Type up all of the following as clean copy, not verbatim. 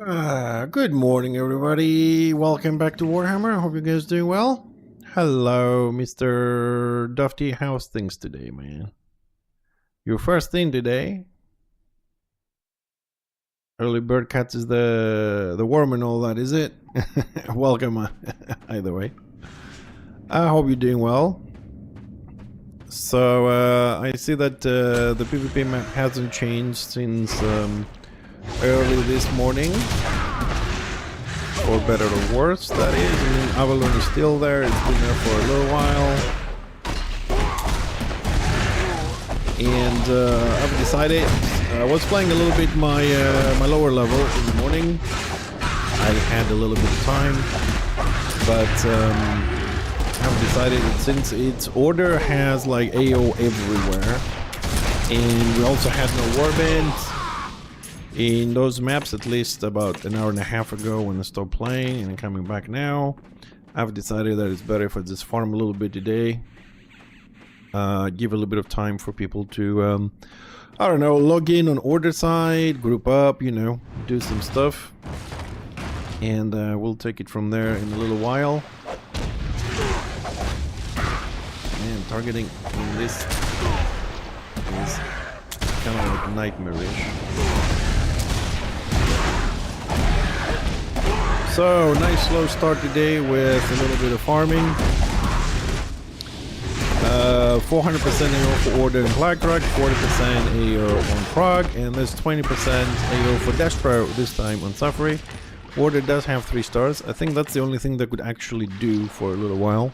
Good morning, everybody. Welcome back to Warhammer. I hope you guys doing well. Hello, Mr. Dufty. How's things today, man? Your first thing today? Early bird catches the worm and all that, is it? Welcome, either way. I hope you're doing well. So, I see that the PvP map hasn't changed since early this morning. Or better or worse, that is. I mean, Avalon is still there. It's been there for a little while. And I've decided, I was playing a little bit my lower level in the morning. I had a little bit of time, but I've decided that since its order has like AO everywhere, and we also had no warbands in those maps, at least about an hour and a half ago when I stopped playing and coming back now, I've decided that it's better if I just farm a little bit today. Give a little bit of time for people to, I don't know, log in on order side, group up, you know, do some stuff. And we'll take it from there in a little while. Man, targeting in this is kind of like nightmarish. So, nice slow start today with a little bit of farming. 400% AO for Order and Blackrock, 40% AO on Prague, and there's 20% AO for Destro this time on Safari. Order does have 3 stars. I think that's the only thing that could actually do for a little while.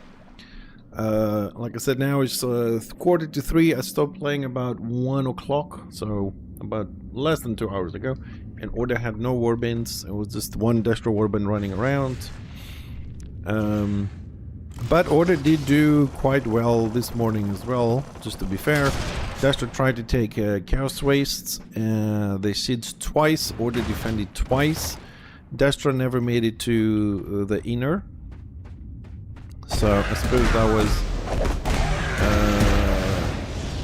Like I said, now it's 2:45. I stopped playing about 1 o'clock, so about less than 2 hours ago. And Order had no warbands. It was just one Destro warband running around. But Order did do quite well this morning as well, just to be fair. Destro tried to take Chaos Wastes. They sieged twice. Order defended twice. Destro never made it to the inner. So I suppose that was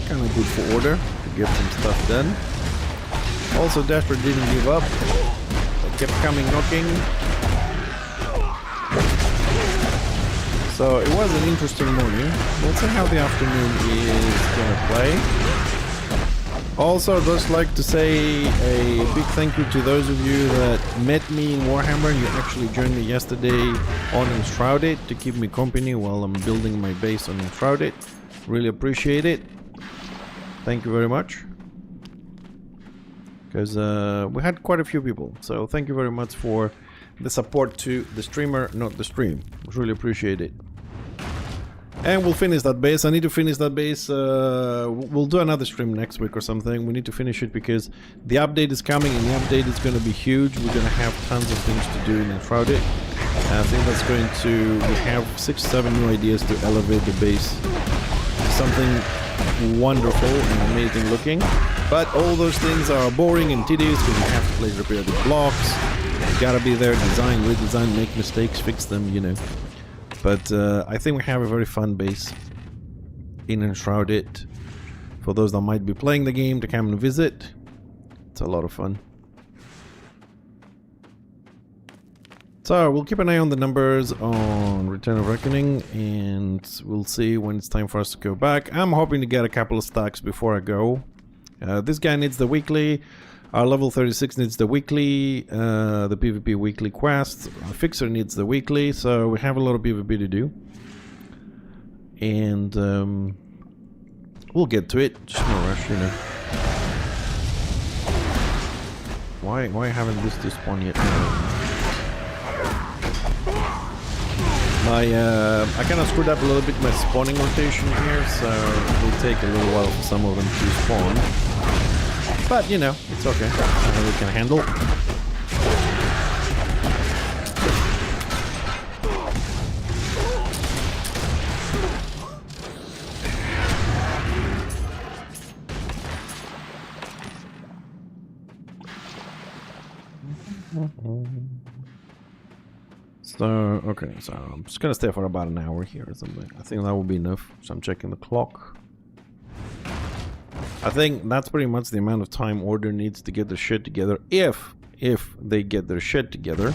kind of good for Order to get some stuff done. Also, Destro didn't give up. They kept coming knocking. So it was an interesting morning. We'll see how the afternoon is gonna play. Also, I'd just like to say a big thank you to those of you that met me in Warhammer. You actually joined me yesterday on Enshrouded to keep me company while I'm building my base on Enshrouded. Really appreciate it. Thank you very much. Because we had quite a few people, so thank you very much for the support to the streamer, not the stream. Really appreciate it. And we'll finish that base. I need to finish that base. We'll do another stream next week or something. We need to finish it because the update is coming, and the update is going to be huge. We're going to have tons of things to do in Enshrouded. I think that's going to... We have 6-7 new ideas to elevate the base to something wonderful and amazing looking. But all those things are boring and tedious because you have to place repetitive blocks. You gotta be there, design, redesign, make mistakes, fix them, you know. But I think we have a very fun base in Enshrouded. For those that might be playing the game to come and visit, it's a lot of fun. So we'll keep an eye on the numbers on Return of Reckoning, and we'll see when it's time for us to go back. I'm hoping to get a couple of stacks before I go. This guy needs the weekly. Our level 36 needs the weekly. The PvP weekly quest. Our Fixer needs the weekly. So we have a lot of PvP to do. And we'll get to it. Just no rush, you know. Why haven't this despawned yet? I kind of screwed up a little bit my spawning rotation here, so it will take a little while for some of them to spawn. But, you know, it's okay. We can handle. So, okay, so I'm just gonna stay for about an hour here or something. I think that will be enough. So I'm checking the clock. I think that's pretty much the amount of time Order needs to get the shit together if if they get their shit together.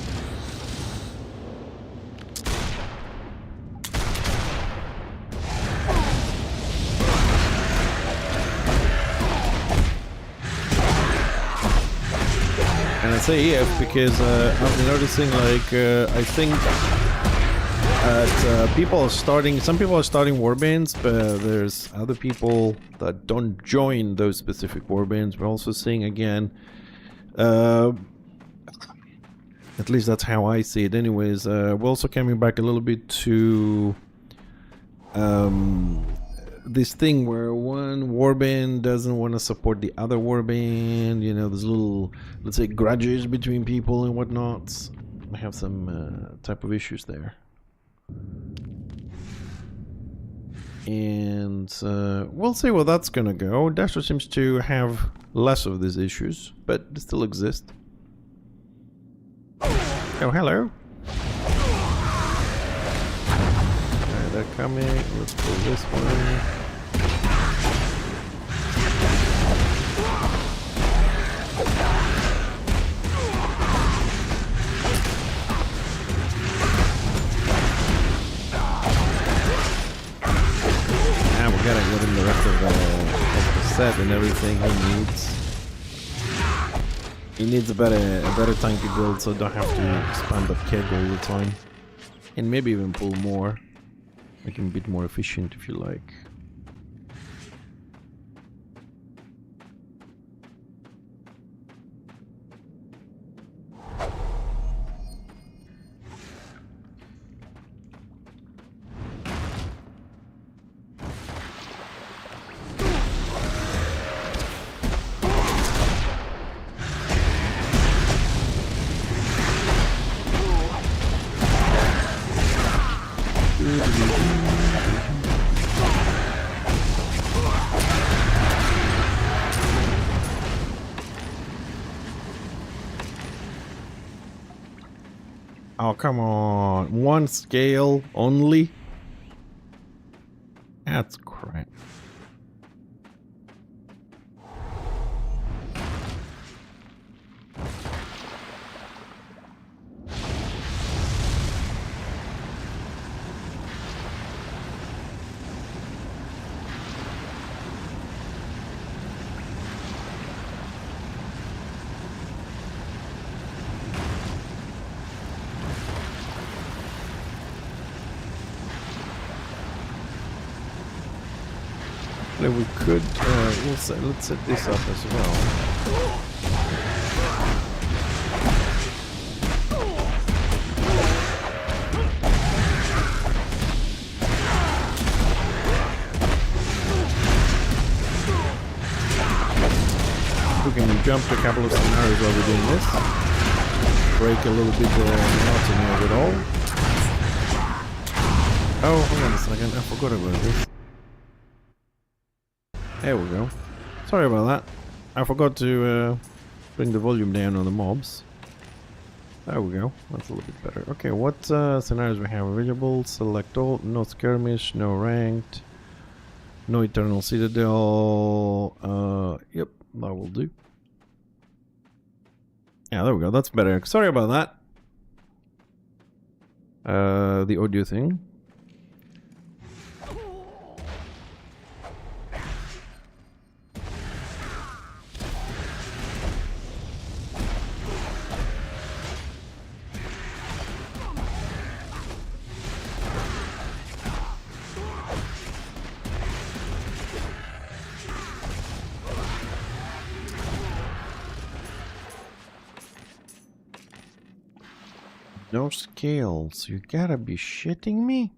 And I say if because I've been noticing, like, I think some people are starting warbands, but there's other people that don't join those specific warbands. We're also seeing again, at least that's how I see it anyways, we're also coming back a little bit to this thing where one warband doesn't want to support the other warband, you know, there's little, let's say, grudges between people and whatnot. I have some type of issues there. And we'll see where that's gonna go. Dasher seems to have less of these issues, but they still exist. Oh, hello. Alright, they're coming. Let's pull this one. Gotta give him the rest of the set and everything he needs. He needs a better tanky build, so don't have to spam that keg all the time. And maybe even pull more. Make him a bit more efficient if you like. Oh, come on. One scale only? That's crap. We could, let's set this up as well. We can jump to a couple of scenarios while we're doing this. Break a little bit the monotony of it all. Oh, hold on a second, I forgot about this. There we go. Sorry about that. I forgot to bring the volume down on the mobs. There we go. That's a little bit better. Okay, what scenarios we have available? Select all. No skirmish, no ranked, no eternal citadel. Yep, that will do. Yeah, there we go. That's better. Sorry about that. The audio thing. No scales. You gotta be shitting me.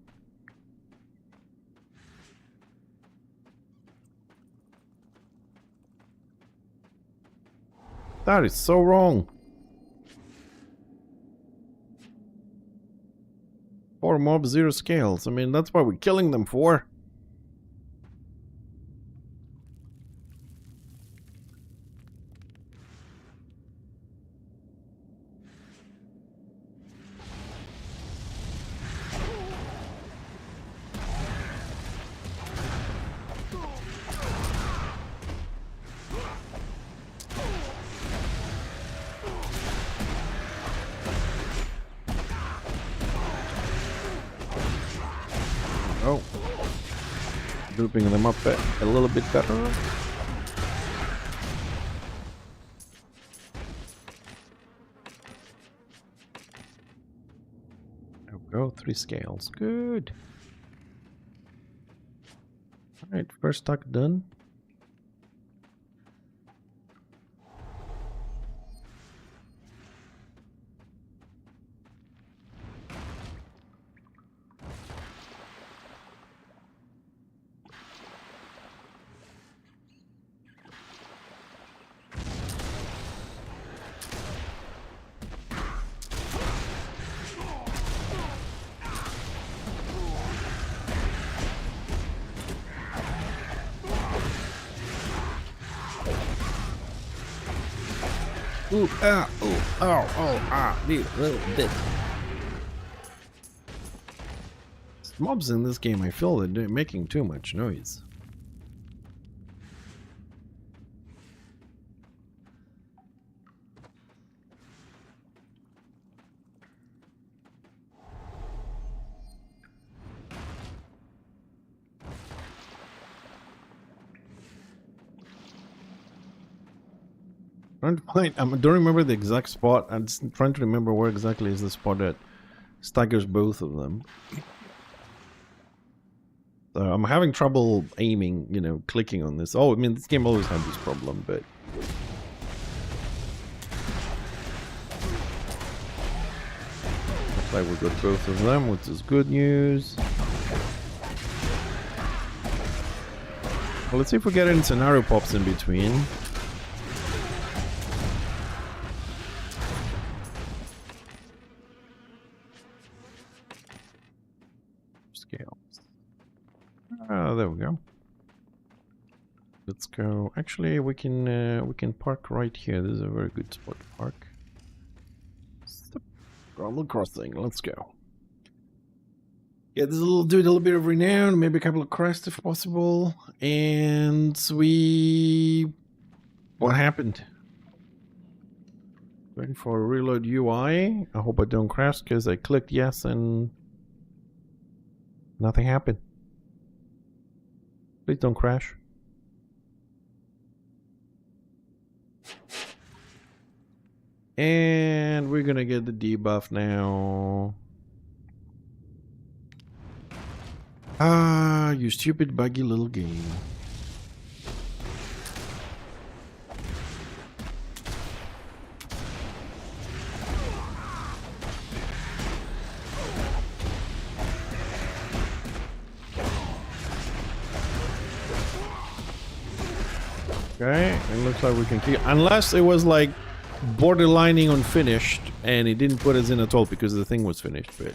That is so wrong. 4 mobs, 0 scales. I mean, that's what we're killing them for. Grouping them up a little bit better. There we go, 3 scales. Good. Alright, first stack done. Ooh, ah, ooh, oh, oh, ah, need a little bit. Mobs in this game, I feel they're making too much noise. Trying to find, I don't remember the exact spot. I'm just trying to remember where exactly is the spot that staggers both of them. So I'm having trouble aiming, you know, clicking on this. Oh, I mean, this game always had this problem, but... looks like we got both of them, which is good news. Well, let's see if we get any scenario pops in between. There we go. Let's go. Actually, we can park right here. This is a very good spot to park. Rumble crossing. Let's go. Yeah, this will do a little bit of renown, maybe a couple of crests if possible. And what happened? Waiting for a reload UI. I hope I don't crash because I clicked yes and nothing happened. Please don't crash. And we're gonna get the debuff now. Ah, you stupid buggy little game. Okay, it looks like we can keep, unless it was like borderlining on finished and it didn't put us in at all because the thing was finished, but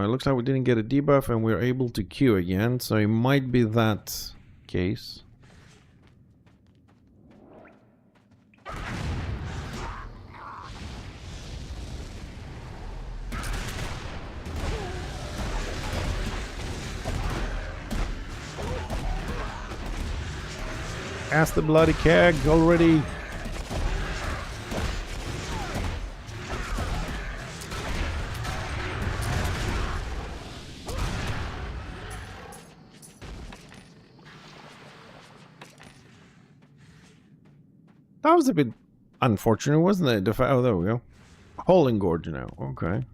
it looks like we didn't get a debuff and we're able to queue again, so it might be that case. Cast the bloody keg already. That was a bit unfortunate, wasn't it? Oh, there we go. Hole in gorge now. Okay.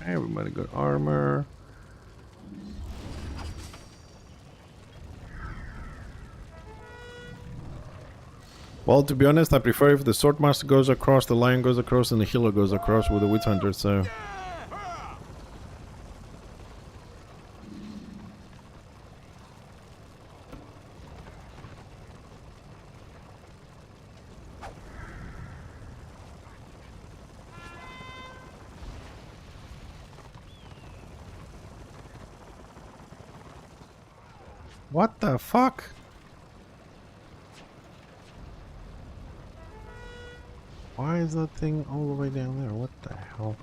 Everybody got armor. Well, to be honest, I prefer if the Swordmaster goes across, the Lion goes across, and the Healer goes across with the Witch Hunter, so... What the fuck? Why is that thing all the way down there? What the hell?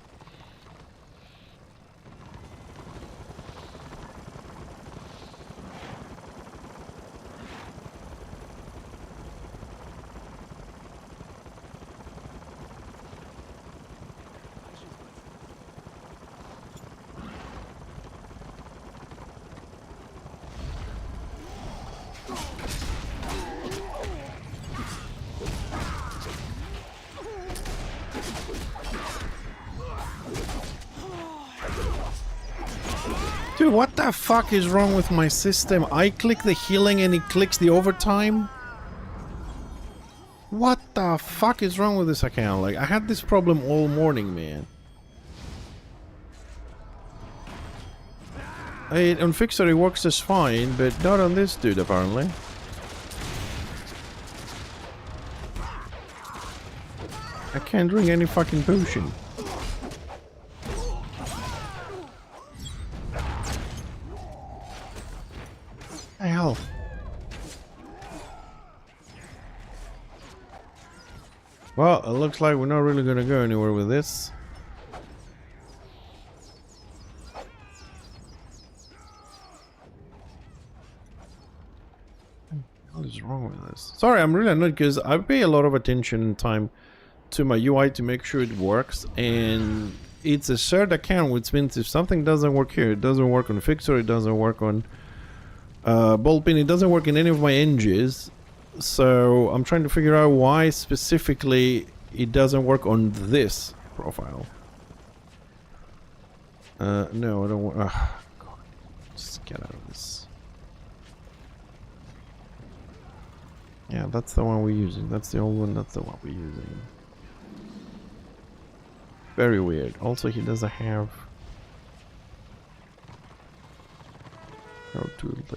Dude, what the fuck is wrong with my system? I click the healing and it clicks the overtime? What the fuck is wrong with this account? Like, I had this problem all morning, man. On Fixer it works just fine, but not on this dude, apparently. I can't drink any fucking potion. The hell? Well, it looks like we're not really gonna go anywhere with this. What is wrong with this? Sorry, I'm really annoyed because I pay a lot of attention and time to my UI to make sure it works, and it's a shared account, which means if something doesn't work here, it doesn't work on Fixer, it doesn't work on Ballpin, it doesn't work in any of my NGs. So I'm trying to figure out why specifically it doesn't work on this profile. No, I don't want. God. Just get out of this. Yeah, that's the one we're using. That's the old one. That's the one we're using. Very weird. Also, he doesn't have no tulips.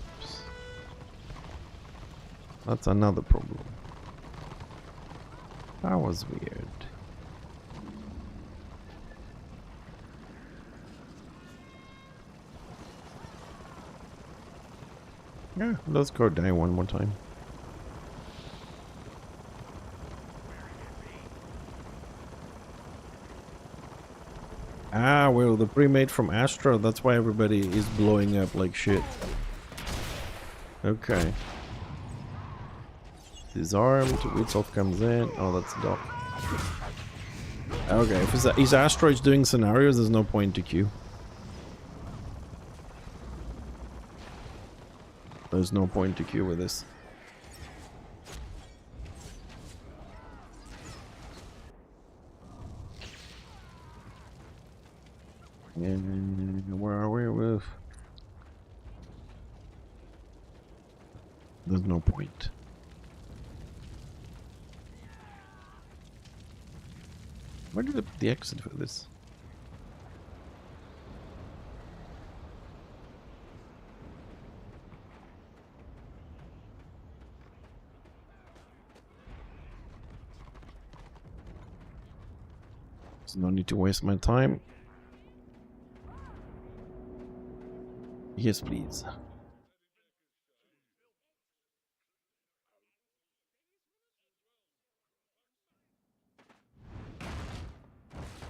That's another problem. That was weird. Yeah, let's go down one more time. Ah, well, the pre-made from Astra, that's why everybody is blowing up like shit. Okay. Disarmed, Witsoff comes in. Oh, that's Doc. Okay, if his asteroids doing scenarios, there's no point to queue. There's no point to queue with this. And where are we with? There's no point. Where did I put the exit for this? There's no need to waste my time. Yes, please.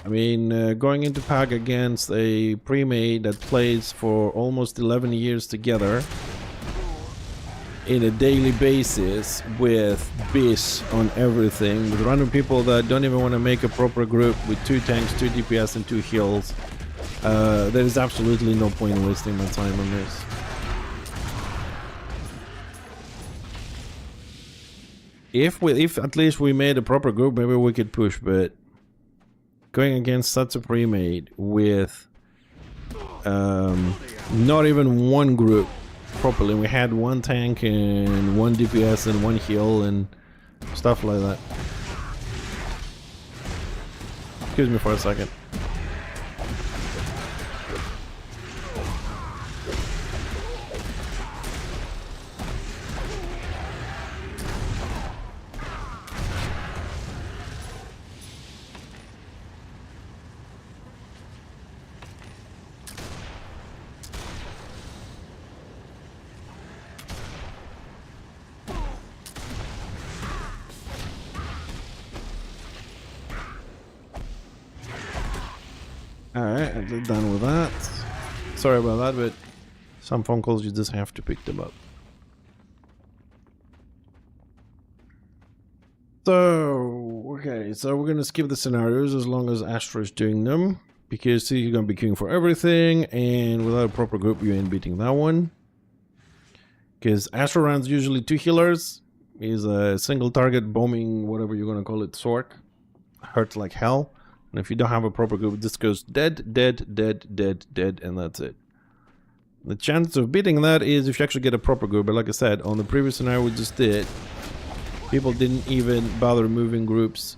I mean, going into pack against a pre-made that plays for almost 11 years together in a daily basis with Bish on everything, with random people that don't even want to make a proper group with 2 tanks, 2 DPS and 2 heals. There is absolutely no point in wasting my time on this. If at least we made a proper group, maybe we could push, but going against such a pre-made with not even one group properly. We had 1 tank and 1 DPS and 1 heal and stuff like that. Excuse me for a second. Alright, I'm done with that. Sorry about that, but some phone calls you just have to pick them up. So, okay, so we're gonna skip the scenarios as long as Astra is doing them. Because see, you're gonna be queuing for everything, and without a proper group, you ain't beating that one. Because Astra runs usually 2 healers. He's a single target bombing, whatever you're gonna call it, Sork. Hurts like hell. And if you don't have a proper group, this goes dead, dead, dead, dead, dead, and that's it. The chance of beating that is if you actually get a proper group, but like I said, on the previous scenario we just did, people didn't even bother moving groups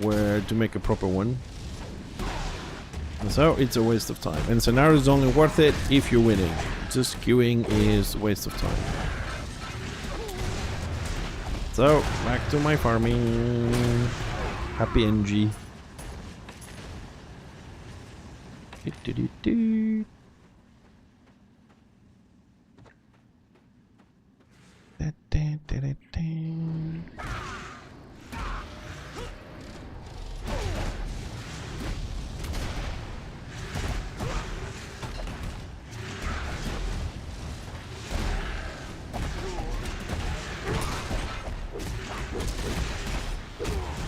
where to make a proper one. So it's a waste of time. And scenario is only worth it if you're winning. Just queuing is a waste of time. So, back to my farming. Happy NG.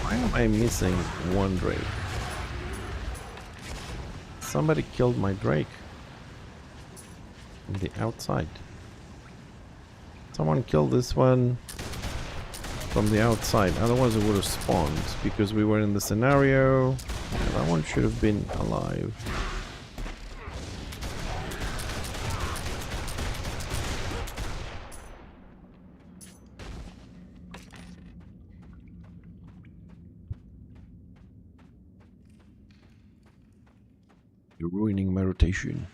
Why am I missing one Drake? Somebody killed my Drake. On the outside. Someone killed this one from the outside. Otherwise it would have spawned because we were in the scenario. And that one should have been alive. You're ruining my rotation.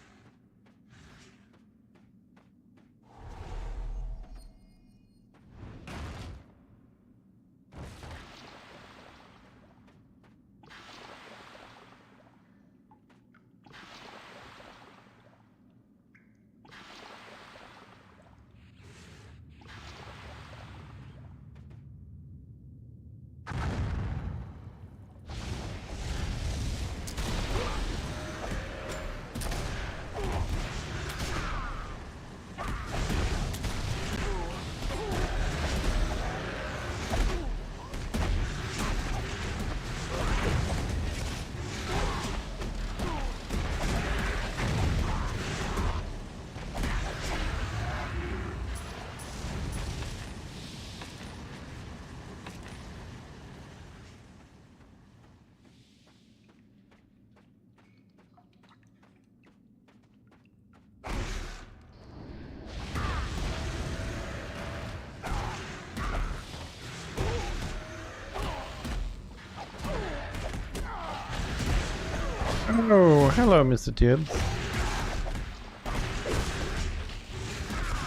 Oh, hello, Mr. Tibbs.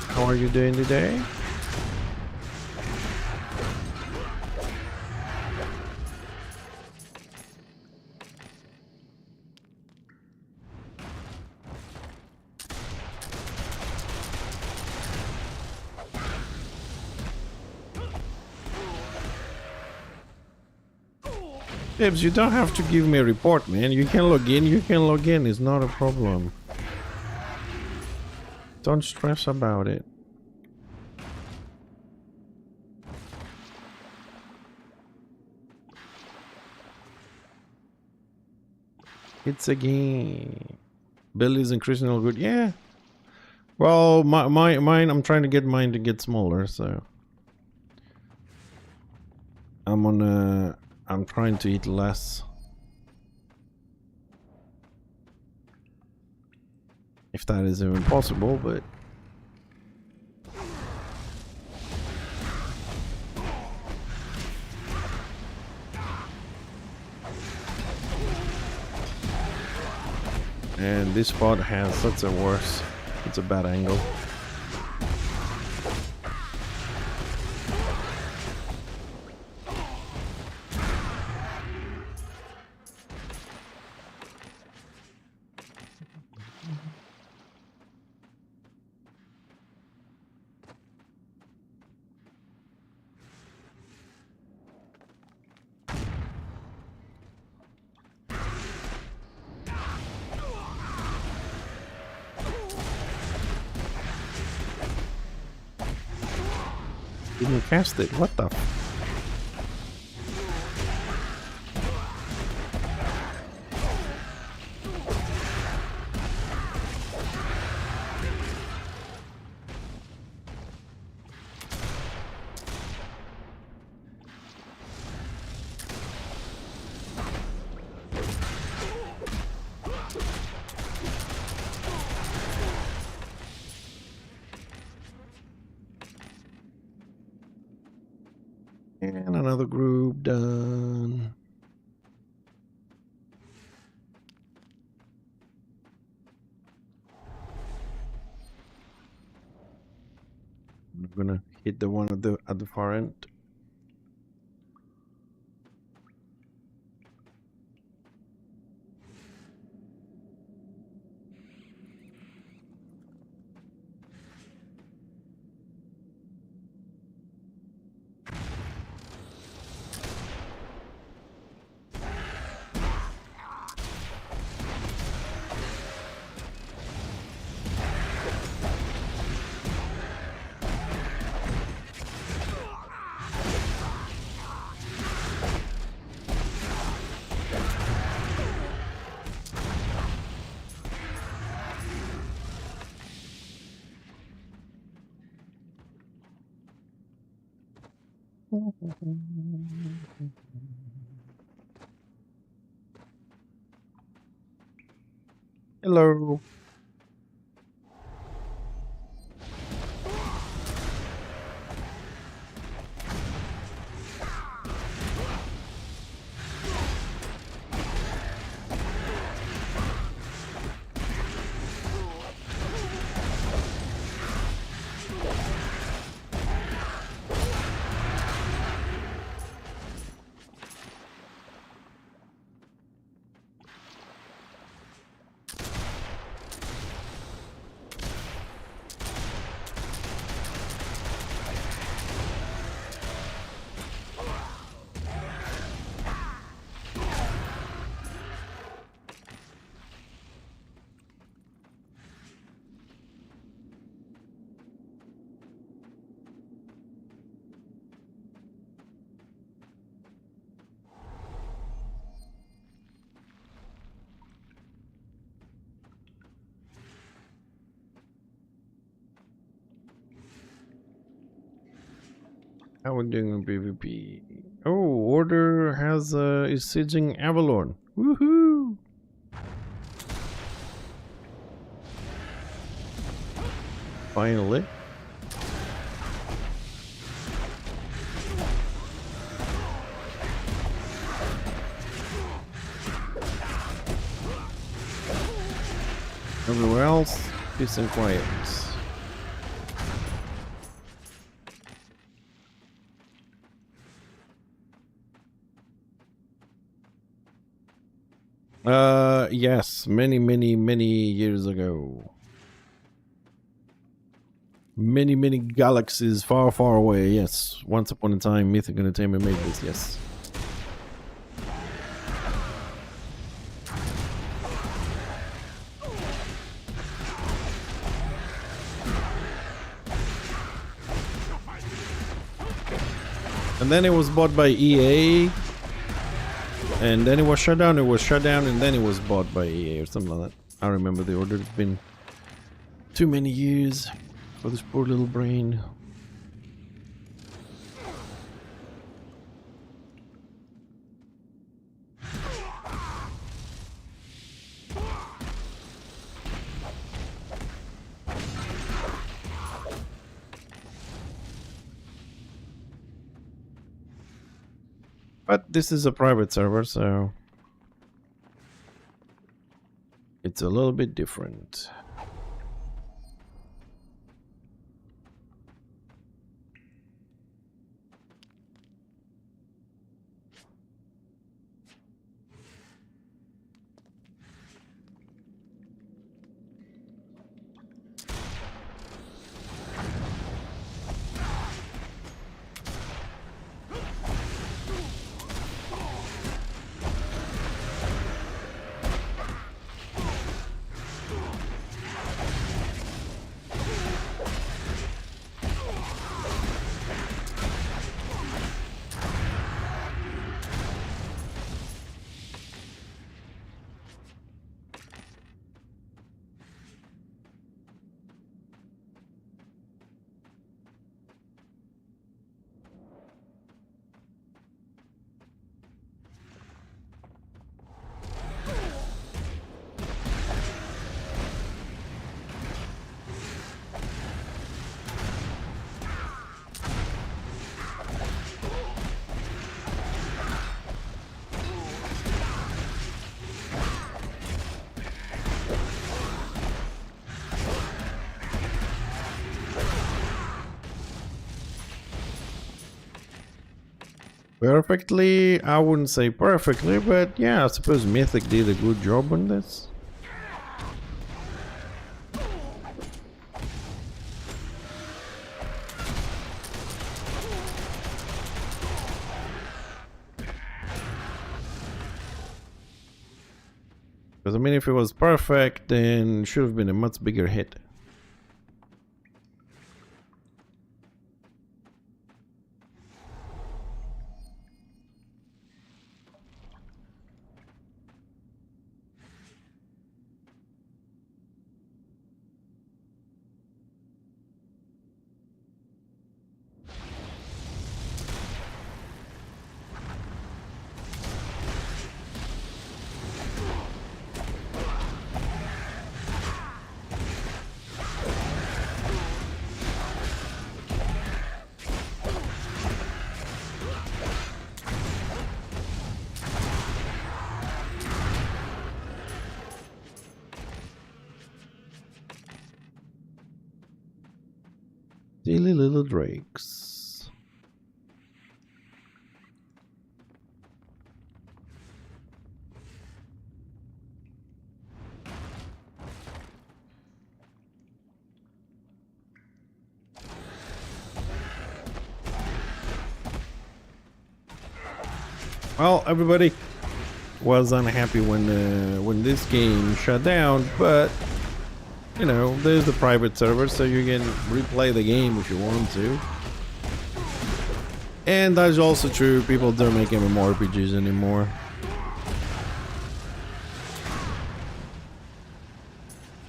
How are you doing today? Tibbs, you don't have to give me a report, man. You can log in, it's not a problem. Don't stress about it. It's a game. Bill is increasing all good. Yeah. Well, mine, I'm trying to get mine to get smaller, so I'm trying to eat less. If that is even possible, but and this spot has such a worse, it's a bad angle. Didn't cast it. What the? And another group done. I'm gonna hit the one at the far end. Hello. How are we doing on PvP? Oh, Order has is sieging Avalon. Woohoo! Finally. Everywhere else, peace and quiet. Yes, many years ago. Many galaxies far away, yes. Once upon a time, Mythic Entertainment made this, yes. And then it was bought by EA. And then it was shut down, and then it was bought by EA or something like that. I remember the Order. It's been too many years for this poor little brain. But this is a private server, so it's a little bit different. Perfectly, I wouldn't say perfectly, but yeah, I suppose Mythic did a good job on this. Because I mean, if it was perfect, then it should have been a much bigger hit. Silly little drakes. Well, everybody was unhappy when this game shut down, but you know, there's the private server, so you can replay the game if you want to. And that's also true, people don't make MMORPGs anymore.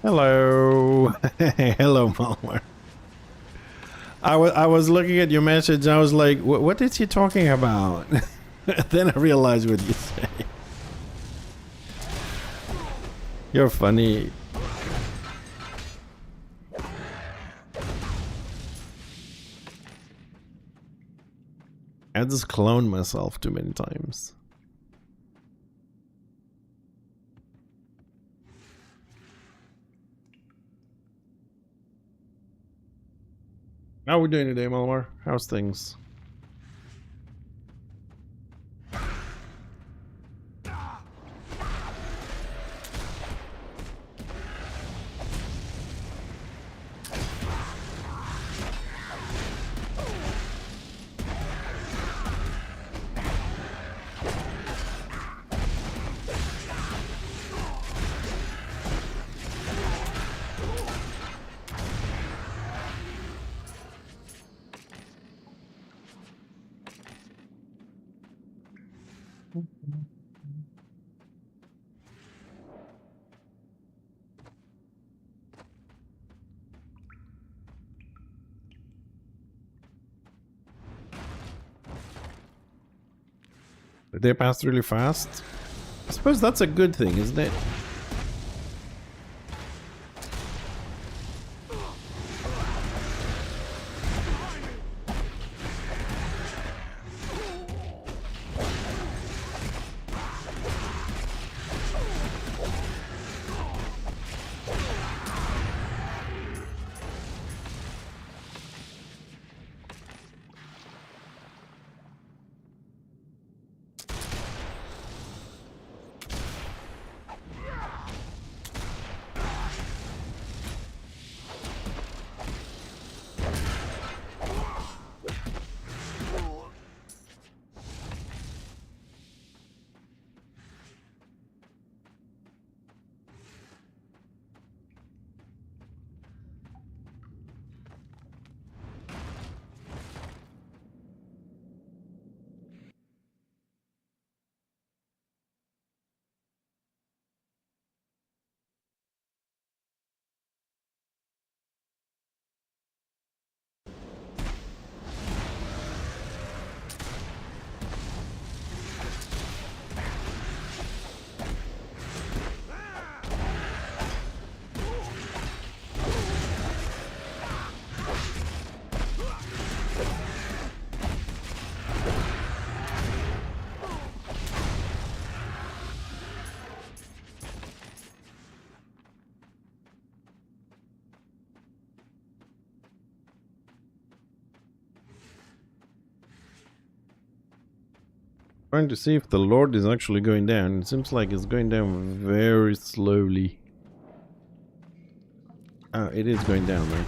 Hello. Hello, Malware. I was looking at your message and I was like, what is he talking about? Then I realized what you say. You're funny. I just cloned myself too many times. How are we doing today, Malware? How's things? They passed really fast. I suppose that's a good thing, isn't it? Trying to see if the Lord is actually going down. It seems like it's going down very slowly. Ah, it is going down though.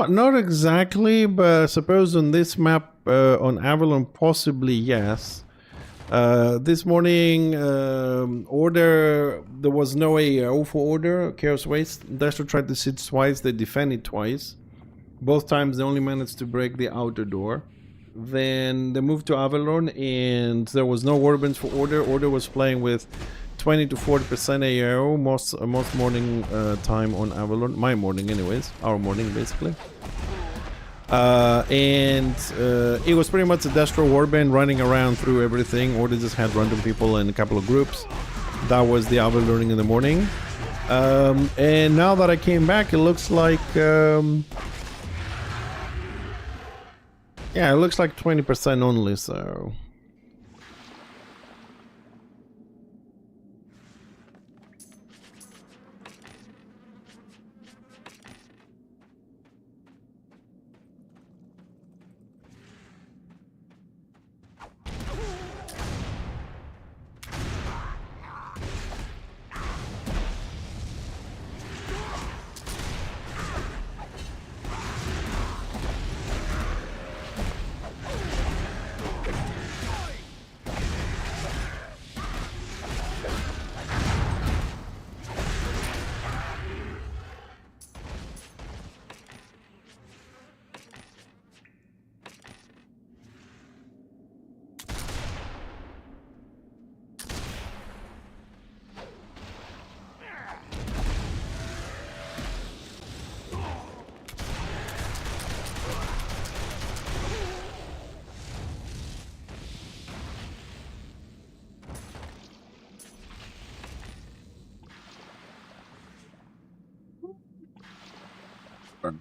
Not exactly, but I suppose on this map, on Avalon, possibly yes. This morning, Order, there was no AO for Order, Chaos Waste. Destro tried to siege twice, they defended twice. Both times they only managed to break the outer door. Then they moved to Avalon and there was no Warbands for Order. Order was playing with 20 to 40% AO most morning time on Avalon. My morning anyways, our morning basically. It was pretty much a Destro Warband running around through everything. Order just had random people in a couple of groups. That was the Avalon in the morning. And now that I came back, it looks like... yeah, it looks like 20% only, so...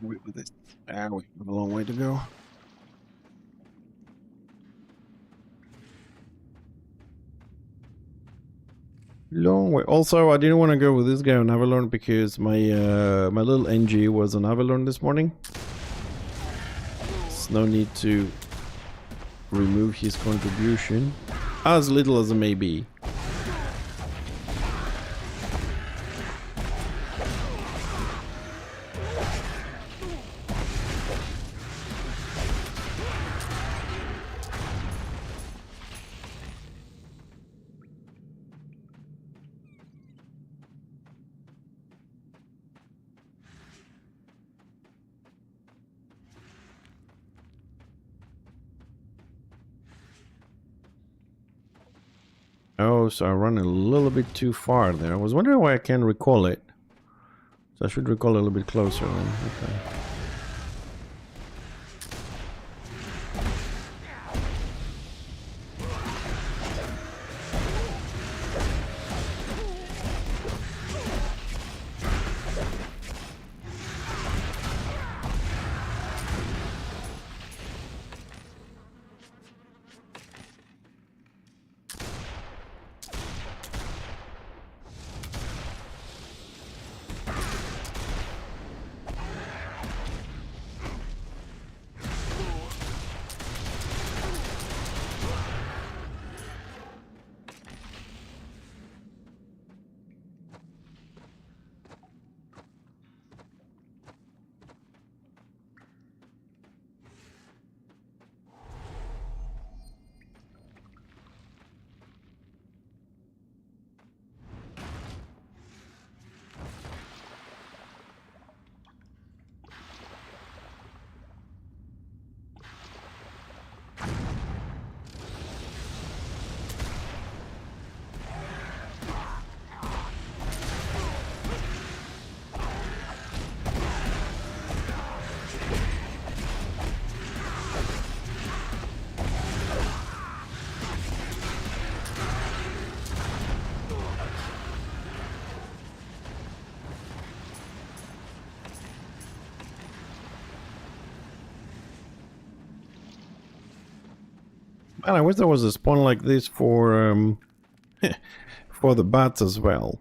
With this. We have a long way to go. Long way. Also, I didn't want to go with this guy on Avalon because my my little NG was on Avalon this morning. There's no need to remove his contribution, as little as it may be. Oh, so I ran a little bit too far there. I was wondering why I can't recall it. So I should recall a little bit closer then. Okay. Man, I wish there was a spawn like this for for the bats as well.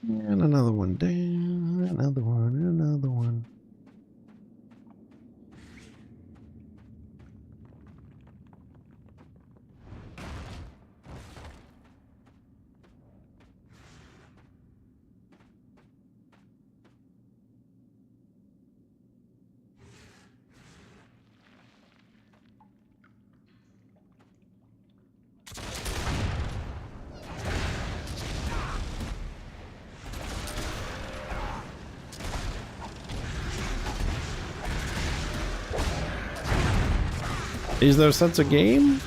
And another one down, another one, another one. Is there such a game?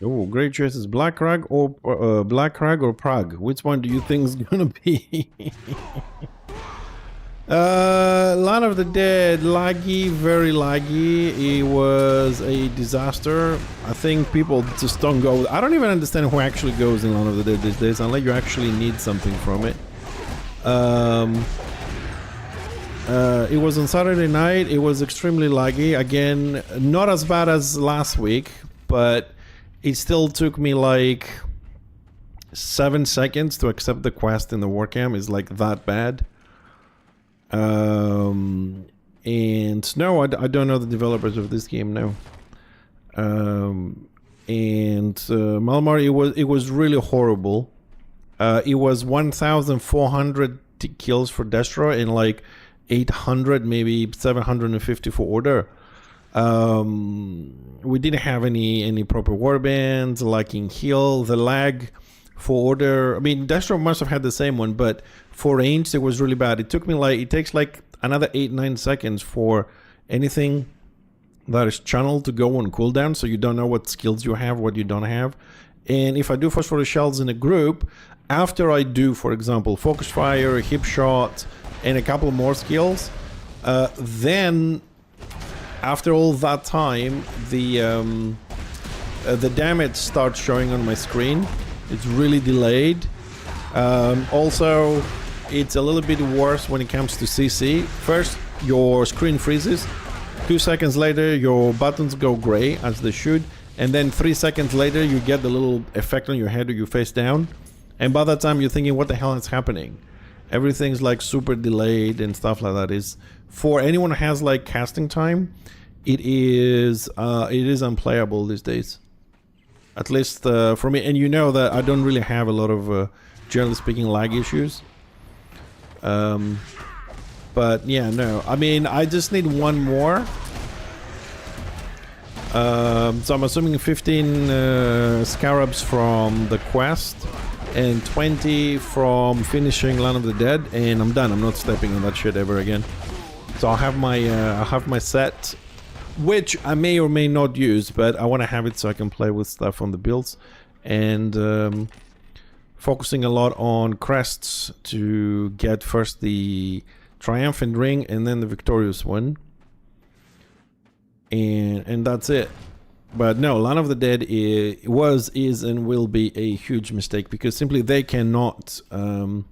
Oh, great choices. Black Crag or Prague? Which one do you think is gonna be? Land of the Dead, laggy, very laggy. It was a disaster. I think people just don't go. I don't even understand who actually goes in Land of the Dead these days, unless you actually need something from it. It was on Saturday night. It was extremely laggy. Again, not as bad as last week, but it still took me like 7 seconds to accept the quest in the Warcam. Is like that bad. And no, I don't know the developers of this game now. Malmar, it was really horrible. It was 1,400 kills for Destro and like 800, maybe 750 for Order. We didn't have any proper warbands, lacking heal, the lag for Order. I mean, Destro must have had the same one, but for ranged it was really bad. It took me like, it takes like another 8-9 seconds for anything that is channeled to go on cooldown, so you don't know what skills you have, what you don't have. And if I do phosphorus shells in a group, after I do, for example, focus fire, hip shot, and a couple more skills, then after all that time, the damage starts showing on my screen. It's really delayed. Also, it's a little bit worse when it comes to CC. First, your screen freezes, 2 seconds later, your buttons go gray, as they should. And then 3 seconds later, you get the little effect on your head or you face down. And by that time, you're thinking, what the hell is happening? Everything's like super delayed and stuff like that. Is for anyone who has like casting time, it is unplayable these days. At least for me. And you know that I don't really have a lot of, generally speaking, lag issues. But yeah, no. I mean, I just need one more. So I'm assuming 15 scarabs from the quest and 20 from finishing Land of the Dead, and I'm done. I'm not stepping on that shit ever again. So I'll have my set, which I may or may not use, but I want to have it so I can play with stuff on the builds, and focusing a lot on crests to get first the triumphant ring and then the victorious one. And that's it. But no, Land of the Dead is and will be a huge mistake, because simply they cannot, the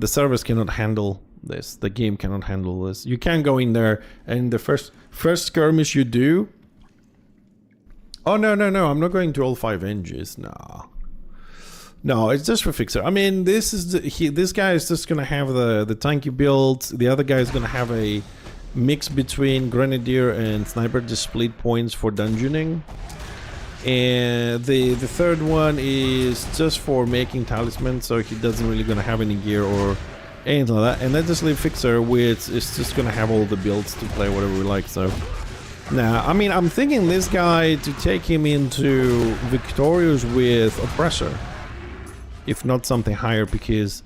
servers cannot handle this. The game cannot handle this. You can go in there and the first skirmish you do. Oh no, I'm not going to all 5 enges. No, it's just for fixer. I mean, this guy is just gonna have the tanky build. The other guy is gonna have a mix between grenadier and sniper, just split points for dungeoning. And the third one is just for making talisman, so he doesn't really gonna have any gear or anything like that. And then just leave fixer, which is just gonna have all the builds to play whatever we like. So now, I mean, I'm thinking this guy to take him into victorious with oppressor, if not something higher, because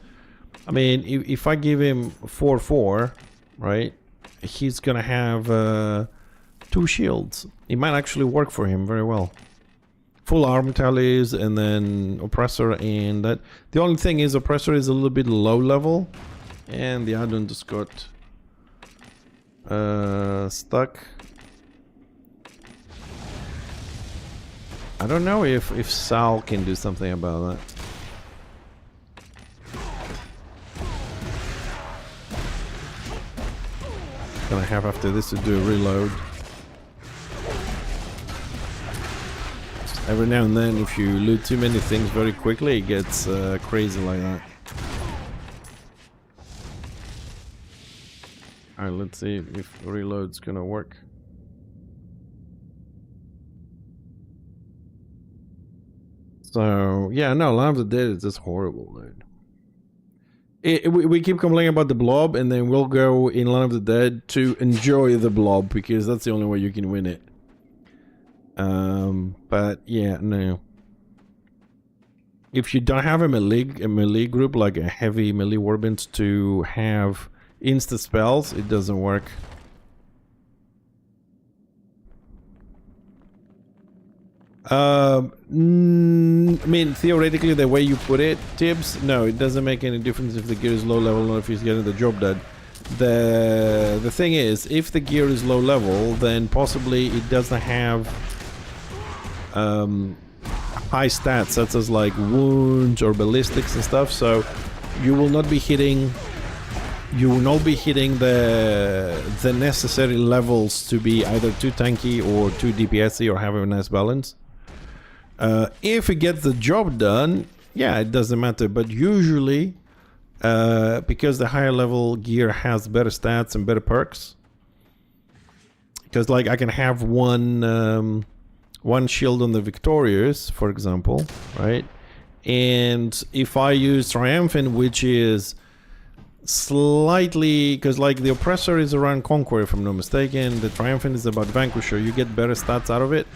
I mean, if I give him 4/4, right, he's gonna have 2 shields. It might actually work for him very well. Full arm tallies and then oppressor, and that. The only thing is oppressor is a little bit low level, and the add-on just got stuck. I don't know if Sal can do something about that. Gonna have after this to do a reload. Just every now and then, if you loot too many things very quickly, it gets crazy like that. Alright, let's see if reload's gonna work. So yeah, no, Land of the Dead is just horrible, dude. We keep complaining about the blob, and then we'll go in Land of the Dead to enjoy the blob, because that's the only way you can win it. But yeah, no. If you don't have a melee group, like a heavy melee warband to have insta spells, it doesn't work. I mean, theoretically, the way you put it, Tibbs, no, it doesn't make any difference if the gear is low level or if he's getting the job done. The thing is, if the gear is low level, then possibly it doesn't have high stats, such as like wounds or ballistics and stuff. So you will not be hitting. You will not be hitting the necessary levels to be either too tanky or too DPSy or have a nice balance. If it gets the job done, yeah, it doesn't matter. But usually, because the higher level gear has better stats and better perks, because like I can have one shield on the victorious, for example, right? And if I use triumphant, which is slightly, because like the oppressor is around conqueror, if I'm not mistaken, the triumphant is about vanquisher, you get better stats out of it.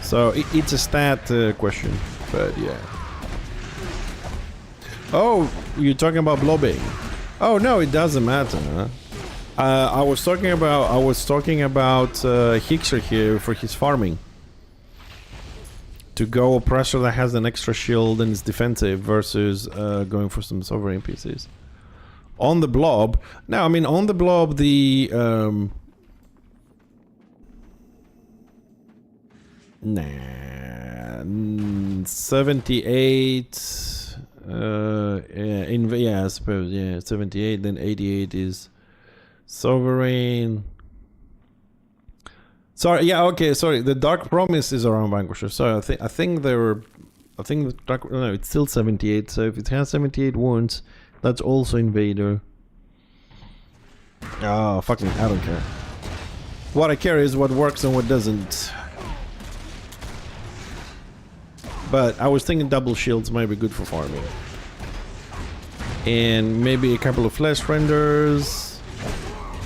So it's a stat question, but yeah. Oh, you're talking about blobbing? Oh no, it doesn't matter. Huh? I was talking about Hixer here for his farming. To go oppressor that has an extra shield and is defensive versus going for some sovereign pieces. On the blob, now I mean on the blob the 78 yeah, I suppose, yeah, 78, then 88 is Sovereign. Sorry, yeah, okay, sorry. The Dark Promise is around Vanquisher. So I think the Dark, no, it's still 78. So if it has 78 wounds, that's also Invader. Oh, fucking, I don't care. What I care is what works and what doesn't. But I was thinking double shields might be good for farming. And maybe a couple of flesh renders.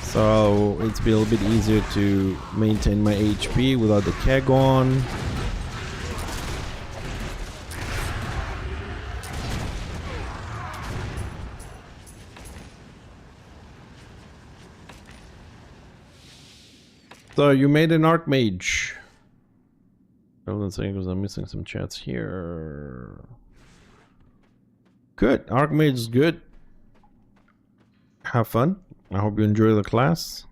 So it's be a little bit easier to maintain my HP without the keg on. So you made an Archmage. Hold on a second because I'm missing some chats here. Good. Archmage is good. Have fun. I hope you enjoy the class.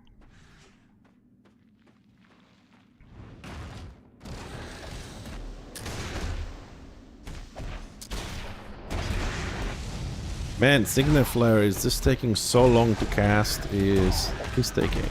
Man, Signet Flare is just taking so long to cast is taking.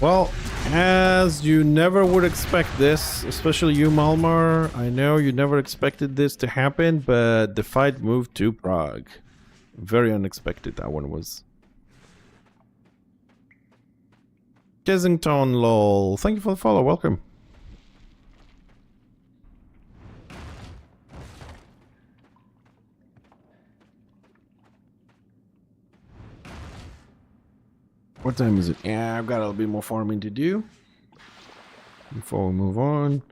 Well, as you never would expect this, especially you, Malmar. I know you never expected this to happen, but the fight moved to Prague. Very unexpected that one was. Kensington, lol. Thank you for the follow. Welcome. What time is it? Yeah, I've got a little bit more farming to do before we move on.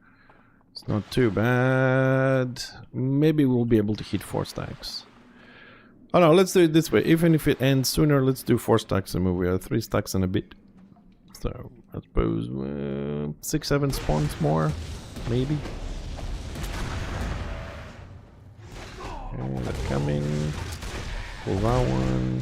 It's not too bad. Maybe we'll be able to hit 4 stacks. Oh no, let's do it this way. Even if it ends sooner, let's do 4 stacks and move. We are 3 stacks and a bit. So I suppose 6-7 spawns more, maybe. Okay, they're coming. Pull that one.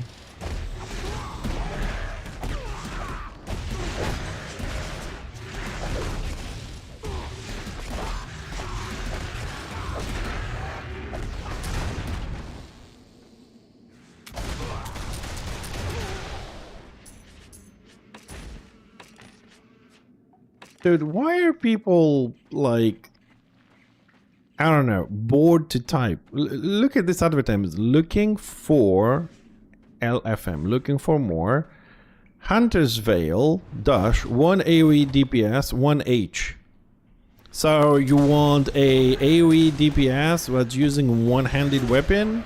Dude, why are people, like, I don't know, bored to type? Look at this advertisement. Looking for LFM. Looking for more. Hunter's Veil, dash, 1 AoE DPS, 1 H. So you want a AoE DPS that's using one-handed weapon?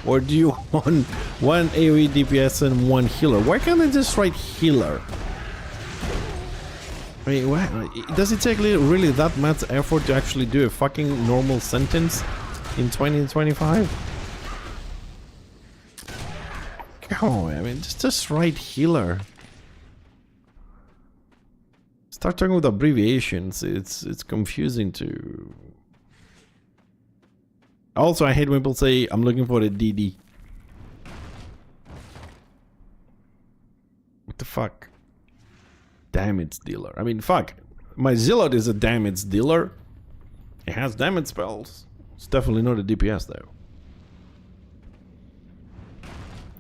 Or do you want 1 AoE DPS and 1 healer? Why can't they just write healer? I mean, does it take really that much effort to actually do a fucking normal sentence in 2025? Come on, I mean, just write healer. Start talking with abbreviations. It's confusing to. Also, I hate when people say I'm looking for a DD. What the fuck? Damage dealer. I mean, fuck. My Zealot is a damage dealer. It has damage spells. It's definitely not a DPS though.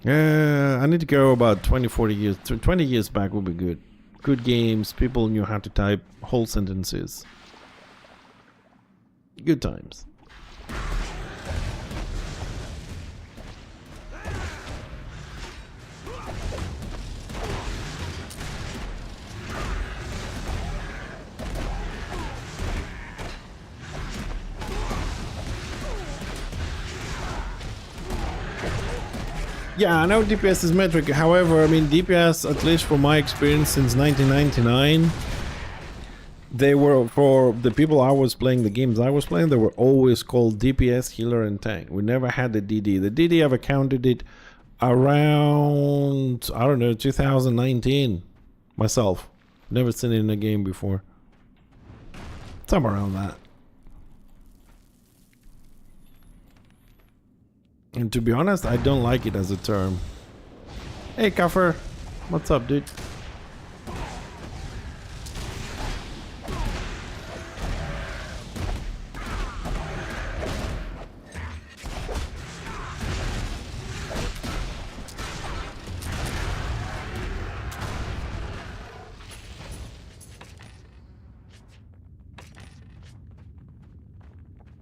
I need to go about 20-40 years. 20 years back would be good. Good games. People knew how to type whole sentences. Good times. Yeah, I know DPS is metric. However, I mean, DPS, at least from my experience since 1999, they were, for the people I was playing, the games I was playing, they were always called DPS, healer, and tank. We never had the DD. The DD, I've counted it around, I don't know, 2019 myself. Never seen it in a game before. Somewhere around that. And to be honest, I don't like it as a term. Hey, Kaffer. What's up, dude?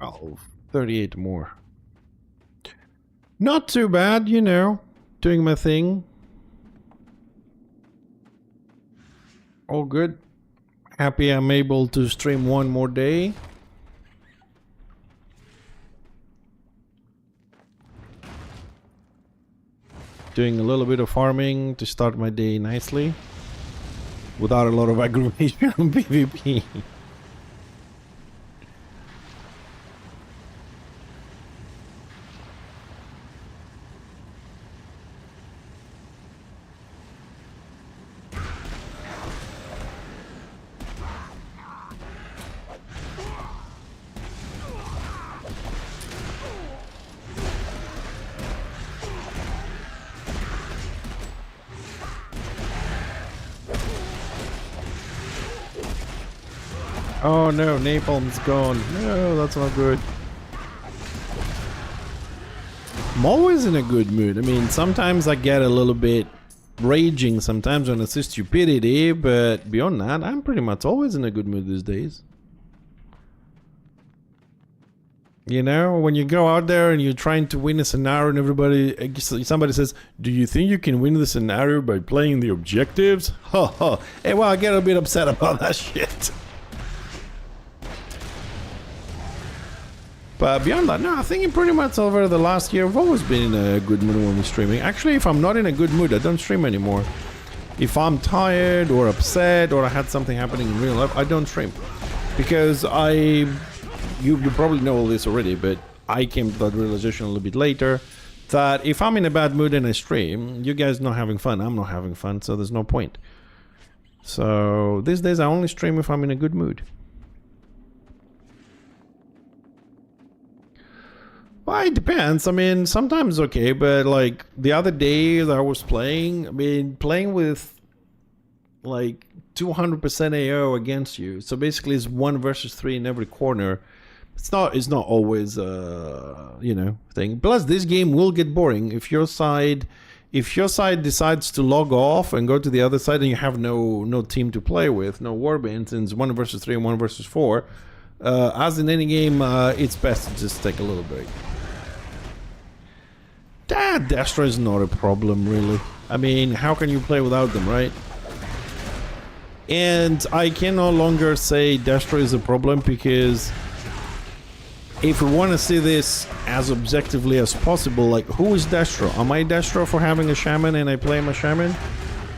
Oh, 38 more. Not too bad, you know, doing my thing. All good. Happy I'm able to stream one more day. Doing a little bit of farming to start my day nicely. Without a lot of aggravation on PvP. Oh no, napalm's gone. No, that's not good. I'm always in a good mood. I mean, sometimes I get a little bit raging sometimes when I see stupidity, but beyond that, I'm pretty much always in a good mood these days. You know, when you go out there and you're trying to win a scenario and somebody says, do you think you can win the scenario by playing the objectives? Ha ha. Hey, well, I get a bit upset about that shit. But beyond that, no, I think pretty much over the last year, I've always been in a good mood when we're streaming. Actually, if I'm not in a good mood, I don't stream anymore. If I'm tired or upset or I had something happening in real life, I don't stream. Because you probably know all this already, but I came to that realization a little bit later, that if I'm in a bad mood and I stream, you guys not having fun, I'm not having fun, so there's no point. So these days I only stream if I'm in a good mood. Well, it depends. I mean, sometimes okay, but like the other day that I was playing, I mean, playing with like 200% AO against you. So basically it's 1 versus 3 in every corner. It's not always you know, thing. Plus this game will get boring if your side decides to log off and go to the other side and you have no team to play with, no warbands, and it's 1 versus 3 and 1 versus 4. As in any game, it's best to just take a little break. Destra is not a problem, really. I mean, how can you play without them, right? And I can no longer say Destra is a problem, because if we want to see this as objectively as possible, like, who is Destra? Am I Destra for having a shaman and I play my shaman?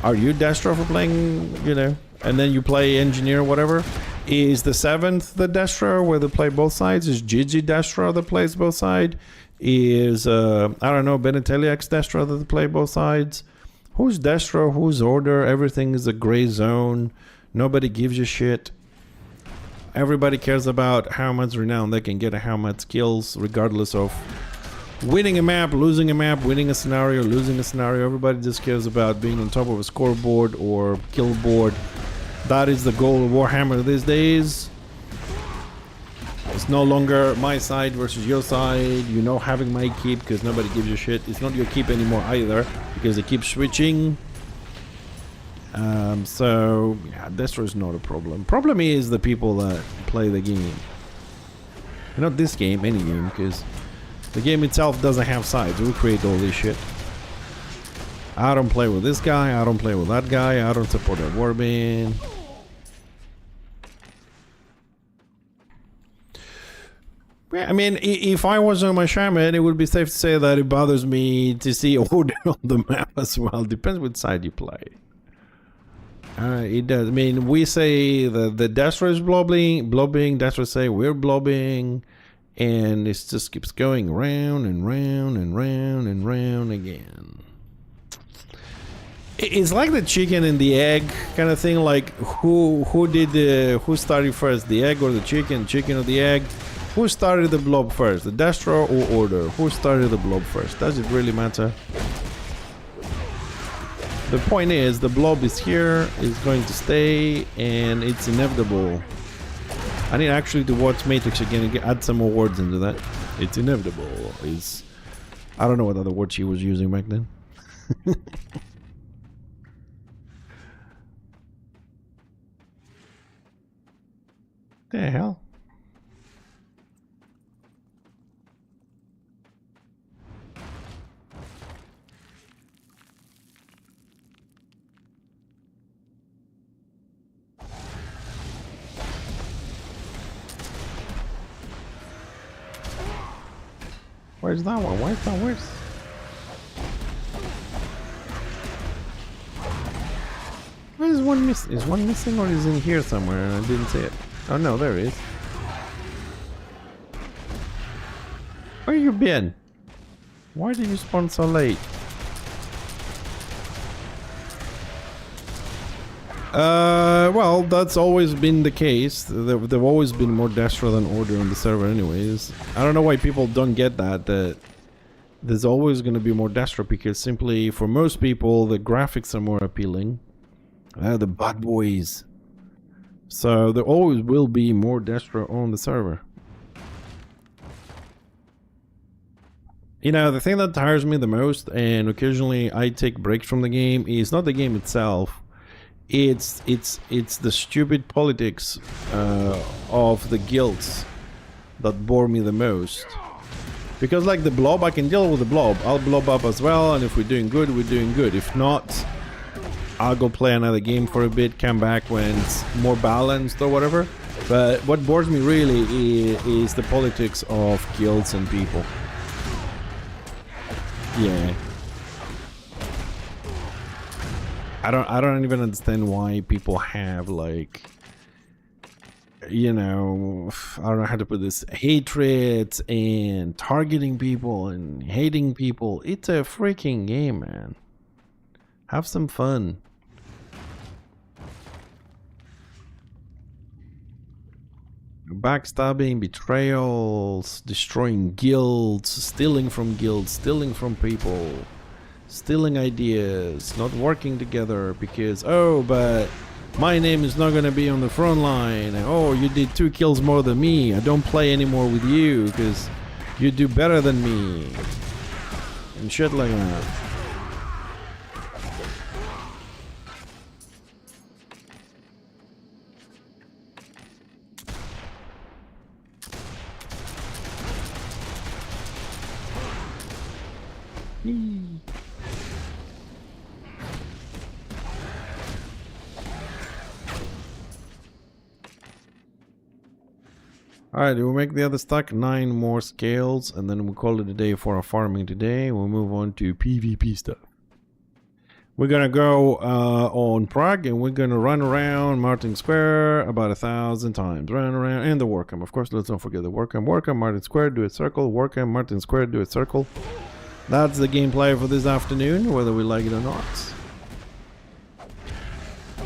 Are you Destra for playing, you know, and then you play engineer, whatever. Is the 7th the Destro where they play both sides? Is Gigi Destro that plays both sides? Is I don't know, Beneteliax Destro that play both sides? Who's Destro? Who's Order? Everything is a gray zone. Nobody gives a shit. Everybody cares about how much renown they can get and how much kills, regardless of winning a map, losing a map, winning a scenario, losing a scenario. Everybody just cares about being on top of a scoreboard or kill board. That is the goal of Warhammer these days. It's no longer my side versus your side. You know, having my keep because nobody gives a shit. It's not your keep anymore either because they keep switching. So yeah, Destro is not a problem. Problem is the people that play the game. Not this game, any game, because the game itself doesn't have sides. We create all this shit. I don't play with this guy. I don't play with that guy. I don't support that warband. I mean, if I was on my shaman, it would be safe to say that it bothers me to see order on the map as well. Depends which side you play. It does. I mean, we say that the Destro is blobbing, Destro say we're blobbing, and it just keeps going round and round and round and round again. It's like the chicken and the egg kind of thing. Like who started first, the egg or the chicken or the egg? Who started the blob first, the Destro or Order? Who started the blob first? Does it really matter? The point is, the blob is here, it's going to stay, and it's inevitable. I need actually to watch Matrix again and add some more words into that. It's inevitable. I don't know what other word she was using back then. The hell? Where's that one? Where's that? Where's one missing? Is one missing or is in here somewhere and I didn't see it? Oh no, there it is. Where you been? Why did you spawn so late? Well, that's always been the case. There've always been more Destro than Order on the server anyways. I don't know why people don't get that there's always going to be more Destro because simply for most people the graphics are more appealing. The bad boys. So there always will be more Destro on the server. You know, the thing that tires me the most, and occasionally I take breaks from the game, is not the game itself. It's the stupid politics of the guilds that bore me the most. Because like the blob, I can deal with the blob. I'll blob up as well, and if we're doing good, we're doing good. If not, I'll go play another game for a bit, come back when it's more balanced or whatever. But what bores me really is the politics of guilds and people. Yeah. I don't even understand why people have like, you know, I don't know how to put this, hatred and targeting people and hating people. It's a freaking game, man. Have some fun. Backstabbing, betrayals, destroying guilds, stealing from guilds, stealing from people, stealing ideas, not working together because, oh, but my name is not gonna be on the front line. Oh, you did 2 kills more than me. I don't play anymore with you because you do better than me. And shit like that. Alright, we'll make the other stack 9 more scales and then we'll call it a day for our farming today. We'll move on to PvP stuff. We're gonna go on Prague, and we're gonna run around Martin Square about 1,000 times. Run around, and the Warcam. Of course, let's not forget the Warcam. Warcam, Martin Square, do a circle. Warcam, Martin Square, do a circle. That's the gameplay for this afternoon, whether we like it or not.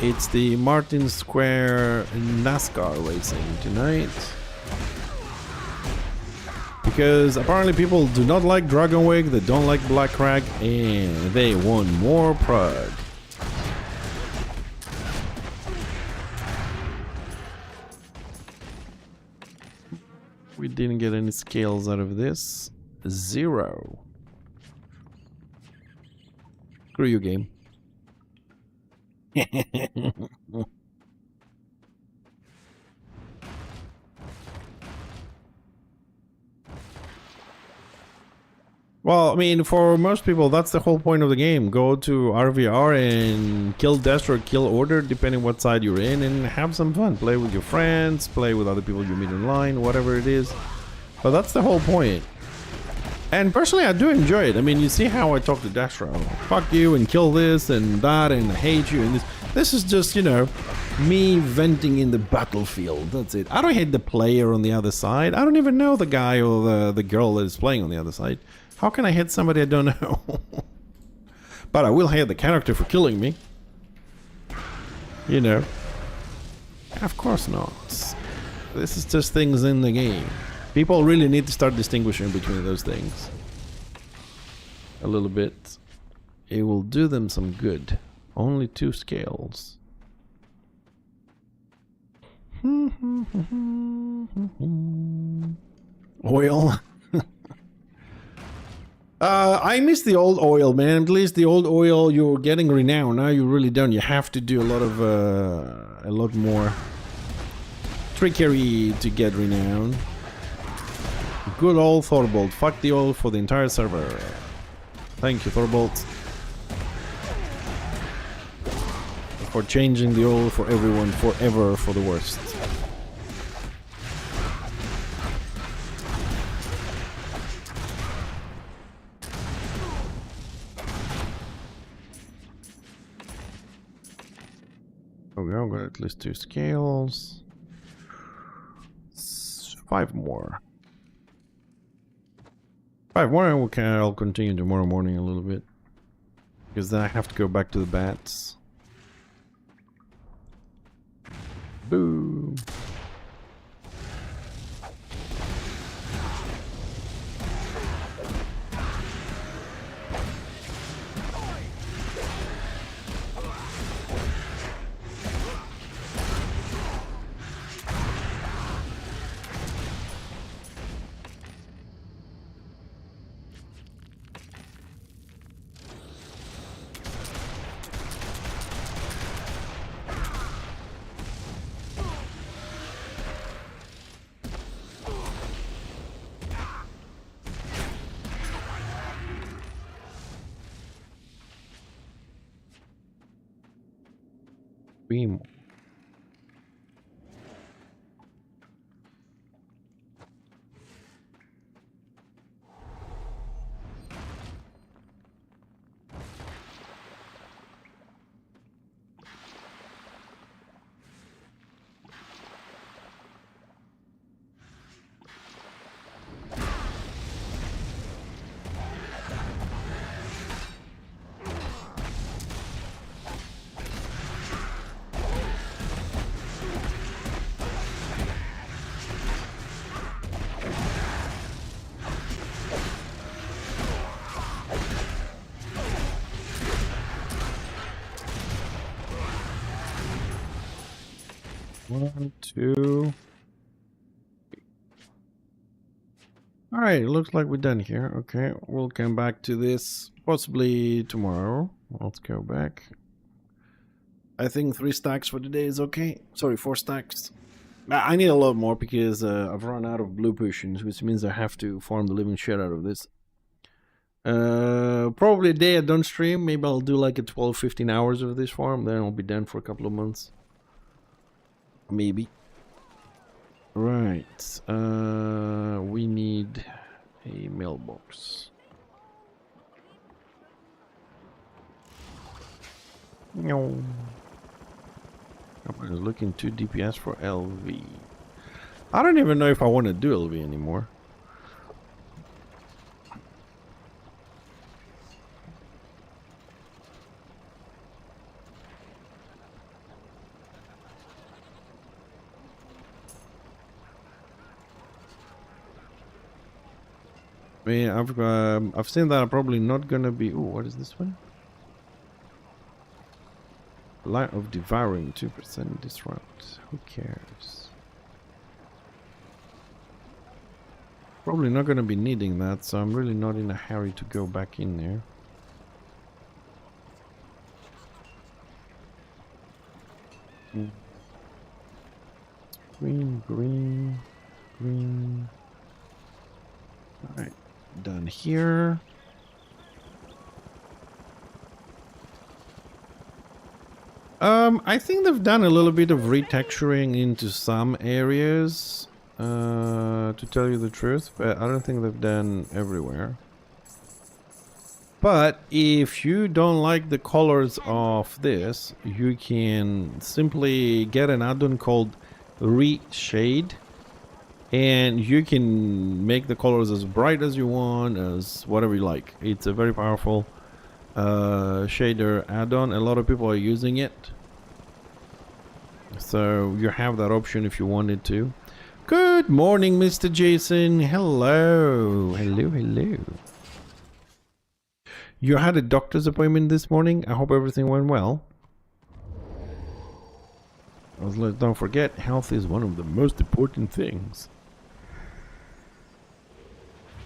It's the Martin Square NASCAR racing tonight. Because apparently people do not like Dragonwig, they don't like Black Crag, and they want more Prague. We didn't get any scales out of this. 0. Screw you, game. Well, I mean, for most people, that's the whole point of the game. Go to RVR and kill Destro, kill Order, depending what side you're in, and have some fun. Play with your friends, play with other people you meet online, whatever it is. But that's the whole point. And personally, I do enjoy it. I mean, you see how I talk to Destro. Fuck you, and kill this and that, and I hate you, and this. This is just, you know, me venting in the battlefield. That's it. I don't hate the player on the other side. I don't even know the guy or the girl that is playing on the other side. How can I hit somebody I don't know? But I will hate the character for killing me. You know. Of course not. This is just things in the game. People really need to start distinguishing between those things. A little bit. It will do them some good. Only 2 scales. Oil. I miss the old oil, man. At least the old oil, you're getting renown. Now you really don't. You have to do a lot more trickery to get renown. Good old Thorbolt. Fuck the oil for the entire server. Thank you, Thorbolt, for changing the oil for everyone forever for the worst. Okay, I've got at least 2 scales. 5 more. 5 more, and I'll continue tomorrow morning a little bit. Because then I have to go back to the bats. Boom. Beam. One, two. Alright, looks like we're done here. Okay, we'll come back to this possibly tomorrow. Let's go back. I think 3 stacks for today is okay. Sorry, 4 stacks. I need a lot more because I've run out of blue potions, which means I have to farm the living shit out of this. Probably a day I don't stream. Maybe I'll do like a 12-15 hours of this farm. Then I'll be done for a couple of months. Maybe. Right. We need a mailbox. No. I was looking 2 DPS for LV. I don't even know if I want to do LV anymore. I mean, I've seen that I'm probably not gonna be. Oh, what is this one? Light of devouring 2% disrupt. Who cares? Probably not gonna be needing that, so I'm really not in a hurry to go back in there. Green, green, green. All right. Done here. I think they've done a little bit of retexturing into some areas, to tell you the truth, but I don't think they've done everywhere. But if you don't like the colors of this, you can simply get an add-on called Reshade. And you can make the colors as bright as you want, as whatever you like. It's a very powerful shader add-on. A lot of people are using it. So you have that option if you wanted to. Good morning, Mr. Jason. Hello. Hello, hello. You had a doctor's appointment this morning. I hope everything went well. Don't forget, health is one of the most important things.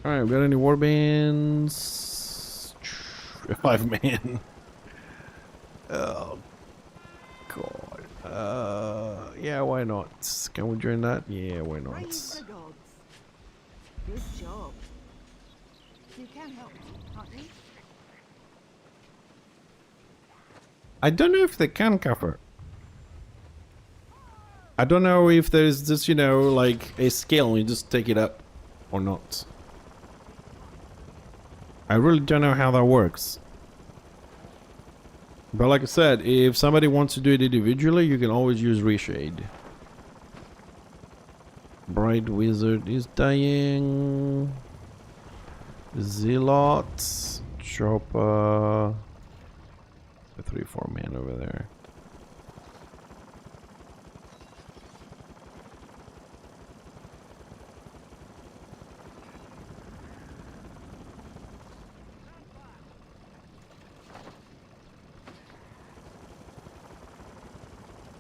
Alright, we got any warbands? 5-man. Oh, God. Yeah, why not? Can we join that? Yeah, why not? Good job. You can help, can't you? I don't know if they can cover. I don't know if there's just, you know, like a scale and you just take it up or not. I really don't know how that works. But like I said, if somebody wants to do it individually, you can always use Reshade. Bright Wizard is dying. Zealot. Chopper. The 3-4 man over there.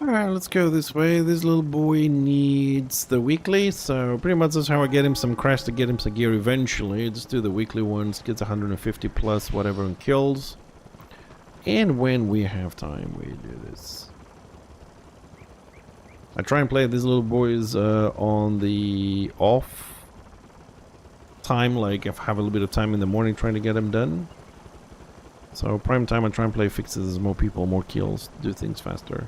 Alright, let's go this way. This little boy needs the weekly, so pretty much that's how I get him some crash to get him some gear eventually. Just do the weekly ones, gets 150 plus whatever and kills. And when we have time, we do this. I try and play these little boys on the off time, like if I have a little bit of time in the morning trying to get them done. So prime time I try and play fixes, more people, more kills, do things faster.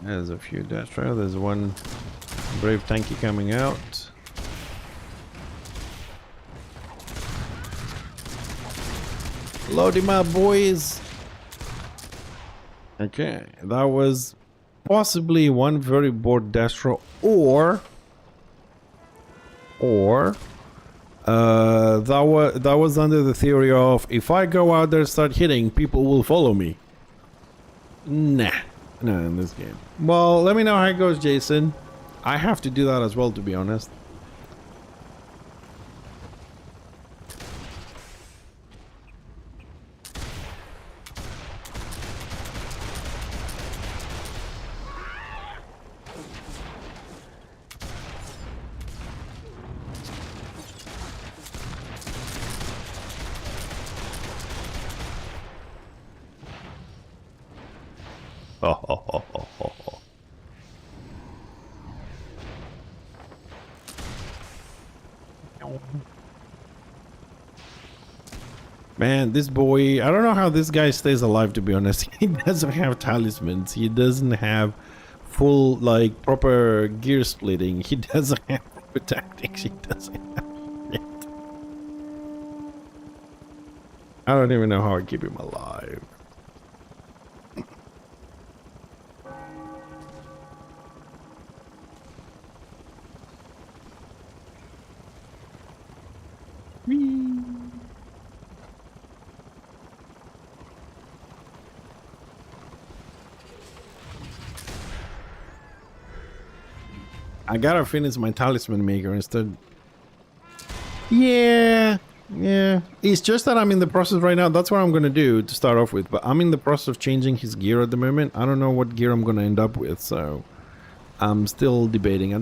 There's a few Dastra. There's one brave tanky coming out. Load him up, boys. Okay, that was possibly one very bored Dastra, or that was under the theory of if I go out there and start hitting, people will follow me. Nah. No, in this game. Well, let me know how it goes, Jason. I have to do that as well, to be honest. Man, this boy, I don't know how this guy stays alive, to be honest. He doesn't have talismans. He doesn't have full, like, proper gear splitting. He doesn't have With tactics, he doesn't have shit. I don't even know how I keep him alive. I gotta finish my talisman maker instead. Yeah. It's just that I'm in the process right now. That's what I'm gonna do to start off with. But I'm in the process of changing his gear at the moment. I don't know what gear I'm gonna end up with, so I'm still debating. I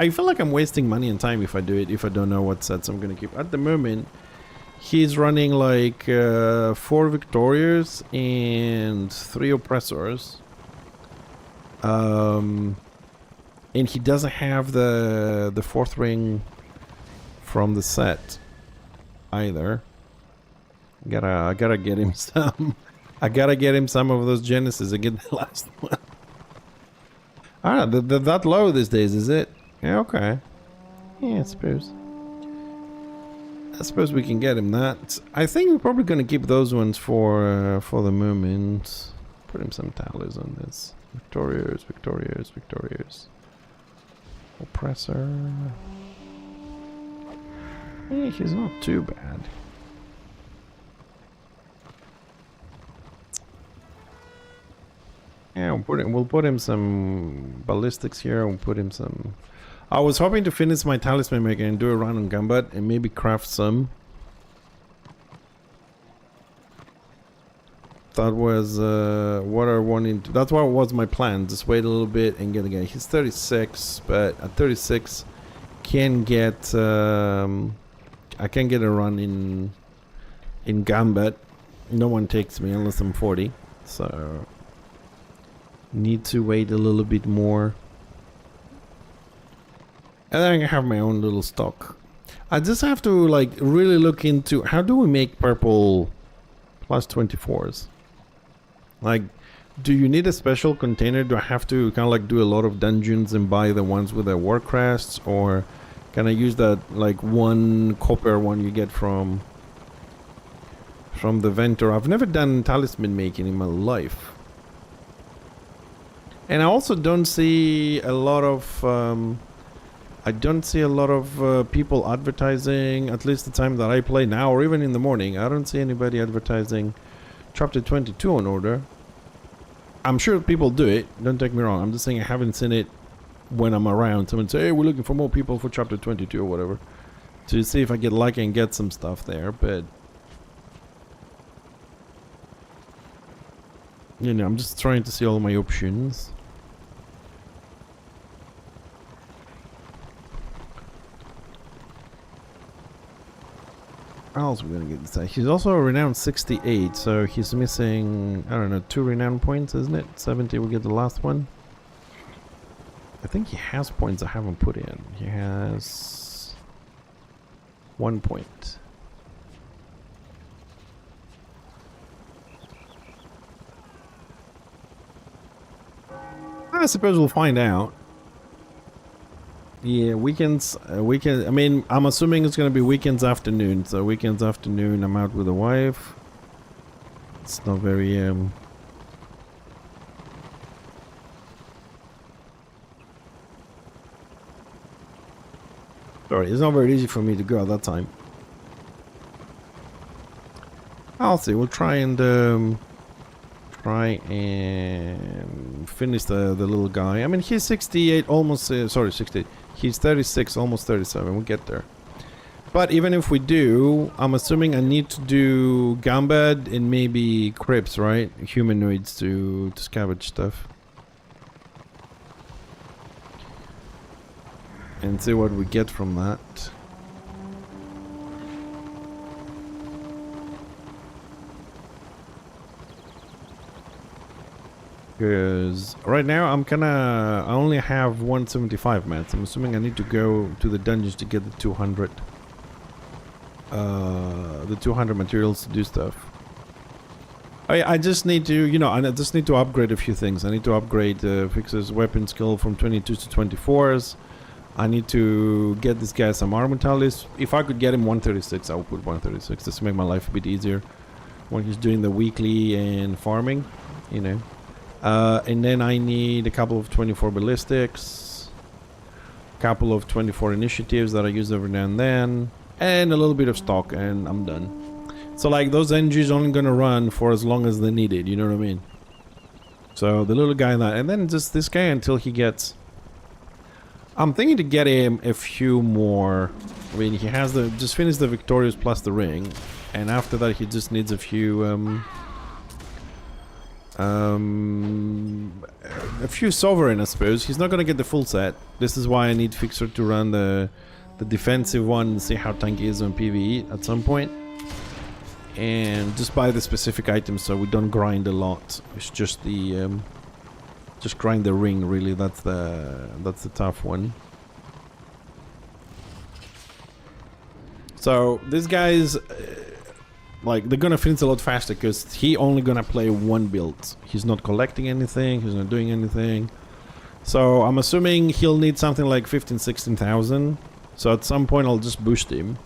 feel like I'm wasting money and time if I do it, if I don't know what sets I'm gonna keep. At the moment, he's running like 4 Victorias and 3 Oppressors. And he doesn't have the 4th ring from the set either. I gotta get him some. I gotta get him some of those Genesis and get the last one. Ah, they're that low these days, is it? Yeah, okay. Yeah, I suppose we can get him that. I think we're probably gonna keep those ones for the moment. Put him some tallies on this. Victorious. Oppressor. Yeah, he's not too bad. Yeah, we'll put him some ballistics here. We'll put him some. I was hoping to finish my talisman maker and do a run on combat and maybe craft some. That was what I wanted to, that's what was my plan. Just wait a little bit and get the guy. He's 36, but at 36 can get I can get a run in Gambit. No one takes me unless I'm 40. So need to wait a little bit more. And then I can have my own little stock. I just have to like really look into how do we make purple plus 24s? Like, do you need a special container? Do I have to kind of like do a lot of dungeons and buy the ones with the war crests? Or can I use that like 1 copper one you get from the Ventor? I've never done talisman making in my life. And I also don't see a lot of people advertising, at least the time that I play now or even in the morning. I don't see anybody advertising Chapter 22 on order. I'm sure people do it, don't take me wrong. I'm just saying I haven't seen it when I'm around. Someone say, hey, we're looking for more people for Chapter 22 or whatever. To see if I get lucky and get some stuff there, but you know, I'm just trying to see all my options. What else are we gonna get this time? He's also a renowned 68, so he's missing, I don't know, 2 renown points, isn't it? 70 will get the last one. I think he has points I haven't put in. He has 1 point. I suppose we'll find out. Yeah, weekends, I mean, I'm assuming it's gonna be weekends afternoon, so weekends afternoon I'm out with the wife. It's not very, sorry, it's not very easy for me to go at that time. I'll see, we'll try and finish the little guy. I mean, he's 68, almost, sorry, 68. He's 36, almost 37. We'll get there. But even if we do, I'm assuming I need to do Gambad and maybe Crips, right? Humanoids to scavenge stuff. And see what we get from that. Because right now I only have 175 mats. I'm assuming I need to go to the dungeons to get the 200 materials to do stuff. I just need to, you know, I just need to upgrade a few things. I need to upgrade Fixer's weapon skill from 22s to 24s. I need to get this guy some armor tallies. If I could get him 136, I would put 136 just to make my life a bit easier when he's doing the weekly and farming, you know. And then I need a couple of 24 ballistics, a couple of 24 initiatives that I use every now and then, and a little bit of stock, and I'm done. So like those engines only gonna run for as long as they need it, you know what I mean? So the little guy that, and then just this guy until he gets... I'm thinking to get him a few more. I mean, he has the... Just finish the Victorious plus the ring. And after that, he just needs a few... a few Sovereign, I suppose. He's not gonna get the full set. This is why I need Fixer to run the defensive one and see how tanky he is on PvE at some point. And just buy the specific items so we don't grind a lot. It's just the... just grind the ring, really. That's the tough one. So these guys, like, they're gonna finish a lot faster because he only gonna play one build. He's not collecting anything. He's not doing anything. So I'm assuming he'll need something like 16,000. So at some point I'll just boost him.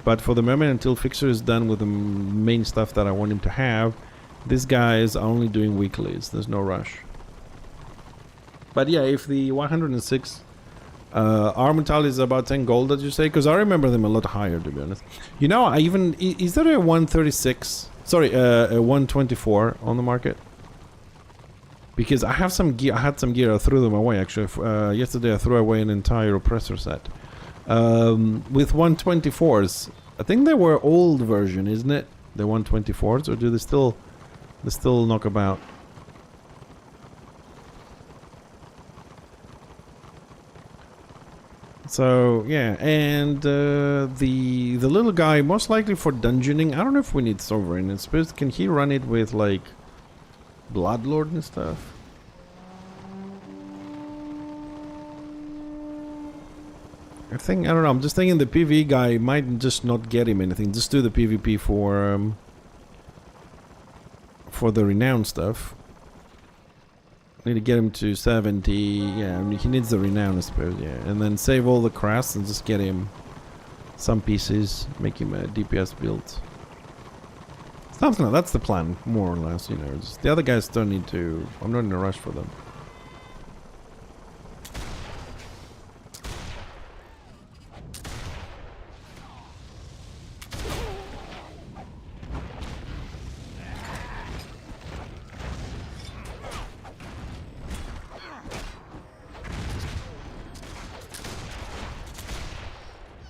But for the moment, until Fixer is done with the main stuff that I want him to have, these guys are only doing weeklies. There's no rush. But yeah, if the 106 armor tally is about 10 gold, as you say, because I remember them a lot higher, to be honest. You know, I even... Is there a 136... Sorry, a 124 on the market? Because I have some gear... I had some gear, I threw them away, actually. Yesterday I threw away an entire oppressor set. With 124s. I think they were old version, isn't it? The 124s, or do they still... They still knock about? So yeah, and the little guy, most likely for dungeoning. I don't know if we need Sovereign. I suppose, can he run it with like Bloodlord and stuff? I don't know, I'm just thinking the PvE guy might just not get him anything. Just do the PvP for the renown stuff. Need to get him to 70. Yeah, I mean, he needs the renown, I suppose. Yeah, and then save all the crasts and just get him some pieces, make him a DPS build. Something like that's the plan, more or less. You know, just the other guys don't need to. I'm not in a rush for them.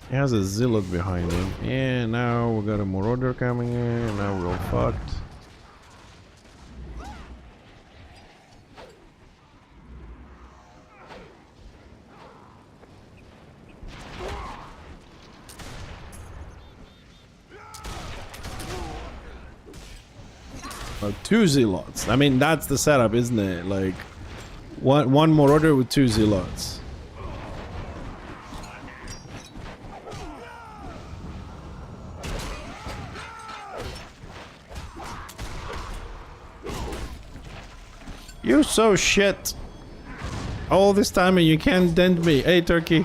He has a zealot behind him. Yeah, now we got a marauder coming in, and now we're all fucked. Two zealots. I mean, that's the setup, isn't it? Like, one marauder with two zealots. You're so shit. All this time and you can't dent me. Hey, turkey.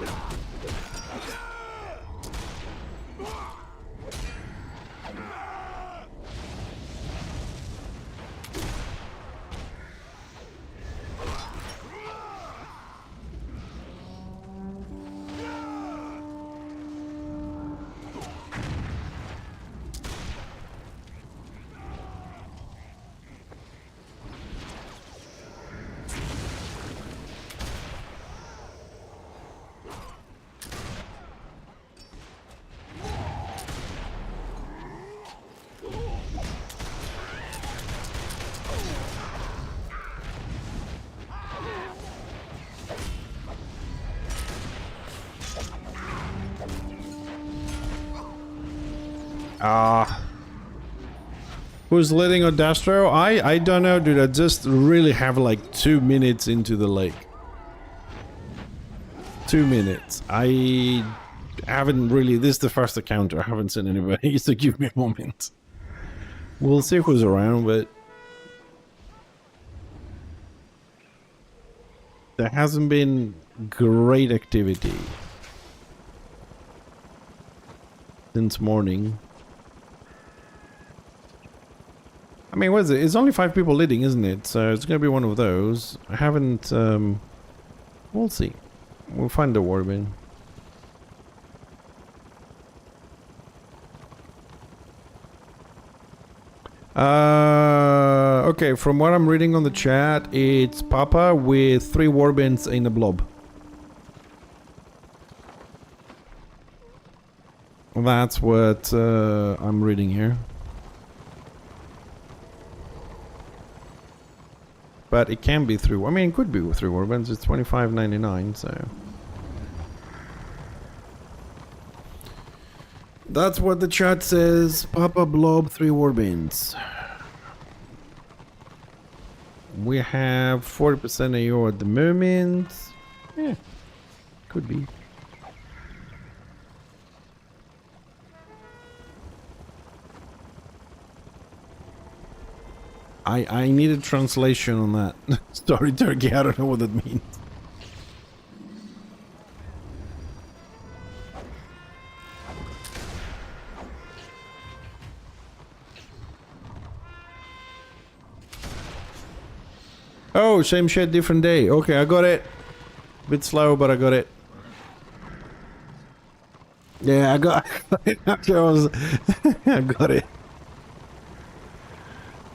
Who's leading Odastro? I don't know, dude. I just really have like 2 minutes into the lake. 2 minutes. I haven't really... This is the first encounter. I haven't seen anybody, so give me a moment. We'll see who's around, but... There hasn't been great activity since morning. I mean, what is it? It's only 5 people leading, isn't it? So it's gonna be one of those. I haven't, we'll see. We'll find the warbin. Okay, from what I'm reading on the chat, it's Papa with 3 warbins in a blob. That's what I'm reading here. But it can be through. I mean, it could be with 3 warbins. It's $25.99, so that's what the chat says. Papa Blob 3 warbins. We have 40% AO at the moment. Yeah, could be. I need a translation on that. Sorry, Turkey, I don't know what that means. Oh, same shit, different day. Okay, I got it. Bit slow, but I got it. Yeah, I got it. I got it.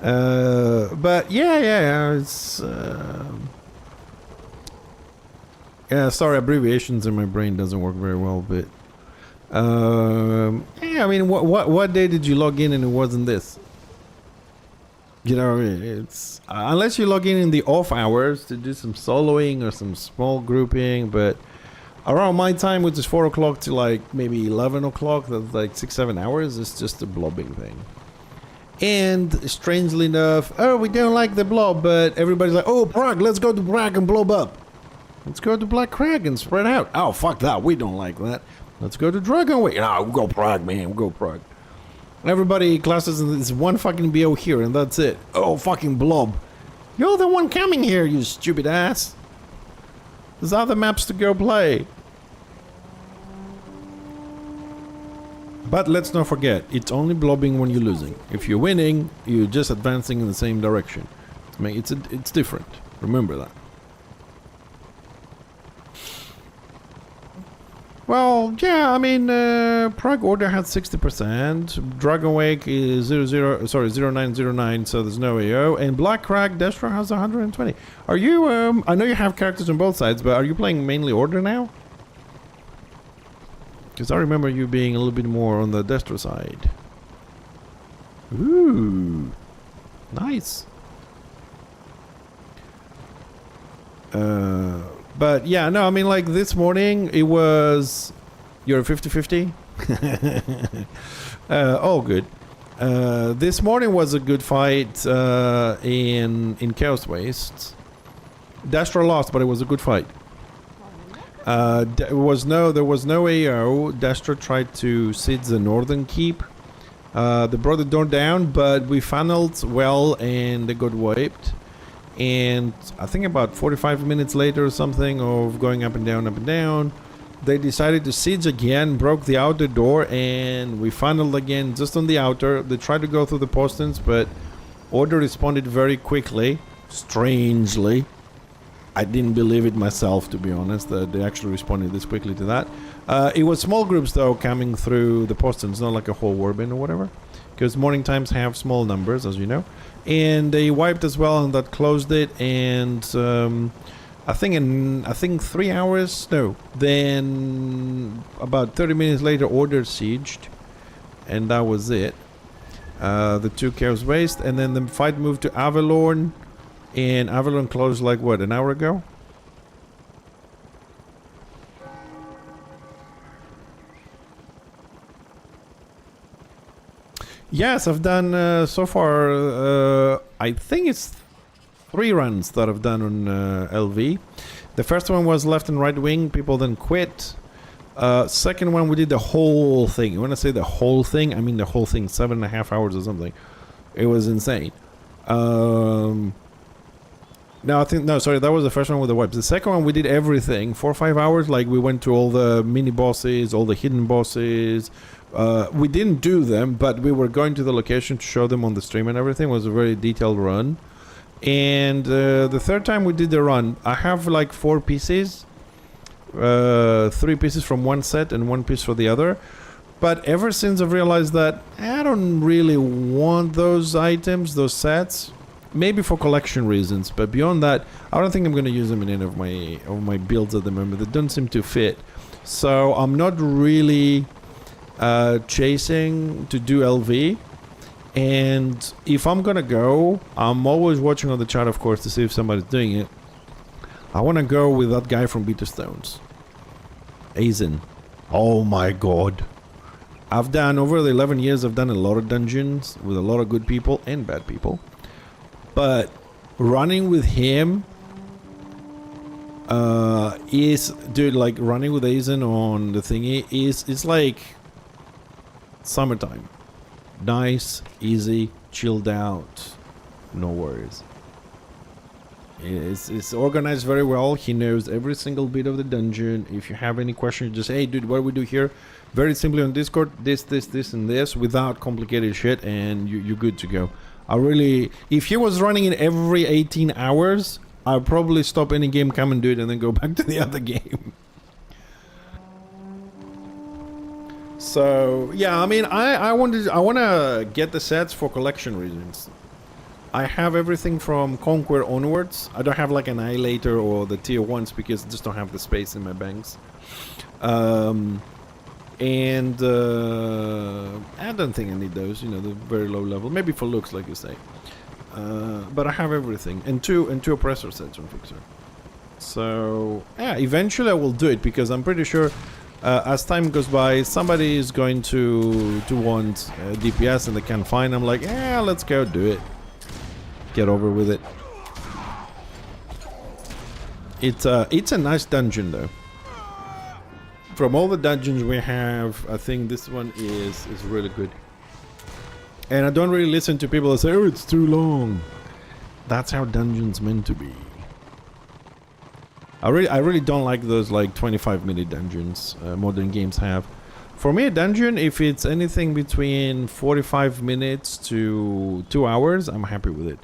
But yeah, it's yeah, sorry, abbreviations in my brain doesn't work very well, but yeah, I mean, what day did you log in and it wasn't this? You know, it's unless you log in the off hours to do some soloing or some small grouping, but around my time, which is 4 o'clock to like maybe 11 o'clock, that's like 6-7 hours, it's just a blobbing thing. And strangely enough, oh, we don't like the blob, but everybody's like, oh, Prague, let's go to Prague and blob up. Let's go to Black Crag and spread out. Oh, fuck that, we don't like that. Let's go to Dragonway. No, we'll go Prague, man, we'll go Prague. Everybody classes in this one fucking BO here, and that's it. Oh, fucking blob. You're the one coming here, you stupid ass. There's other maps to go play. But let's not forget, it's only blobbing when you're losing. If you're winning, you're just advancing in the same direction. It's different. Remember that. Well, yeah, I mean, Prague Order had 60%. Dragonwake is 0909, so there's no AO. And Black Crag Destra has 120. Are you, I know you have characters on both sides, but are you playing mainly Order now? Because I remember you being a little bit more on the Destra side. Ooh. Nice. But yeah, no, I mean, like this morning, it was... You're 50-50? All good. This morning was a good fight in Chaos Waste. Destra lost, but it was a good fight. There was no AO. Destra tried to siege the northern keep. They brought the door down, but we funneled well and they got wiped. And I think about 45 minutes later or something of going up and down, they decided to siege again, broke the outer door, and we funneled again just on the outer. They tried to go through the postings, but Order responded very quickly, strangely. I didn't believe it myself, to be honest, that they actually responded this quickly to that. It was small groups, though, coming through the postings, not like a whole warbin or whatever. Because morning times have small numbers, as you know. And they wiped as well, and that closed it. And I think 3 hours, no. Then about 30 minutes later, Order sieged. And that was it. The 2 Chaos Waste. And then the fight moved to Avalon. And Avalon closed like, what, an hour ago? Yes, I've done so far, I think it's 3 runs that I've done on LV. The first one was left and right wing, people then quit. Second one, we did the whole thing. When I say the whole thing, I mean the whole thing, 7.5 hours or something. It was insane. No, sorry, that was the first one with the webs. The second one, we did everything. 4 or 5 hours, like we went to all the mini bosses, all the hidden bosses. We didn't do them, but we were going to the location to show them on the stream and everything. It was a very detailed run. And the third time we did the run, I have like 4 pieces. 3 pieces from one set and 1 piece for the other. But ever since I've realized that I don't really want those items, those sets, maybe for collection reasons, but beyond that, I don't think I'm going to use them in any of my builds at the moment. They don't seem to fit. So I'm not really chasing to do LV. And if I'm going to go, I'm always watching on the chat, of course, to see if somebody's doing it. I want to go with that guy from Bitter Stones. Aizen. Oh my god. I've done, over the 11 years, I've done a lot of dungeons with a lot of good people and bad people. But running with him is, dude, like running with Aizen on the thingy is like summertime. Nice, easy, chilled out, no worries. It's organized very well. He knows every single bit of the dungeon. If you have any questions, just, hey dude, what do we do here? Very simply on Discord, this and this, without complicated shit, and you're good to go. I really, if he was running it every 18 hours, I'd probably stop any game, come and do it, and then go back to the other game. So yeah, I mean, I want to get the sets for collection reasons. I have everything from Conquer onwards. I don't have like an Annihilator or the tier 1s because I just don't have the space in my banks. And I don't think I need those, you know, the very low level. Maybe for looks, like you say. But I have everything. And two oppressor sets on Fixer. So yeah, eventually I will do it because I'm pretty sure as time goes by, somebody is going to want DPS and they can't find. I'm like, yeah, let's go do it. Get over with it. It's a nice dungeon though. From all the dungeons we have, I think this one is really good. And I don't really listen to people that say, oh, it's too long. That's how dungeons meant to be. I really don't like those like 25-minute dungeons modern games have. For me, a dungeon, if it's anything between 45 minutes to 2 hours, I'm happy with it.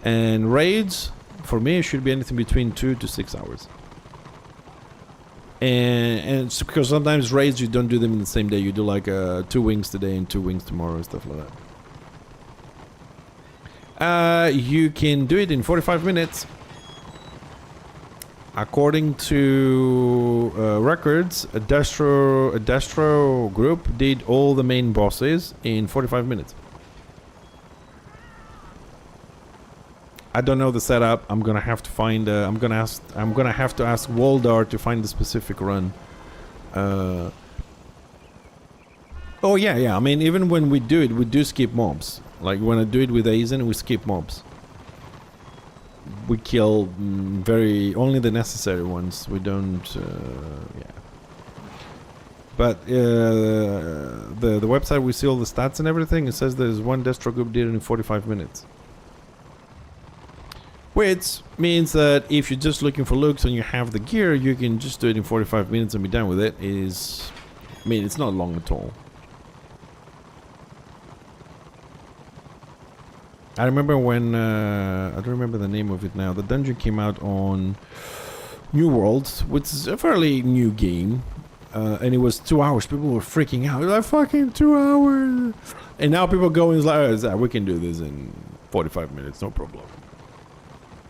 And raids, for me, it should be anything between 2 to 6 hours. And it's because sometimes raids, you don't do them in the same day. You do like 2 wings today and 2 wings tomorrow and stuff like that. You can do it in 45 minutes. According to records, a Destro group did all the main bosses in 45 minutes. I don't know the setup. I'm gonna have to find. I'm gonna have to ask Waldar to find the specific run. Oh yeah. I mean, even when we do it, we do skip mobs. Like when I do it with Aizen, we skip mobs. We kill only the necessary ones. We don't. Yeah. But the website, we see all the stats and everything. It says there's one Destro group did it in 45 minutes. Which means that if you're just looking for looks and you have the gear, you can just do it in 45 minutes and be done with it. I mean, it's not long at all. I remember when, I don't remember the name of it now, the dungeon came out on New World, which is a fairly new game, and it was 2 hours. People were freaking out, like, fucking 2 hours! And now people go and like, oh, we can do this in 45 minutes, no problem.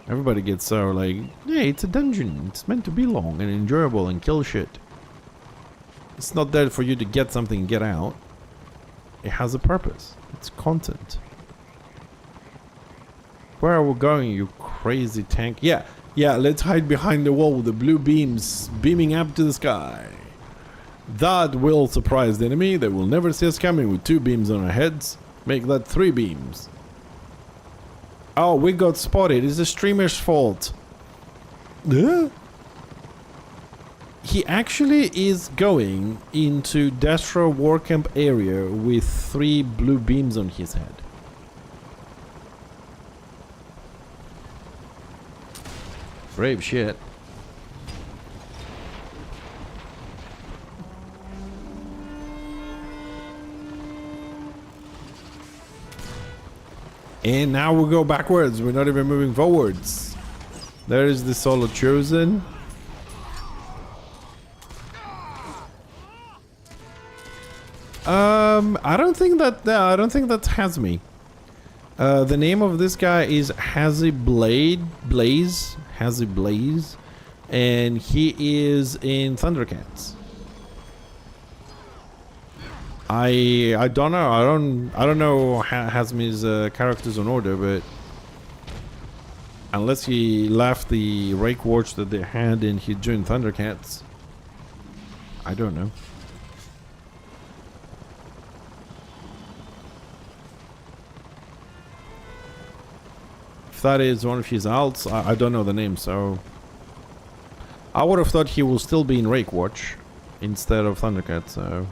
Everybody gets so like, yeah, it's a dungeon. It's meant to be long and enjoyable and kill shit. It's not there for you to get something and get out. It has a purpose. It's content. Where are we going, you crazy tank? Yeah, let's hide behind the wall with the blue beams beaming up to the sky. That will surprise the enemy. They will never see us coming with 2 beams on our heads. Make that 3 beams. Oh, we got spotted. It's the streamer's fault. He actually is going into Destro War Camp area with 3 blue beams on his head. Brave shit. And now we go backwards. We're not even moving forwards. There is the solo chosen. I don't think that has me. The name of this guy is Blaze, and he is in Thundercats. I don't know. I don't know Hazmi's characters on order, but unless he left the Rake Watch that they had and he joined Thundercats, I don't know. If that is one of his alts, I don't know the name, so I would have thought he will still be in Rake Watch instead of Thundercats, so.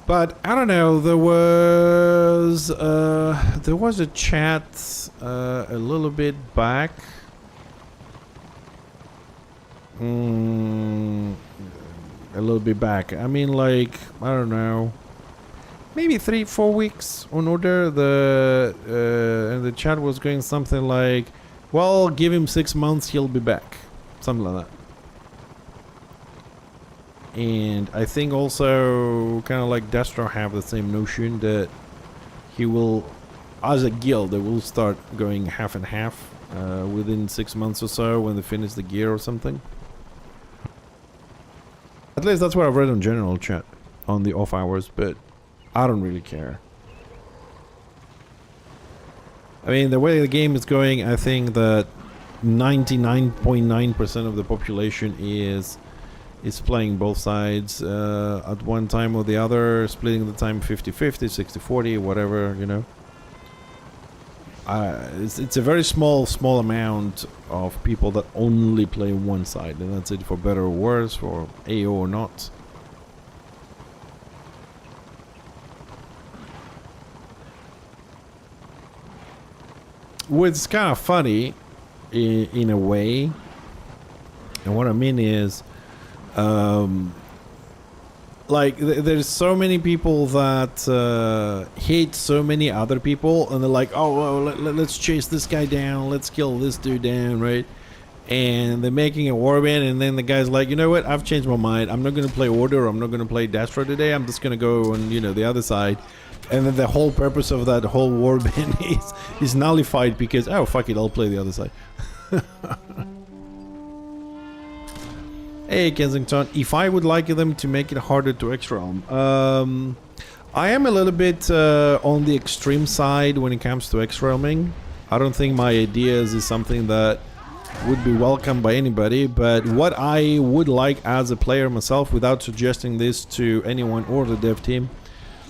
But I don't know. There was a chat a little bit back. A little bit back. I mean, like, I don't know, maybe 3-4 weeks on order. And the chat was going something like, "Well, give him 6 months, he'll be back," something like that. And I think also kind of like Destro have the same notion that he will, as a guild, they will start going half and half within 6 months or so when they finish the gear or something. At least that's what I've read on general chat on the off hours, but I don't really care. I mean, the way the game is going, I think that 99.9% of the population is playing both sides at one time or the other, splitting the time 50-50, 60-40, whatever, you know. It's a very small amount of people that only play one side, and that's it, for better or worse, for AO or not. What's kind of funny in a way, and what I mean is, like there's so many people that hate so many other people, and they're like, "Oh, well, let's chase this guy down, let's kill this dude down," right? And they're making a warband, and then the guy's like, "You know what? I've changed my mind. I'm not gonna play Order. I'm not gonna play Destro today. I'm just gonna go on, you know, the other side." And then the whole purpose of that whole warband is nullified because, oh fuck it, I'll play the other side. Hey Kensington, if I would like them to make it harder to X-Realm, I am a little bit on the extreme side when it comes to X-Realming. I don't think my ideas is something that would be welcomed by anybody, but what I would like as a player myself, without suggesting this to anyone or the dev team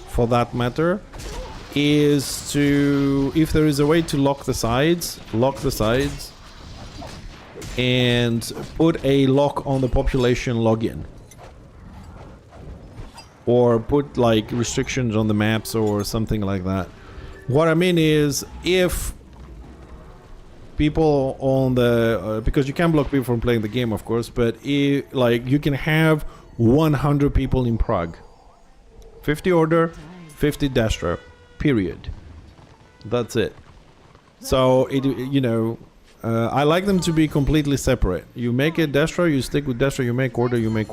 for that matter, is to, if there is a way to lock the sides, and put a lock on the population login, or put like restrictions on the maps or something like that. What I mean is, if people on the because you can block people from playing the game, of course, but if, like, you can have 100 people in Prague, 50 Order, 50 Destro, period. That's it. So it, you know, I like them to be completely separate. You make it Destro, you stick with Destro. You make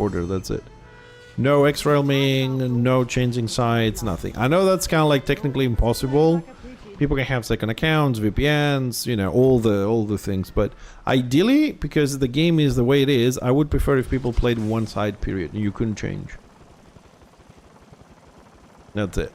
Order, that's it. No X-Realming, no changing sides, nothing. I know that's kind of like technically impossible. People can have second accounts, VPNs, you know, all the things. But ideally, because the game is the way it is, I would prefer if people played one side, period. You couldn't change. That's it.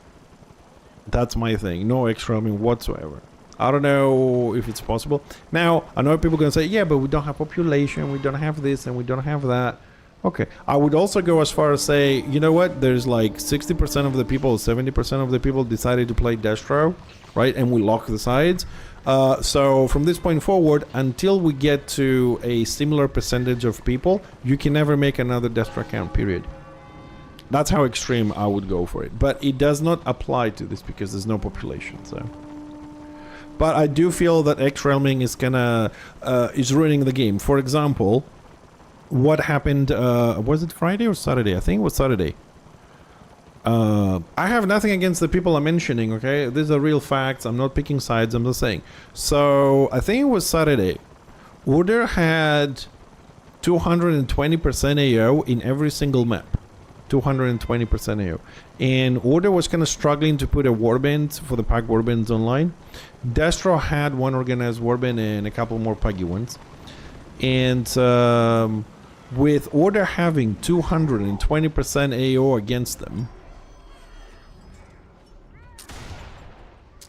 That's my thing. No X-Realming whatsoever. I don't know if it's possible. Now, I know people are going to say, yeah, but we don't have population, we don't have this, and we don't have that. Okay. I would also go as far as say, you know what? There's like 60% of the people, 70% of the people decided to play Destro, right? And we lock the sides. So from this point forward, until we get to a similar percentage of people, you can never make another Destro account, period. That's how extreme I would go for it. But it does not apply to this because there's no population, so... But I do feel that X-Realming is gonna is ruining the game. For example, what happened? Was it Friday or Saturday? I think it was Saturday. I have nothing against the people I'm mentioning. Okay, these are real facts. I'm not picking sides. I'm just saying. So I think it was Saturday. Order had 220% AO in every single map. 220% AO. And Order was kind of struggling to put a warband for the pack warbands online. Destro had one organized warband and a couple more puggy ones. And with Order having 220% AO against them,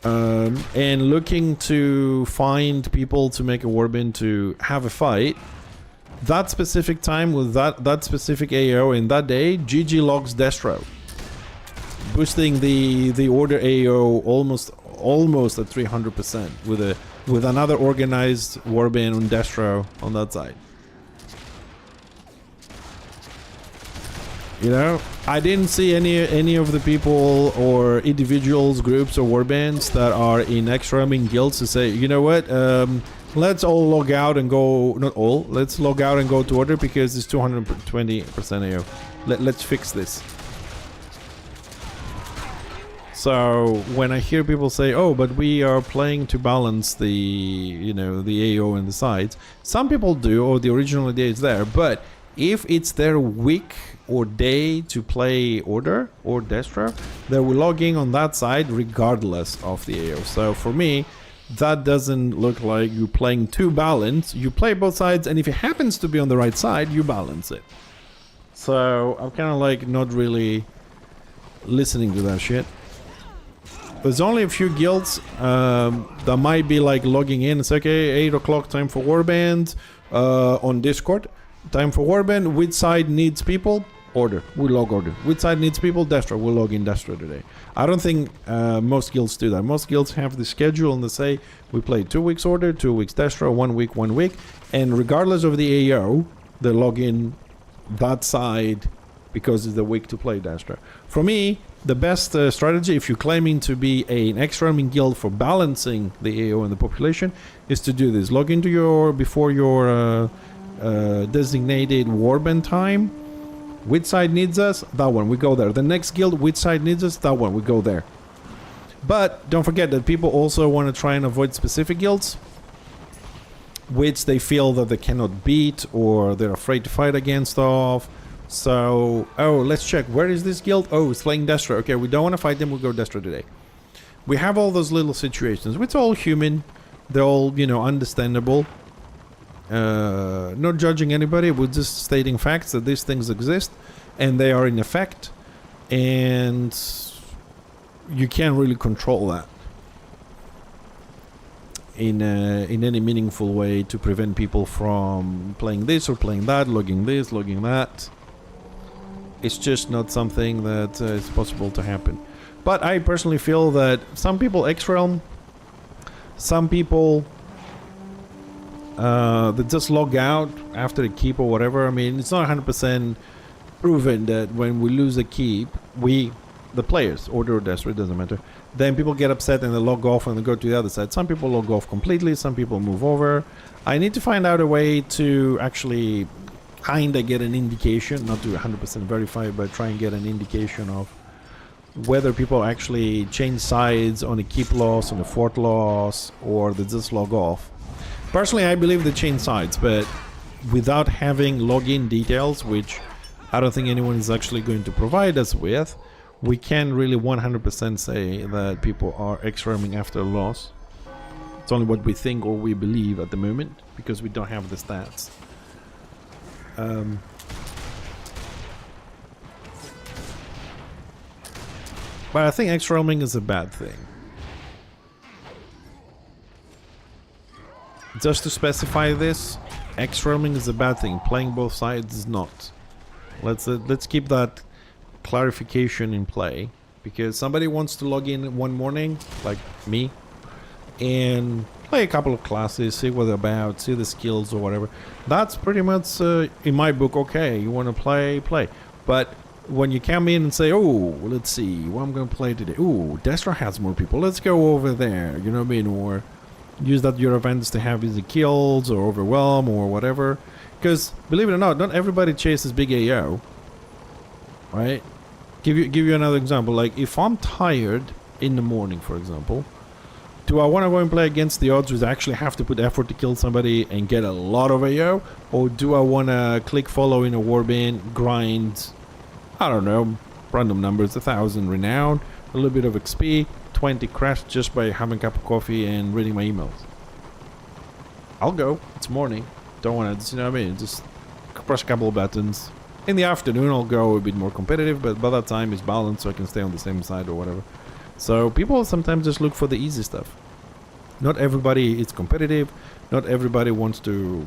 and looking to find people to make a warband to have a fight, that specific time with that specific AO in that day, GG logs Destro, boosting the Order AO almost at 300% with another organized warband on Destro on that side. You know, I didn't see any of the people or individuals, groups, or warbands that are in X-Realming guilds to say, you know what, let's all log out and go. Not all. Let's log out and go to Order because it's 220% AO. Let's fix this. So when I hear people say, "Oh, but we are playing to balance the the AO and the sides," some people do, or the original idea is there, but if it's their week or day to play Order or Destro, they will log in on that side regardless of the AO. So for me, that doesn't look like you playing too balanced. You play both sides, and if it happens to be on the right side, you balance it. So I'm kind of like not really listening to that shit. There's only a few guilds that might be like logging in and say, okay, 8 o'clock, time for warband on Discord. Time for warband. Which side needs people? Order. We log Order. Which side needs people? Destro. We'll log in Destro today. I don't think most guilds do that. Most guilds have the schedule and they say we play 2 weeks Order, 2 weeks Destro, 1 week, 1 week. And regardless of the AO, they log in that side because it's the week to play Destro. For me, the best strategy, if you're claiming to be an X-Realming guild for balancing the AO and the population, is to do this. Log into before your designated warband time. Which side needs us? That one, we go there. The next guild, which side needs us? That one, we go there. But don't forget that people also want to try and avoid specific guilds, which they feel that they cannot beat or they're afraid to fight against off. So, oh, let's check. Where is this guild? Oh, it's playing Destro. Okay, we don't want to fight them. We'll go Destro today. We have all those little situations. It's all human. They're all, understandable. Not judging anybody. We're just stating facts that these things exist and they are in effect. And you can't really control that in any meaningful way to prevent people from playing this or playing that, logging this, logging that. It's just not something that is possible to happen. But I personally feel that some people X-Realm, some people that just log out after a keep or whatever. I mean, it's not 100% proven that when we lose a keep, the players, Order or Destro, it doesn't matter, then people get upset and they log off and they go to the other side. Some people log off completely, some people move over. I need to find out a way to actually kind of get an indication, not to 100% verify, but try and get an indication of whether people actually change sides on a keep loss, on a fort loss, or they just log off. Personally, I believe they change sides, but without having login details, which I don't think anyone is actually going to provide us with, we can't really 100% say that people are X-Realming after a loss. It's only what we think or we believe at the moment, because we don't have the stats. But I think X-Realming is a bad thing. Just to specify this, X-Realming is a bad thing. Playing both sides is not. Let's keep that clarification in play, because somebody wants to log in one morning, like me, and play a couple of classes, see what they're about, see the skills or whatever. That's pretty much, in my book, okay. You want to play. But when you come in and say, oh, let's see, what I'm going to play today. Oh, Destro has more people. Let's go over there. You know what I mean? Or use that your events to have easy kills or overwhelm or whatever. Because believe it or not everybody chases big AO, right? Give you another example. Like if I'm tired in the morning, for example, do I want to go and play against the odds, which I actually have to put effort to kill somebody and get a lot of AO, or do I want to click follow in a warband, grind, I don't know, random numbers, 1,000 renown, a little bit of XP, 20 crash just by having a cup of coffee and reading my emails? I'll go. It's morning. Don't want to, you know what I mean? Just press a couple of buttons. In the afternoon, I'll go a bit more competitive, but by that time it's balanced, so I can stay on the same side or whatever. So people sometimes just look for the easy stuff. Not everybody is competitive. Not everybody wants to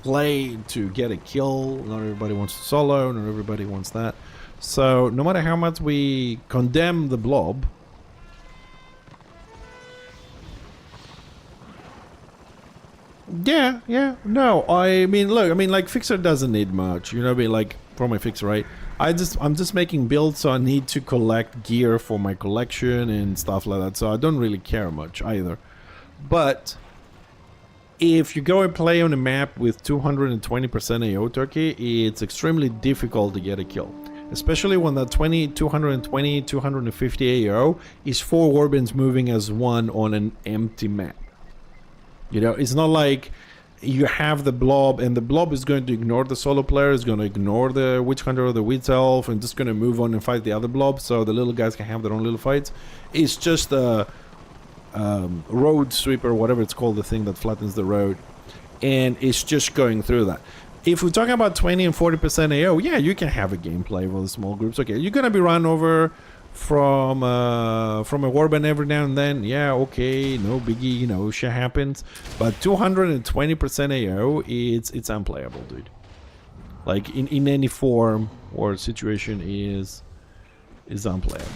play to get a kill. Not everybody wants to solo. Not everybody wants that. So no matter how much we condemn the blob, yeah, no, I mean, look, I mean, like, Fixer doesn't need much, you know what I mean, like, for my Fixer, right? I'm just making builds, so I need to collect gear for my collection and stuff like that, so I don't really care much either. But if you go and play on a map with 220% AO turkey, it's extremely difficult to get a kill. Especially when that 220, 250 AO is 4 warbands moving as one on an empty map. You know, it's not like you have the blob and the blob is going to ignore the solo player, is going to ignore the witch hunter or the witch elf and just going to move on and fight the other blob, so the little guys can have their own little fights. It's just a road sweeper, whatever it's called, the thing that flattens the road, and it's just going through that. If we're talking about 20 and 40% AO, yeah, you can have a gameplay with the small groups. Okay, you're gonna be run over from a warband every now and then. Yeah, okay, no biggie, you know, shit happens. But 220% AO, it's unplayable, dude. Like in any form or situation is unplayable.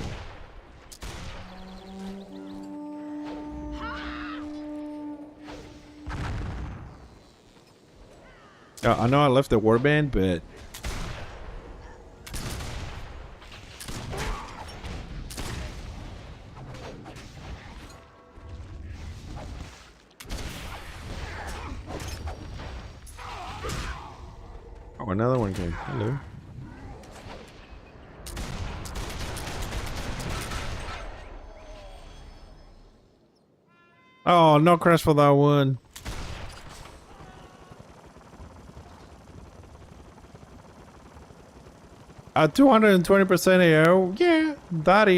I know I left the warband, but oh, another one came. Hello. Oh, no crash for that one. At 220% AO, yeah, that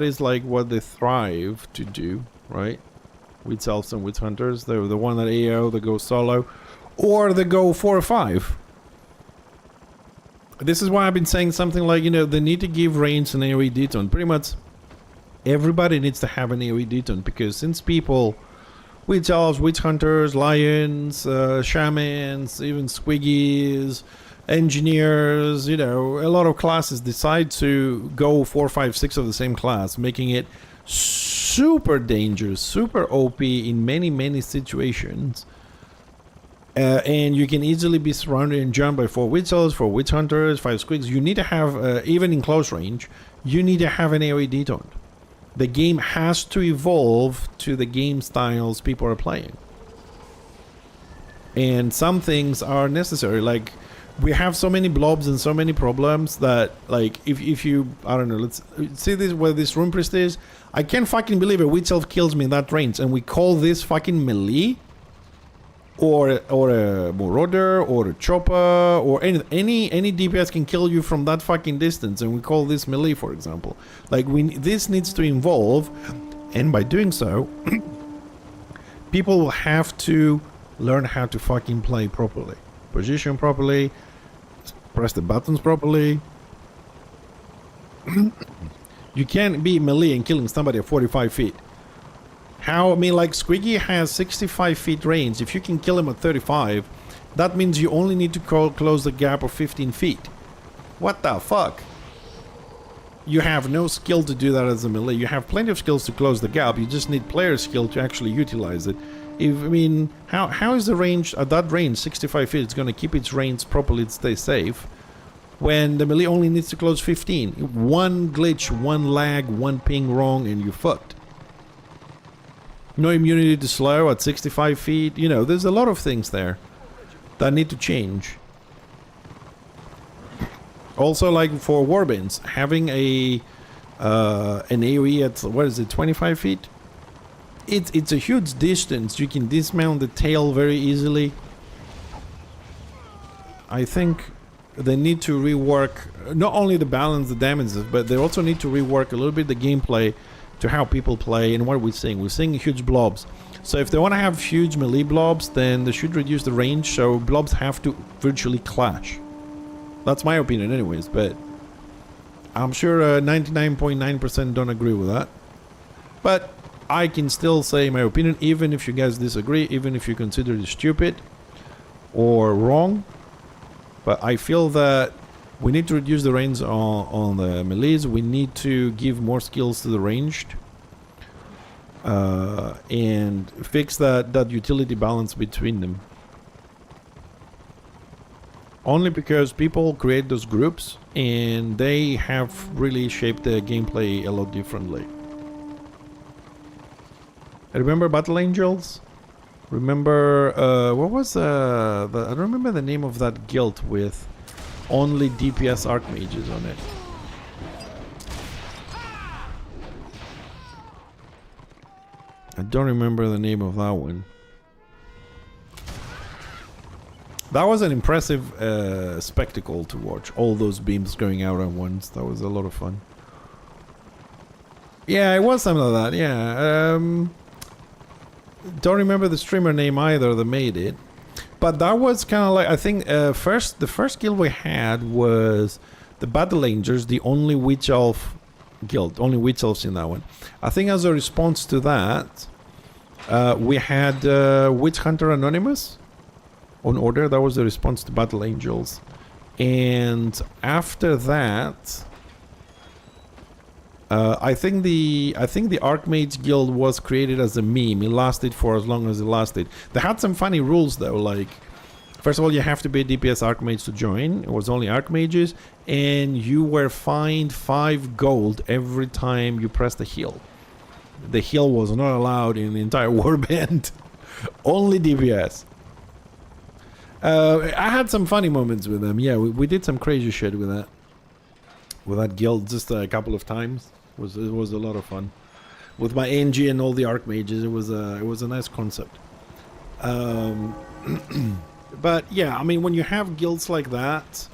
is like what they thrive to do, right? Witch elves and witch hunters, they're the one that AO, they go solo, or they go 4 or 5. This is why I've been saying something like, you know, they need to give range an AoE detone. Pretty much everybody needs to have an AoE detone, because since people, witch elves, witch hunters, lions, shamans, even squiggies, engineers, you know, a lot of classes decide to go 4, 5, 6 of the same class, making it super dangerous, super OP in many situations. And you can easily be surrounded and jumped by 4 witch elves, 4 witch hunters, 5 squigs. You need to have, even in close range, you need to have an AoE detoned. The game has to evolve to the game styles people are playing. And some things are necessary, like we have so many blobs and so many problems that, like, if you, I don't know, let's see this where this rune priest is. I can't fucking believe a witch elf kills me in that range, and we call this fucking melee, or a marauder, or a chopper, or any DPS can kill you from that fucking distance, and we call this melee, for example. Like, this needs to evolve, and by doing so, people will have to learn how to fucking play properly, position properly, press the buttons properly. You can't be melee and killing somebody at 45 feet. How, I mean, like, Squiggy has 65 feet range. If you can kill him at 35, that means you only need to close the gap of 15 feet. What the fuck? You have no skill to do that as a melee. You have plenty of skills to close the gap. You just need player skill to actually utilize it. I mean, how is the range, at that range, 65 feet, it's going to keep its range properly to stay safe, when the melee only needs to close 15? One glitch, one lag, one ping wrong, and you're fucked. No immunity to slow at 65 feet. You know, there's a lot of things there that need to change. Also, like for warbands, having a an AoE at, what is it, 25 feet? It's a huge distance. You can dismount the tail very easily. I think they need to rework not only the balance, the damages, but they also need to rework a little bit the gameplay to how people play and what we're seeing. We're seeing huge blobs. So if they want to have huge melee blobs, then they should reduce the range so blobs have to virtually clash. That's my opinion anyways, but I'm sure 99.9% don't agree with that. But I can still say my opinion, even if you guys disagree, even if you consider it stupid or wrong. But I feel that we need to reduce the range on the melees. We need to give more skills to the ranged. And fix that utility balance between them. Only because people create those groups and they have really shaped the gameplay a lot differently. I remember Battle Angels. Remember what was I don't remember the name of that guild with only DPS archmages on it. I don't remember the name of that one. That was an impressive spectacle to watch. All those beams going out at once. That was a lot of fun. Yeah, it was something like that. Yeah. Don't remember the streamer name either that made it. But that was kind of like, I think the first guild we had was the Battle Angels, the only Witch Elf guild. Only Witch Elves in that one. I think as a response to that, we had Witch Hunter Anonymous on order. That was the response to Battle Angels. And after that, I think the Archmage Guild was created as a meme. It lasted for as long as it lasted. They had some funny rules though, like first of all, you have to be a DPS Archmage to join. It was only Archmages, and you were fined 5 gold every time you pressed the heal. The heal was not allowed in the entire warband. Only DPS. I had some funny moments with them. Yeah, we did some crazy shit with that guild just a couple of times. It was a lot of fun with my NG and all the archmages. It was a nice concept. But yeah, I mean, when you have guilds like that,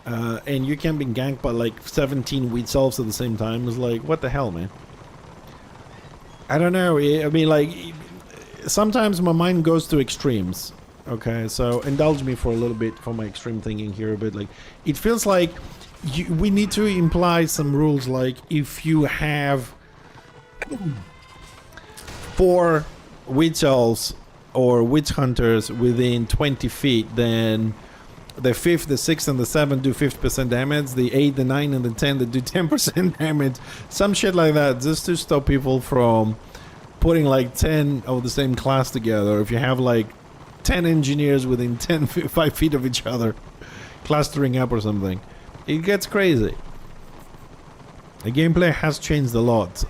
and you can be ganked by like 17 wheat elves at the same time, it's like, what the hell, man? I don't know. I mean, like, sometimes my mind goes to extremes. Okay, so indulge me for a little bit for my extreme thinking here a bit. Like, it feels like we need to imply some rules, like if you have 4 witch elves or witch hunters within 20 feet, then the 5th, the 6th, and the 7th do 50% damage. The 8, the 9, and the 10 that do 10% damage. Some shit like that, just to stop people from putting like 10 of the same class together. If you have like 10 engineers within 5 feet of each other, clustering up or something, it gets crazy. The gameplay has changed a lot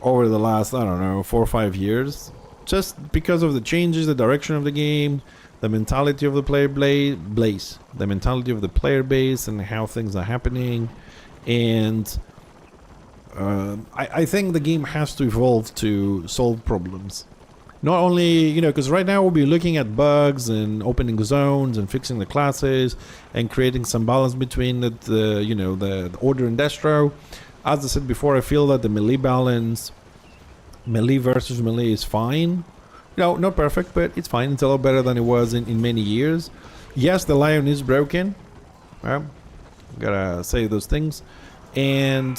over the last, I don't know, 4 or 5 years. Just because of the changes, the direction of the game, the mentality of the player base, the mentality of the player base, and how things are happening. And I think the game has to evolve to solve problems. Not only, you know, because right now we'll be looking at bugs and opening zones and fixing the classes and creating some balance between the order and destro. As I said before, I feel that the melee balance, melee versus melee, is fine. No, not perfect, but it's fine. It's a lot better than it was in many years. Yes, the lion is broken. Well, gotta say those things. And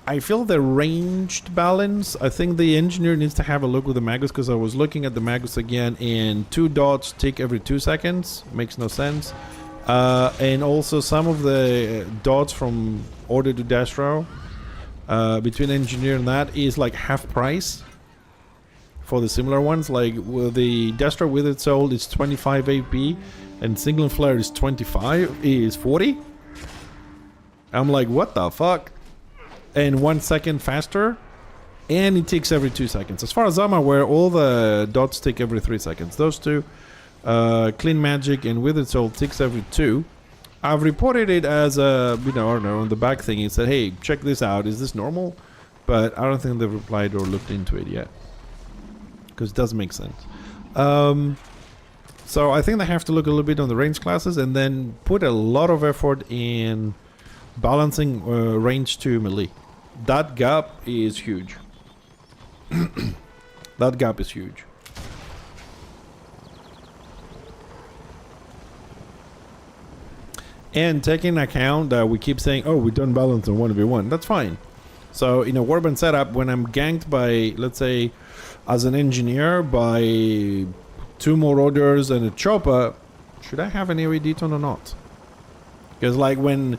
I feel the ranged balance, I think the engineer needs to have a look with the Magus, because I was looking at the Magus again, and 2 dots tick every 2 seconds. Makes no sense. And also some of the dots from order to destro between engineer and that is like half price for the similar ones. Like with the destro with its soul is 25 AP and single flare is 40. I'm like, what the fuck? and 1 second faster, and it ticks every 2 seconds. As far as I'm aware, all the dots tick every 3 seconds. Those two, Clean Magic and Withered Soul, ticks every 2. I've reported it as a, I don't know, on the back thing. It said, hey, check this out. Is this normal? But I don't think they've replied or looked into it yet. Because it does make sense. So I think they have to look a little bit on the range classes and then put a lot of effort in balancing range to melee. That gap is huge. That gap is huge. And taking into account that we keep saying, oh, we don't balance on 1v1, that's fine. So in a warband setup, when I'm ganked by, let's say, as an engineer, by 2 marauders and a chopper, should I have an AoE deton or not? Because like when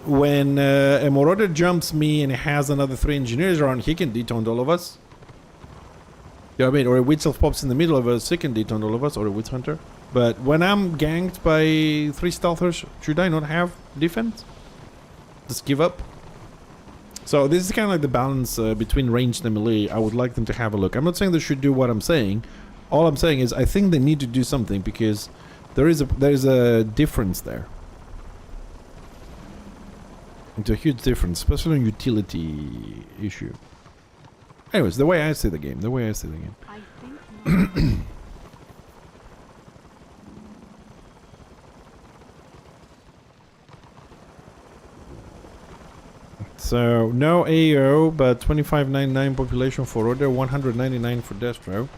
a marauder jumps me and has another 3 engineers around, he can deton all of us. You know what I mean? Or a witch elf pops in the middle of us, he can deton all of us, or a witch hunter. But when I'm ganked by 3 stealthers, should I not have defense? Just give up? So this is kind of like the balance between ranged and melee. I would like them to have a look. I'm not saying they should do what I'm saying. All I'm saying is I think they need to do something because there is a difference there. It's a huge difference, especially on utility issue. Anyways, the way I see the game. I think So no AO, but 2599 population for Order, 199 for Destro.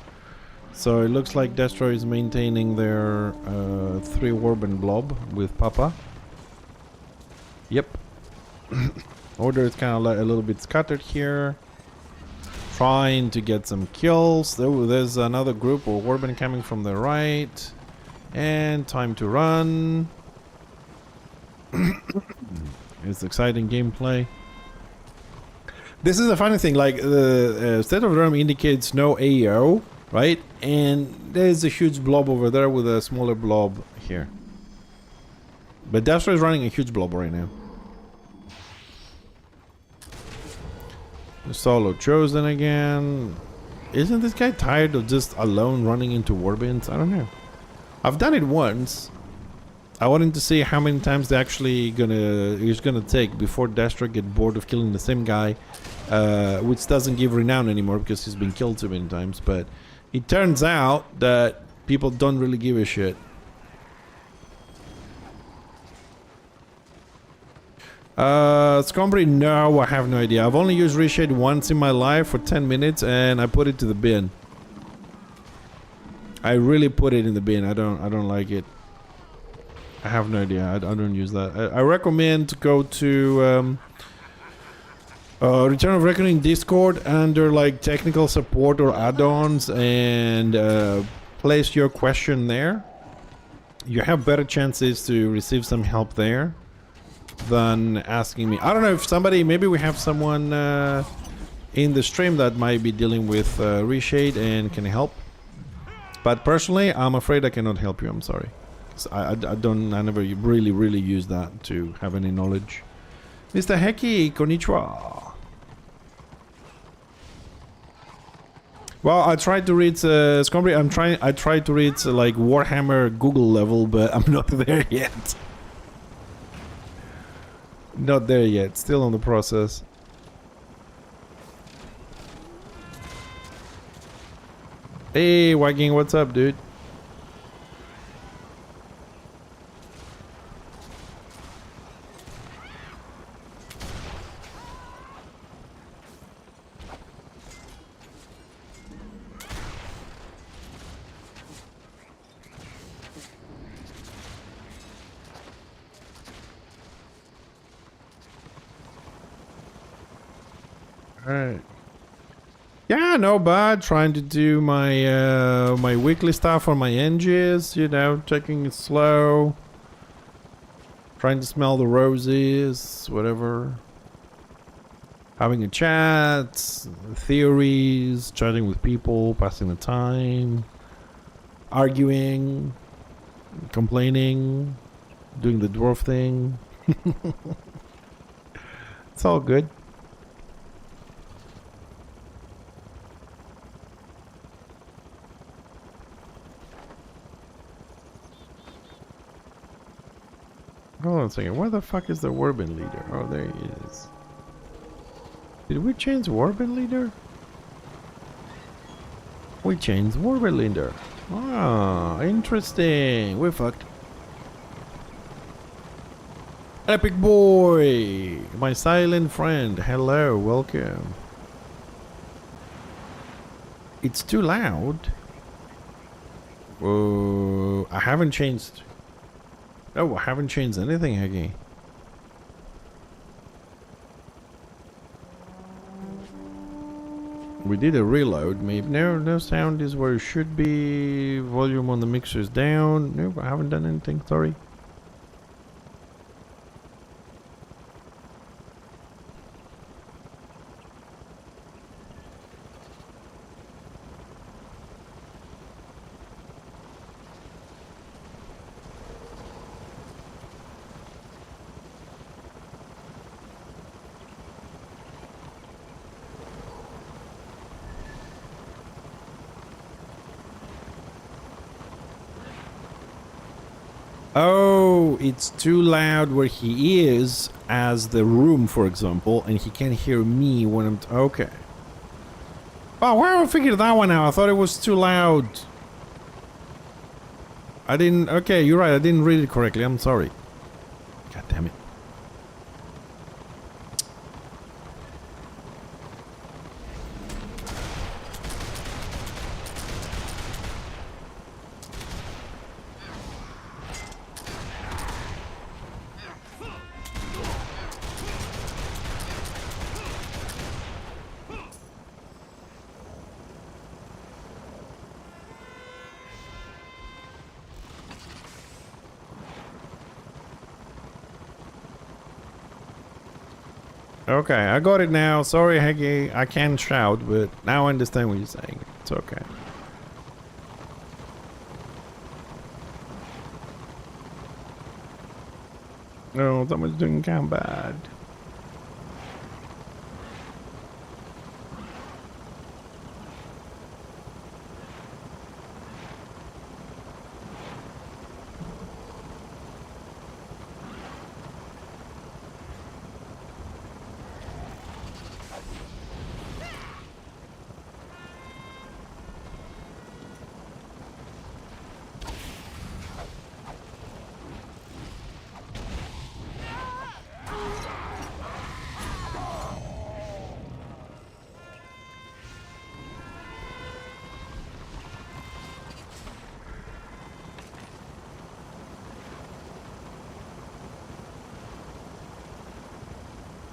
So it looks like Destro is maintaining their 3 Warband blob with Papa. Yep. Order is kind of like a little bit scattered here, trying to get some kills. There's another group of Warband coming from the right, and time to run. It's exciting gameplay. This is a funny thing, like the State of the Realm indicates no AO, right? And there's a huge blob over there with a smaller blob here. But Destro is running a huge blob right now. The solo chosen again. Isn't this guy tired of just alone running into warbands? I don't know. I've done it once. I wanted to see how many times they actually is gonna take before Destro get bored of killing the same guy, which doesn't give renown anymore because he's been killed too many times. But it turns out that people don't really give a shit. Scombry, no, I have no idea. I've only used Reshade once in my life for 10 minutes and I put it to the bin. I really put it in the bin. I don't like it. I have no idea. I don't use that. I recommend to go to Return of Reckoning Discord under like technical support or add-ons and place your question there. You have better chances to receive some help there than asking me. I don't know if somebody, maybe we have someone in the stream that might be dealing with Reshade and can help. But personally, I'm afraid I cannot help you. I'm sorry. So I never really use that to have any knowledge. Mr. Heki, konnichiwa. Well, I tried to read Scombry. I tried to read like Warhammer Google level, but I'm not there yet. Not there yet. Still on the process. Hey, Wagging, what's up, dude? Alright. Yeah, no bad. Trying to do my my weekly stuff on my NGs, you know, taking it slow. Trying to smell the roses, whatever. Having a chat, theories, chatting with people, passing the time, arguing, complaining, doing the dwarf thing. It's all good. Hold on a second. Where the fuck is the Warband leader? Oh, there he is. Did we change Warband leader? We changed Warband leader. Ah, interesting. We're fucked. Epic boy! My silent friend. Hello, welcome. It's too loud. I haven't changed. Oh, I haven't changed anything, Heggy. We did a reload, maybe. No sound is where it should be. Volume on the mixer is down. Nope, I haven't done anything, sorry. Oh, it's too loud where he is, as the room, for example, and he can't hear me when I'm... okay. Oh, well, I figured that one out. I thought it was too loud. I didn't... okay, you're right. I didn't read it correctly. I'm sorry. God damn it. Okay, I got it now. Sorry, Heggy. I can't shout, but now I understand what you're saying. It's okay. No, someone's doing combat.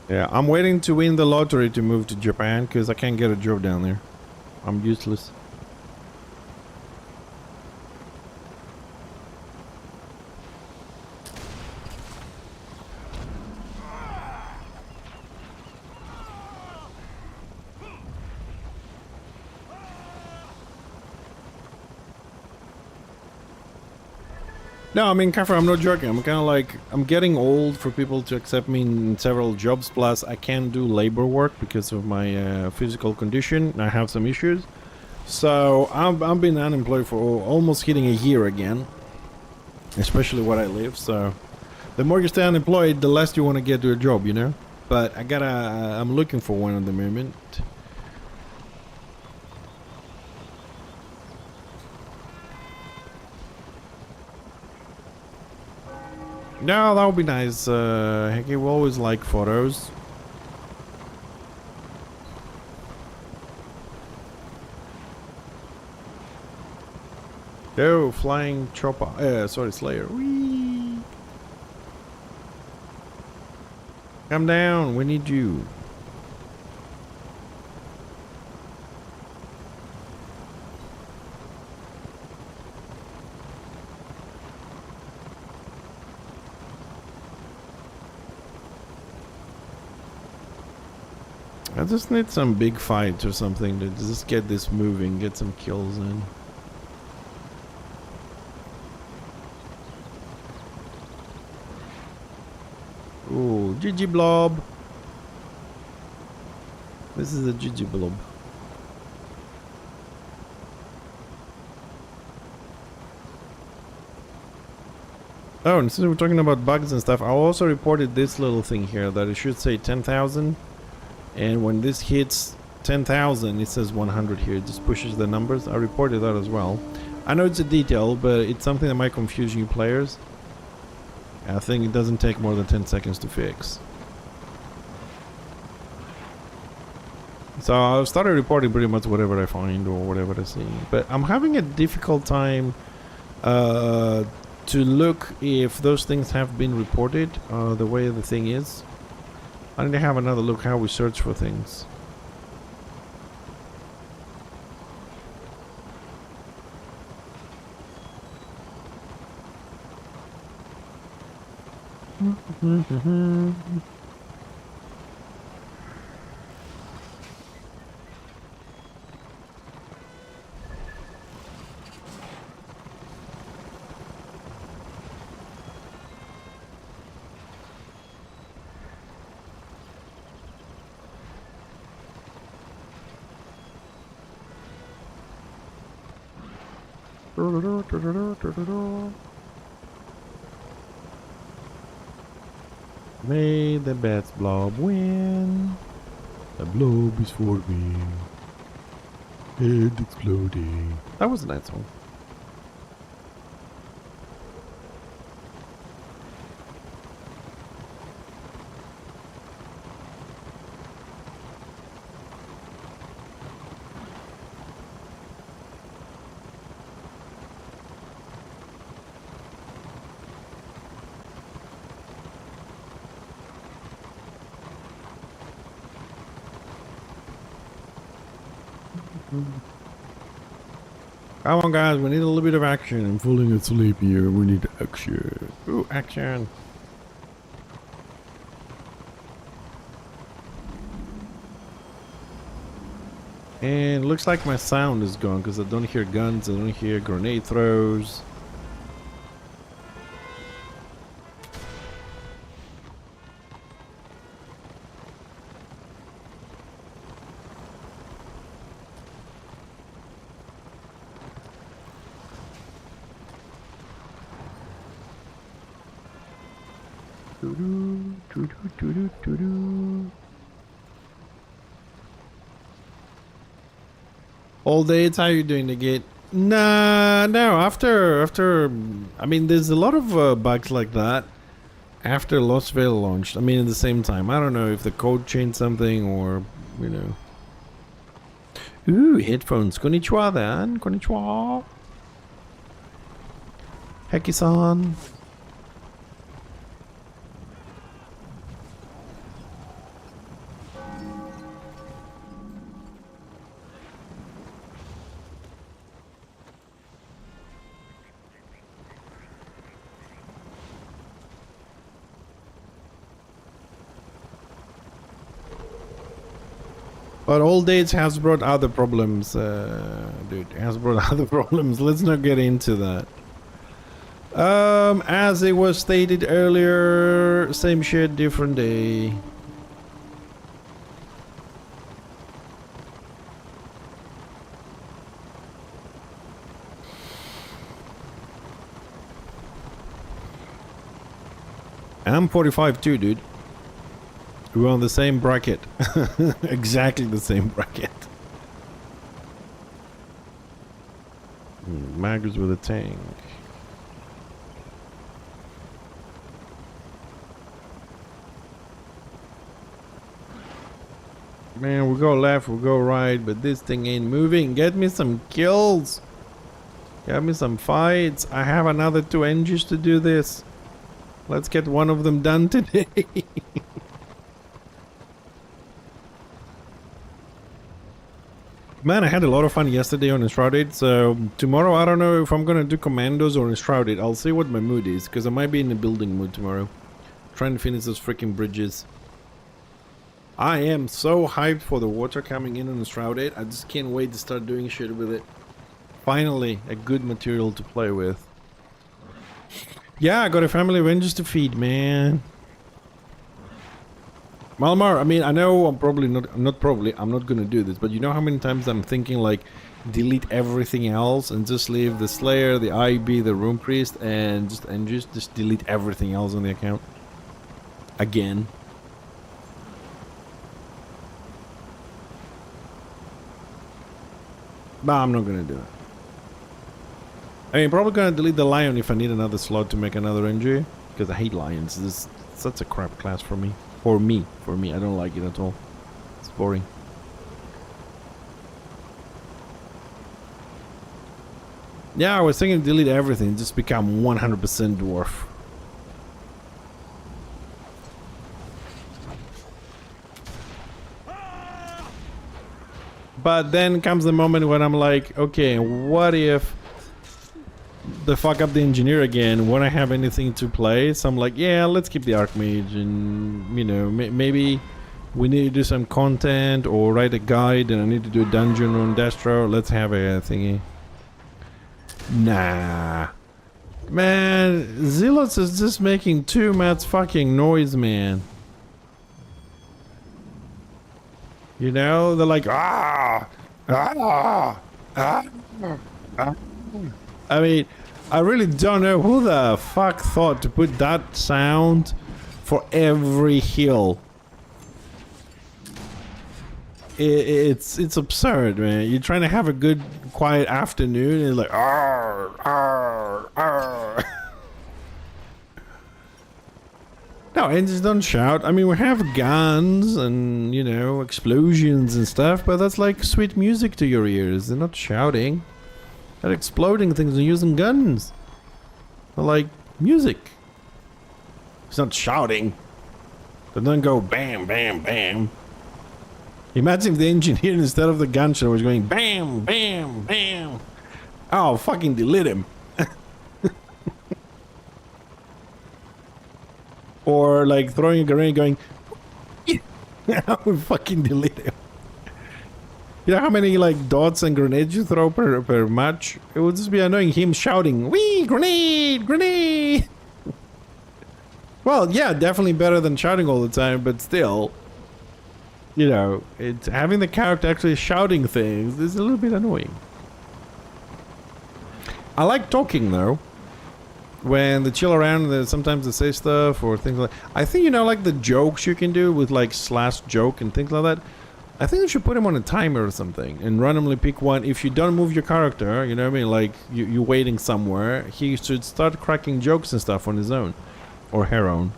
Yeah, I'm waiting to win the lottery to move to Japan because I can't get a job down there. I'm useless. No, I mean, Kafir, I'm not joking. I'm kind of like, I'm getting old for people to accept me in several jobs. Plus, I can't do labor work because of my physical condition. I have some issues. So, I've been unemployed for almost hitting a year again. Especially where I live, so... the more you stay unemployed, the less you want to get to a job, you know? But I'm looking for one at the moment. No, that would be nice. Heck, we always like photos. Oh, flying chopper. Sorry, Slayer. Whee! Come down, we need you. I just need some big fight or something to just get this moving, get some kills in. Ooh, GG blob. This is a GG blob. Oh, and since we're talking about bugs and stuff, I also reported this little thing here that it should say 10,000. And when this hits 10,000, it says 100 here. It just pushes the numbers. I reported that as well. I know it's a detail, but it's something that might confuse you players. I think it doesn't take more than 10 seconds to fix. So I'll start reporting pretty much whatever I find or whatever I see. But I'm having a difficult time to look if those things have been reported the way the thing is. I need to have another look how we search for things. May the best blob win. The blob is forming. Head exploding. That was a nice one. Come on guys, we need a little bit of action. I'm falling asleep here. We need action. Ooh, action. And looks like my sound is gone because I don't hear guns, I don't hear grenade throws. All day, it's how you doing to get? Nah, no, after, I mean, there's a lot of bugs like that after Lost Veil launched. I mean, at the same time, I don't know if the code changed something or, you know. Ooh, headphones. Konnichiwa then. Konnichiwa. Heki-san. But old days has brought other problems, dude. Has brought other problems. Let's not get into that. As it was stated earlier, same shit, different day. I'm 45 too, dude. We're on the same bracket. Exactly the same bracket. Maggers with a tank. Man, we go left, we go right, but this thing ain't moving. Get me some kills. Get me some fights. I have another 2 engines to do this. Let's get one of them done today. Man, I had a lot of fun yesterday on Enshrouded, so tomorrow I don't know if I'm gonna do Commandos or Enshrouded. I'll see what my mood is, because I might be in a building mood tomorrow. Trying to finish those freaking bridges. I am so hyped for the water coming in on Enshrouded. I just can't wait to start doing shit with it. Finally, a good material to play with. Yeah, I got a family of Rangers to feed, man. Malmar, I mean, I know I'm not gonna do this, but you know how many times I'm thinking like delete everything else and just leave the Slayer, the IB, the Rune Priest, and just delete everything else on the account again. But I'm not gonna do it. I mean, probably gonna delete the Lion if I need another slot to make another NG, because I hate Lions. This is such a crap class for me. For me, I don't like it at all. It's boring. Yeah, I was thinking delete everything, just become 100% dwarf. But then comes the moment when I'm like, okay, what if they fuck up the engineer again? Won't I have anything to play? So I'm like, yeah, let's keep the Archmage, and you know, maybe we need to do some content or write a guide, and I need to do a dungeon on Destro. Let's have a thingy. Nah, man, Zealots is just making too much fucking noise, man. You know, they're like, ah, ah, ah, ah. I mean, I really don't know who the fuck thought to put that sound for every hill. It's absurd, man. You're trying to have a good, quiet afternoon, and it's like, arr, arr, arr. No, engines don't shout. I mean, we have guns and, you know, explosions and stuff, but that's like sweet music to your ears. They're not shouting. They're exploding things and using guns. They're like music. It's not shouting. They don't go bam, bam, bam. Imagine if the engineer, instead of the gunshot, was going bam, bam, bam. Oh, fucking delete him. Or like throwing a grenade going, I would fucking delete him. You know how many like dots and grenades you throw per match? It would just be annoying him shouting, wee, grenade, grenade. Well, yeah, definitely better than shouting all the time, but still, you know, it's having the character actually shouting things is a little bit annoying. I like talking though. When they chill around, sometimes they say stuff or things like. I think, you know, like the jokes you can do with like slash joke and things like that. I think you should put him on a timer or something and randomly pick one. If you don't move your character, you know what I mean, like you're waiting somewhere, he should start cracking jokes and stuff on his own or her own,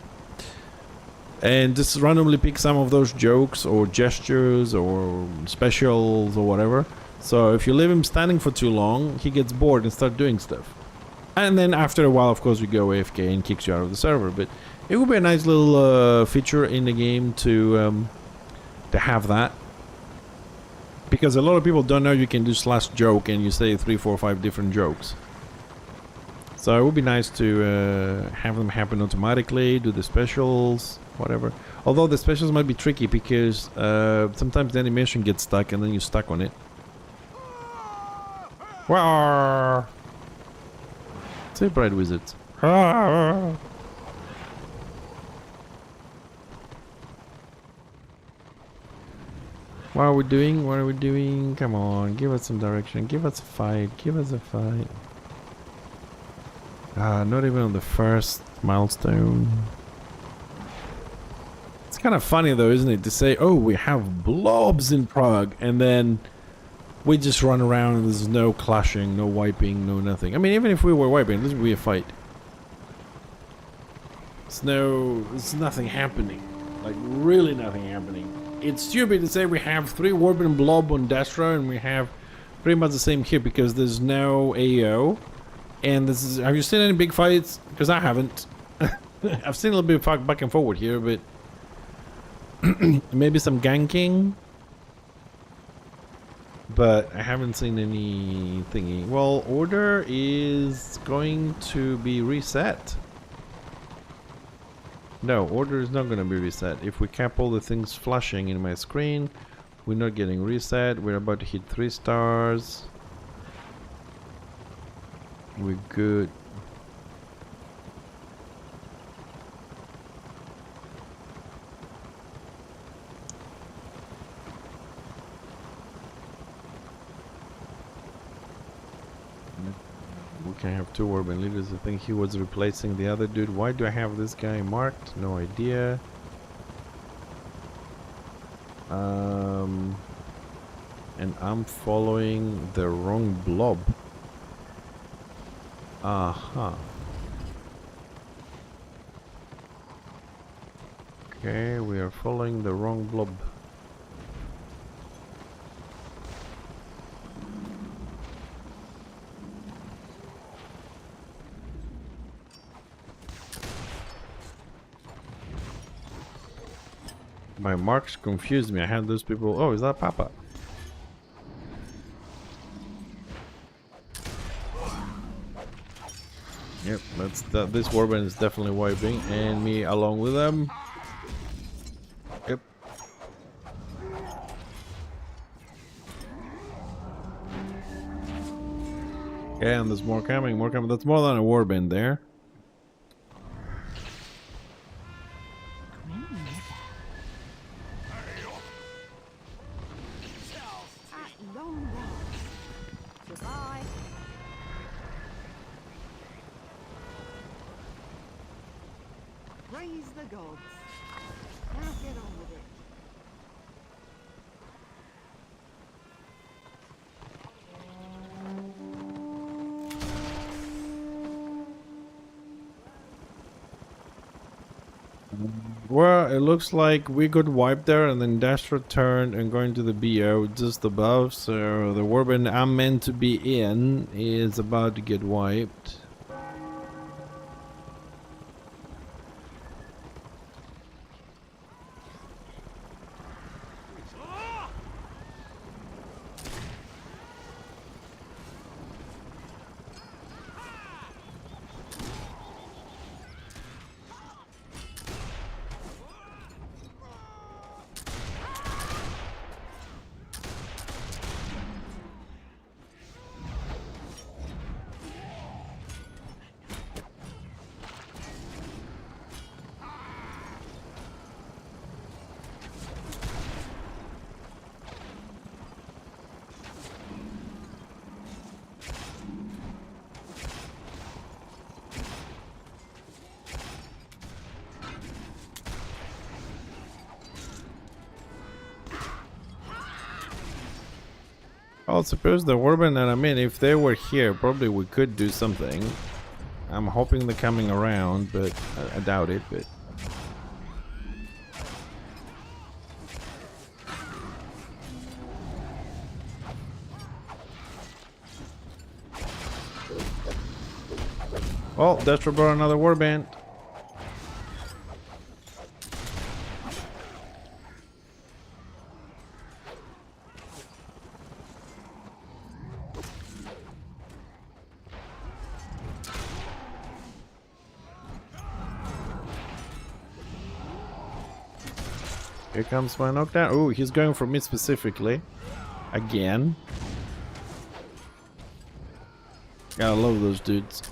and just randomly pick some of those jokes or gestures or specials or whatever. So if you leave him standing for too long, he gets bored and start doing stuff. And then after a while, of course, you go AFK and kicks you out of the server. But it would be a nice little feature in the game to have that. Because a lot of people don't know you can do slash joke and you say 3, 4, 5 different jokes. So it would be nice to have them happen automatically, do the specials, whatever. Although the specials might be tricky because sometimes the animation gets stuck and then you're stuck on it. Wow. Say Bright Wizards. What are we doing? What are we doing? Come on, give us some direction. Give us a fight. Give us a fight. Not even on the first milestone. It's kind of funny though, isn't it? To say, oh, we have blobs in Prague, and then we just run around and there's no clashing, no wiping, no nothing. I mean, even if we were wiping, this would be a fight. There's nothing happening. Like, really nothing happening. It's stupid to say we have 3 Warband Blob on Destro and we have pretty much the same here because there's no AO. And this is... Have you seen any big fights? Because I haven't. I've seen a little bit of back and forward here, but... maybe some ganking. But I haven't seen any thingy. Well, order is going to be reset. No, order is not going to be reset. If we cap all the things flashing in my screen, we're not getting reset. We're about to hit 3 stars. We're good. Okay, I have two Warband leaders. I think he was replacing the other dude. Why do I have this guy marked? No idea. And I'm following the wrong blob. Aha. Okay, we are following the wrong blob. My marks confused me. I had those people. Oh, is that Papa? Yep, that's that. This warband is definitely wiping, and me along with them. Yep. Okay, and there's more coming. More coming. That's more than a warband there. At long last. Goodbye. Praise the gods. Now get on with it. Well, it looks like we got wiped there, and then Dash returned and going to the BO just above. So the warband I'm meant to be in is about to get wiped. I suppose the warband that I'm in, if they were here, probably we could do something. I'm hoping they're coming around, but I doubt it, but... Oh, Destro brought another warband. Here comes my knockdown. Oh, he's going for me specifically. Again. Gotta love those dudes.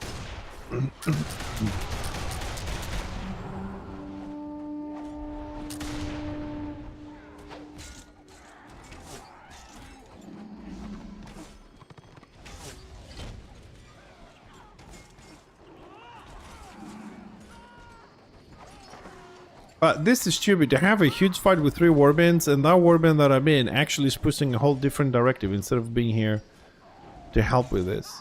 But this is stupid, to have a huge fight with 3 warbands, and that warband that I'm in actually is pushing a whole different directive instead of being here to help with this.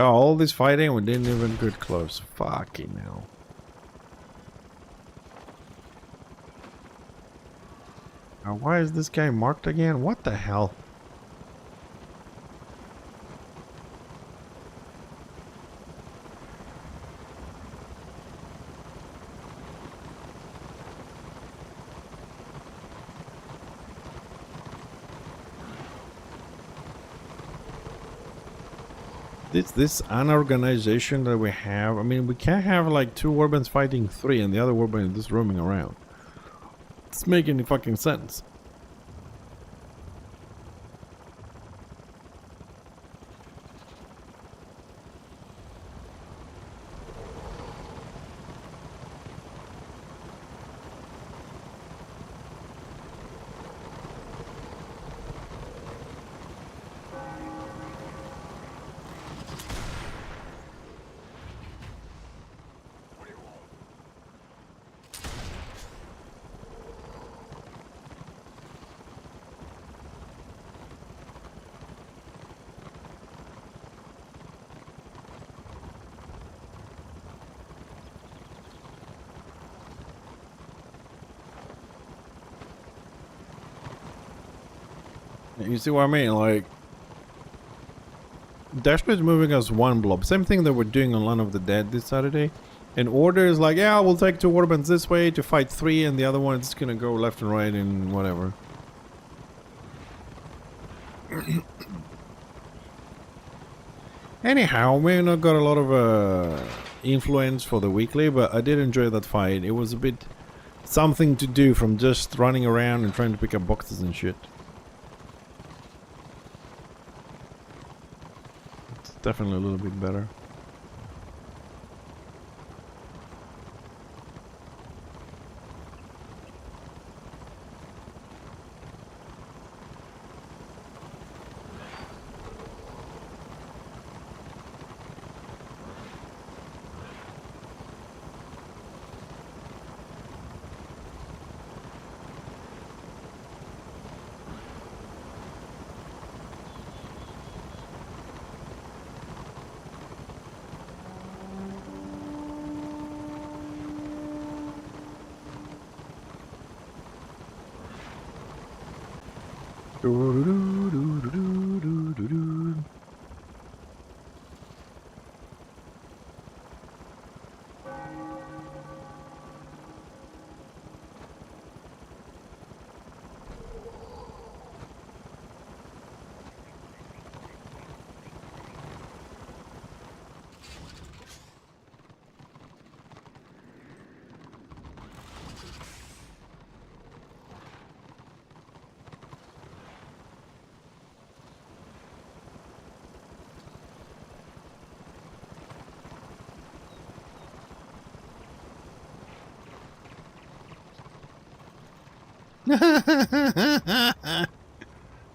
Oh, all this fighting, we didn't even get close. Fucking hell. Why is this guy marked again? What the hell? This unorganization that we have. I mean, we can't have like 2 warbands fighting 3 and the other warband just roaming around. It's making any fucking sense. You see what I mean? Like, Dashner is moving us 1 blob. Same thing that we're doing on Land of the Dead this Saturday. And Order is like, yeah, we'll take 2 warbands this way to fight 3, and the other one is gonna go left and right and whatever. Anyhow, we not got a lot of influence for the weekly, but I did enjoy that fight. It was a bit something to do from just running around and trying to pick up boxes and shit. It's definitely a little bit better.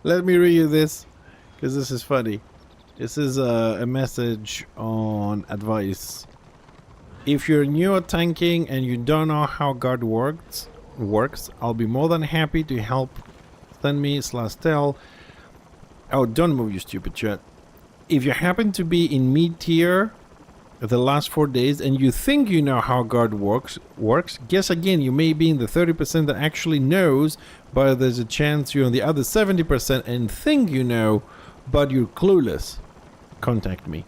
Let me read you this, because this is funny. This is a message on advice. If you're new at tanking and you don't know how guard works, I'll be more than happy to help. Send me /tell. Oh, don't move, you stupid chat. If you happen to be in mid-tier the last 4 days and you think you know how guard works, guess again, you may be in the 30% that actually knows, but there's a chance you're on the other 70% and think you know, but you're clueless. Contact me.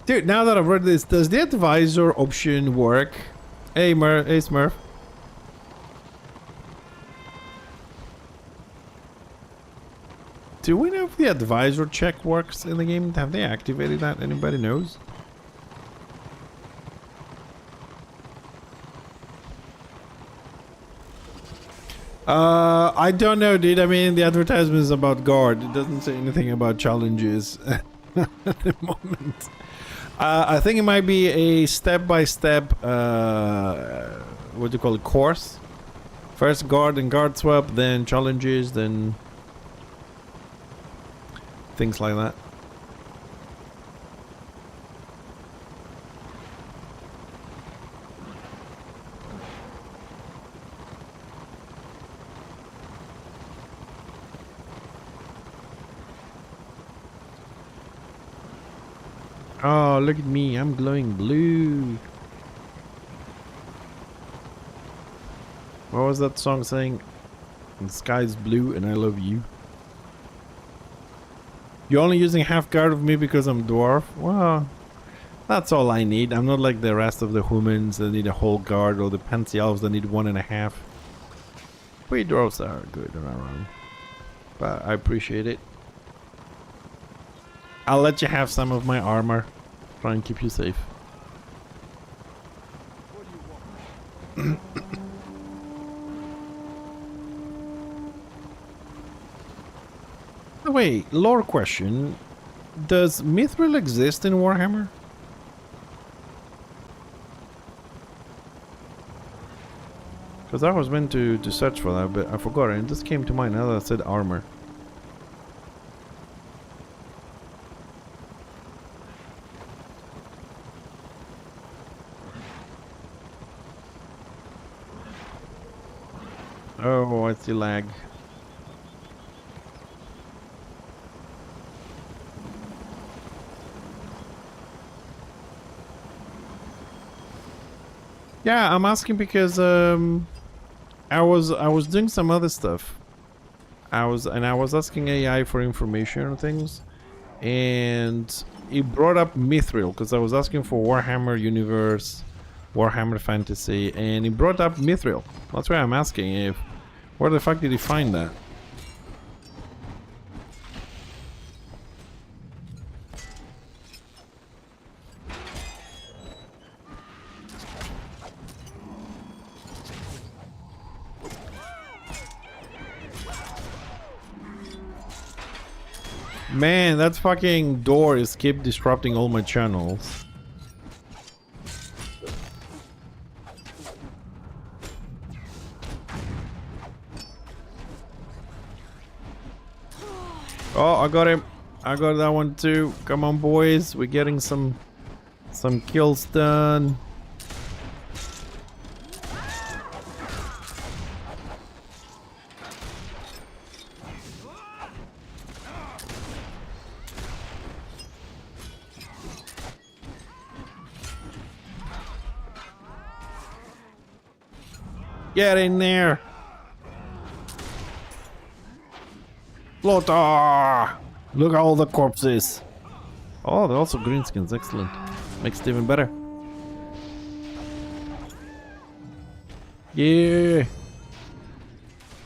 Dude, now that I've read this, does the advisor option work? Hey, Smurf. Do we know if the advisor check works in the game? Have they activated that? Anybody knows? I don't know, dude. I mean, the advertisement is about guard. It doesn't say anything about challenges at the moment. I think it might be a step-by-step, what do you call it, course? First guard and guard swap, then challenges, then things like that. Oh, look at me. I'm glowing blue. What was that song saying? The sky's blue and I love you. You're only using half guard of me because I'm dwarf? Well, that's all I need. I'm not like the rest of the humans that need a whole guard, or the Pansy Elves that need 1.5. We dwarves are good around. But I appreciate it. I'll let you have some of my armor. Try and keep you safe. Wait, lore question. Does Mithril exist in Warhammer? Because I was meant to search for that, but I forgot it. It just came to mind now that I said armor. Oh, I see lag. Yeah, I'm asking because I was doing some other stuff. I was asking AI for information and things, and it brought up Mithril because I was asking for Warhammer Universe, Warhammer Fantasy, and it brought up Mithril. That's why I'm asking if where the fuck did he find that? Man, that fucking door is keep disrupting all my channels. Oh, I got him. I got that one too. Come on, boys. We're getting some kills done. Get in there. Lothar! Look at all the corpses. Oh, they're also greenskins. Excellent. Makes it even better. Yeah.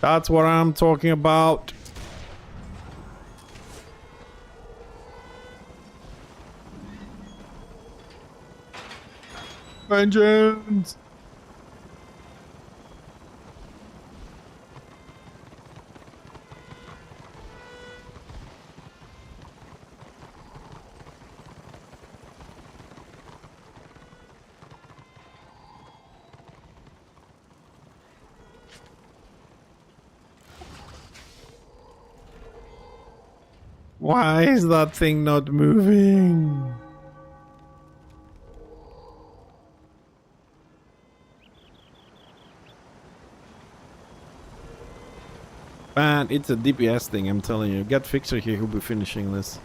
That's what I'm talking about. Vengeance! Why is that thing not moving? Man, it's a DPS thing, I'm telling you. Get Fixer here who'll be finishing this.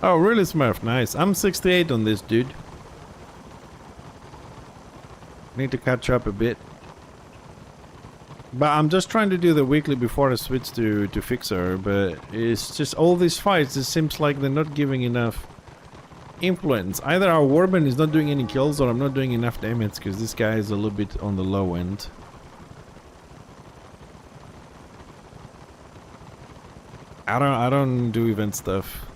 Oh, really, Smurf? Nice. I'm 68 on this, dude. Need to catch up a bit. But I'm just trying to do the weekly before I switch to Fixer, but it's just all these fights, it seems like they're not giving enough influence. Either our Warband is not doing any kills or I'm not doing enough damage because this guy is a little bit on the low end. I don't do event stuff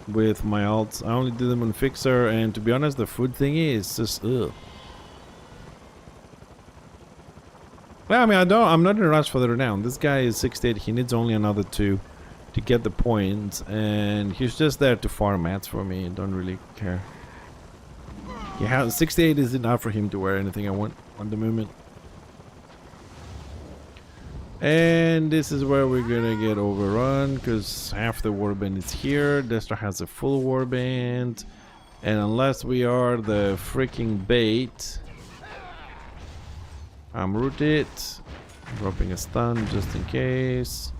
with my alts. I only do them on Fixer, and to be honest, the food thingy is just ugh. Well, I mean, I'm not in a rush for the renown. This guy is 68. He needs only another 2 to get the points, and he's just there to farm mats for me. I don't really care. Yeah, 68 is enough for him to wear anything I want at the moment. And this is where we're gonna get overrun because half the warband is here. Destra has a full warband. And unless we are the freaking bait, I'm rooted. Dropping a stun just in case.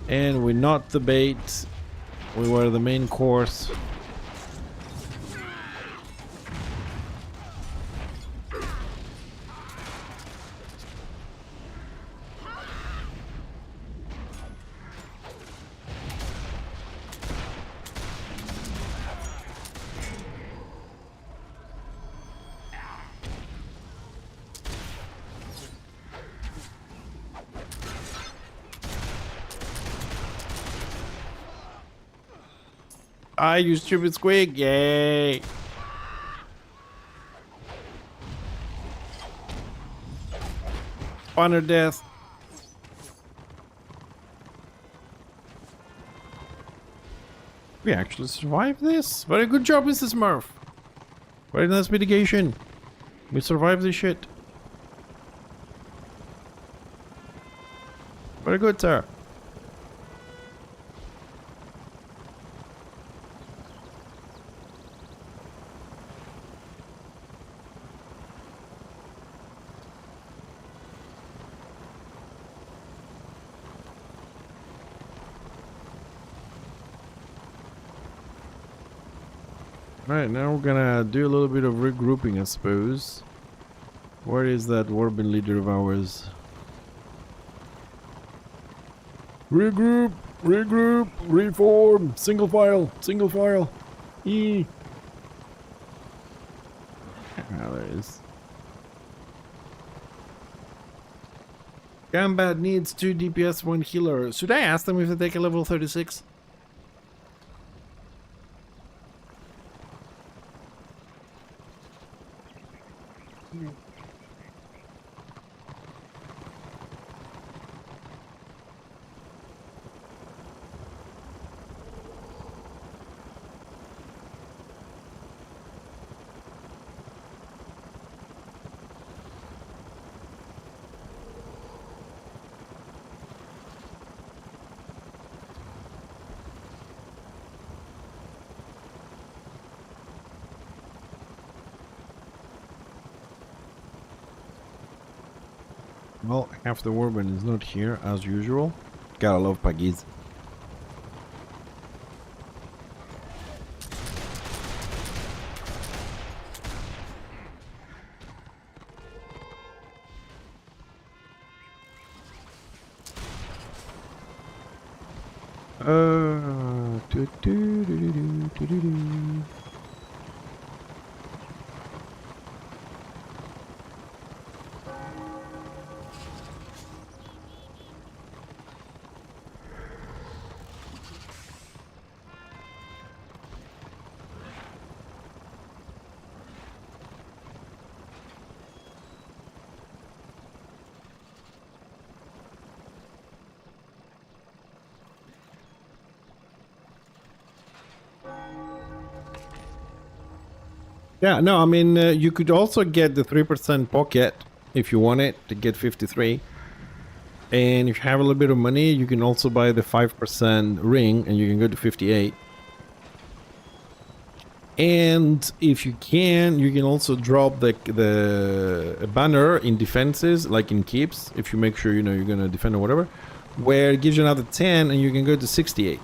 And we're not the bait. We were the main course. Ah, you stupid squig! Yay! Honor death. We actually survived this. Very good job, Mrs. Murph. Very nice mitigation. We survived this shit. Very good, sir. Right, now we're gonna do a little bit of regrouping, I suppose. Where is that warband leader of ours? Regroup, regroup, reform, single file, single file. E. Ah, there it is. Combat needs 2 DPS, 1 healer. Should I ask them if they take a level 36? Well, half the warband is not here as usual. Gotta love Pagis. Do, do, do, do, do, do, do. Yeah, no, I mean, you could also get the 3% pocket if you want it to get 53. And if you have a little bit of money, you can also buy the 5% ring and you can go to 58. And if you can also drop the banner in defenses, like in keeps, if you make sure you know you're gonna defend or whatever, where it gives you another 10 and you can go to 68.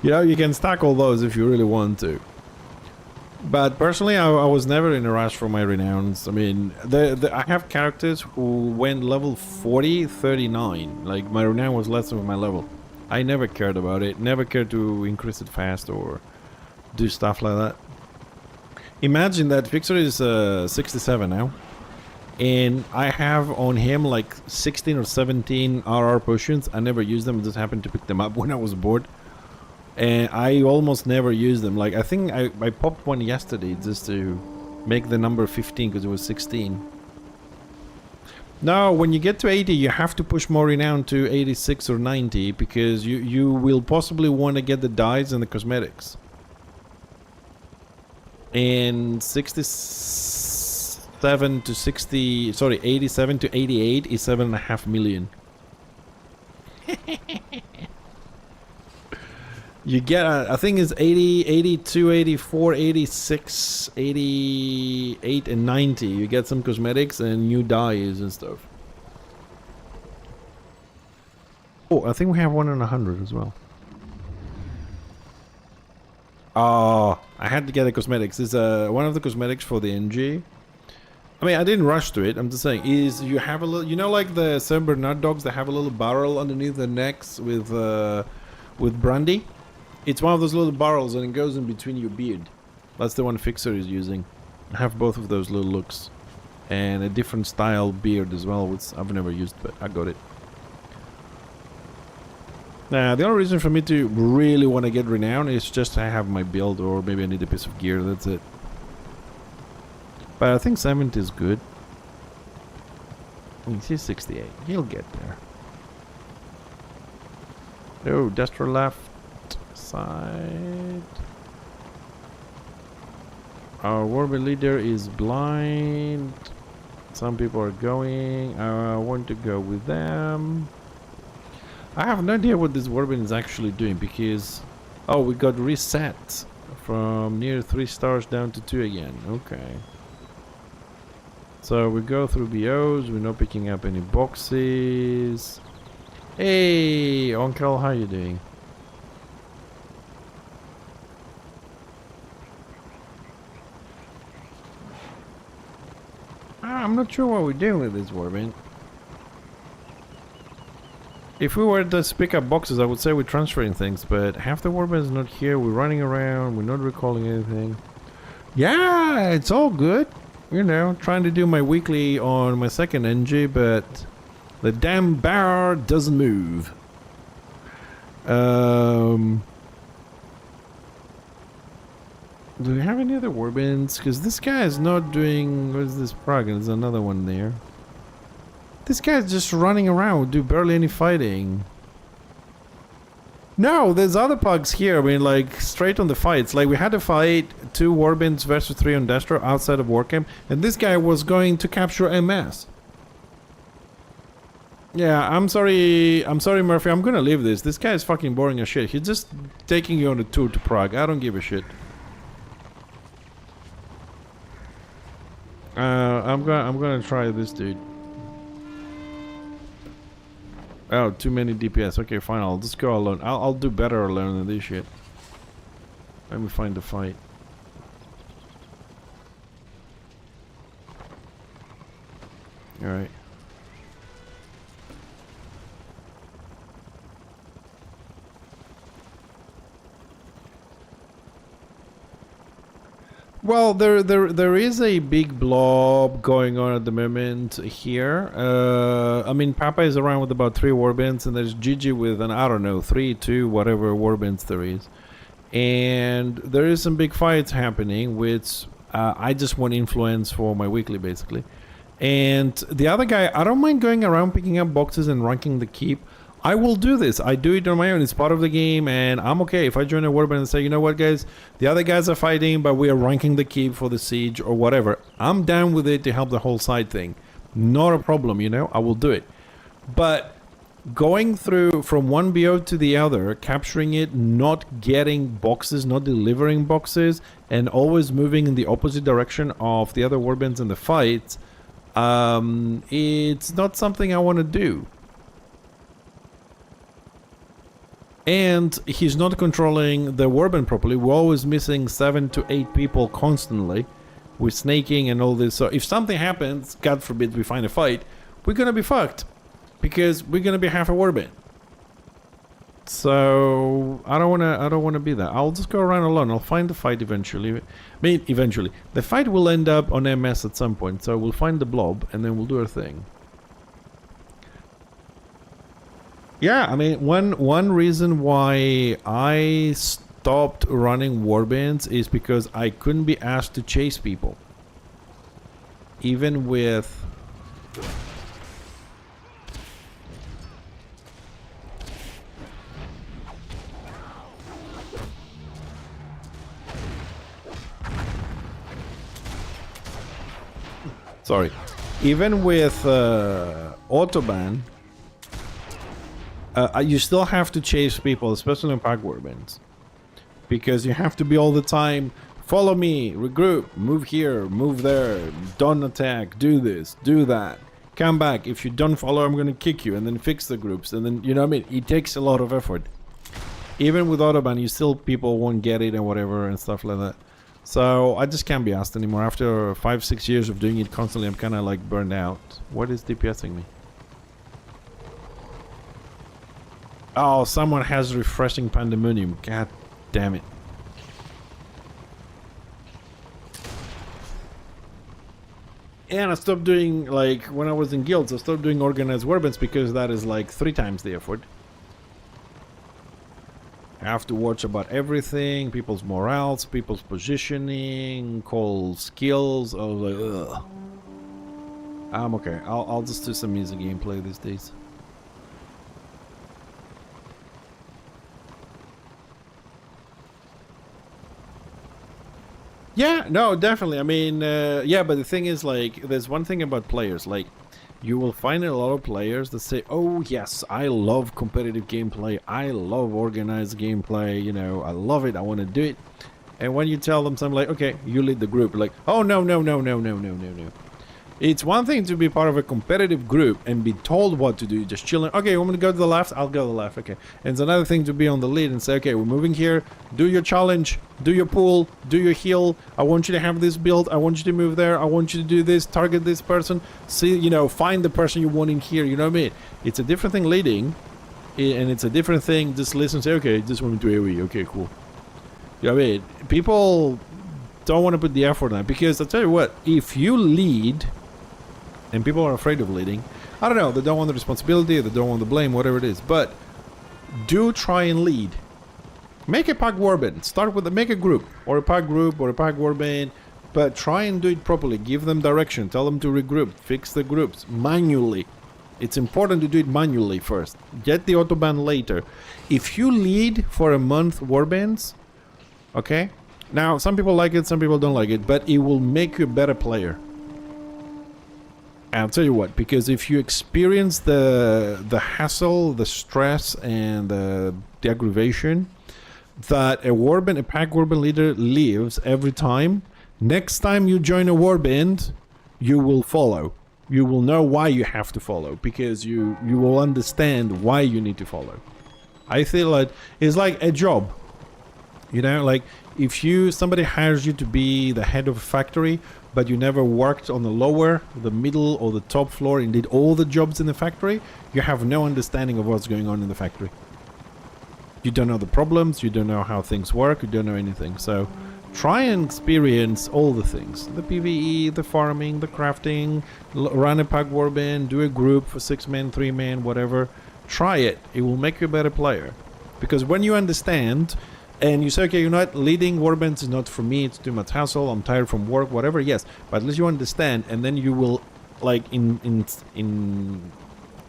You know, you can stack all those if you really want to. But personally, I was never in a rush for my renowns. I mean, I have characters who went level 40, 39. Like, my renown was less than my level. I never cared about it. Never cared to increase it fast or do stuff like that. Imagine that Fixer is 67 now. And I have on him like 16 or 17 RR potions. I never used them. I just happened to pick them up when I was bored. And I almost never use them. Like, I think I popped one yesterday just to make the number 15 because it was 16. Now, when you get to 80, you have to push more renown to 86 or 90 because you will possibly want to get the dyes and the cosmetics. And 67 87 to 60, sorry, 87 to 88 is 7.5 million. You get, I think it's 80, 82, 84, 86, 88, and 90. You get some cosmetics and new dyes and stuff. Oh, I think we have one in 100 as well. Oh, I had to get the cosmetics. This is one of the cosmetics for the NG. I mean, I didn't rush to it. I'm just saying, is you have a little, you know, like the Saint Bernard dogs that have a little barrel underneath their necks with brandy. It's one of those little barrels, and it goes in between your beard. That's the one Fixer is using. I have both of those little looks, and a different style beard as well, which I've never used, but I got it. Now, the only reason for me to really want to get renowned is just I have my build, or maybe I need a piece of gear. That's it. But I think 70 is good. He's 68. He'll get there. Oh, Destro left side. Our Warband leader is blind. Some people are going. I want to go with them. I have no idea what this Warband is actually doing because... Oh, we got reset from near 3 stars down to 2 again. Okay. So we go through BOs, we're not picking up any boxes. Hey, Uncle, how you doing? I'm not sure what we're doing with this Warband. If we were to pick up boxes, I would say we're transferring things, but half the Warband is not here, we're running around, we're not recalling anything. Yeah, it's all good. You know, trying to do my weekly on my second NG, but the damn bar doesn't move. Do we have any other warbands? Because this guy is not doing... What is this prog? There's another one there. This guy's just running around, do barely any fighting. No, there's other pugs here. I mean, like, straight on the fights. Like, we had to fight 2 warbands versus 3 on Destro outside of Warcamp, and this guy was going to capture MS. Yeah, I'm sorry, Murphy. I'm gonna leave this. This guy is fucking boring as shit. He's just taking you on a tour to Prague. I don't give a shit. I'm gonna try this dude. Oh, too many DPS. Okay, fine. I'll just go alone. I'll do better alone than this shit. Let me find the fight. Alright. Well, there is a big blob going on at the moment here. I mean, Papa is around with about 3 warbands, and there's Gigi with an, I don't know, 3, 2, whatever warbands there is. And there is some big fights happening, which I just want influence for my weekly, basically. And the other guy, I don't mind going around picking up boxes and ranking the keep. I will do this. I do it on my own. It's part of the game, and I'm okay if I join a warband and say, you know what, guys, the other guys are fighting, but we are ranking the keep for the siege or whatever. I'm down with it to help the whole side thing. Not a problem, you know. I will do it. But going through from one BO to the other, capturing it, not getting boxes, not delivering boxes, and always moving in the opposite direction of the other warbands in the fights, it's not something I want to do. And he's not controlling the warband properly. We're always missing 7 to 8 people constantly with snaking and all this. So if something happens, God forbid we find a fight, we're gonna be fucked because we're gonna be half a warband. So I don't wanna be that. I'll just go around alone. I'll find the fight eventually. I mean, eventually the fight will end up on MS at some point. So we'll find the blob and then we'll do our thing. Yeah, I mean, one reason why I stopped running warbands is because I couldn't be asked to chase people. Even with... Sorry. Even with Autobahn, you still have to chase people, especially in pack warbands. Because you have to be all the time, follow me, regroup, move here, move there, don't attack, do this, do that. Come back, if you don't follow, I'm gonna kick you, and then fix the groups, and then, you know what I mean? It takes a lot of effort. Even with Autobahn, you still, people won't get it and whatever and stuff like that. So, I just can't be asked anymore. After 5-6 years of doing it constantly, I'm kinda like burned out. What is DPSing me? Oh, someone has refreshing pandemonium. God damn it. And I stopped doing, like, when I was in guilds, I stopped doing organized warbands because that is like 3 times the effort. I have to watch about everything, people's morals, people's positioning, call skills. I was like, ugh. I'm okay. I'll just do some easy gameplay these days. Yeah, no, definitely. I mean, yeah, but the thing is, like, there's one thing about players. Like, you will find a lot of players that say, oh, yes, I love competitive gameplay. I love organized gameplay. You know, I love it. I want to do it. And when you tell them something like, okay, you lead the group. Like, oh, no, no, no, no, no, no, no, no. It's one thing to be part of a competitive group and be told what to do, just chilling. Okay, you want me to go to the left? I'll go to the left. Okay. And it's another thing to be on the lead and say, okay, we're moving here. Do your challenge. Do your pull. Do your heal. I want you to have this build. I want you to move there. I want you to do this. Target this person. See, you know, find the person you want in here. You know what I mean? It's a different thing leading. And it's a different thing just listen and say, okay, just want me to AoE. Okay, cool. You know what I mean? People don't want to put the effort on it because I'll tell you what, if you lead... and people are afraid of leading. I don't know, they don't want the responsibility, they don't want the blame, whatever it is. But do try and lead. Make a pack warband. Start with make a group or a pack group or a pack warband, but try and do it properly. Give them direction. Tell them to regroup. Fix the groups manually. It's important to do it manually first. Get the autobahn later. If you lead for a month warbands, okay? Now, some people like it, some people don't like it, but it will make you a better player. I'll tell you what, because if you experience the hassle, the stress, and the aggravation that a pack warband leader lives every time, next time you join a warband, you will follow. You will know why you have to follow, because you will understand why you need to follow. I feel like it's like a job. You know, like if somebody hires you to be the head of a factory, but you never worked on the lower, the middle, or the top floor and did all the jobs in the factory, you have no understanding of what's going on in the factory. You don't know the problems, you don't know how things work, you don't know anything. So try and experience all the things. The PvE, the farming, the crafting, run a pack warband, do a group for 6-man, 3-man, whatever. Try it. It will make you a better player. Because when you understand... and you say, okay, you know what, leading warbands is not for me, it's too much hassle, I'm tired from work, whatever, yes. But at least you understand, and then you will, like,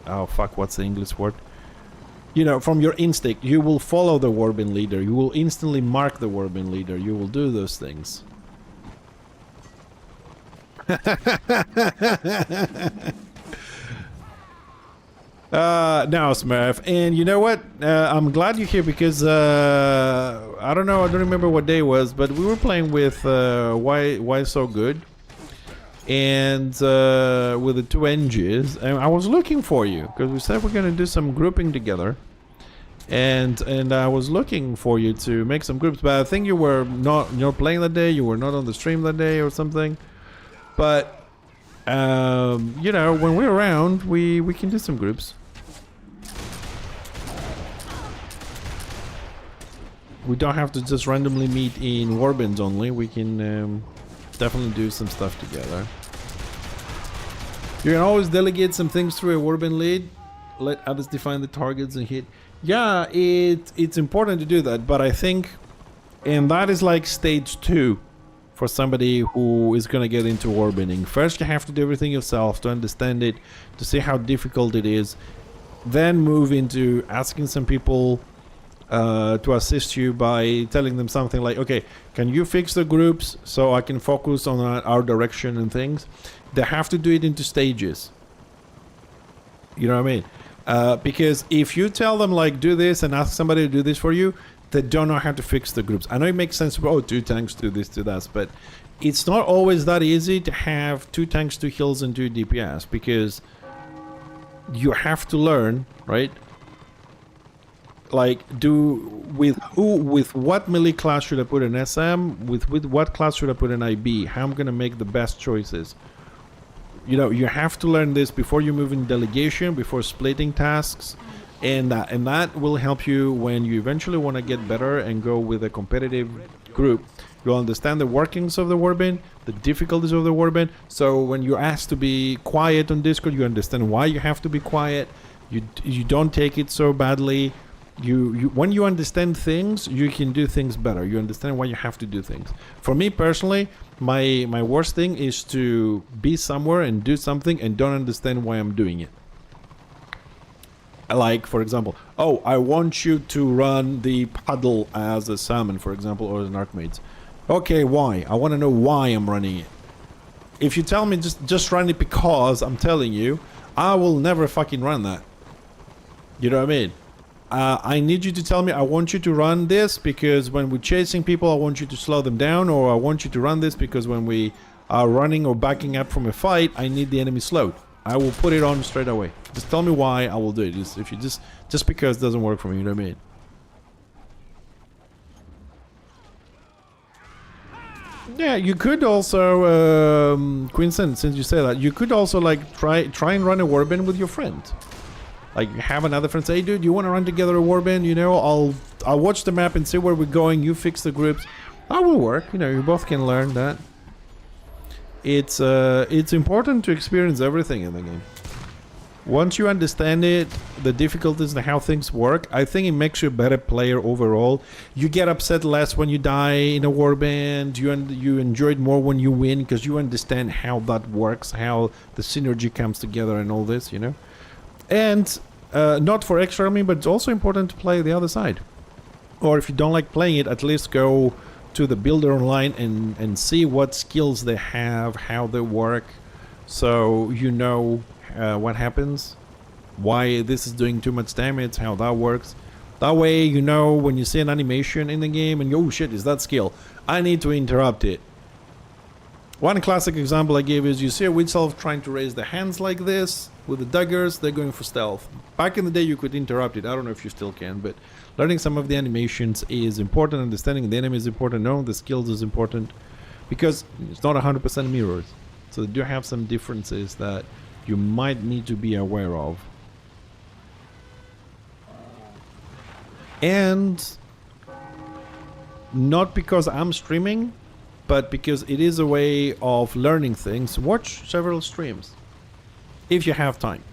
oh, fuck, what's the English word? You know, from your instinct, you will follow the warband leader, you will instantly mark the warband leader, you will do those things. No, Smurf, and you know what? I'm glad you're here because I don't know, I don't remember what day it was, but we were playing with Why So Good, and with the 2 NGs, and I was looking for you because we said we're gonna do some grouping together, and I was looking for you to make some groups, but I think you were not playing that day, you were not on the stream that day or something, but. You know, when we're around, we can do some groups. We don't have to just randomly meet in warbands only. We can definitely do some stuff together. You can always delegate some things through a warband lead. Let others define the targets and hit. Yeah, it's important to do that, but I think, and that is like stage 2. For somebody who is going to get into warbanding. First you have to do everything yourself to understand it, to see how difficult it is, then move into asking some people to assist you by telling them something like, okay, can you fix the groups so I can focus on our direction and things? They have to do it into stages. You know what I mean? Because if you tell them like do this and ask somebody to do this for you, they don't know how to fix the groups. I know it makes sense, oh, 2 tanks do this, do that, but it's not always that easy to have 2 tanks, 2 heals, and 2 DPS, because you have to learn, right? Like, with what melee class should I put an SM? With what class should I put an IB? How I'm gonna make the best choices? You know, you have to learn this before you move in delegation, before splitting tasks, and that will help you when you eventually want to get better and go with a competitive group. You'll understand the workings of the warband, the difficulties of the warband. So when you're asked to be quiet on Discord, you understand why you have to be quiet. You don't take it so badly. When you understand things, you can do things better. You understand why you have to do things. For me personally, my worst thing is to be somewhere and do something and don't understand why I'm doing it. Like, for example, oh, I want you to run the paddle as a salmon, for example, or as an archmage. Okay, why? I want to know why I'm running it. If you tell me just run it because I'm telling you, I will never fucking run that. You know what I mean? I need you to tell me I want you to run this because when we're chasing people I want you to slow them down, or I want you to run this because when we are running or backing up from a fight I need the enemy slowed. I will put it on straight away. Just tell me why, I will do it. If you just because it doesn't work for me, you know what I mean? Yeah, you could also, Quincent, since you say that, you could also like try and run a warband with your friend. Like, have another friend say, hey dude, you want to run together a warband? You know, I'll watch the map and see where we're going. You fix the groups. That will work. You know, you both can learn that. It's important to experience everything in the game. Once you understand it, the difficulties and how things work, I think it makes you a better player overall. You get upset less when you die in a warband. You enjoy it more when you win because you understand how that works, how the synergy comes together and all this, you know. And not for extra army, but it's also important to play the other side. Or if you don't like playing it, at least go to the builder online and see what skills they have, how they work, so you know what happens, why this is doing too much damage, how that works. That way you know when you see an animation in the game and you, oh shit, is that skill? I need to interrupt it. One classic example I gave is you see a witch elf trying to raise the hands like this with the daggers, they're going for stealth. Back in the day you could interrupt it, I don't know if you still can, but learning some of the animations is important, understanding the enemy is important, knowing the skills is important, because it's not 100% mirrors. So they do have some differences that you might need to be aware of. And not because I'm streaming, but because it is a way of learning things, watch several streams. If you have time.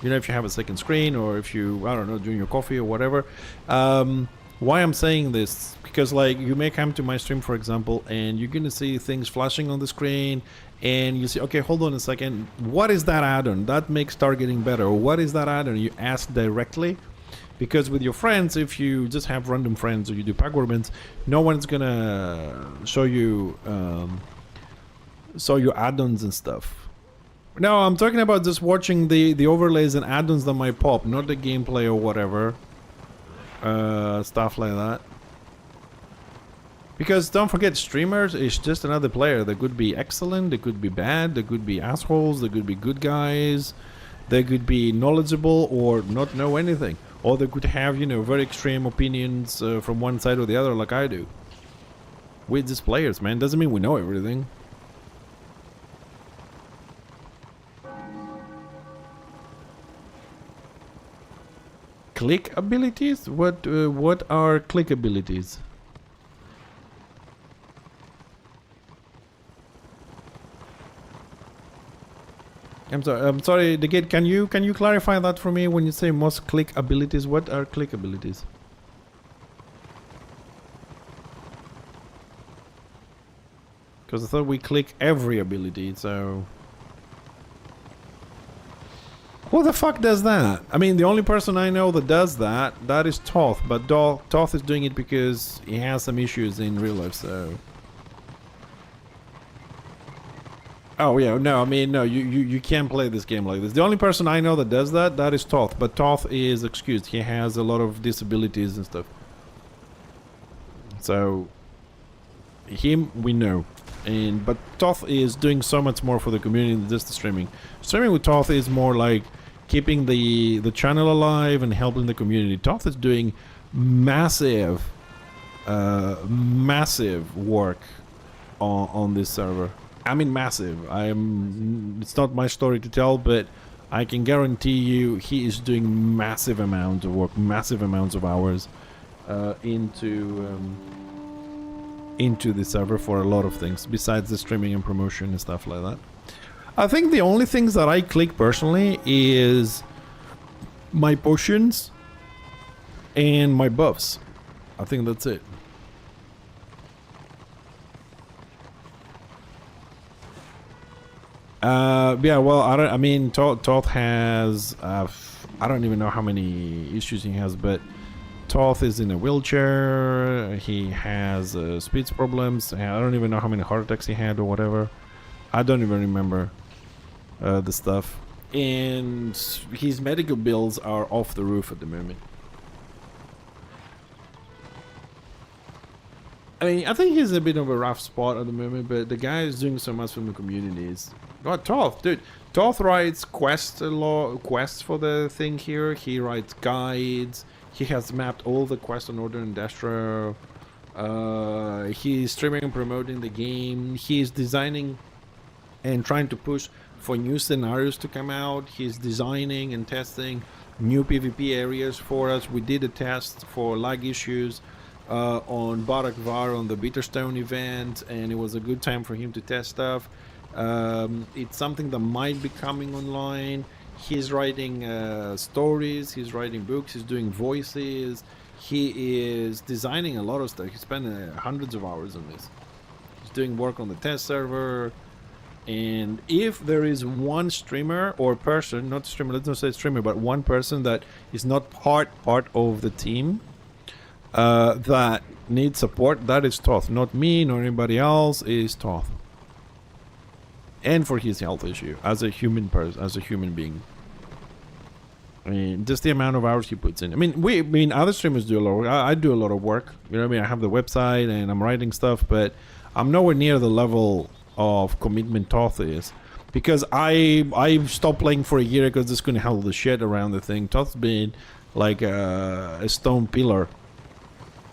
You know, if you have a second screen, or if you, I don't know, doing your coffee or whatever. Why I'm saying this, because like you may come to my stream, for example, and you're gonna see things flashing on the screen, and you say, okay, hold on a second, what is that add-on? That makes targeting better, or what is that add-on? You ask directly, because with your friends, if you just have random friends or you do pack warbands, no one's gonna show you add-ons and stuff. No, I'm talking about just watching the overlays and add-ons that might pop, not the gameplay or whatever. Stuff like that. Because don't forget, streamers is just another player. They could be excellent, they could be bad, they could be assholes, they could be good guys, they could be knowledgeable or not know anything. Or they could have, you know, very extreme opinions from one side or the other like I do. We're just players, man. Doesn't mean we know everything. Click abilities? What are click abilities? I'm sorry, the gate, can you clarify that for me when you say most click abilities? What are click abilities? Because I thought we click every ability, so Who the fuck does that? I mean, the only person I know that does that is Toth, but Toth is doing it because he has some issues in real life, so... Oh yeah, no, I mean, no, you can't play this game like this. The only person I know that does that is Toth, but Toth is excused. He has a lot of disabilities and stuff. So, him, we know. But Toth is doing so much more for the community than just the streaming. Streaming with Toth is more like keeping the channel alive and helping the community. Toth is doing massive work on this server. I mean massive. It's not my story to tell, but I can guarantee you he is doing massive amounts of work, massive amounts of hours into the server for a lot of things besides the streaming and promotion and stuff like that. I think the only things that I click personally is my potions and my buffs. I think that's it. Yeah, well, I mean, Toth has, I don't even know how many issues he has, but Toth is in a wheelchair, he has speech problems, I don't even know how many heart attacks he had or whatever. I don't even remember the stuff. And his medical bills are off the roof at the moment. I mean, I think he's a bit of a rough spot at the moment, but the guy is doing so much for the communities. God, Toth, dude. Toth writes quests for the thing here. He writes guides. He has mapped all the quests on Order and Destro. He's streaming and promoting the game. He's designing and trying to push for new scenarios to come out. He's designing and testing new PvP areas for us. We did a test for lag issues on Barak Var on the Bitterstone event, and it was a good time for him to test stuff. It's something that might be coming online. He's writing stories, he's writing books, he's doing voices, he is designing a lot of stuff. He spent hundreds of hours on this. He's doing work on the test server. And if there is one streamer or person, not streamer, let's not say streamer, but one person that is not part of the team that needs support, that is Toth. Not me, nor anybody else, is Toth. And for his health issue, as a human person, as a human being. I mean, just the amount of hours he puts in. I mean, other streamers do a lot of work. I do a lot of work. You know what I mean? I have the website and I'm writing stuff, but I'm nowhere near the level of commitment Toth is. Because I stopped playing for a year because this couldn't handle the shit around the thing. Toth's been like a stone pillar.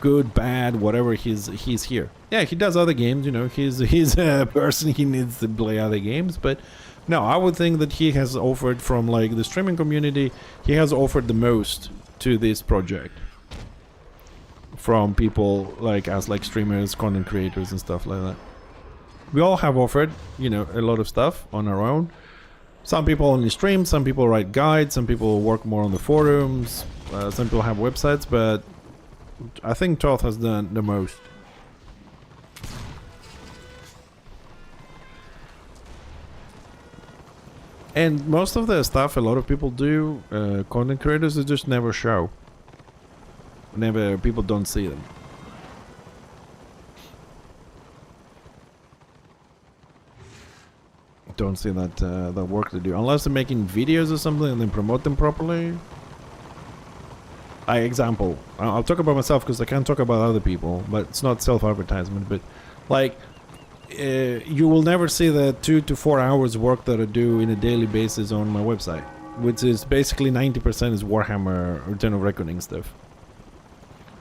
Good, bad, whatever, he's here. Yeah, he does other games, you know, he's a person, he needs to play other games, but no, I would think that he has offered from like the streaming community, he has offered the most to this project. From people like us, like streamers, content creators and stuff like that. We all have offered, you know, a lot of stuff on our own. Some people only stream, some people write guides, some people work more on the forums, some people have websites, but I think Toth has done the most. And most of the stuff a lot of people do, content creators, they just never show. People don't see them. Don't see that work they do. Unless they're making videos or something and then promote them properly. Example, I'll talk about myself because I can't talk about other people, but it's not self-advertisement, but like you will never see the 2 to 4 hours work that I do in a daily basis on my website, which is basically 90% is Warhammer Return of Reckoning stuff.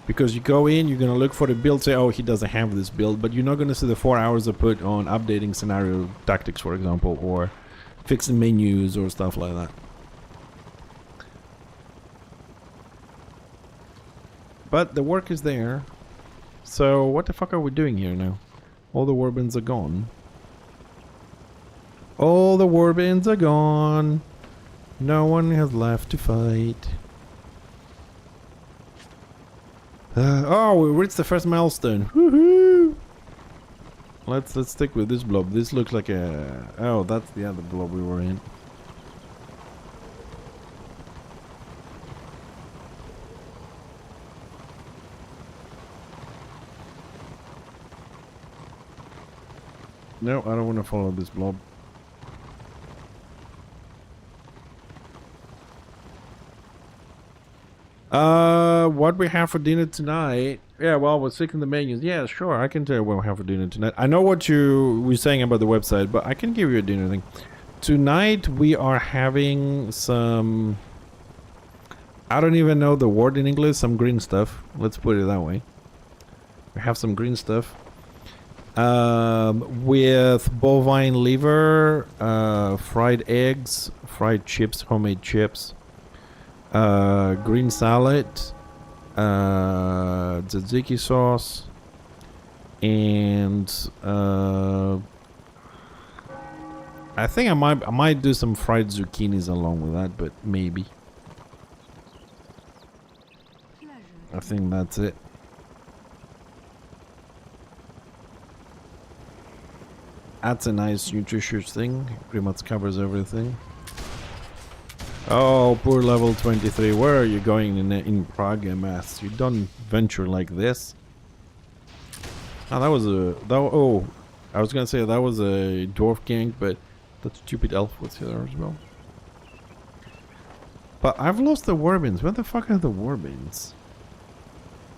Because you go in, you're going to look for the build, say, oh, he doesn't have this build, but you're not going to see the 4 hours I put on updating scenario tactics, for example, or fixing menus or stuff like that. But the work is there. So what the fuck are we doing here now? All the warbins are gone. All the warbins are gone. No one has left to fight. Oh, we reached the first milestone. Woohoo! Let's stick with this blob. This looks like a... Oh, that's the other blob we were in. No, I don't want to follow this blob. What we have for dinner tonight? Yeah, well, we're seeking the menus. Yeah, sure, I can tell you what we have for dinner tonight. I know what you were saying about the website, but I can give you a dinner thing. Tonight we are having some... I don't even know the word in English. Some green stuff. Let's put it that way. We have some green stuff. With bovine liver, fried eggs, fried chips, homemade chips, green salad, tzatziki sauce, and I think I might do some fried zucchinis along with that, but maybe. I think that's it. That's a nice nutritious thing. Pretty much covers everything. Oh, poor level 23. Where are you going in Prague, MS? You don't venture like this. Oh, that was a... oh, I was gonna say that was a dwarf gang, but that stupid elf was here as well. But I've lost the warbins. Where the fuck are the warbins?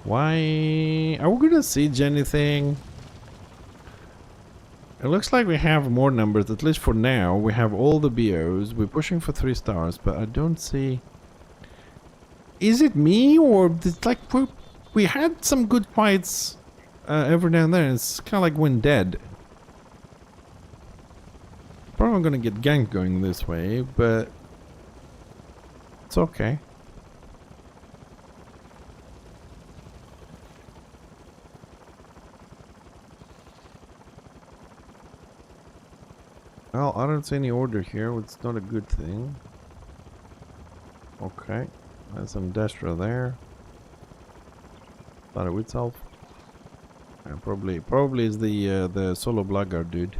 Why... Are we gonna siege anything? It looks like we have more numbers, at least for now. We have all the BOs. We're pushing for 3 stars, but I don't see... Is it me, or... It's like we had some good fights every now and then. It's kind of like when dead. Probably gonna get ganked going this way, but... It's okay. Well, I don't see any order here, which is not a good thing. Okay, there's some Destra there. Thought it itself. And probably is the solo blackguard dude.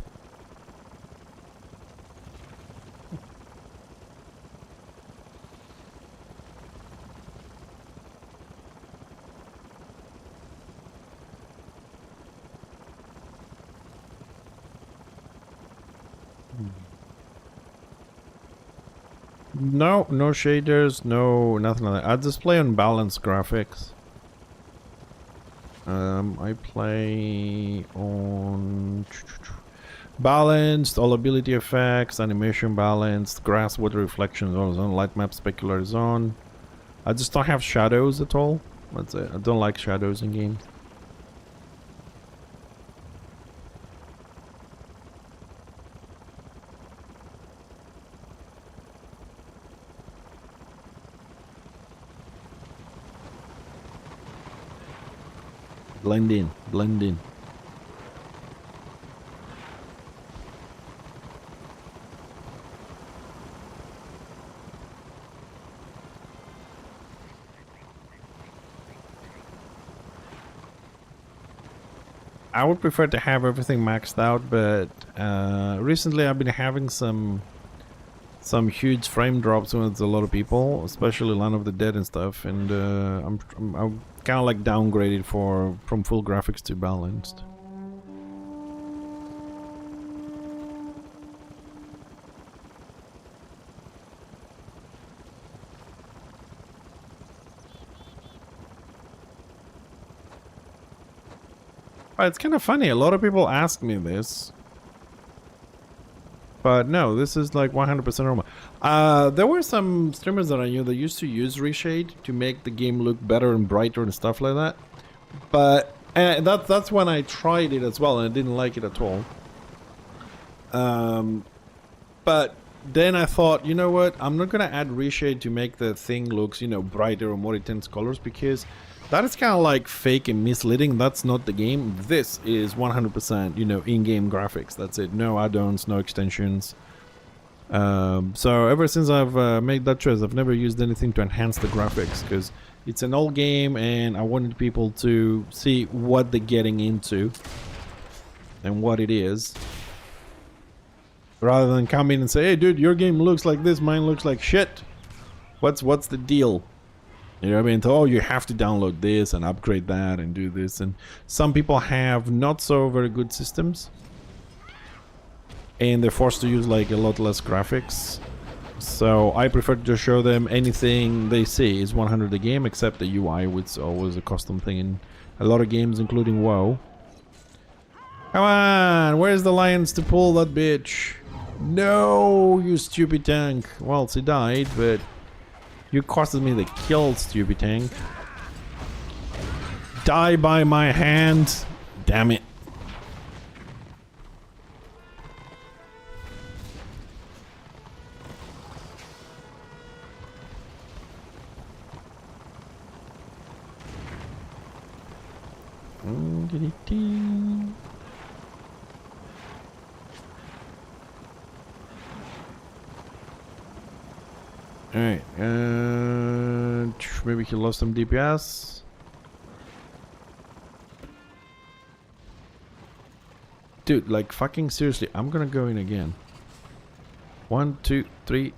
No, no shaders, no nothing like that. I just play on balanced graphics. I play on balanced, all ability effects, animation balanced, grass water reflections all is on, light map specular is on. I just don't have shadows at all. That's it. I don't like shadows in game. Blend in, blend in. I would prefer to have everything maxed out, but recently I've been having some huge frame drops with a lot of people, especially Land of the Dead and stuff, and I'm kind of like downgraded from full graphics to balanced. But it's kind of funny, a lot of people ask me this. But no, this is like 100% normal. There were some streamers that I knew that used to use reshade to make the game look better and brighter and stuff like that. But that's when I tried it as well, and I didn't like it at all. But then I thought, you know what? I'm not gonna add reshade to make the thing looks, you know, brighter or more intense colors, because that is kind of like fake and misleading. That's not the game. This is 100%, you know, in-game graphics. That's it. No add-ons, no extensions. So ever since I've made that choice, I've never used anything to enhance the graphics, because it's an old game and I wanted people to see what they're getting into and what it is, rather than come in and say, hey dude, your game looks like this, mine looks like shit. What's the deal? You know what I mean? Oh, you have to download this and upgrade that and do this. And some people have not so very good systems. and they're forced to use like a lot less graphics. So I prefer to just show them anything they see is 100 a game, except the UI, which is always a custom thing in a lot of games, including WoW. Come on, where's the lions to pull that bitch? No, you stupid tank. Well, she died, but you costed me the kill, stupid tank. Die by my hand. Damn it. Alright, maybe he lost some DPS. Dude, like fucking seriously, I'm gonna go in again. 1, 2, 3.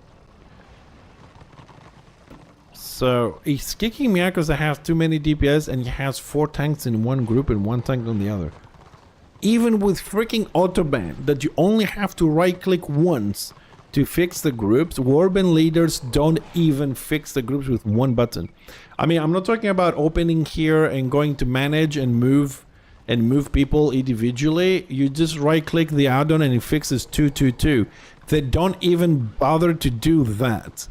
So he's kicking me out because I have too many DPS and he has 4 tanks in one group and 1 tank on the other. Even with freaking autoban that you only have to right click once to fix the groups, Warband leaders don't even fix the groups with 1 button. I mean, I'm not talking about opening here and going to manage and move people individually. You just right click the add-on and it fixes 222. They don't even bother to do that.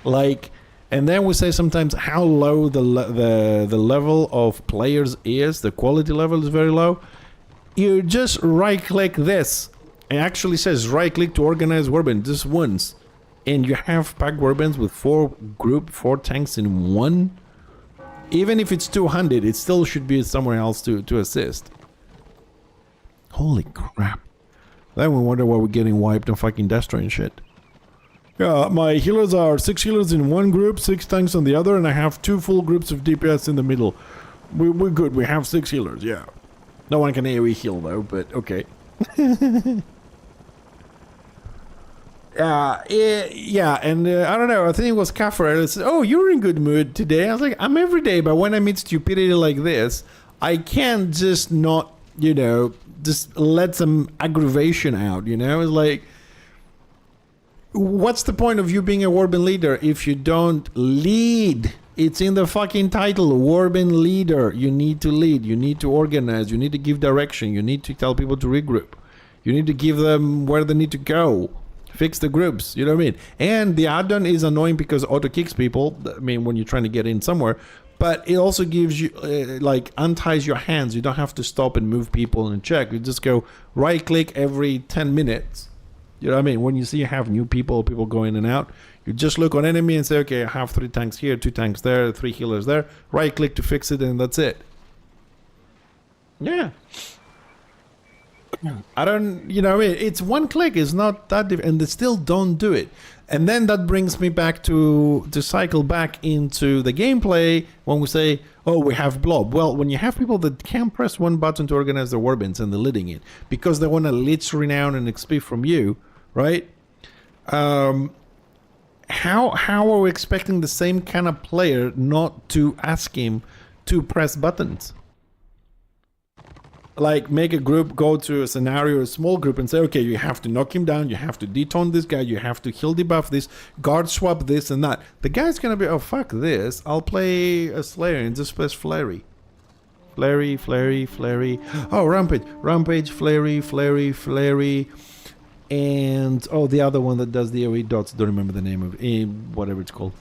Like, and then we say sometimes how low the level of players is, the quality level is very low. You just right click this. It actually says right click to organize warband just once. And you have pack warbands with 4 tanks in one. Even if it's 200, it still should be somewhere else to assist. Holy crap. Then we wonder why we're getting wiped on fucking Destro and shit. Yeah, my healers are 6 healers in one group, 6 tanks on the other, and I have 2 full groups of DPS in the middle. We're good, we have 6 healers, yeah. No one can AoE heal though, but okay. Yeah, and I don't know, I think it was Kafra that said, oh, you're in good mood today. I was like, I'm every day, but when I meet stupidity like this, I can't just not, you know, just let some aggravation out, you know? It's like, what's the point of you being a Warband leader if you don't lead? It's in the fucking title, Warband leader. You need to lead, you need to organize, you need to give direction, you need to tell people to regroup. You need to give them where they need to go. Fix the groups, you know what I mean? And the add-on is annoying because auto kicks people, I mean, when you're trying to get in somewhere, but it also gives you, like, unties your hands. You don't have to stop and move people and check. You just go right-click every 10 minutes. You know what I mean? When you see you have new people go in and out, you just look on enemy and say, okay, I have 3 tanks here, 2 tanks there, 3 healers there. Right-click to fix it, and that's it. Yeah. I don't, you know, it's one click. It's not that different, and they still don't do it. And then that brings me back to cycle back into the gameplay when we say, oh, we have blob. Well, when you have people that can't press 1 button to organize their warbands and they're leading it because they want to lich renown and XP from you, right? How are we expecting the same kind of player not to ask him to press buttons? Like, make a group, go to a scenario, a small group, and say, okay, you have to knock him down, you have to detone this guy, you have to heal debuff this, guard swap this and that. The guy's gonna be, oh, fuck this, I'll play a Slayer and just press Flurry. Flurry, Flurry, Flurry. Oh, Rampage, Flurry. And, oh, the other one that does the AoE dots, don't remember the name of it, whatever it's called.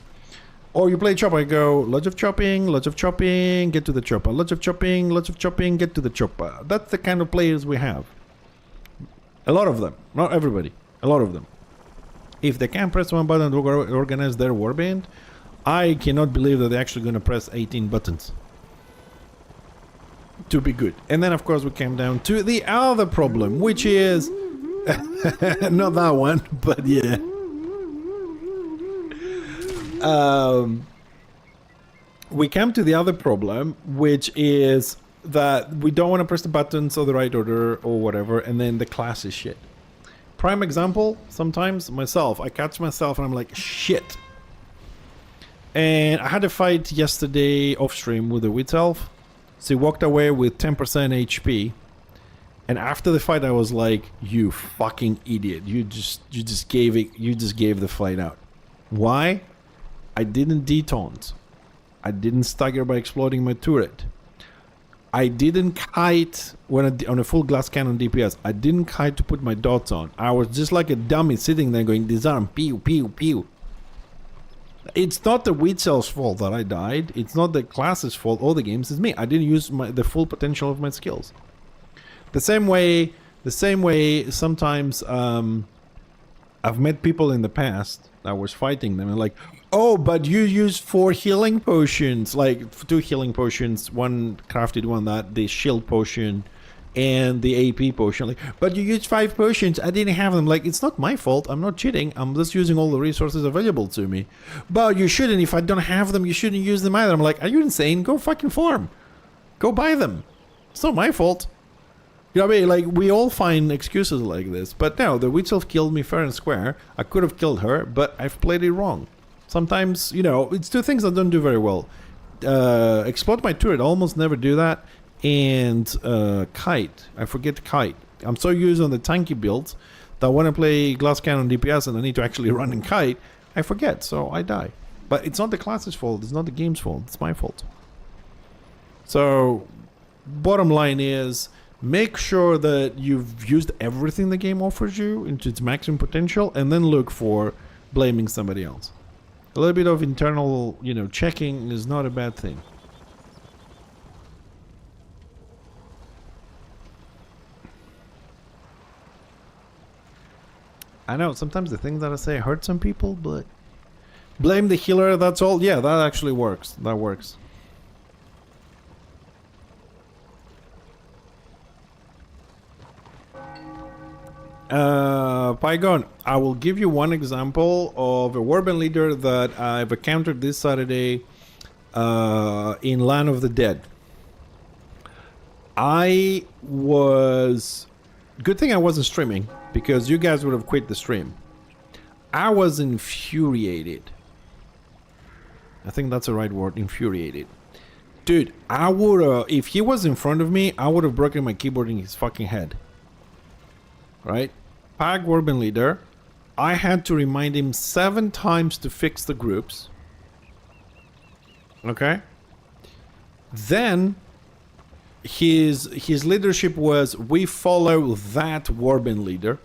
Or you play chop, I go, lots of chopping, get to the chopper. Lots of chopping, get to the chopper. That's the kind of players we have. A lot of them. Not everybody. A lot of them. If they can't press 1 button to organize their warband, I cannot believe that they're actually going to press 18 buttons to be good. And then, of course, we came down to the other problem, which is... not that one, but yeah. We come to the other problem, which is that we don't want to press the buttons or the right order or whatever, and then the class is shit. Prime example, sometimes myself, I catch myself and I'm like, shit. And I had a fight yesterday off stream with a witch elf. So he walked away with 10% HP. And after the fight, I was like, "You fucking idiot! You just gave the fight out. Why? I didn't detaunt. I didn't stagger by exploding my turret. I didn't kite on a full glass cannon DPS. I didn't kite to put my dots on. I was just like a dummy sitting there going disarm, pew, pew, pew. It's not the wheat cell's fault that I died. It's not the class's fault or the game's. It's me. I didn't use the full potential of my skills. The same way sometimes I've met people in the past that was fighting them and like, oh, but you used 4 healing potions, like 2 healing potions, one crafted one, that the shield potion and the AP potion. Like, but you used 5 potions, I didn't have them. Like, it's not my fault, I'm not cheating, I'm just using all the resources available to me. But you shouldn't, if I don't have them, you shouldn't use them either. I'm like, are you insane? Go fucking farm. Go buy them. It's not my fault. You know what I mean? Like, we all find excuses like this. But no, the witch elf killed me fair and square. I could have killed her, but I've played it wrong. Sometimes, you know, it's 2 things I don't do very well. Explode my turret, I almost never do that. And kite. I forget to kite. I'm so used on the tanky builds that when I play glass cannon DPS and I need to actually run and kite, I forget, so I die. But it's not the class's fault, it's not the game's fault, it's my fault. So, bottom line is, make sure that you've used everything the game offers you into its maximum potential, and then look for blaming somebody else. A little bit of internal, you know, checking is not a bad thing. I know, sometimes the things that I say hurt some people, but blame the healer, that's all. Yeah, that actually works. That works. Pygon, I will give you one example of a warband leader that I've encountered this Saturday in Land of the Dead. Good thing I wasn't streaming, because you guys would have quit the stream. I was infuriated. I think that's the right word, infuriated. Dude, I would if he was in front of me, I would have broken my keyboard in his fucking head. Right? Pag Warband leader. I had to remind him 7 times to fix the groups. Okay? Then his leadership was, we follow that Warband leader.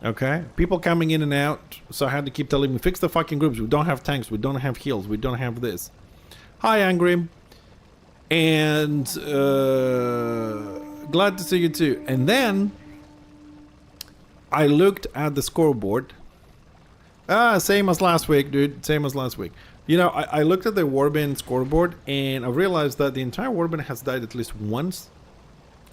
Okay? People coming in and out, so I had to keep telling him, fix the fucking groups. We don't have tanks, we don't have heals, we don't have this. Hi, Angry. And glad to see you too. And then I looked at the scoreboard. Same as last week, dude. Same as last week. You know, I looked at the Warband scoreboard and I realized that the entire Warband has died at least once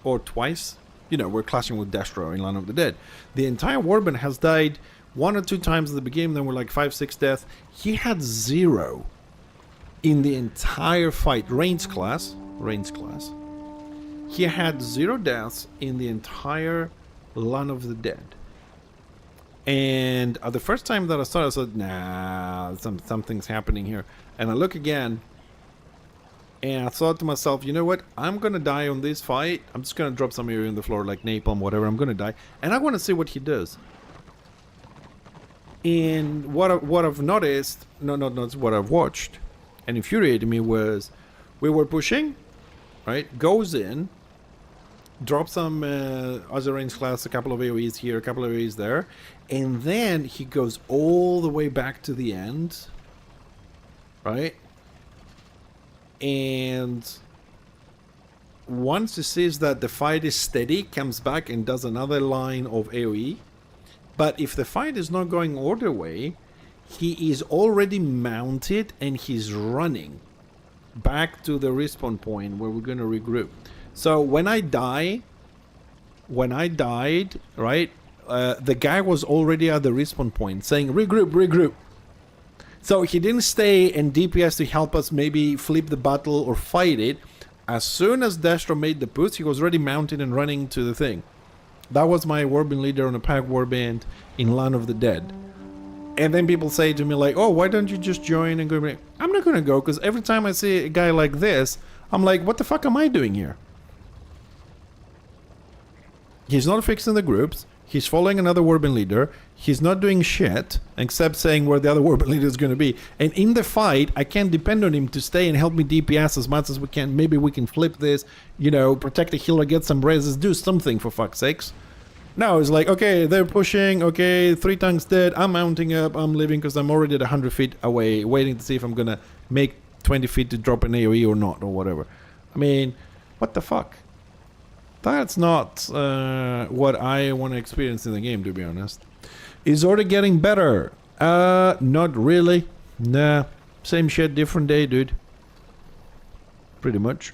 or twice. You know, we're clashing with Destro in Land of the Dead. The entire Warband has died 1 or 2 times at the beginning, then we're like 5-6 deaths. He had 0 in the entire fight. Range class. He had 0 deaths in the entire Land of the Dead. And the first time that I saw it, I said, nah, something's happening here. And I look again, and I thought to myself, you know what? I'm going to die on this fight. I'm just going to drop some area on the floor, like napalm, whatever. I'm going to die. And I want to see what he does. And what I've noticed, not what I've watched, and infuriated me was, we were pushing, right? Goes in, drops some other range class, a couple of AoEs here, a couple of AoEs there, and then he goes all the way back to the end, right? And once he sees that the fight is steady, comes back and does another line of AoE. But if the fight is not going all the way, he is already mounted and he's running back to the respawn point where we're going to regroup. So when I died, right, the guy was already at the respawn point saying, regroup. So he didn't stay and DPS to help us maybe flip the battle or fight it. As soon as Destro made the push, he was already mounted and running to the thing. That was my Warband leader on a Pack Warband in Land of the Dead. And then people say to me like, oh, why don't you just join and go? I'm not going to go, because every time I see a guy like this, I'm like, what the fuck am I doing here? He's not fixing the groups. He's following another Warband leader. He's not doing shit except saying where the other Warband leader is going to be. And in the fight, I can't depend on him to stay and help me DPS as much as we can. Maybe we can flip this, you know, protect the healer, get some raises, do something for fuck's sakes. No, it's like, okay, they're pushing, okay, 3 tanks dead, I'm mounting up, I'm leaving because I'm already at 100 feet away, waiting to see if I'm gonna make 20 feet to drop an AoE or not, or whatever. I mean, what the fuck? That's not what I want to experience in the game, to be honest. Is Order getting better? Not really. Nah, same shit, different day, dude. Pretty much.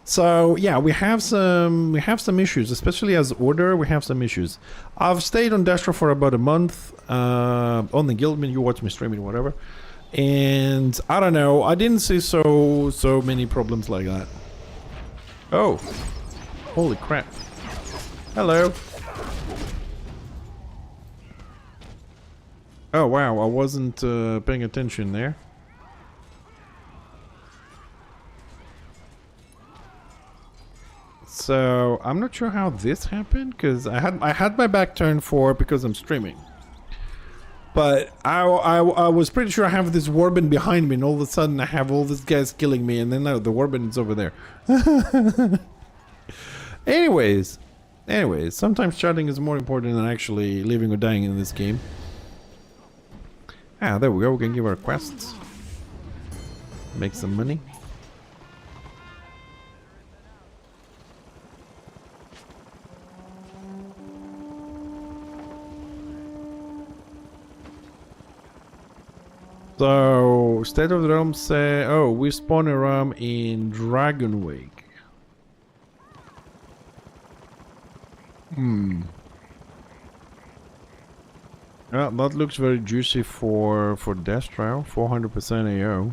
So yeah, we have some issues, especially as Order. We have some issues. I've stayed on Destro for about a month on the guild. I mean, you watch me streaming, whatever. And I don't know. I didn't see so many problems like that. Oh. Holy crap. Hello. Oh wow, I wasn't paying attention there. So I'm not sure how this happened because I had my back turned because I'm streaming. But I was pretty sure I have this Warband behind me, and all of a sudden I have all these guys killing me, and then no, the Warband is over there. Anyways, sometimes chatting is more important than actually living or dying in this game. Ah, there we go. We can give our quests. Make some money. So, State of the Realm say, oh, we spawn a realm in Dragonwake. Well, that looks very juicy for Death Trial, 400% AO.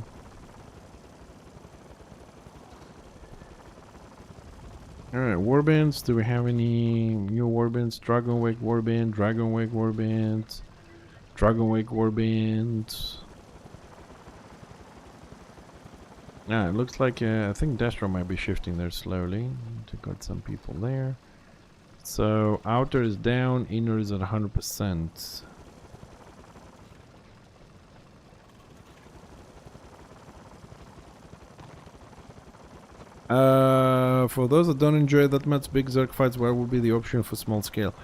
Alright, warbands. Do we have any new warbands? Dragonwake warband, Dragonwake warband, Dragonwake warband. Ah, it looks like I think Destro might be shifting there slowly. Got some people there. So outer is down, inner is at 100%. For those that don't enjoy that much big Zerg fights, what would be the option for small scale?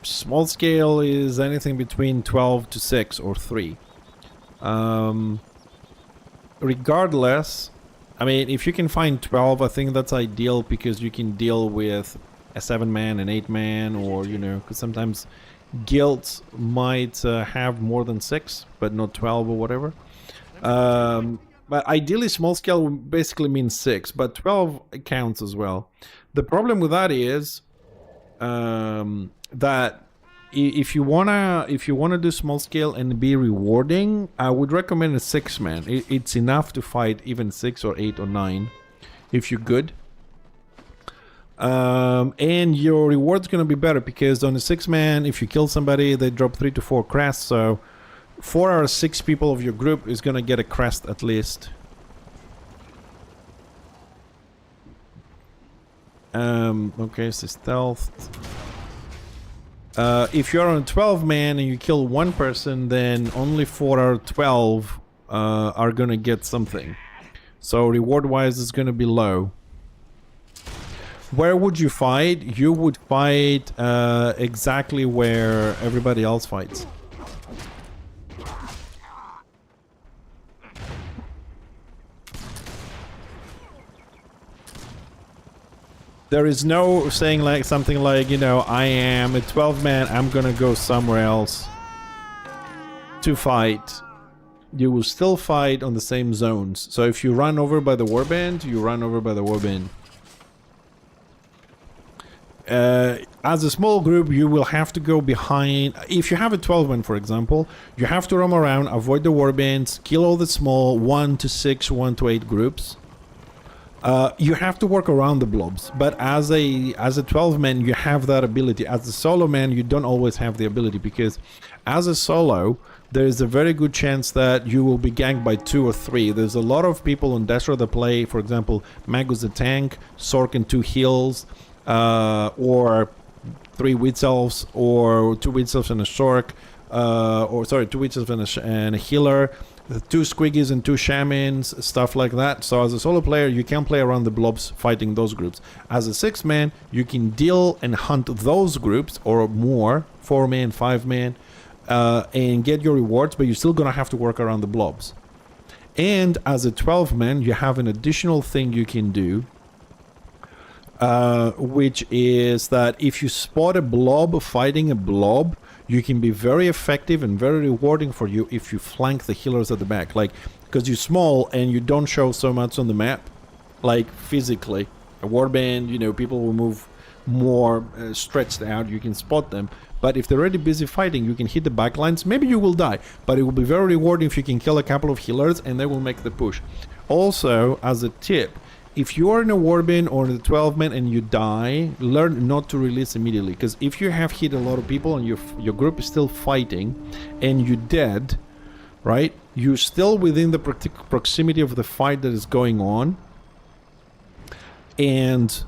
Small scale is anything between 12 to 6 or 3. Regardless, I mean, if you can find 12, I think that's ideal because you can deal with a 7-man, an 8-man, or, you know, because sometimes guilds might have more than 6, but not 12 or whatever. But ideally, small scale would basically means 6, but 12 counts as well. The problem with that is that if you wanna do small scale and be rewarding, I would recommend a 6-man. It's enough to fight even 6 or 8 or 9 if you're good. And your reward's gonna be better because on a 6-man, if you kill somebody, they drop 3 to 4 crests. So 4 or 6 people of your group is gonna get a crest at least. Okay, so stealth. If you're on a 12-man and you kill one person, then only 4 out of 12 are gonna get something. So reward-wise, it's gonna be low. Where would you fight? You would fight exactly where everybody else fights. There is no saying like something like, you know, I am a 12-man, I'm gonna go somewhere else to fight. You will still fight on the same zones. So if you run over by the warband, you run over by the warband. As a small group, you will have to go behind. If you have a 12-man, for example, you have to roam around, avoid the warbands, kill all the small 1 to 6, 1 to 8 groups. You have to work around the blobs, but as a 12-man, you have that ability. As a solo man, you don't always have the ability because as a solo, there is a very good chance that you will be ganked by 2 or 3. There's a lot of people on Destro that play, for example, Magus the tank, Sorkin 2 heals, or 3 witch elves or 2 witch elves and a sork, or sorry, 2 witch elves and a healer, 2 squiggies and 2 shamans, stuff like that. So as a solo player, you can play around the blobs fighting those groups. As a 6-man, you can deal and hunt those groups or more, 4-man, 5-man, and get your rewards, but you're still gonna have to work around the blobs. And as a 12-man, you have an additional thing you can do, which is that if you spot a blob fighting a blob, you can be very effective and very rewarding for you if you flank the healers at the back. Like, because you're small and you don't show so much on the map, like physically. A warband, you know, people will move more stretched out, you can spot them. But if they're already busy fighting, you can hit the back lines. Maybe you will die, but it will be very rewarding if you can kill a couple of healers and they will make the push. Also, as a tip, if you are in a warband or in the 12-man and you die, learn not to release immediately. Because if you have hit a lot of people and your group is still fighting and you're dead, right? You're still within the proximity of the fight that is going on. And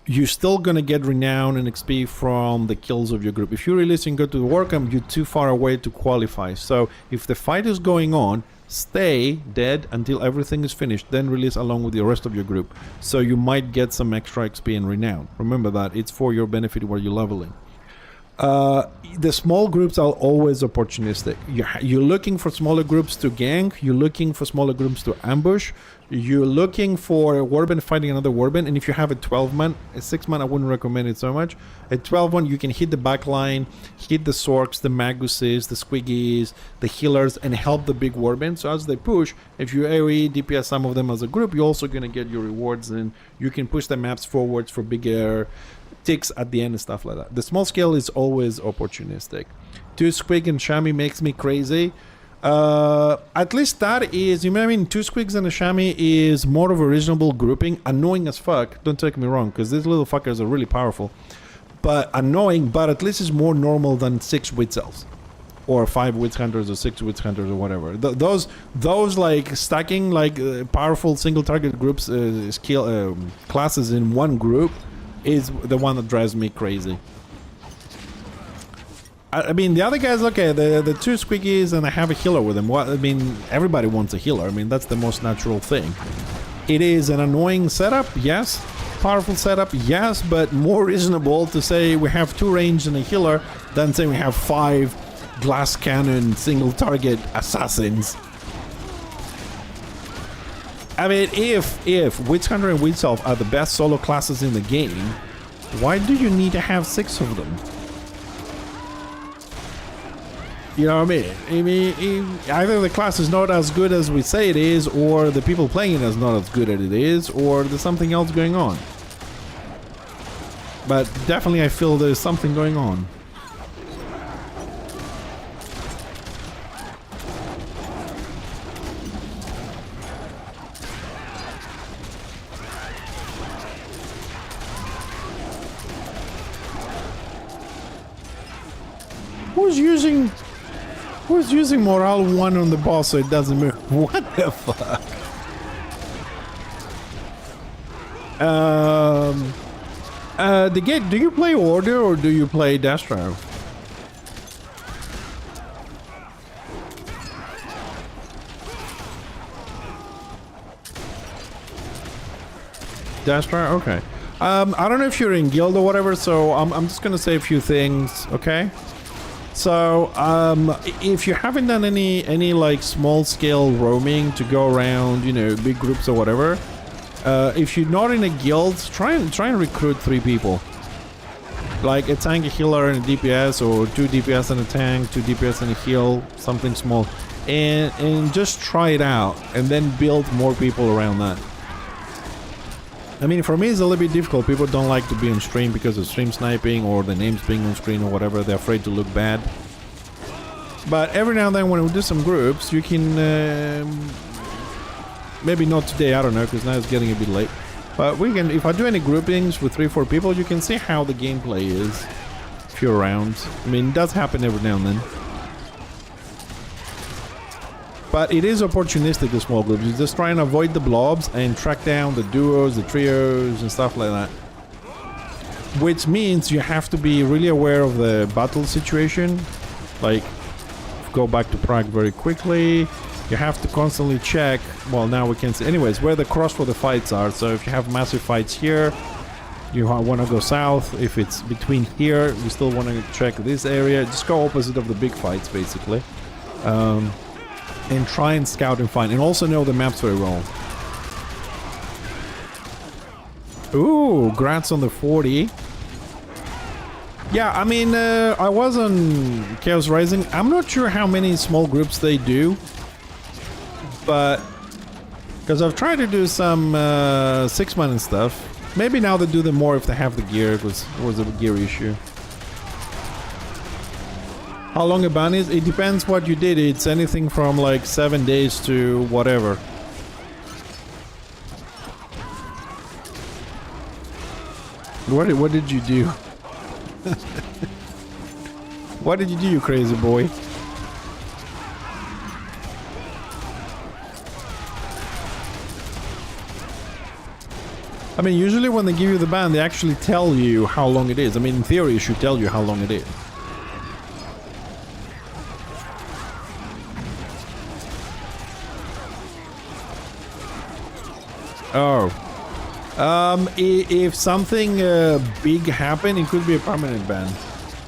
you're still going to get renown and XP from the kills of your group. If you release and go to the Warhammer, you're too far away to qualify. So if the fight is going on, stay dead until everything is finished, then release along with the rest of your group. So you might get some extra XP and renown. Remember that, it's for your benefit while you're leveling. The small groups are always opportunistic. You're looking for smaller groups to gank, you're looking for smaller groups to ambush, you're looking for a warband fighting another warband, and if you have a 12-man, a 6-man I wouldn't recommend it so much. A 12-man you can hit the back line, hit the sorks, the maguses, the squiggies, the healers, and help the big warband. So as they push, if you AoE, DPS some of them as a group, you're also going to get your rewards, and you can push the maps forwards for bigger ticks at the end and stuff like that. The small scale is always opportunistic. 2 squig and chamois makes me crazy. At least that is, you know what I mean, 2 squigs and a chamois is more of a reasonable grouping. Annoying as fuck, don't take me wrong, because these little fuckers are really powerful. But annoying, but at least it's more normal than 6 witch elves. Or 5 witch hunters or 6 witch hunters or whatever. Those like stacking like powerful single target groups, classes in one group is the one that drives me crazy. I mean, the other guys, okay, the 2 squiggies and I have a healer with them. What, I mean, everybody wants a healer. I mean, that's the most natural thing. It is an annoying setup, yes. Powerful setup, yes, but more reasonable to say we have 2 range and a healer than say we have 5 glass cannon single target assassins. I mean, if Witch Hunter and Witch Elf are the best solo classes in the game, why do you need to have 6 of them? You know what I mean? Either the class is not as good as we say it is, or the people playing it is not as good as it is, or there's something else going on. But definitely I feel there's something going on. Who's using morale 1 on the boss so it doesn't move? What the fuck? The Gate, do you play Order or do you play Destro? Destro? Okay. I don't know if you're in guild or whatever, so I'm just gonna say a few things, okay? So, if you haven't done any like small scale roaming to go around, you know, big groups or whatever, if you're not in a guild, try and recruit 3 people. Like a tank, a healer, and a DPS, or 2 DPS and a tank, 2 DPS and a heal, something small, and just try it out, and then build more people around that. I mean, for me it's a little bit difficult. People don't like to be on stream because of stream sniping or the names being on screen or whatever. They're afraid to look bad. But every now and then when we do some groups, you can... maybe not today, I don't know, because now it's getting a bit late. But we can, if I do any groupings with 3-4 people, you can see how the gameplay is if you're around. I mean, it does happen every now and then. But it is opportunistic in small groups. You just try and avoid the blobs and track down the duos, the trios, and stuff like that. which means you have to be really aware of the battle situation. Like, go back to Prague very quickly. You have to constantly check. Well, now we can see, anyways, where the cross for the fights are. So if you have massive fights here, you want to go south. If it's between here, you still want to check this area. Just go opposite of the big fights, basically. And try and scout and find. And also know the maps very well. Ooh, grants on the 40. Yeah, I mean, I was on Chaos Rising. I'm not sure how many small groups they do. But... because I've tried to do some 6-man and stuff. Maybe now they do them more if they have the gear. It was a gear issue. How long a ban is? It depends what you did. It's anything from like 7 days to whatever. What did you do? What did you do, you crazy boy? I mean, usually when they give you the ban, they actually tell you how long it is. I mean, in theory, it should tell you how long it is. Oh. If something big happened, it could be a permanent ban.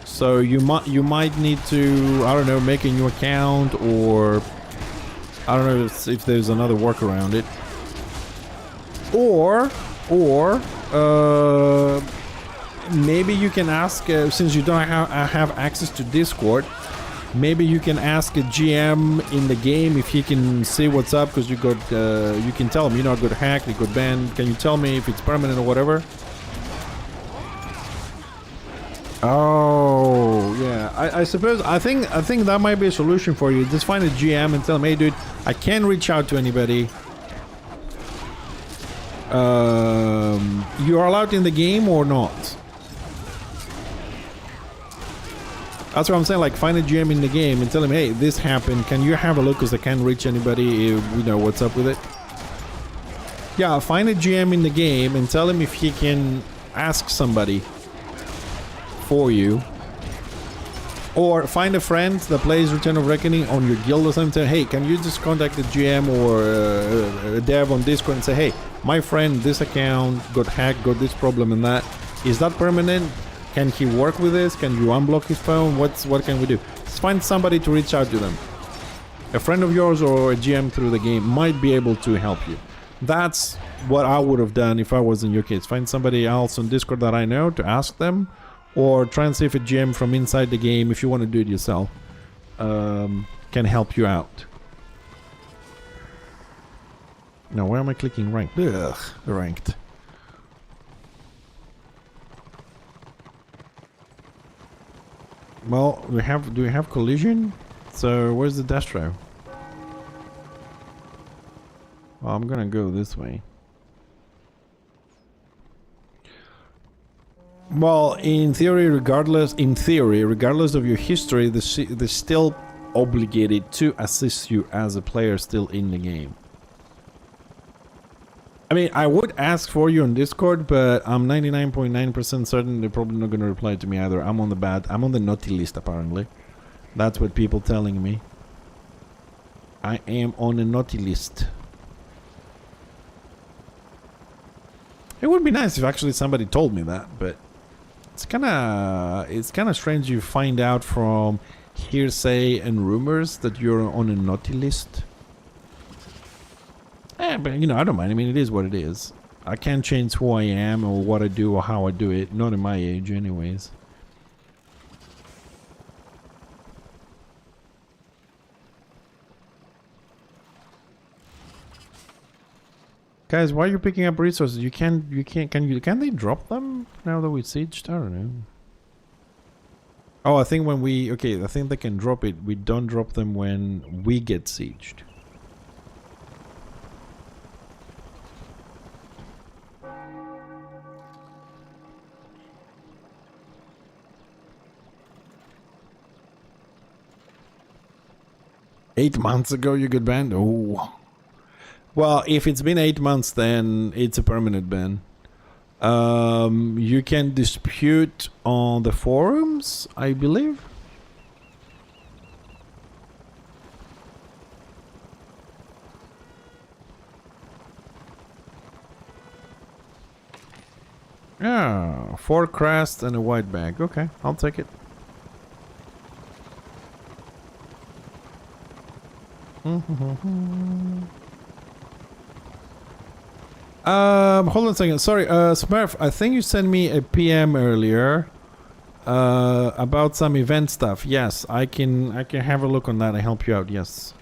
So you might need to, I don't know, make a new account, or I don't know if there's another workaround it. Or maybe you can ask, since you don't have access to Discord, maybe you can ask a GM in the game if he can see what's up, because you can tell him, you know, I got hacked, you got banned. Can you tell me if it's permanent or whatever? Oh, yeah. I suppose I think that might be a solution for you. Just find a GM and tell him, hey, dude, I can't reach out to anybody. You are allowed in the game or not? That's what I'm saying, like, find a GM in the game and tell him, hey, this happened, can you have a look, because I can't reach anybody, you know, what's up with it? Yeah, find a GM in the game and tell him if he can ask somebody for you. Or find a friend that plays Return of Reckoning on your guild or something, say, hey, can you just contact the GM or a dev on Discord and say, hey, my friend, this account got hacked, got this problem and that. Is that permanent? Can he work with this? Can you unblock his phone? What can we do? Just find somebody to reach out to them. A friend of yours or a GM through the game might be able to help you. That's what I would have done if I was in your case. Find somebody else on Discord that I know to ask them, or try and see if a GM from inside the game, if you want to do it yourself, can help you out. Now, where am I clicking ranked? Ugh, ranked. Well, do we have collision? So where's the destro? Well, I'm gonna go this way. Well, in theory, regardless of your history, they're still obligated to assist you as a player still in the game. I mean, I would ask for you on Discord, but I'm 99.9% certain they're probably not going to reply to me either. I'm on the naughty list, apparently. That's what people telling me. I am on a naughty list. It would be nice if actually somebody told me that, but it's kind of strange you find out from hearsay and rumors that you're on a naughty list. But you know, I don't mind. I mean, it is what it is. I can't change who I am or what I do or how I do it. Not in my age, anyways. Guys, why are you picking up resources? Can they drop them now that we sieged? I don't know. Oh, I think I think they can drop it. We don't drop them when we get sieged. Eight months ago you got banned? Oh. Well, if it's been 8 months, then it's a permanent ban. You can dispute on the forums, I believe. Yeah, 4 crest and a white bag. Okay, I'll take it. Hold on a second. Sorry, Smurf, I think you sent me a PM earlier about some event stuff. Yes, I can have a look on that and help you out. Yes.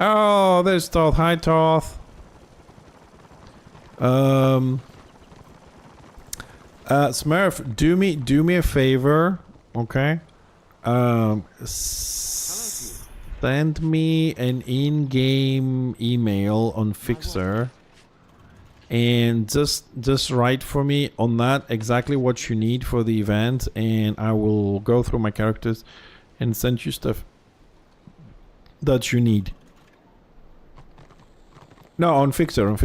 Oh, there's Toth. Hi, Toth. Smurf, do me a favor, okay? Send me an in-game email on Fixer, and just write for me on that exactly what you need for the event, and I will go through my characters and send you stuff that you need. No, on Fixer.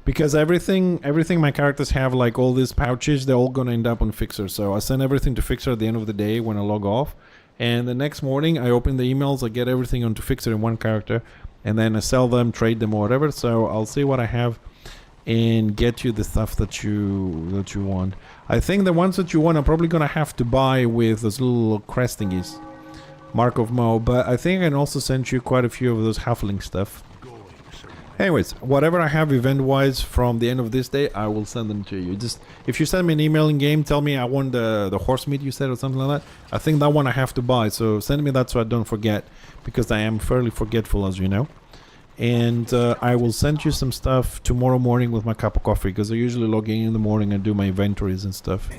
Because everything my characters have, like all these pouches, they're all gonna end up on Fixer. So I send everything to Fixer at the end of the day when I log off. And the next morning I open the emails, I get everything onto Fixer in one character, and then I sell them, trade them or whatever. So I'll see what I have and get you the stuff that you want. I think the ones that you want I'm probably gonna have to buy with those little crest thingies. Mark of Mo, but I think I can also send you quite a few of those halfling stuff. Anyways, whatever I have event-wise from the end of this day, I will send them to you. Just, if you send me an email in-game, tell me I want the horse meat you said or something like that. I think that one I have to buy, so send me that so I don't forget. Because I am fairly forgetful, as you know. And I will send you some stuff tomorrow morning with my cup of coffee, because I usually log in the morning and do my inventories and stuff.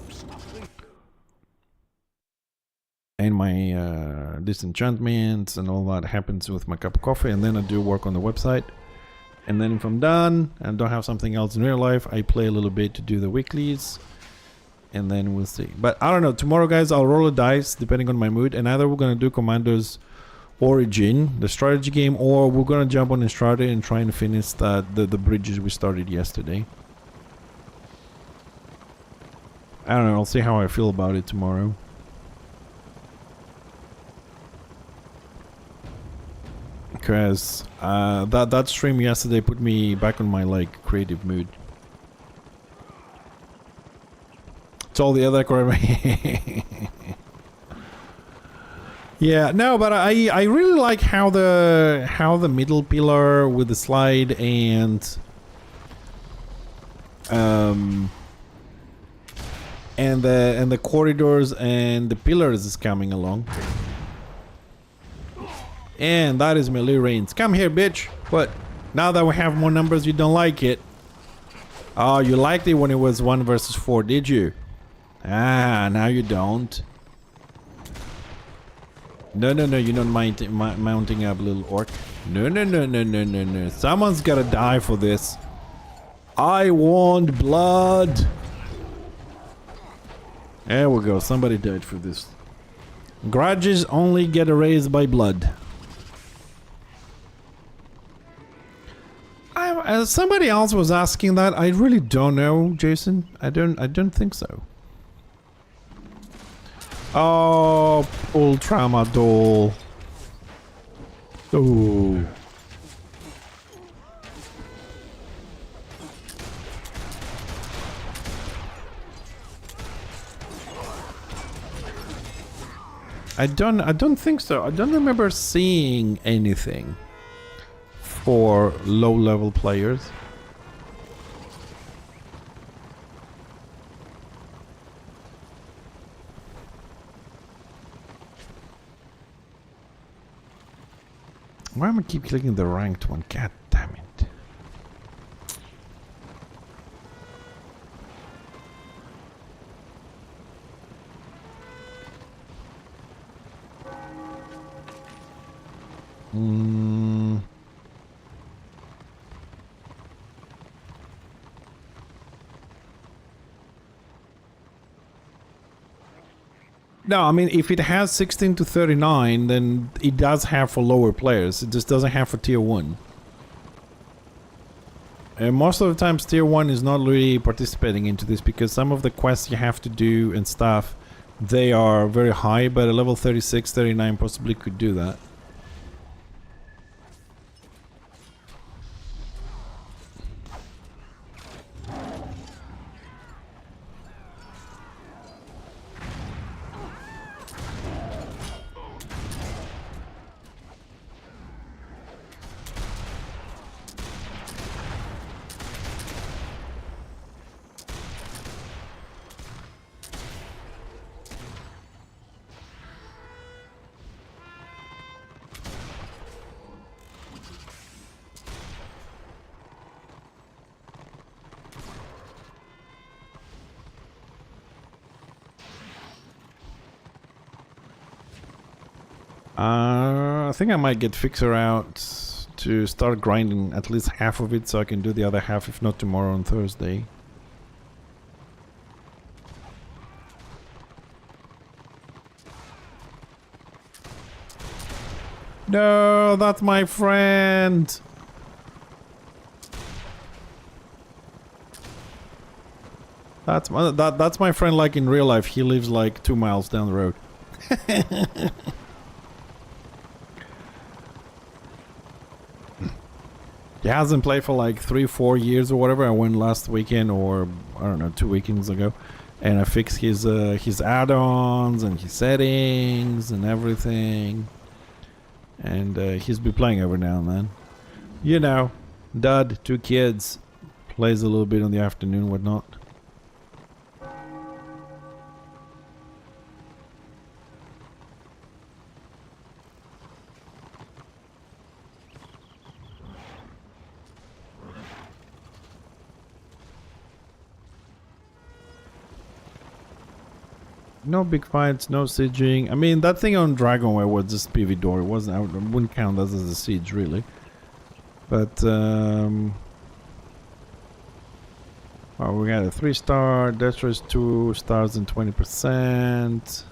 And my disenchantments and all that happens with my cup of coffee, and then I do work on the website. And then if I'm done and don't have something else in real life, I play a little bit to do the weeklies. And then we'll see. But I don't know. Tomorrow, guys, I'll roll a dice depending on my mood. And either we're going to do Commando's Origin, the strategy game, or we're going to jump on Estrada and try and finish the bridges we started yesterday. I don't know. I'll see how I feel about it tomorrow. Because that stream yesterday put me back on my like creative mood. It's all the other yeah, no, but I really like how the middle pillar with the slide and the corridors and the pillars is coming along. And that is melee range. Come here, bitch. What? Now that we have more numbers, you don't like it? Oh, you liked it when it was 1 versus 4, did you? Ah, now you don't. No, you're not mounting up, little orc. No. Someone's gotta die for this. I want blood. There we go. Somebody died for this. Grudges only get erased by blood. Somebody else was asking that. I really don't know, Jason. I don't think so. Oh, Ultramadol. Oh. I don't think so. I don't remember seeing anything for low-level players. Why am I keep clicking the ranked one? God damn it. No, I mean, if it has 16 to 39, then it does have for lower players. It just doesn't have for tier 1. And most of the times tier 1 is not really participating into this because some of the quests you have to do and stuff, they are very high, but a level 36, 39 possibly could do that. I think I might get Fixer out to start grinding at least half of it so I can do the other half, if not tomorrow on Thursday. No, that's my friend! That's my friend like in real life. He lives like 2 miles down the road. He hasn't played for like 3-4 years or whatever. I went last weekend, or I don't know, 2 weekends ago, and I fixed his add-ons and his settings and everything. And he's been playing every now and then. You know, dad, 2 kids, plays a little bit in the afternoon, whatnot. No big fights, no sieging. I mean, that thing on Dragonware was just PV door. It wasn't. I wouldn't count that as a siege, really. But oh, we got a 3-star. Destroys 2 stars and 20%.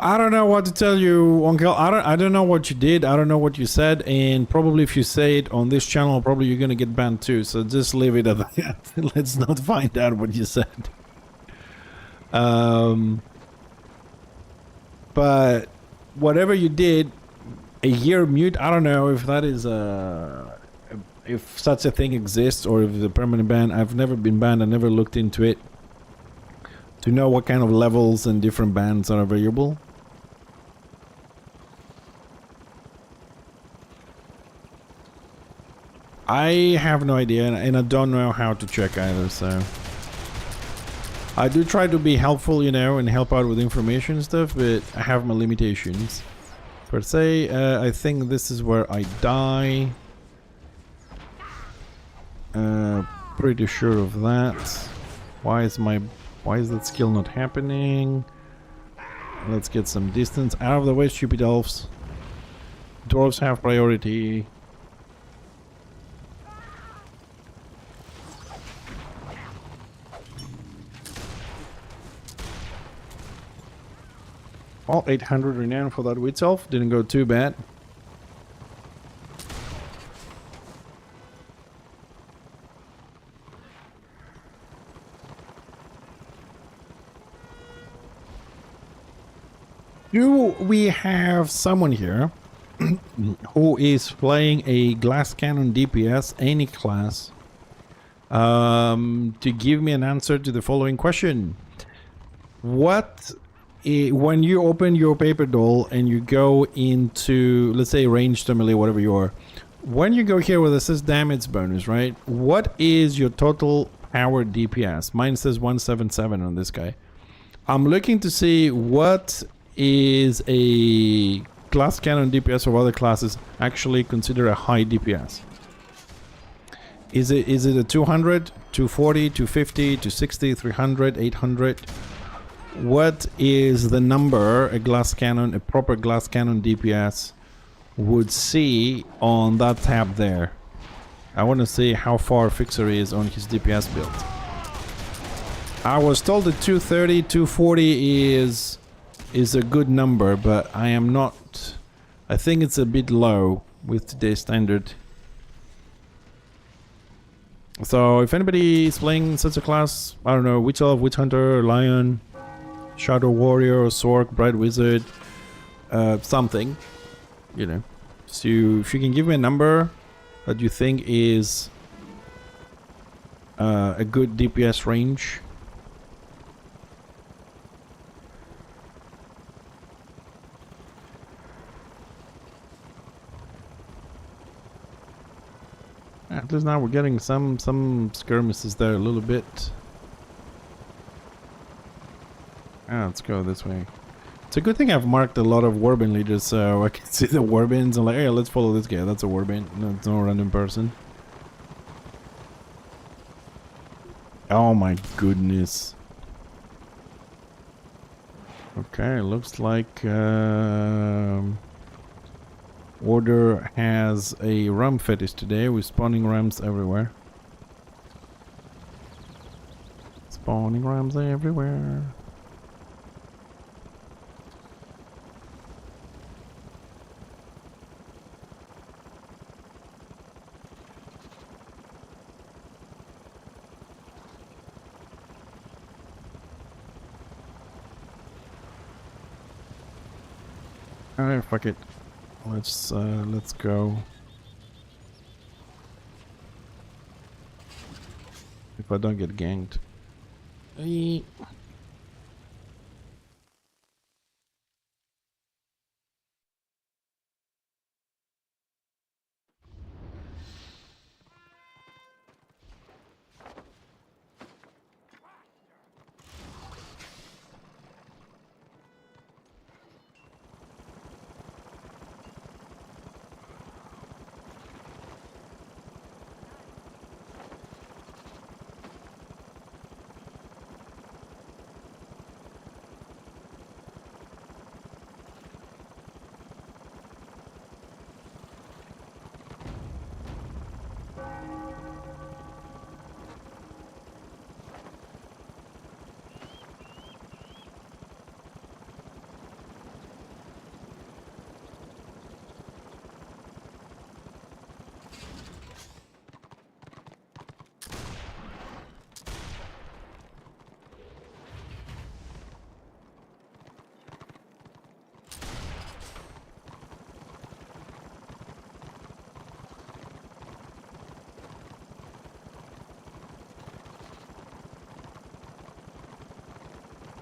I don't know what to tell you, Uncle. I don't know what you did. I don't know what you said, and probably if you say it on this channel, probably you're gonna get banned too. So just leave it at that. Let's not find out what you said. But whatever you did, a year mute. I don't know if that is if such a thing exists or if it's a permanent ban. I've never been banned. I never looked into it to know what kind of levels and different bans are available. I have no idea, and I don't know how to check either, so I do try to be helpful, you know, and help out with information and stuff, but I have my limitations. Per se, I think this is where I die. Pretty sure of that. Why is that skill not happening? Let's get some distance out of the way, stupid elves. Dwarves have priority. All 800 renown for that witch elf. Didn't go too bad. Do we have someone here who is playing a glass cannon DPS, any class, to give me an answer to the following question? When you open your paper doll and you go into, let's say, ranged or melee, whatever you are, when you go here where it says damage bonus, right? What is your total power DPS? Mine says 177 on this guy. I'm looking to see what is a glass cannon DPS of other classes actually consider a high DPS. Is it a 200, 240, 250, 260, 300, 800? What is the number a proper glass cannon DPS would see on that tab there. I want to see how far Fixer is on his DPS build. I was told that 230, 240 is a good number, but I am not... I think it's a bit low with today's standard. So if anybody is playing such a class, I don't know, Witch Elf, Witch Hunter, Lion, Shadow Warrior, Sork, Bright Wizard, something, you know. So if you can give me a number that you think is a good DPS range. At least now we're getting some skirmishes there a little bit. Let's go this way. It's a good thing I've marked a lot of warband leaders so I can see the warbands and like, hey, let's follow this guy. That's a warband. No, it's no random person. Oh my goodness. Okay, looks like Order has a ram fetish today with spawning rams everywhere. Spawning rams everywhere. Alright, fuck it. Let's go. If I don't get ganked.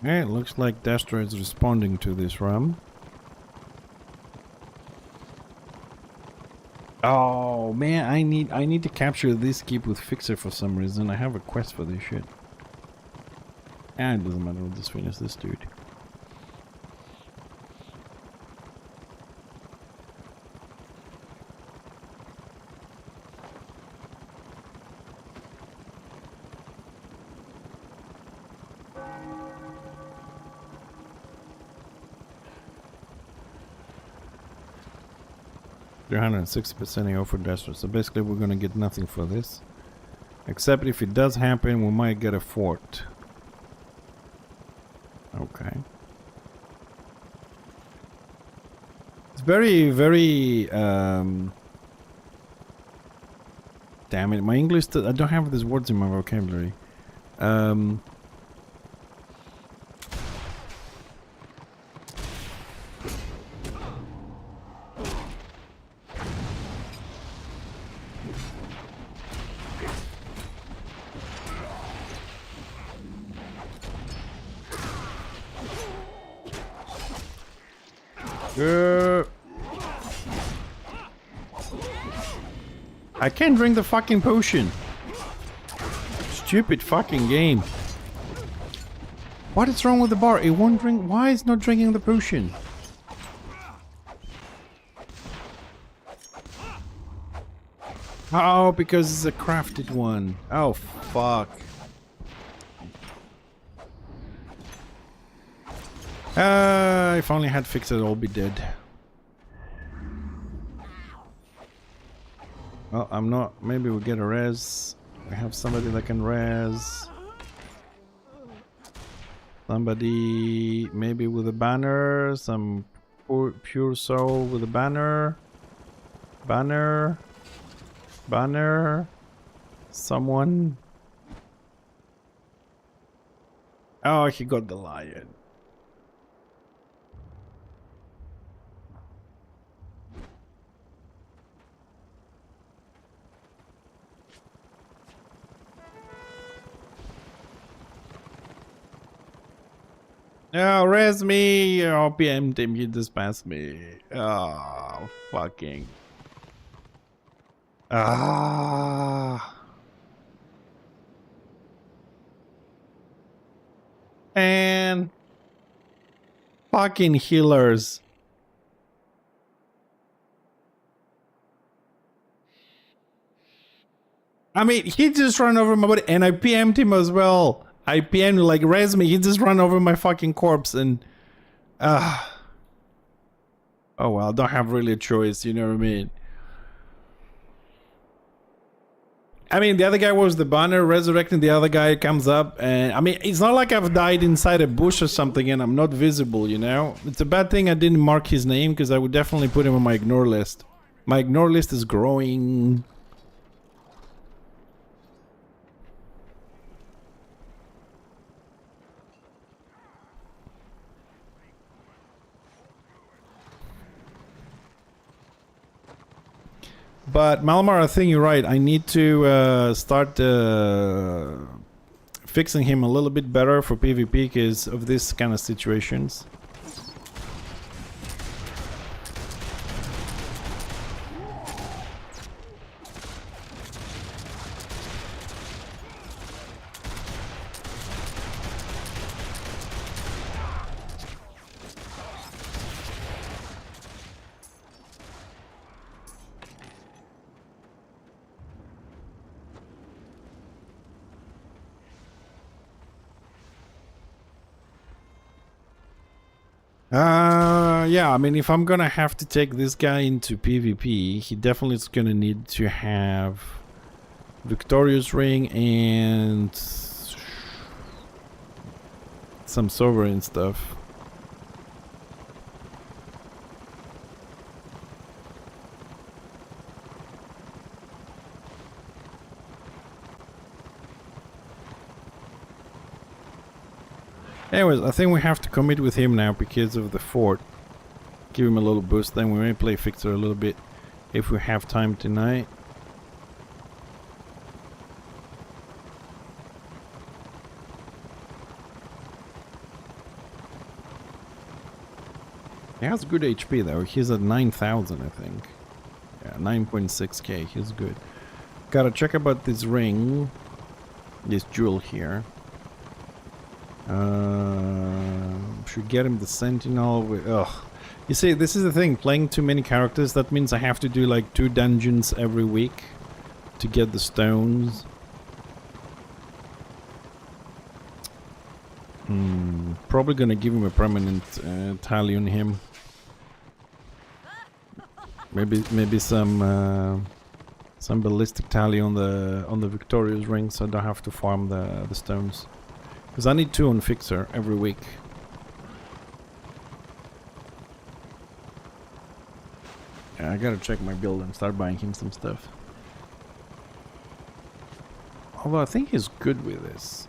Yeah, it looks like Destra is responding to this ram. Oh man, I need to capture this keep with Fixer for some reason. I have a quest for this shit. And it doesn't matter, we'll just finish this dude. They're 160% AO for Destra, so basically we're gonna get nothing for this. Except if it does happen, we might get a fort. Okay. It's very, very, damn it, my English, I don't have these words in my vocabulary. I can't drink the fucking potion. Stupid fucking game. What is wrong with the bar? It won't drink. Why is it not drinking the potion? Oh, because it's a crafted one. Oh, fuck. If only I had fixed it, I'll be dead. Well, I'm not. Maybe we'll get a res. We have somebody that can res. Somebody maybe with a banner. Some pure soul with a banner. Banner. Banner. Someone. Oh, he got the lion. Oh, res me! Oh, PM team, you just passed me. Oh, fucking. Ah. And fucking healers. I mean, he just ran over my body, and I PM'd him as well. I PM'd like res me. He just ran over my fucking corpse, and oh well, I don't have really a choice. You know what I mean? I mean, the other guy was the banner resurrecting. The other guy comes up, and I mean, it's not like I've died inside a bush or something, and I'm not visible. You know, it's a bad thing I didn't mark his name because I would definitely put him on my ignore list. My ignore list is growing. But Malmar, I think you're right. I need to start fixing him a little bit better for PvP because of this kind of situations. Yeah, I mean, if I'm gonna have to take this guy into PvP, he definitely is gonna need to have Victorious Ring and some Sovereign stuff. Anyways, I think we have to commit with him now because of the fort. Give him a little boost, then we may play Fixer a little bit if we have time tonight. He has good HP though, he's at 9,000 I think. Yeah, 9.6k, he's good. Gotta check about this ring, this jewel here. Should get him the Sentinel with... Ugh. You see, this is the thing, playing too many characters, that means I have to do like 2 dungeons every week to get the stones. Probably gonna give him a permanent tally on him. Maybe some ballistic tally on the Victorious Ring, so I don't have to farm the stones. Because I need 2 on Fixer every week. Yeah, I gotta check my build and start buying him some stuff. Although I think he's good with this.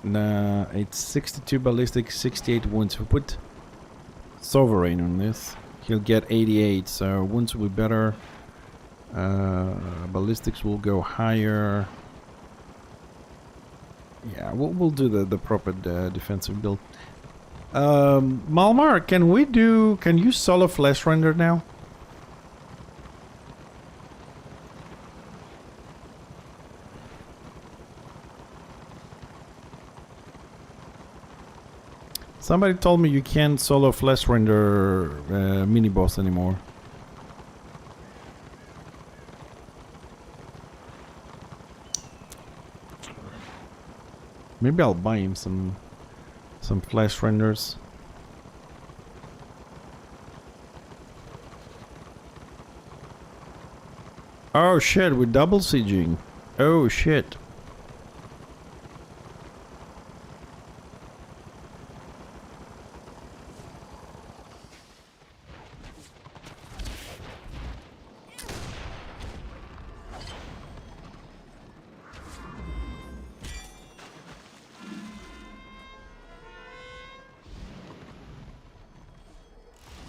Nah, it's 62 ballistic, 68 wounds. If we put Sovereign on this, he'll get 88, so wounds will be better. Ballistics will go higher. Yeah, we'll do the proper defensive build. Malmar, can you solo flesh render now? Somebody told me you can't solo flesh render mini boss anymore. Maybe I'll buy him some flash renders. Oh shit, we're double sieging. Oh shit.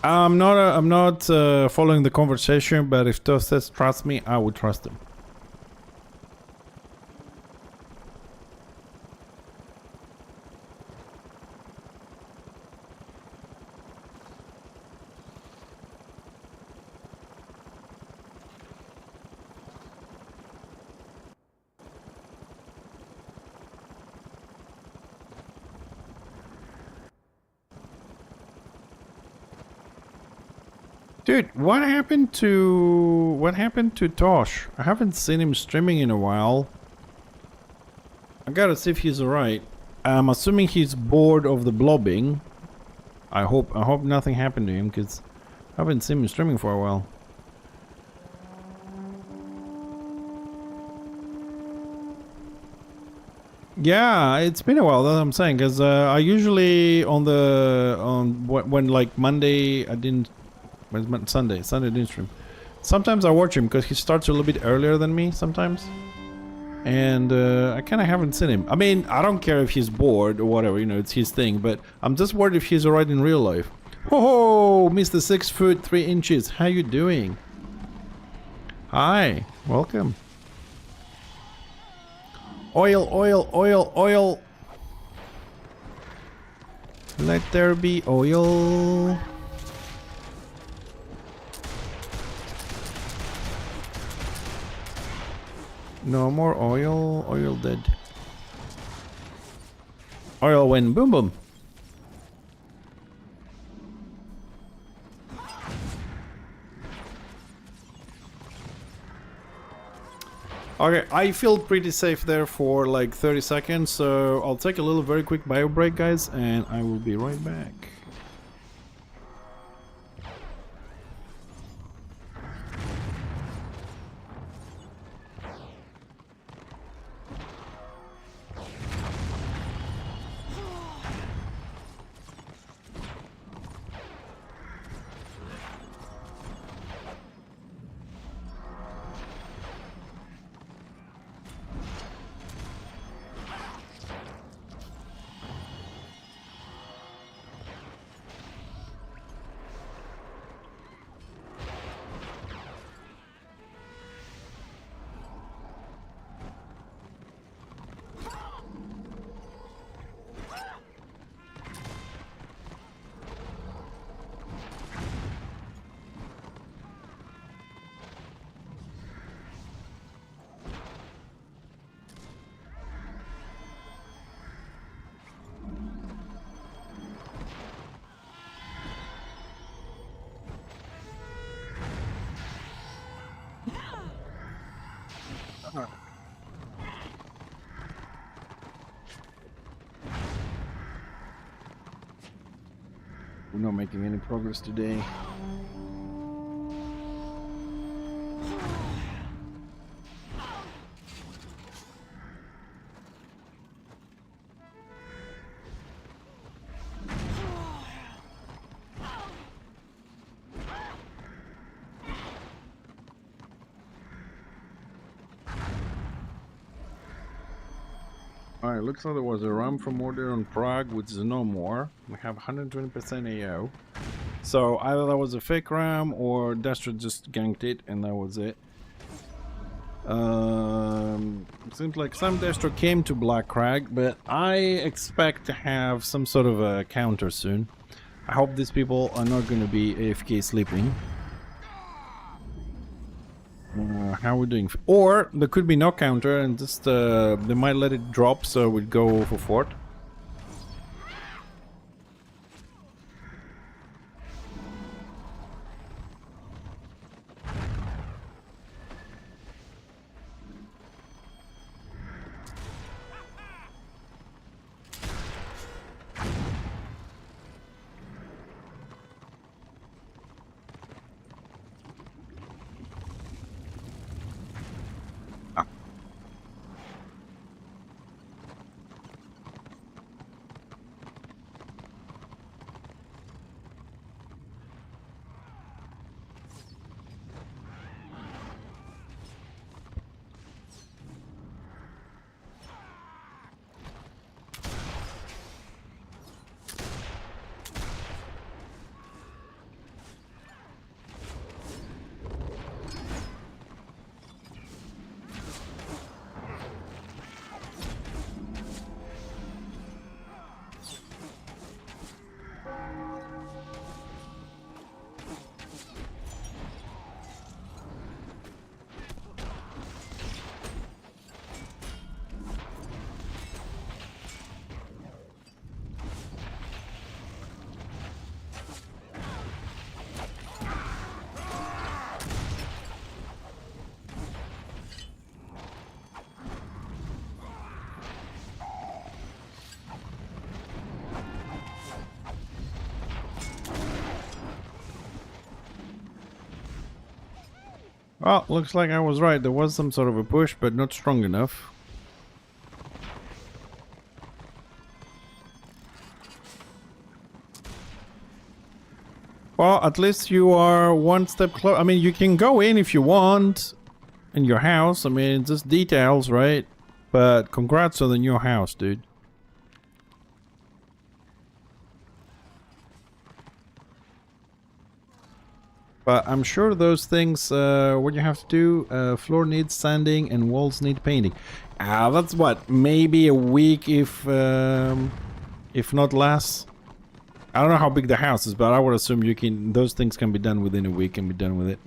I'm not following the conversation, but if Toast says trust me, I would trust him. Dude, what happened to Tosh? I haven't seen him streaming in a while. I gotta see if he's alright. I'm assuming he's bored of the blobbing. I hope nothing happened to him, because I haven't seen him streaming for a while. Yeah, it's been a while. That's what I'm saying. Because I usually when like Monday I didn't. Sunday I didn't stream. Sometimes I watch him because he starts a little bit earlier than me sometimes, and I kind of haven't seen him. I mean, I don't care if he's bored or whatever. You know, it's his thing. But I'm just worried if he's alright in real life. Oh, Mr. 6 foot 3 inches. How you doing? Hi, welcome. Oil, oil, oil, oil. Let there be oil. No more oil. Oil dead. Oil win. Boom boom. Okay, I feel pretty safe there for like 30 seconds, so I'll take a little very quick bio break, guys, and I will be right back. We're not making any progress today. Alright, looks like there was a ram from order on Prague, which is no more. We have 120% AO. So either that was a fake ram or Destra just ganked it and that was it. Seems like some Destra came to Black Crag, but I expect to have some sort of a counter soon. I hope these people are not going to be AFK sleeping. How are we doing? Or there could be no counter and just they might let it drop, so we'd go for fort. Well, looks like I was right. There was some sort of a push, but not strong enough. Well, at least you are one step closer. I mean, you can go in if you want in your house. I mean, it's just details, right? But congrats on the new house, dude. But I'm sure those things, what you have to do, floor needs sanding and walls need painting. That's what, maybe a week if not less. I don't know how big the house is, but I would assume you can, those things can be done within a week and be done with it.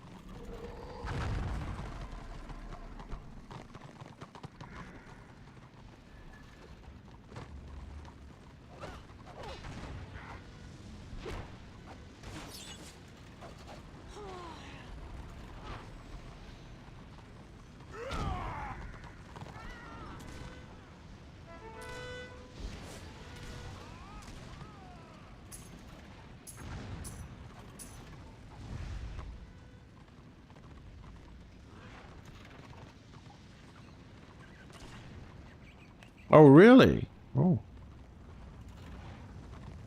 Oh, really? Oh.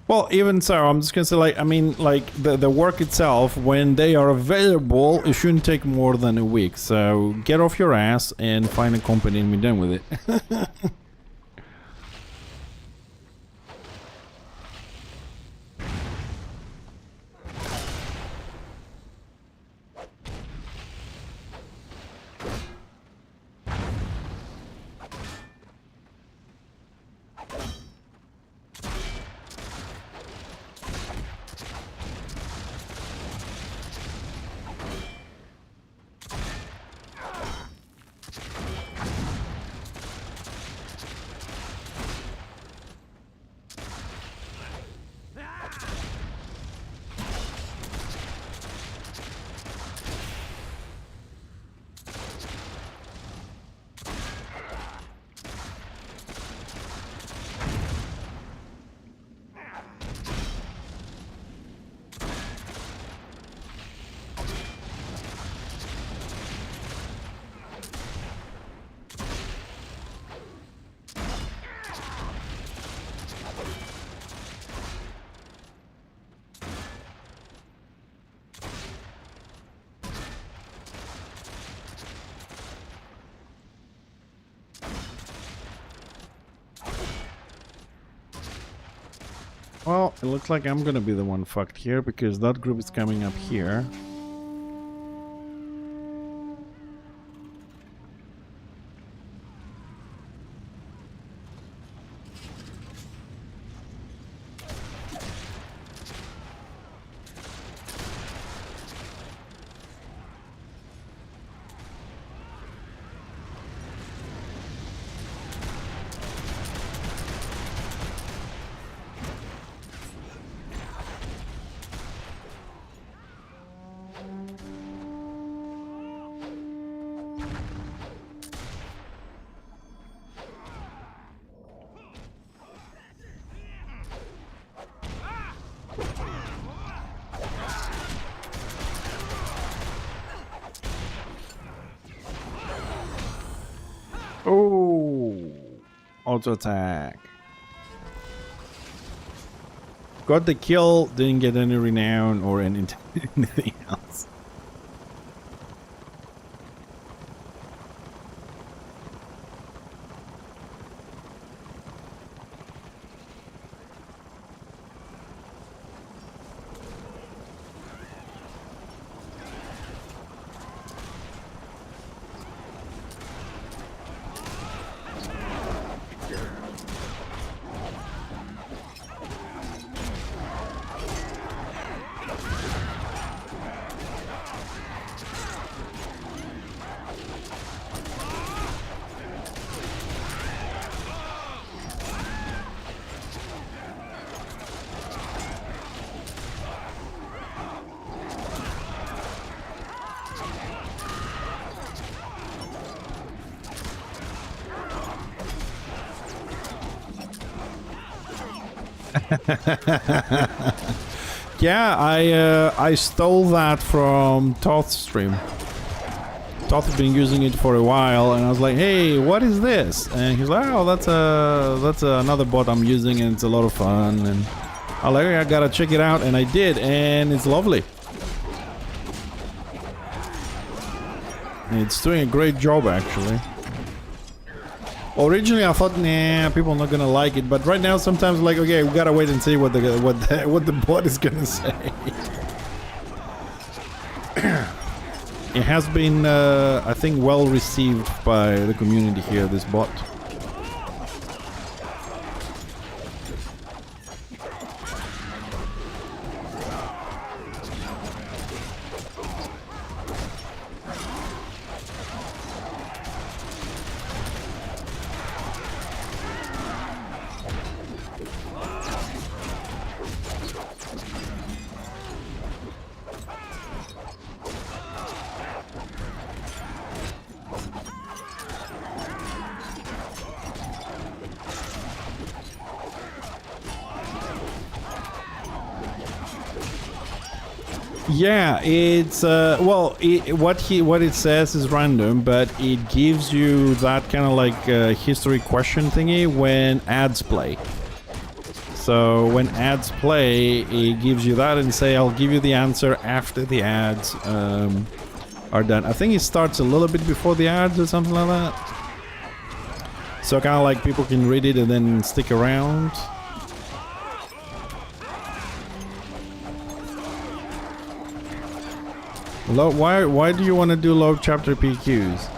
Well, even so, I'm just gonna say, like, I mean, like, the work itself, when they are available, it shouldn't take more than a week. So, get off your ass and find a company and be done with it. Well, it looks like I'm gonna be the one fucked here because that group is coming up here. Oh, auto attack. Got the kill, didn't get any renown or anything else. Yeah, I stole that from Toth's stream. Toth has been using it for a while, and I was like, "Hey, what is this?" And he's like, "Oh, that's another bot I'm using, and it's a lot of fun." And I was like, "I gotta check it out," and I did, and it's lovely. It's doing a great job, actually. Originally, I thought, nah, people are not gonna like it, but right now, sometimes like, okay, we gotta wait and see what the bot is gonna say. It has been, I think, well received by the community here, this bot. Yeah, it's well, what it says is random, but it gives you that kind of like history question thingy when ads play. So when ads play, it gives you that and say, "I'll give you the answer after the ads are done." I think it starts a little bit before the ads or something like that. So kind of like people can read it and then stick around. Why do you want to do low chapter PQs?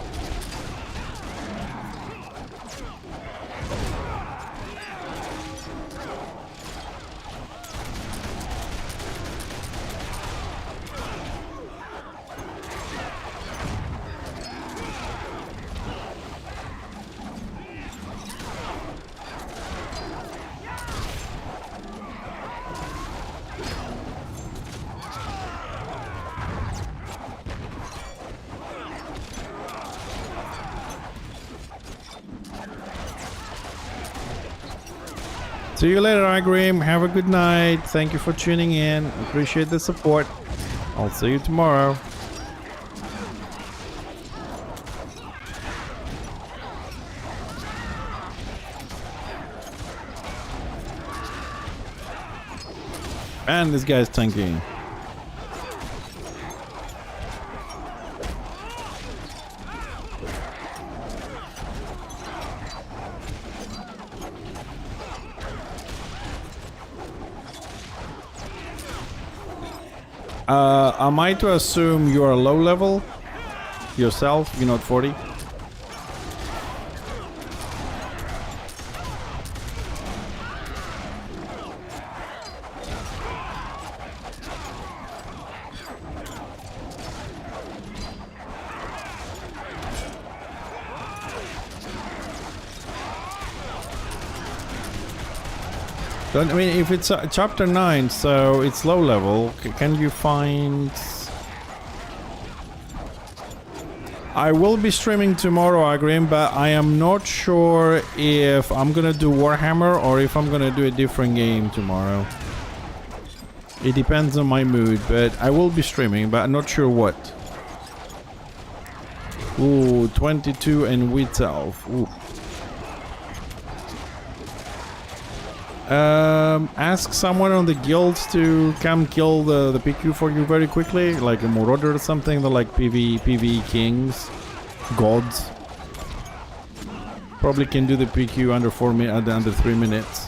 See you later, Igrim. Have a good night. Thank you for tuning in. Appreciate the support. I'll see you tomorrow. And this guy's tanking. Am I to assume you are low level yourself? You're not 40? I mean, if it's chapter 9, so it's low level, can you find... I will be streaming tomorrow, Agrim, but I am not sure if I'm gonna do Warhammer or if I'm gonna do a different game tomorrow. It depends on my mood, but I will be streaming, but I'm not sure what. Ooh, 22 and Wheat Elf. Ooh. Ask someone on the guild to come kill the PQ for you very quickly, like a Marauder or something. They're like PV kings, gods. Probably can do the PQ under 3 minutes.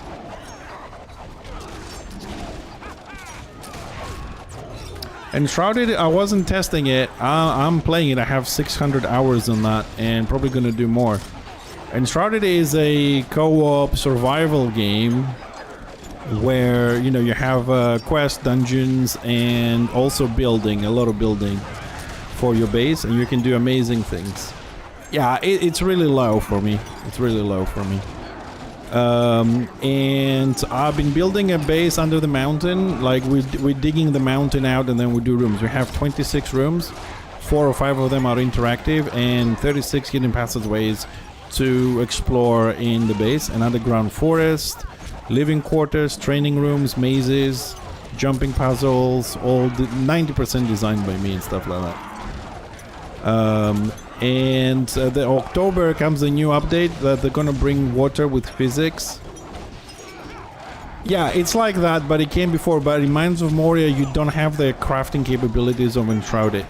And Shrouded, I wasn't testing it. I'm playing it. I have 600 hours on that, and probably gonna do more. And Shrouded is a co-op survival game where, you know, you have quests, dungeons, and also building, a lot of building for your base, and you can do amazing things. Yeah, it's really low for me. It's really low for me. And I've been building a base under the mountain. Like we're digging the mountain out, and then we do rooms. We have 26 rooms. 4 or 5 of them are interactive, and 36 hidden passageways to explore in the base. An underground forest, living quarters, training rooms, mazes, jumping puzzles, all 90% designed by me and stuff like that. And the October comes a new update that they're gonna bring water with physics. Yeah, it's like that, but it came before. But in Mines of Moria, you don't have the crafting capabilities of Enshrouded.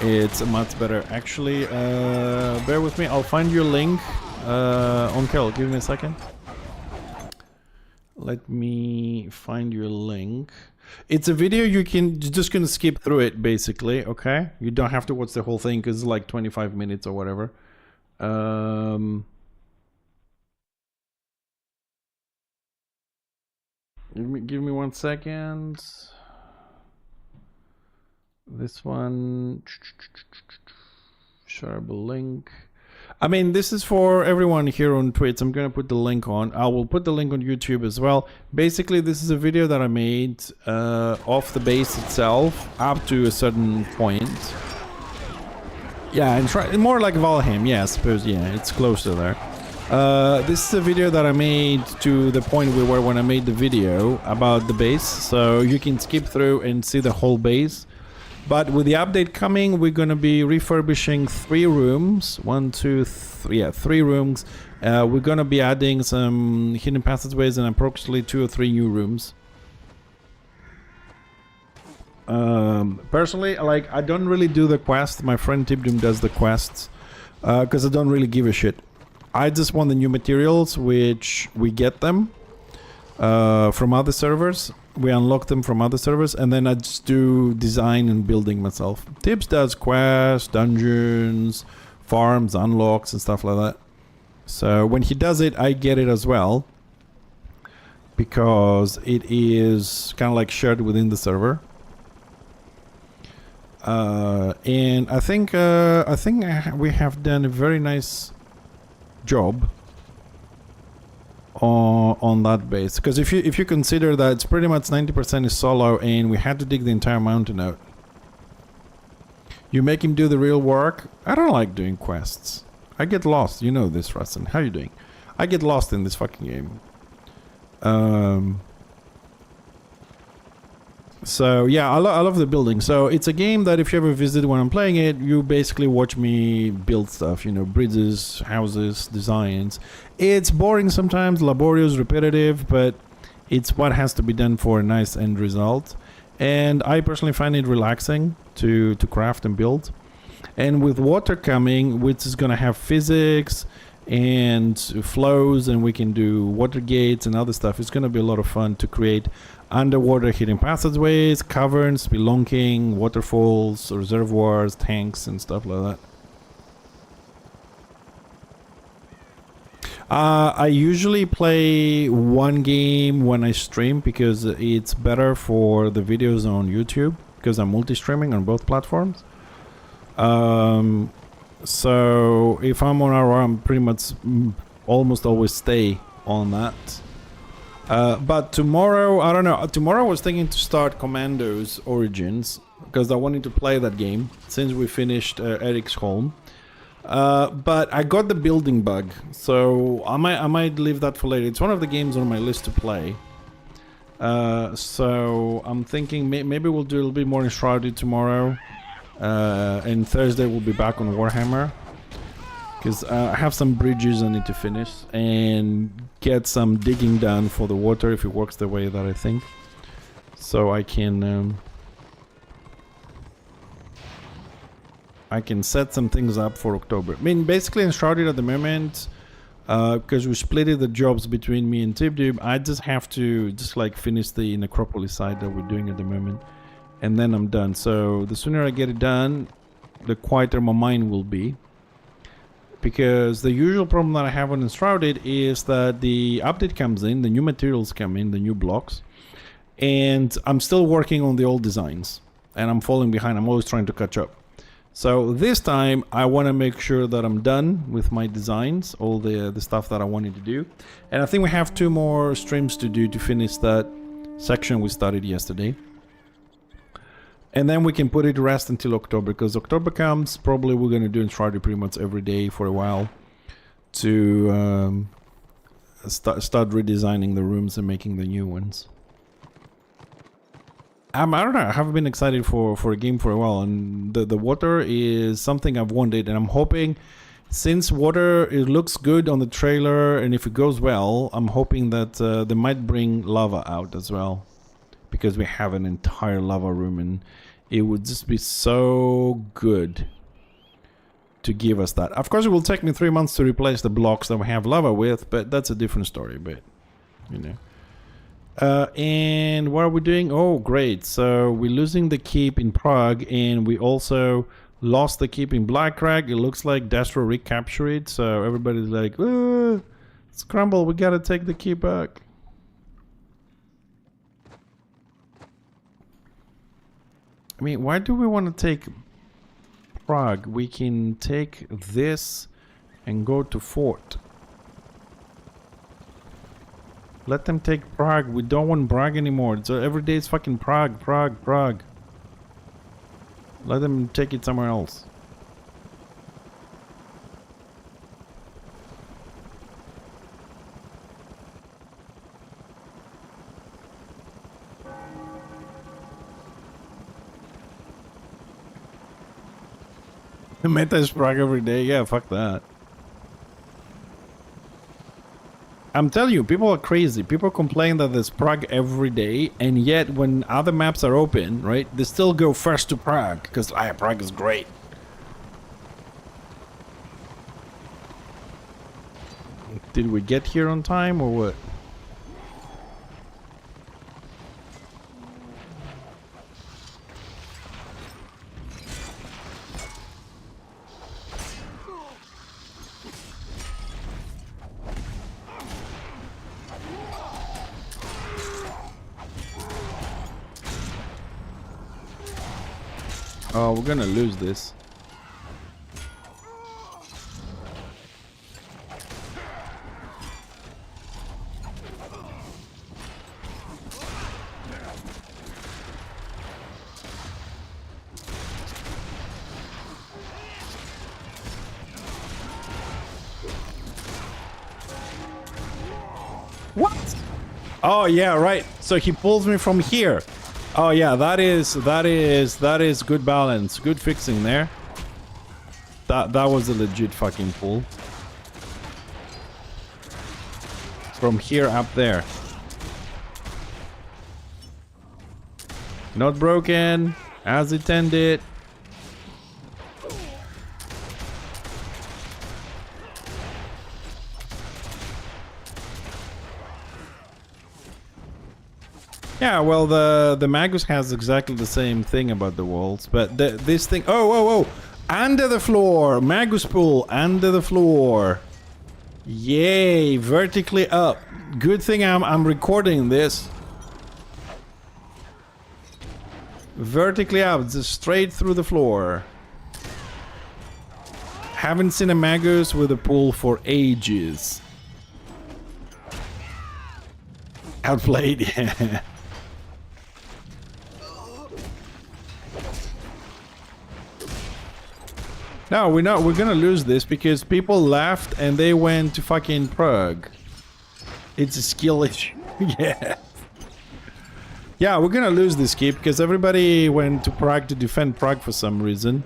It's much better. Actually, bear with me. I'll find your link on Kel. Give me a second. Let me find your link. It's a video you're just gonna skip through it, basically. Okay, you don't have to watch the whole thing because it's like 25 minutes or whatever. Give me 1 second. This one, shareable link. I mean, this is for everyone here on Twitch. I'm gonna put the link on. I will put the link on YouTube as well. Basically, this is a video that I made off the base itself up to a certain point. Yeah, and try more like Valheim. Yeah, I suppose. Yeah, it's close to there. This is a video that I made to the point we were when I made the video about the base, so you can skip through and see the whole base. But with the update coming, we're gonna be refurbishing 3 rooms. 1, 2, 3. Yeah, 3 rooms. We're gonna be adding some hidden passageways and approximately 2 or 3 new rooms. Personally, like, I don't really do the quests. My friend Tibdum does the quests because I don't really give a shit. I just want the new materials, which we get them from other servers. We unlock them from other servers, and then I just do design and building myself. Tips does quests, dungeons, farms, unlocks, and stuff like that. So when he does it, I get it as well, because it is kind of like shared within the server. And I think we have done a very nice job on that base, because if you consider that it's pretty much 90% is solo and we had to dig the entire mountain out. You make him do the real work. I don't like doing quests. I get lost. You know this, Rustin. How you doing? I get lost in this fucking game. So yeah, I love the building. So it's a game that if you ever visit when I'm playing it, you basically watch me build stuff, you know, bridges, houses, designs. It's boring sometimes, laborious, repetitive, but it's what has to be done for a nice end result. And I personally find it relaxing to craft and build. And with water coming, which is gonna have physics and flows, and we can do water gates and other stuff, it's gonna be a lot of fun to create underwater hidden passageways, caverns, spelunking, waterfalls, reservoirs, tanks, and stuff like that. I usually play one game when I stream because it's better for the videos on YouTube, because I'm multi-streaming on both platforms. So if I'm on our, I'm pretty much almost always stay on that. But tomorrow, I don't know. Tomorrow I was thinking to start Commandos Origins, because I wanted to play that game since we finished Eric's Home. But I got the building bug, so I might leave that for later. It's one of the games on my list to play. So I'm thinking maybe we'll do a little bit more Enshrouded tomorrow, and Thursday we'll be back on Warhammer, because I have some bridges I need to finish and get some digging done for the water if it works the way that I think, so I can set some things up for October. I mean, basically Enshrouded at the moment, because we split the jobs between me and Tibdub, I just have to like finish the Necropolis side that we're doing at the moment, and then I'm done. So the sooner I get it done, the quieter my mind will be. Because the usual problem that I have on Enshrouded is that the update comes in, the new materials come in, the new blocks, and I'm still working on the old designs, and I'm falling behind. I'm always trying to catch up. So this time I want to make sure that I'm done with my designs, all the stuff that I wanted to do. And I think we have 2 more streams to do to finish that section we started yesterday. And then we can put it to rest until October, because October comes, probably we're going to do Enshrouded pretty much every day for a while to start redesigning the rooms and making the new ones. I don't know. I haven't been excited for a game for a while, and the water is something I've wanted, and I'm hoping, since water it looks good on the trailer, and if it goes well, I'm hoping that they might bring lava out as well, because we have an entire lava room, and it would just be so good to give us that. Of course, it will take me 3 months to replace the blocks that we have lava with, but that's a different story. But you know. And what are we doing? Oh, great. So we're losing the keep in Prague, and we also lost the keep in Blackcrag. It looks like Dastro recaptured it, so everybody's like, scramble, we gotta take the keep back. I mean, why do we want to take Prague? We can take this and go to Fort. Let them take Prague. We don't want Prague anymore. So every day it's fucking Prague, Prague, Prague. Let them take it somewhere else. The meta is Prague every day. Yeah, fuck that. I'm telling you, people are crazy. People complain that there's Prague every day, and yet when other maps are open, right, they still go first to Prague, because Prague is great. Did we get here on time, or what? Oh, we're gonna lose this. What? Oh yeah, right. So he pulls me from here. Oh yeah, that is good balance, good fixing there. That was a legit fucking pull. From here up there. Not broken, as intended. Yeah, well, the Magus has exactly the same thing about the walls, but this thing... Oh! Under the floor! Magus pool, under the floor. Yay, vertically up. Good thing I'm recording this. Vertically up, just straight through the floor. Haven't seen a Magus with a pool for ages. Outplayed, yeah. No, we're not. We're gonna lose this because people left and they went to fucking Prague. It's a skill issue. Yeah. Yeah, we're gonna lose this keep because everybody went to Prague to defend Prague for some reason.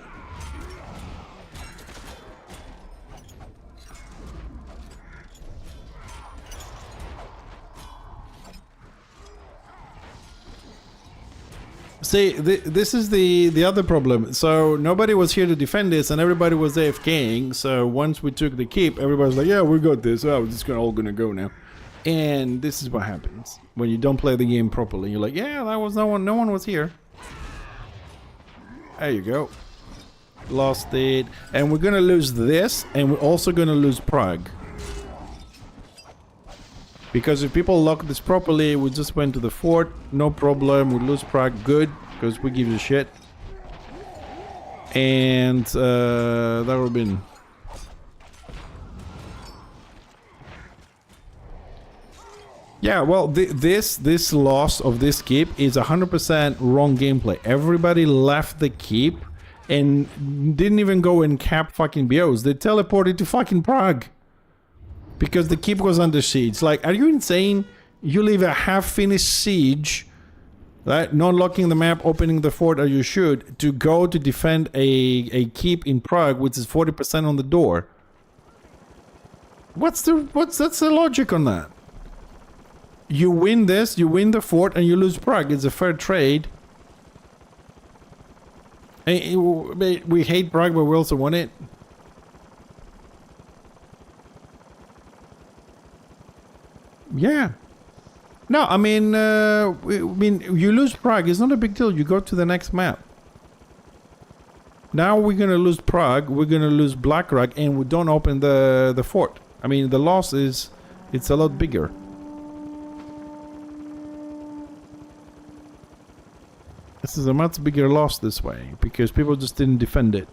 See, this is the other problem. So nobody was here to defend this, and everybody was AFKing. So once we took the keep, everybody's like, "Yeah, we got this. Oh, it's all gonna go now." And this is what happens when you don't play the game properly. You're like, "Yeah, that was no one was here." There you go. Lost it, and we're gonna lose this, and we're also gonna lose Prague. Because if people lock this properly, we just went to the fort, no problem, we lose Prague, good, because we give a shit. And that would have been... Yeah, well, this loss of this keep is 100% wrong gameplay. Everybody left the keep and didn't even go and cap fucking BOs. They teleported to fucking Prague. Because the keep was under siege. Like, are you insane? You leave a half-finished siege Right? Not locking the map, opening the fort as you should, to go to defend a keep in Prague, which is 40% on the door. That's the logic on that? You win this, you win the fort, and you lose Prague. It's a fair trade. We hate Prague, but we also want it. Yeah. No, I mean, you lose Prague. It's not a big deal. You go to the next map. Now we're gonna lose Prague. We're gonna lose Blackrock, and we don't open the fort. I mean, the loss it's a lot bigger. This is a much bigger loss this way because people just didn't defend it.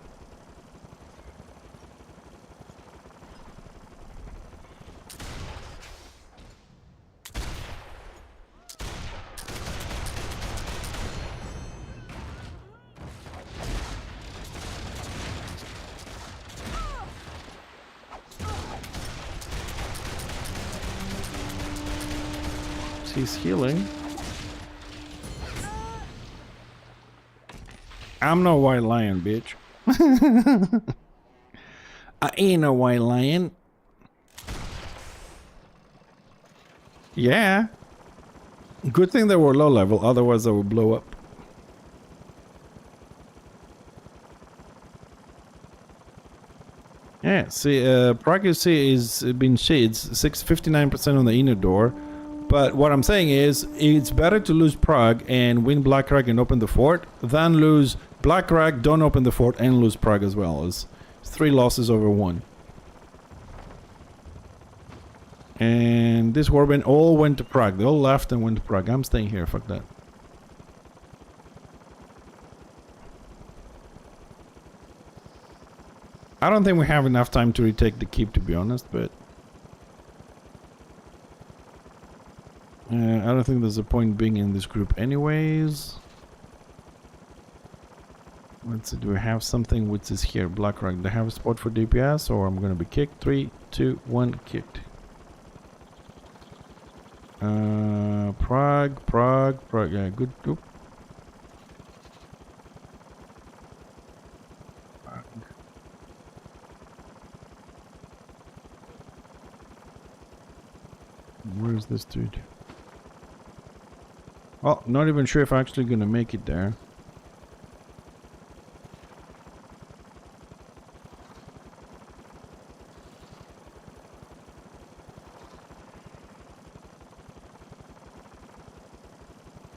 He's healing. I'm no white lion, bitch. I ain't a white lion. Yeah. Good thing they were low level, otherwise I would blow up. Yeah, see, Prague you see is been shades, 59% on the inner door. But what I'm saying is, it's better to lose Prague and win Blackrock and open the fort than lose Blackrock, don't open the fort, and lose Prague as well. It's 3 losses over 1. And this warband all went to Prague. They all left and went to Prague. I'm staying here, fuck that. I don't think we have enough time to retake the keep, to be honest, but... I don't think there's a point being in this group anyways. Let's see, do we have something which is here? Blackrock, do I have a spot for DPS or I'm gonna be kicked? 3, 2, 1, kicked. Prague, yeah, good. Oop. Where is this dude? Well, not even sure if I'm actually gonna make it there.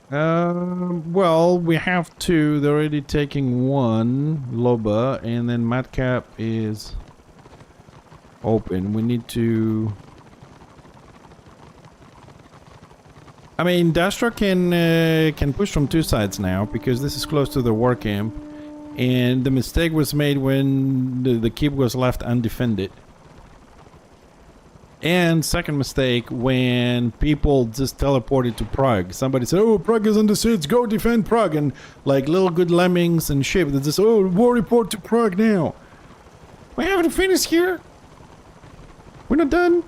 Well, we have 2. They're already taking 1, Loba, and then Madcap is open. We need to... I mean, Dastra can push from 2 sides now because this is close to the war camp, and the mistake was made when the keep was left undefended. And second mistake, when people just teleported to Prague. Somebody said, "Oh, Prague is under siege, go defend Prague," and like little good lemmings and shit, they just, "Oh, war report to Prague now." We haven't finished here. We're not done.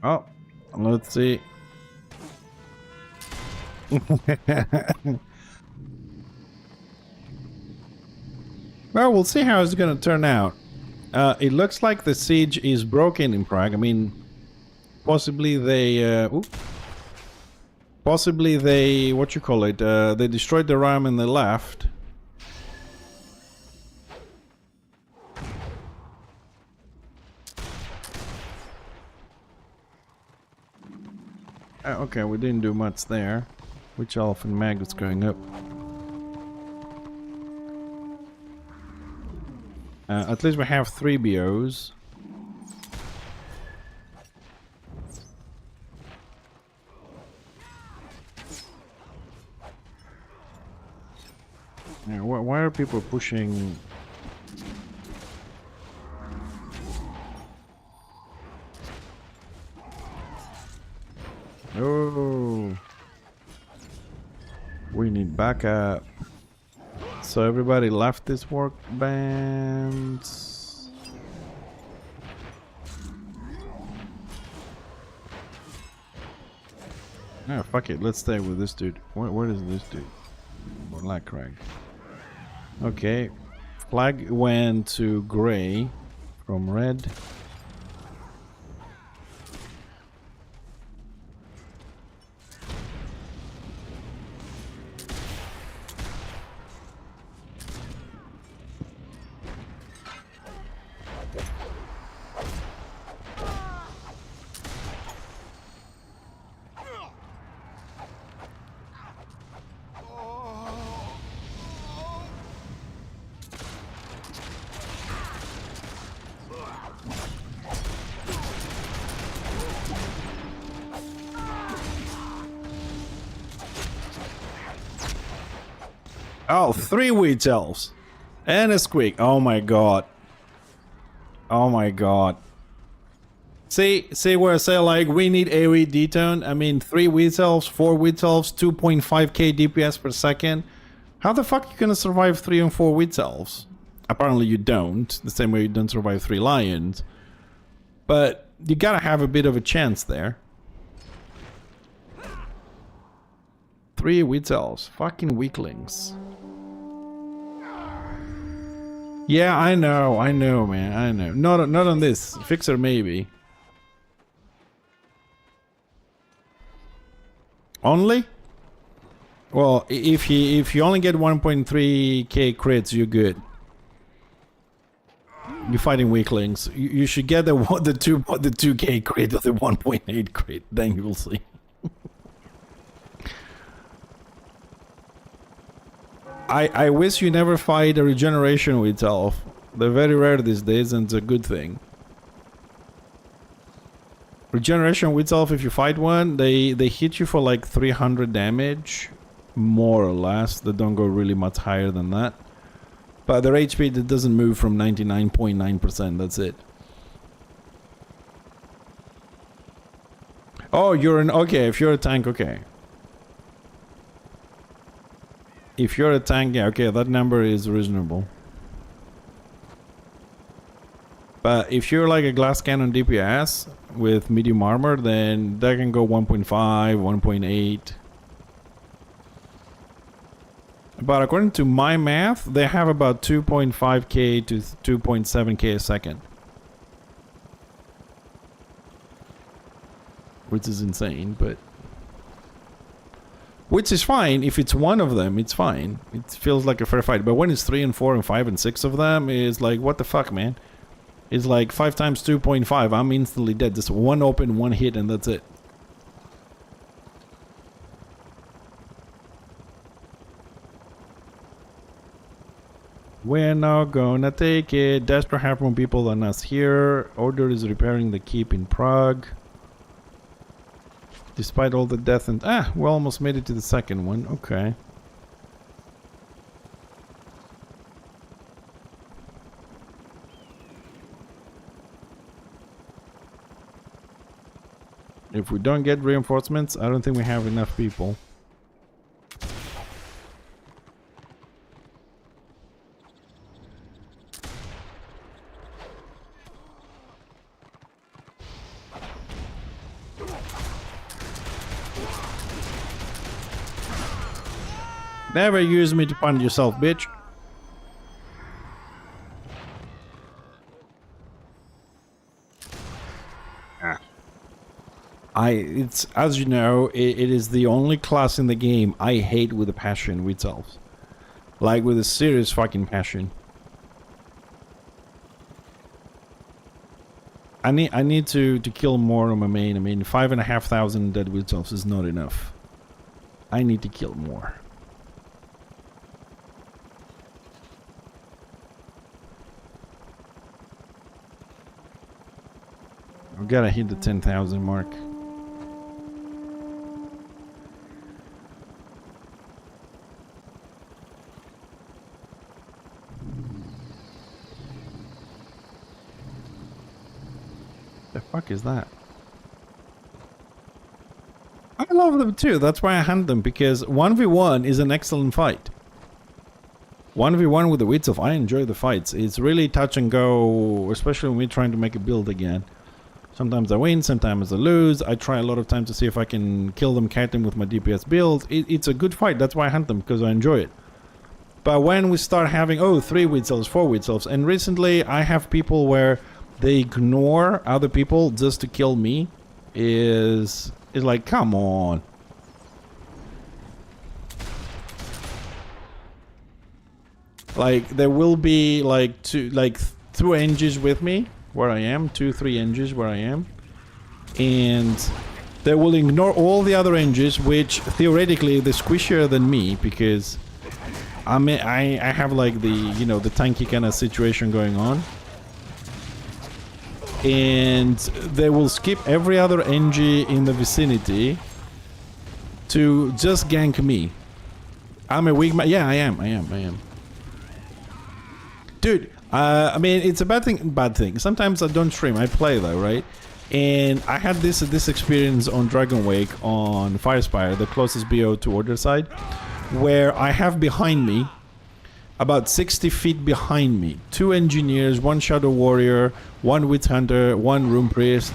Oh, let's see. Well, we'll see how it's gonna turn out. It looks like the siege is broken in Prague. I mean, possibly they... possibly they... what you call it? They destroyed the ram and they left. Okay, we didn't do much there. Which elf and mag is going up? At least we have 3 BOs. Yeah, why are people pushing? Oh, we need backup. So everybody left this workbench. Ah, fuck it. Let's stay with this dude. What is this dude? Black Crag. Okay. Flag went to gray from red. Oh, 3 wheat elves. And a squeak. Oh my god. Oh my god. See where I say like we need AoE detone? I mean 3 wheat elves, 4 wheat elves, 2.5k DPS per second. How the fuck are you gonna survive 3 and 4 wheat elves? Apparently you don't. The same way you don't survive 3 lions. But you gotta have a bit of a chance there. 3 wheat elves. Fucking weaklings. Yeah, I know, man, I know. Not on this. Fixer maybe. Only? Well, if you only get 1.3k crits, you're good. You're fighting weaklings. You should get the 2k crit or the 1.8 crit. Then you'll see. I wish you never fight a regeneration with elf. They're very rare these days, and it's a good thing. Regeneration with elf, if you fight one, they hit you for like 300 damage, more or less. They don't go really much higher than that. But their HP that doesn't move from 99.9%. That's it. Oh, you're an okay. If you're a tank, okay. If you're a tank, yeah, okay, that number is reasonable. But if you're like a glass cannon DPS with medium armor, then that can go 1.5, 1.8. But according to my math, they have about 2.5k to 2.7k a second. Which is insane, but... Which is fine. If it's one of them, it's fine. It feels like a fair fight. But when it's 3 and 4 and 5 and 6 of them, it's like, what the fuck, man? It's like 5 times 2.5. I'm instantly dead. Just one open, one hit, and that's it. We're not gonna take it. Desperate have more people than us here. Order is repairing the keep in Prague. Despite all the death and... Ah, we almost made it to the second one. Okay. If we don't get reinforcements, I don't think we have enough people. Never use me to punish yourself, bitch. It's, as you know, it is the only class in the game I hate with a passion with elves. Like with a serious fucking passion. I need to kill more on my main. I mean, 5,500 dead witch elves is not enough. I need to kill more. I've gotta hit the 10,000 mark. The fuck is that? I love them too. That's why I hunt them, because 1v1 is an excellent fight. 1v1 with the Witself, I enjoy the fights. It's really touch and go, especially when we're trying to make a build again. Sometimes I win, sometimes I lose. I try a lot of times to see if I can kill them, catch them with my DPS build. It's a good fight. That's why I hunt them, because I enjoy it. But when we start having, 3 Witselfs, 4 Witselfs, and recently I have people where they ignore other people just to kill me, is like, come on. Like, there will be like 2 NGs with me where I am, 2-3 NGs where I am, and they will ignore all the other NGs, which theoretically they're squishier than me, because I have like the, you know, the tanky kind of situation going on, and they will skip every other NG in the vicinity to just gank me. I'm a weak man. Yeah, I am. Dude, I mean, it's a bad thing. Sometimes I don't stream, I play though, right? And I had this experience on Dragon Wake on Firespire, the closest BO to Order side, where I have behind me, about 60 feet behind me, 2 engineers, 1 Shadow Warrior, 1 Witch Hunter, 1 Rune Priest.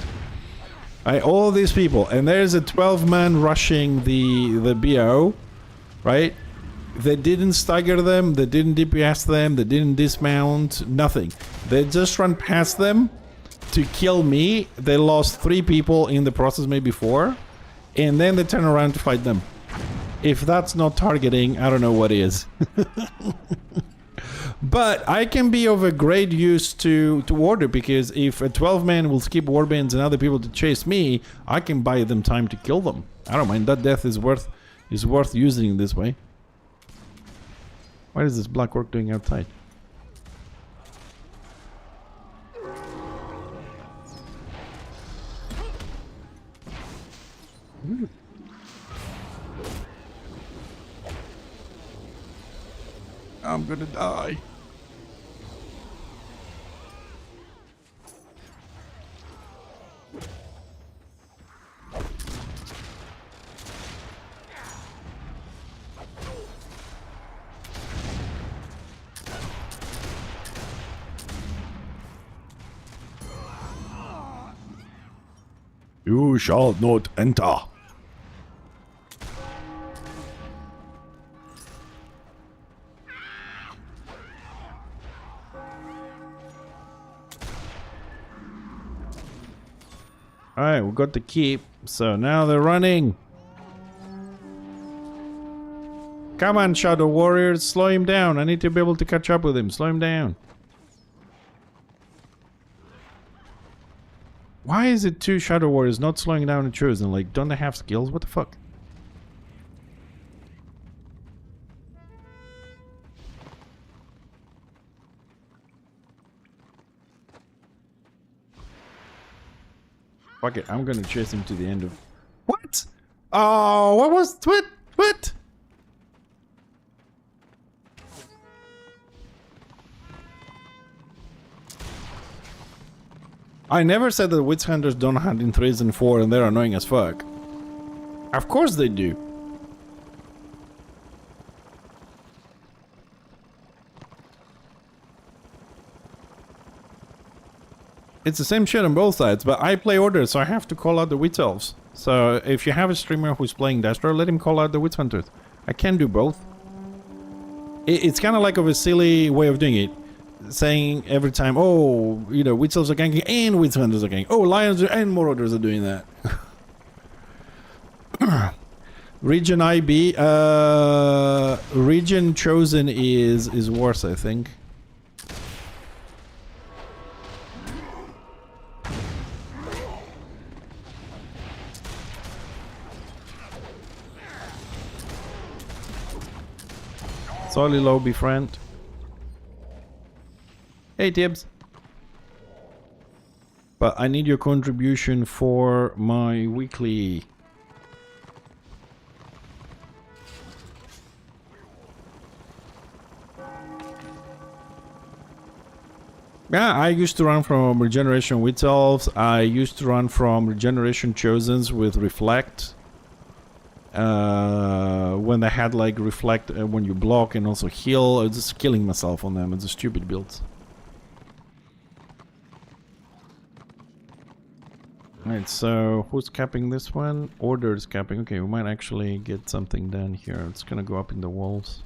All these people, and there's a 12-man rushing the BO, right? They didn't stagger them, they didn't DPS them, they didn't dismount, nothing. They just ran past them to kill me. They lost 3 people in the process, maybe 4, and then they turn around to fight them. If that's not targeting, I don't know what is. But I can be of a great use to Order, because if a 12-man will skip warbands and other people to chase me, I can buy them time to kill them. I don't mind. That death is worth using this way. What is this black orc doing outside? I'm gonna die. You shall not enter. Alright, we got the keep, so now they're running. Come on, Shadow Warriors, slow him down. I need to be able to catch up with him. Slow him down. Why is it 2 Shadow Warriors not slowing down the Chosen? Like, don't they have skills? What the fuck? Fuck it, I'm gonna chase him to the end of... What? Oh, what was... What? I never said that Witch Hunters don't hunt in 3s and 4 and they're annoying as fuck. Of course they do. It's the same shit on both sides, but I play Order, so I have to call out the Witch Elves. So if you have a streamer who's playing Destro, let him call out the Witch Hunters. I can do both. It's kind of like of a silly way of doing it. Saying every time, oh, you know, Witch Elves are ganking and Witch Hunters are ganking. Oh, Lions and Marauders are doing that. Region IB, Region Chosen is worse, I think. Solly lobby friend. Hey Tibbs. But I need your contribution for my weekly. Yeah, I used to run from Regeneration Witch Elves. I used to run from Regeneration Chosens with Reflect. When they had like Reflect when you block and also heal. I was just killing myself on them. It's a stupid build. Alright, so who's capping this one? Order is capping. Okay, we might actually get something done here. It's gonna go up in the walls.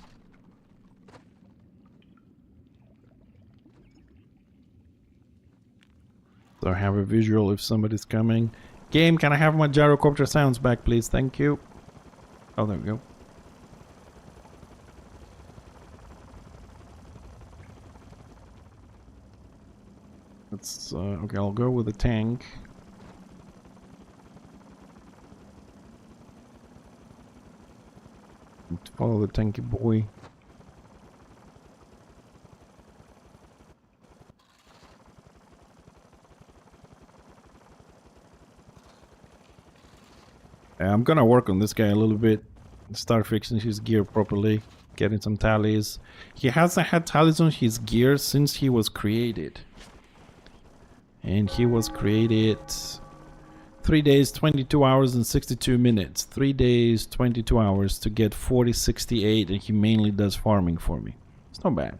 So I have a visual if somebody's coming. Game, can I have my gyrocopter sounds back, please? Thank you. Oh, there we go. Let's, okay, I'll go with the tank. Follow the tanky boy. I'm gonna work on this guy a little bit. Start fixing his gear properly. Getting some tallies. He hasn't had tallies on his gear since he was created. And he was created 3 days, 22 hours and 62 minutes. 3 days, 22 hours to get 4068, and he mainly does farming for me. It's not bad.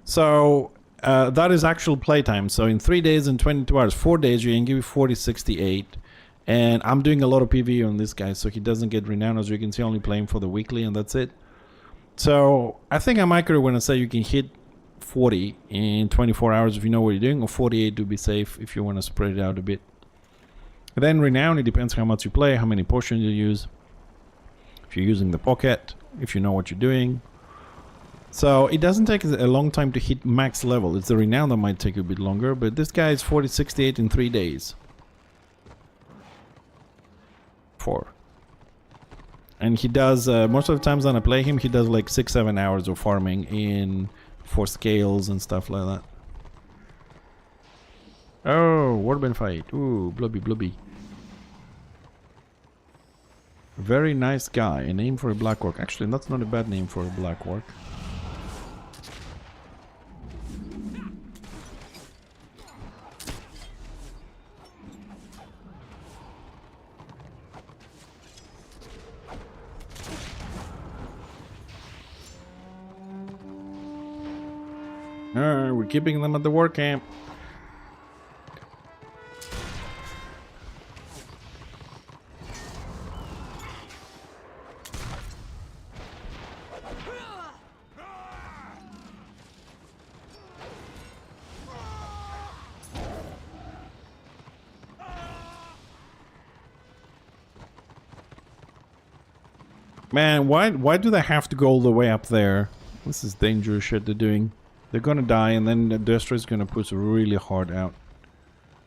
So that is actual playtime. So in 3 days and 22 hours, 4 days, you can give you 4068. And I'm doing a lot of PvE on this guy, so he doesn't get renowned. As you can see, only playing for the weekly, and that's it. So I think I'm accurate when I say you can hit 40 in 24 hours if you know what you're doing, or 48 to be safe if you want to spread it out a bit. And then renown, it depends how much you play, how many potions you use, if you're using the pocket, if you know what you're doing. So it doesn't take a long time to hit max level. It's the renown that might take a bit longer, but this guy is 4068 in 3 days. 4. And he does most of the times when I play him, he does like 6-7 hours of farming in for scales and stuff like that. Oh, warband fight. Ooh, blubby blubby. Very nice guy. A name for a black orc. Actually, that's not a bad name for a black orc. We're keeping them at the war camp. Man, why do they have to go all the way up there? This is dangerous shit they're doing. They're gonna die, and then the destroyer's gonna push really hard out.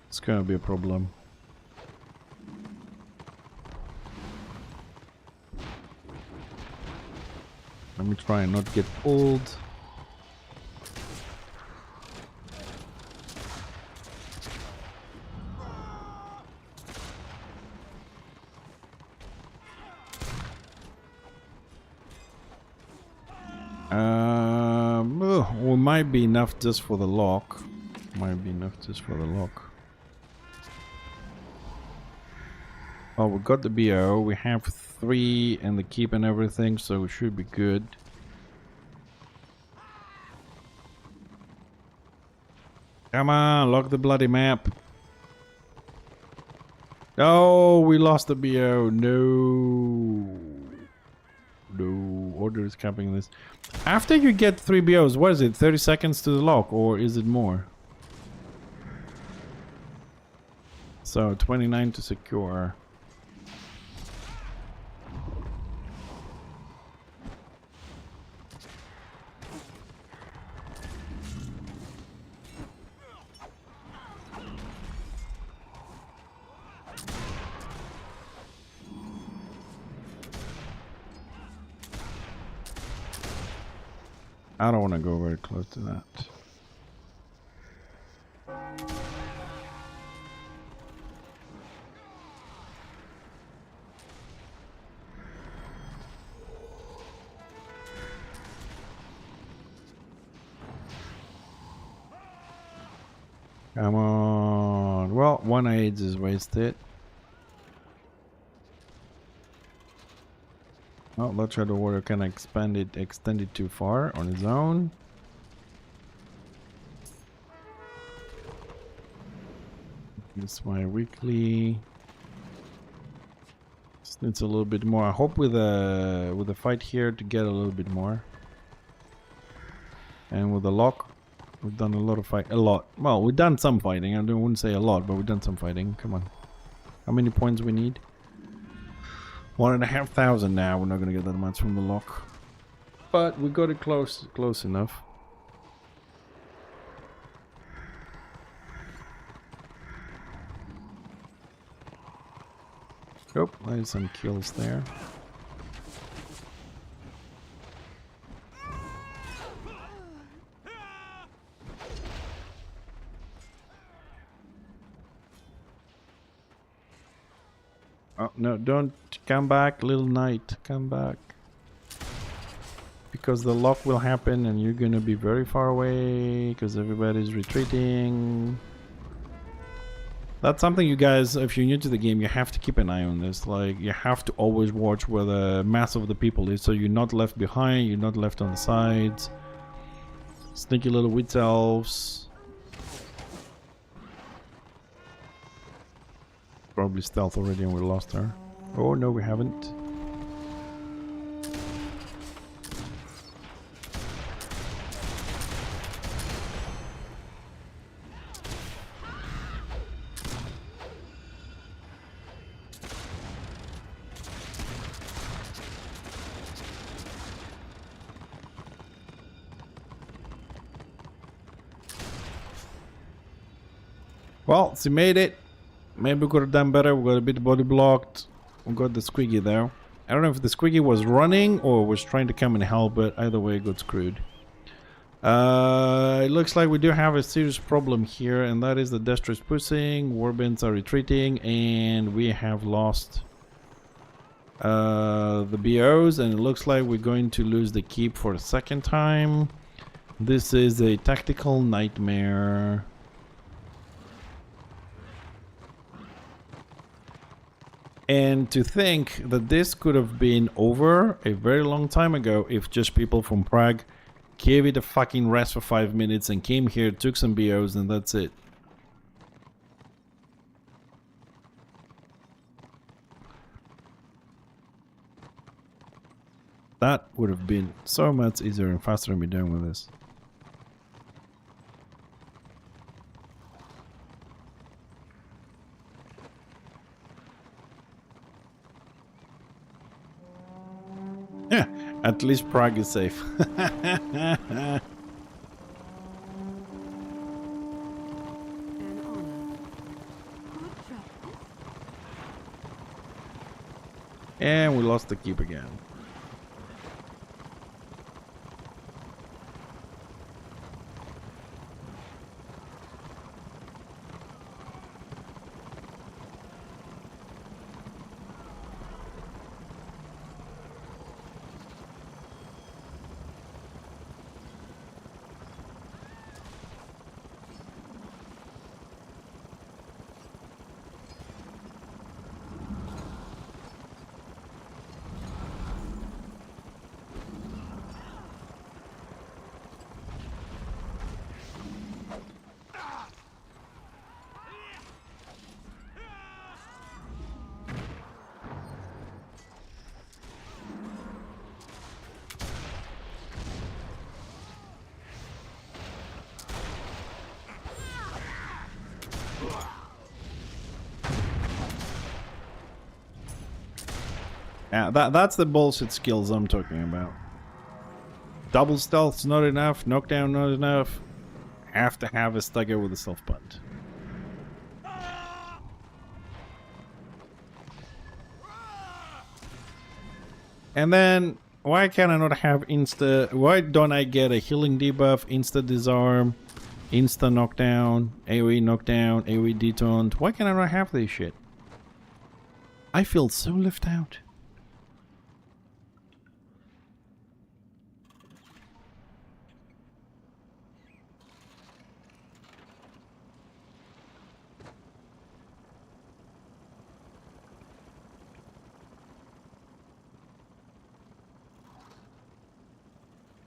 It's gonna be a problem. Let me try and not get pulled. Well, might be enough just for the lock. Might be enough just for the lock. Oh, we got the BO. We have 3 and the keep and everything, so we should be good. Come on, lock the bloody map. Oh, we lost the BO. No. No, order is capping this. After you get 3 BOs, what is it? 30 seconds to the lock, or is it more? So 29 to secure. I don't want to go very close to that. Come on. Well, one AIDS is wasted. Oh, that shadow water can extend it too far on its own. It's my weekly. Just needs a little bit more. I hope with the fight here to get a little bit more. And with the lock, we've done a lot of fight. A lot. Well, we've done some fighting. I wouldn't say a lot, but we've done some fighting. Come on. How many points we need? 1,500 now. We're not gonna get that much from the lock, but we got it close enough. Oh, there's some kills there. Oh, no, don't come back, little knight. Come back. Because the lock will happen and you're gonna be very far away because everybody's retreating. That's something you guys, if you're new to the game, you have to keep an eye on this. Like, you have to always watch where the mass of the people is, so you're not left behind, you're not left on the sides. Sneaky little witch elves. Probably stealth already and we lost her. Oh, no, we haven't. Well, she made it. Maybe we could have done better. We got a bit body blocked. We got the squiggy there. I don't know if the squiggy was running or was trying to come and help, but either way, got screwed. It looks like we do have a serious problem here, and that is the Destro is pushing, Warbands are retreating, and we have lost the BOs, and it looks like we're going to lose the keep for a second time. This is a tactical nightmare. And to think that this could have been over a very long time ago if just people from Prague gave it a fucking rest for 5 minutes and came here, took some BOs, and that's it. That would have been so much easier and faster than me doing with this. Yeah, at least Prague is safe. And we lost the keep again. Yeah, that's the bullshit skills I'm talking about. Double stealth's not enough, knockdown not enough. Have to have a stagger with a stealth punt. And then, why can I not have why don't I get a healing debuff, insta disarm, insta knockdown, AoE knockdown, AoE detaunt? Why can I not have this shit? I feel so left out.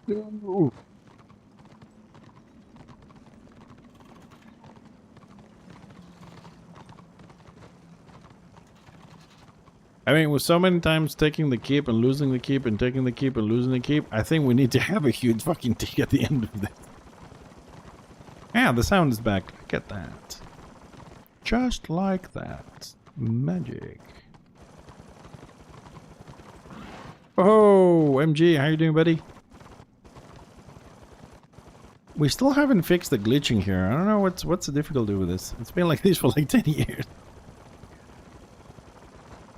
No. I mean, with so many times taking the keep and losing the keep and taking the keep and losing the keep, I think we need to have a huge fucking tick at the end of this. Yeah, the sound is back. Look at that. Just like that. Magic. Oh, MG, how you doing, buddy? We still haven't fixed the glitching here. I don't know what's the difficulty with this. It's been like this for like 10 years.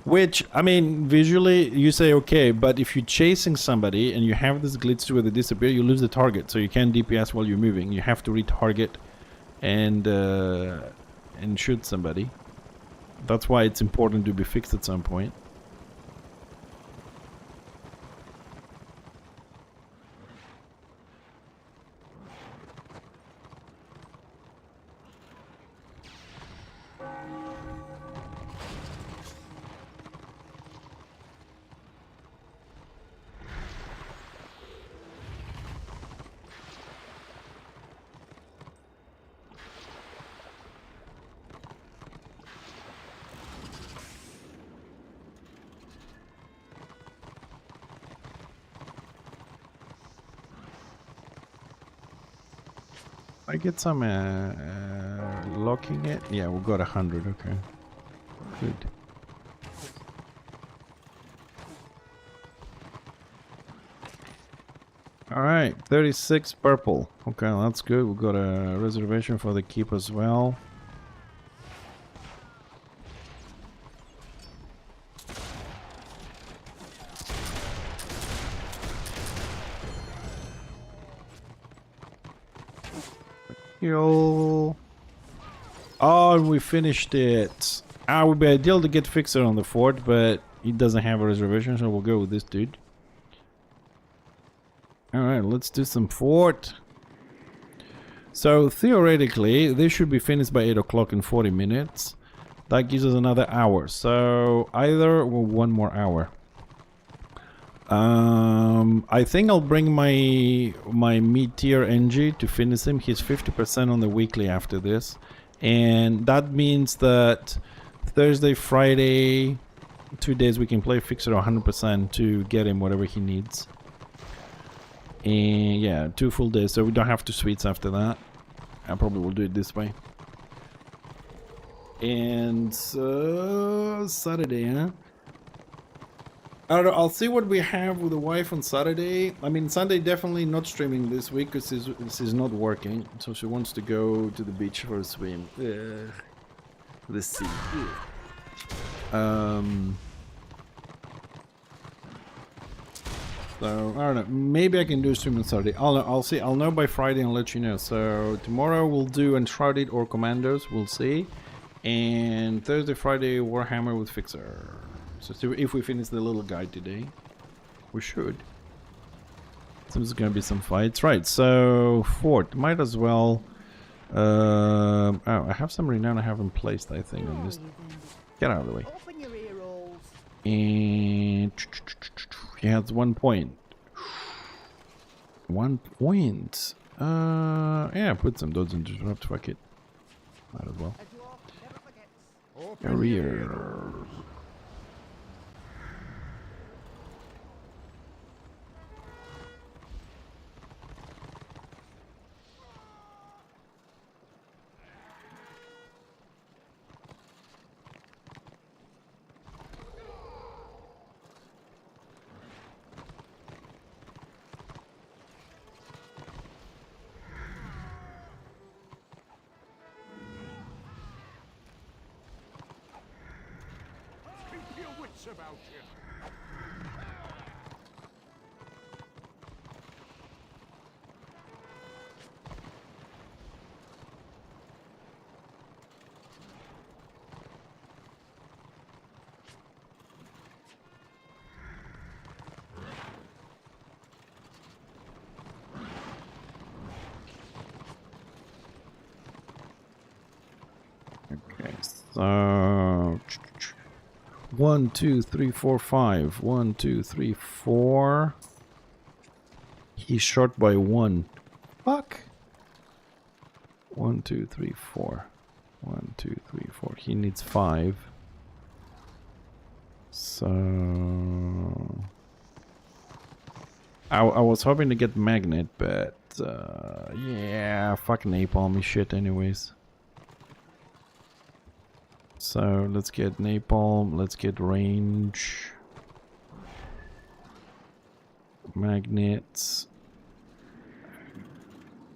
Which, I mean, visually, you say okay, but if you're chasing somebody and you have this glitch to where they disappear, you lose the target, so you can't DPS while you're moving. You have to retarget and shoot somebody. That's why it's important to be fixed at some point. I get some locking it. Yeah, we got 100. Okay, good. All right, 36 purple. Okay, that's good. We got a reservation for the keep as well. Heal. Oh, we finished it. Ah, would be ideal to get Fixer on the fort, but he doesn't have a reservation, so we'll go with this dude. Alright, let's do some fort. So, theoretically, this should be finished by 8 o'clock in 40 minutes. That gives us another hour. So, either or 1 more hour. I think I'll bring my mid-tier NG to finish him. He's 50% on the weekly after this. And that means that Thursday, Friday, 2 days we can play Fixer 100% to get him whatever he needs. And yeah, 2 full days, so we don't have 2 suites after that. I probably will do it this way. And Saturday, huh? I don't know, I'll see what we have with the wife on Saturday. I mean, Sunday definitely not streaming this week because this is not working. So she wants to go to the beach for a swim. The sea. So, I don't know, maybe I can do a stream on Saturday. I'll see, I'll know by Friday and let you know. So, tomorrow we'll do Enshrouded or Commandos, we'll see. And Thursday, Friday, Warhammer with Fixer. So if we finish the little guide today, we should. So there's gonna be some fights, right? So fort might as well. Oh, I have some renown I haven't placed. I think on this. Get out of the way. And he has 1 point. 1 point. Yeah, put some dodge and disrupt. Fuck it. Might as well. Career. About you. Okay, so 1, 2, 3, 4, 5. 1, 2, 3, 4. He's short by 1. Fuck. 1, 2, 3, 4. 1, 2, 3, 4. He needs 5. So I was hoping to get magnet, but yeah, fucking napalm is shit anyways. So let's get napalm, let's get range, magnets.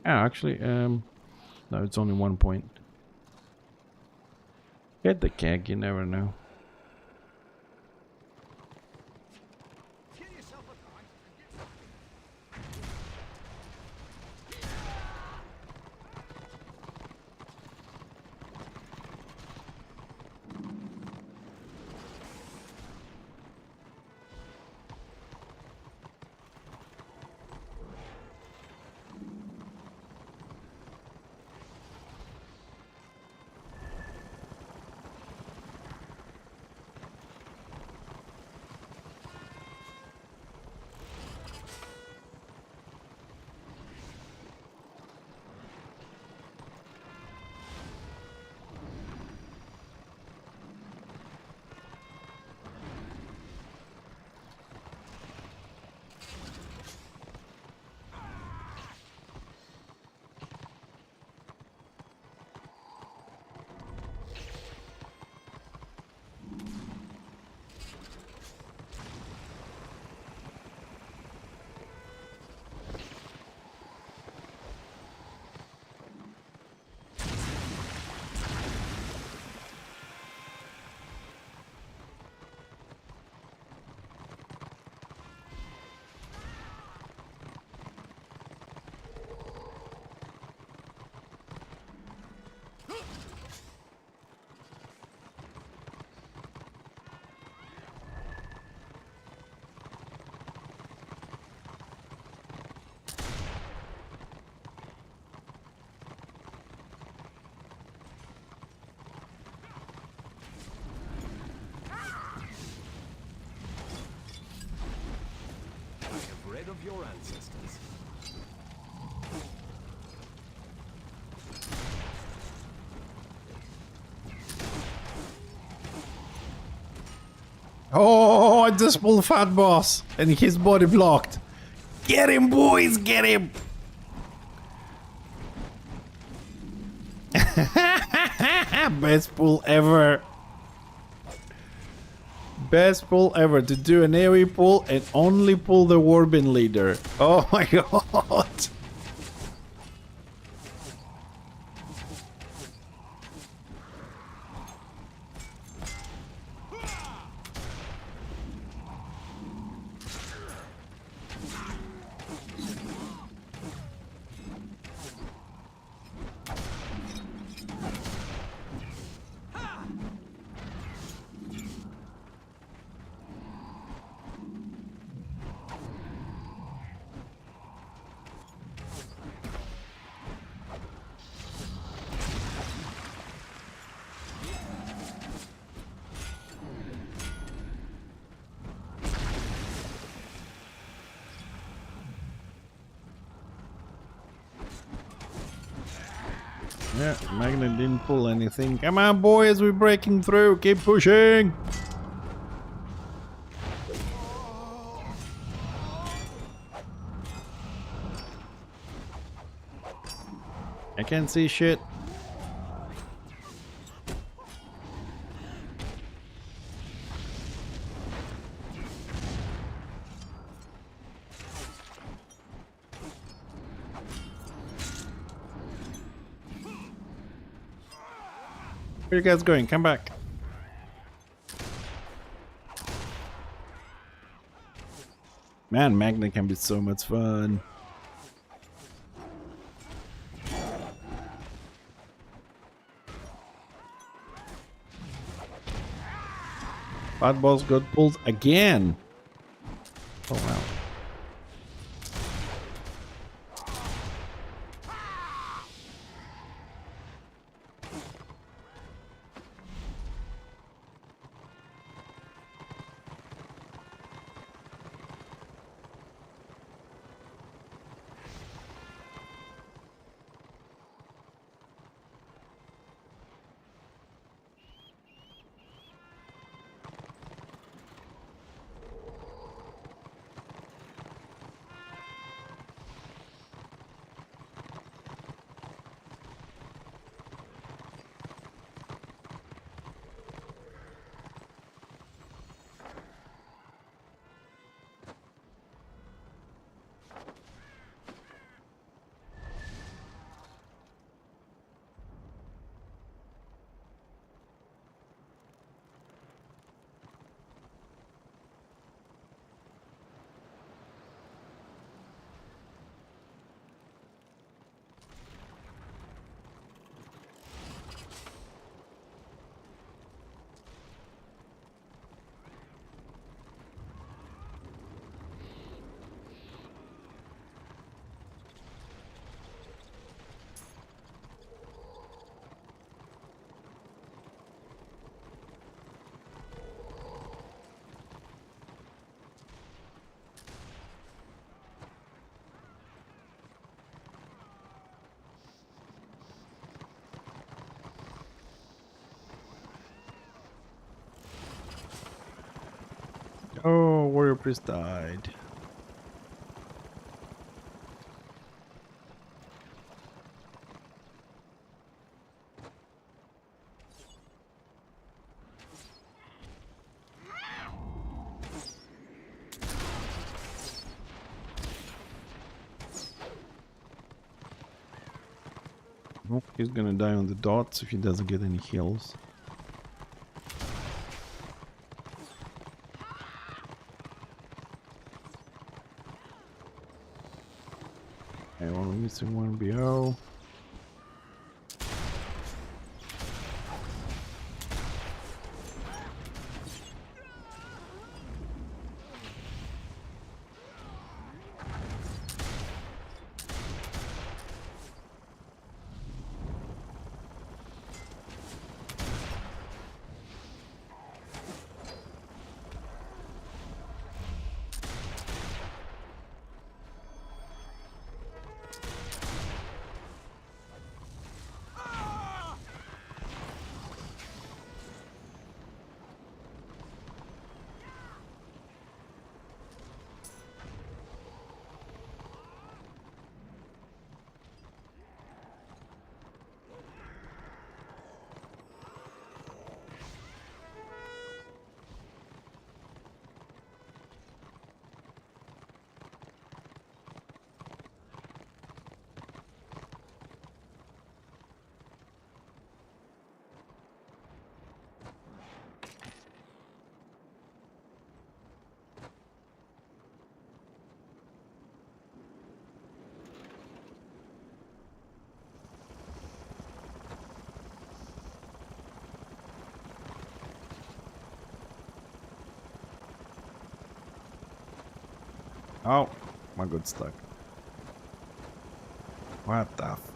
Oh, actually, no, it's only 1 point. Get the keg, you never know. Of your ancestors. Oh, this full fat boss and his body blocked. Get him, boys, get him. Best pull ever. Best pull ever, to do an AoE pull and only pull the Warbin leader. Oh my god. Yeah, Magnet didn't pull anything. Come on, boys, we're breaking through. Keep pushing. I can't see shit. Where are you guys going? Come back. Man, Magnet can be so much fun. Bad boss got pulled again. Oh wow. Oh, warrior priest died. Nope, he's gonna die on the dots if he doesn't get any heals. Okay, only missing one BO. Oh, my good stuck. What the f-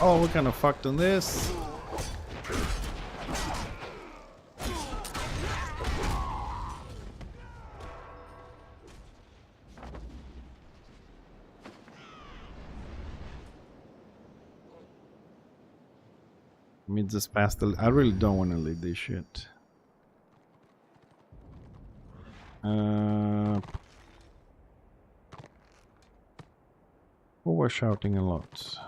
Oh, we're kind of fucked on this. Mid this past. I really don't want to lead this shit. Who was shouting a lot?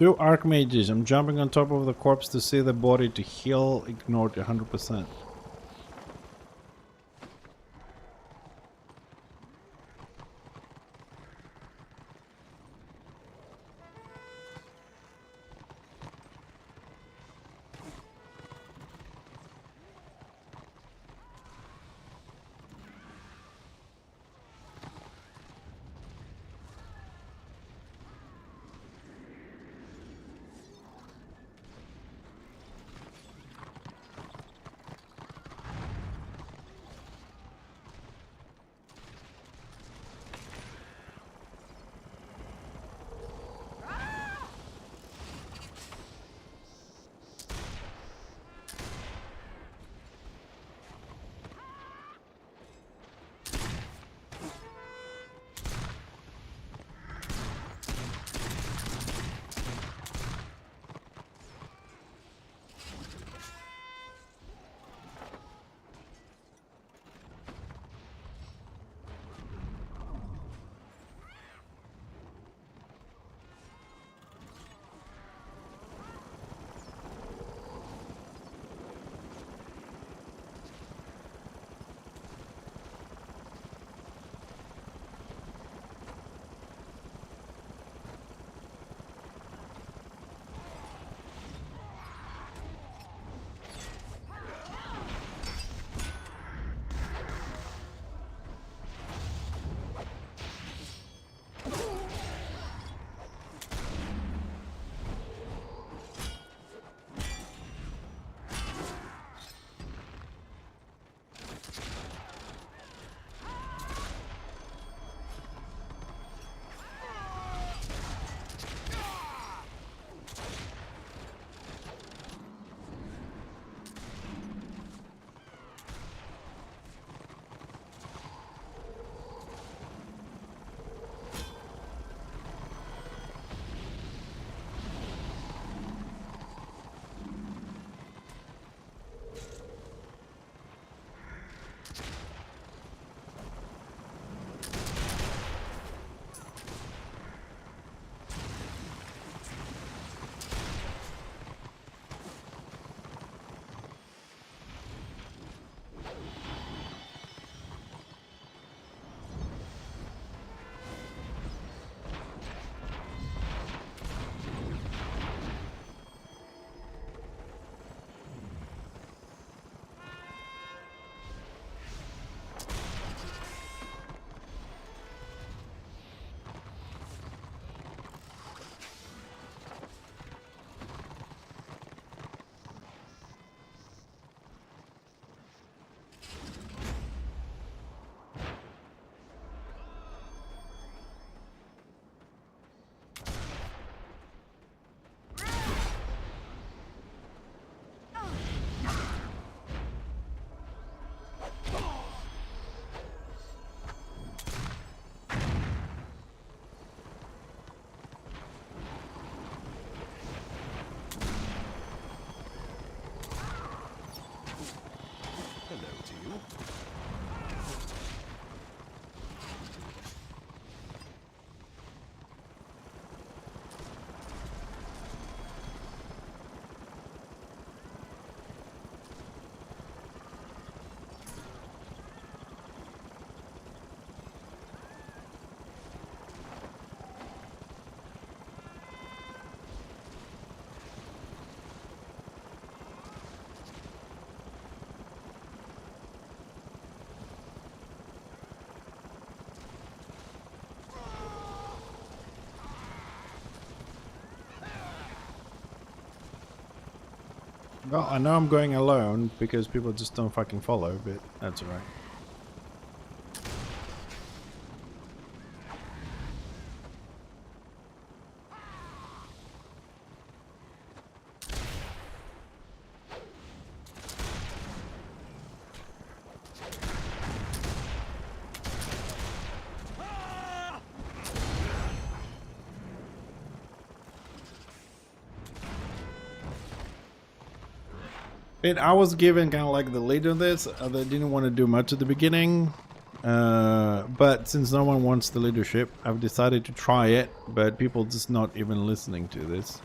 2 archmages. I'm jumping on top of the corpse to see the body to heal. Ignored 100%. Well, I know I'm going alone because people just don't fucking follow, but that's alright. I was given kind of like the lead on this. They didn't want to do much at the beginning. But since no one wants the leadership, I've decided to try it. But people just not even listening to this.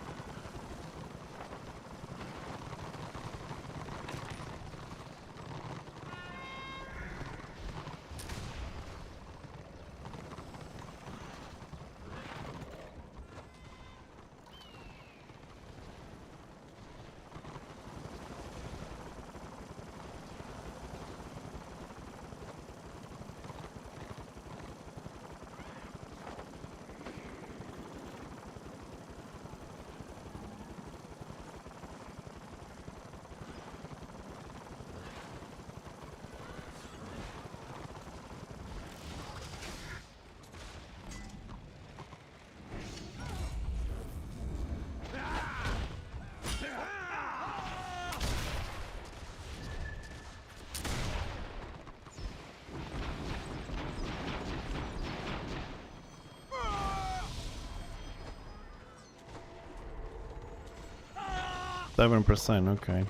7%, okay.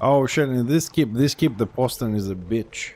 Oh shit, and this keep the Boston is a bitch.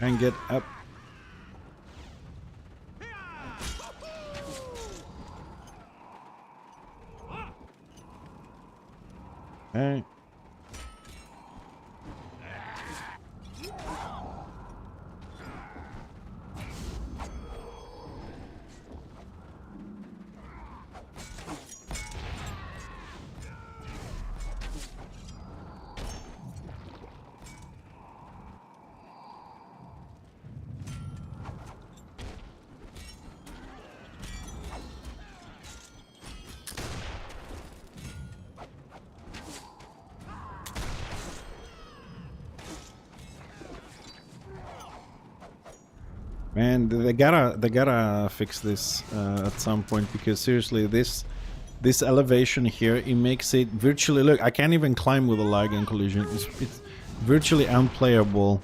And get up. Hey. Man, they gotta fix this at some point, because seriously, this elevation here, it makes it virtually, look, I can't even climb with a lag and collision. It's virtually unplayable.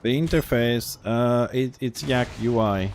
The interface, it's Yak UI.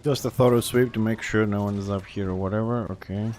Just a thorough sweep to make sure no one is up here or whatever, okay.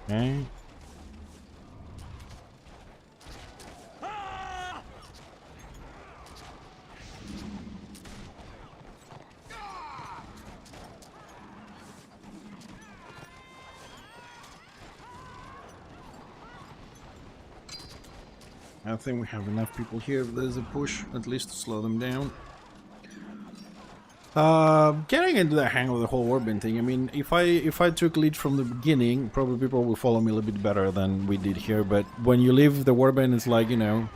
Okay. I think we have enough people here if there's a push, at least to slow them down. Getting into the hang of the whole warband thing, I mean, if I took lead from the beginning, probably people will follow me a little bit better than we did here, but when you leave the warband, it's like, you know,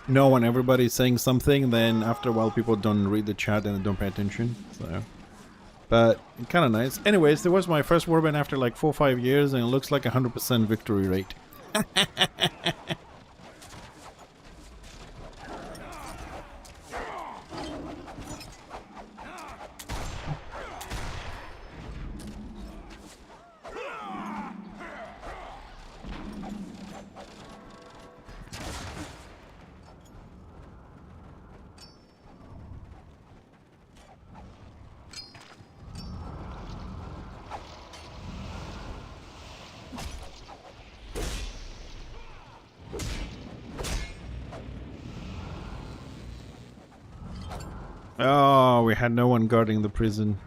no one, everybody's saying something, then after a while people don't read the chat and don't pay attention, so... But, kind of nice. Anyways, there was my first warband after like 4 or 5 years, and it looks like 100% victory rate. Oh, we had no one guarding the prison.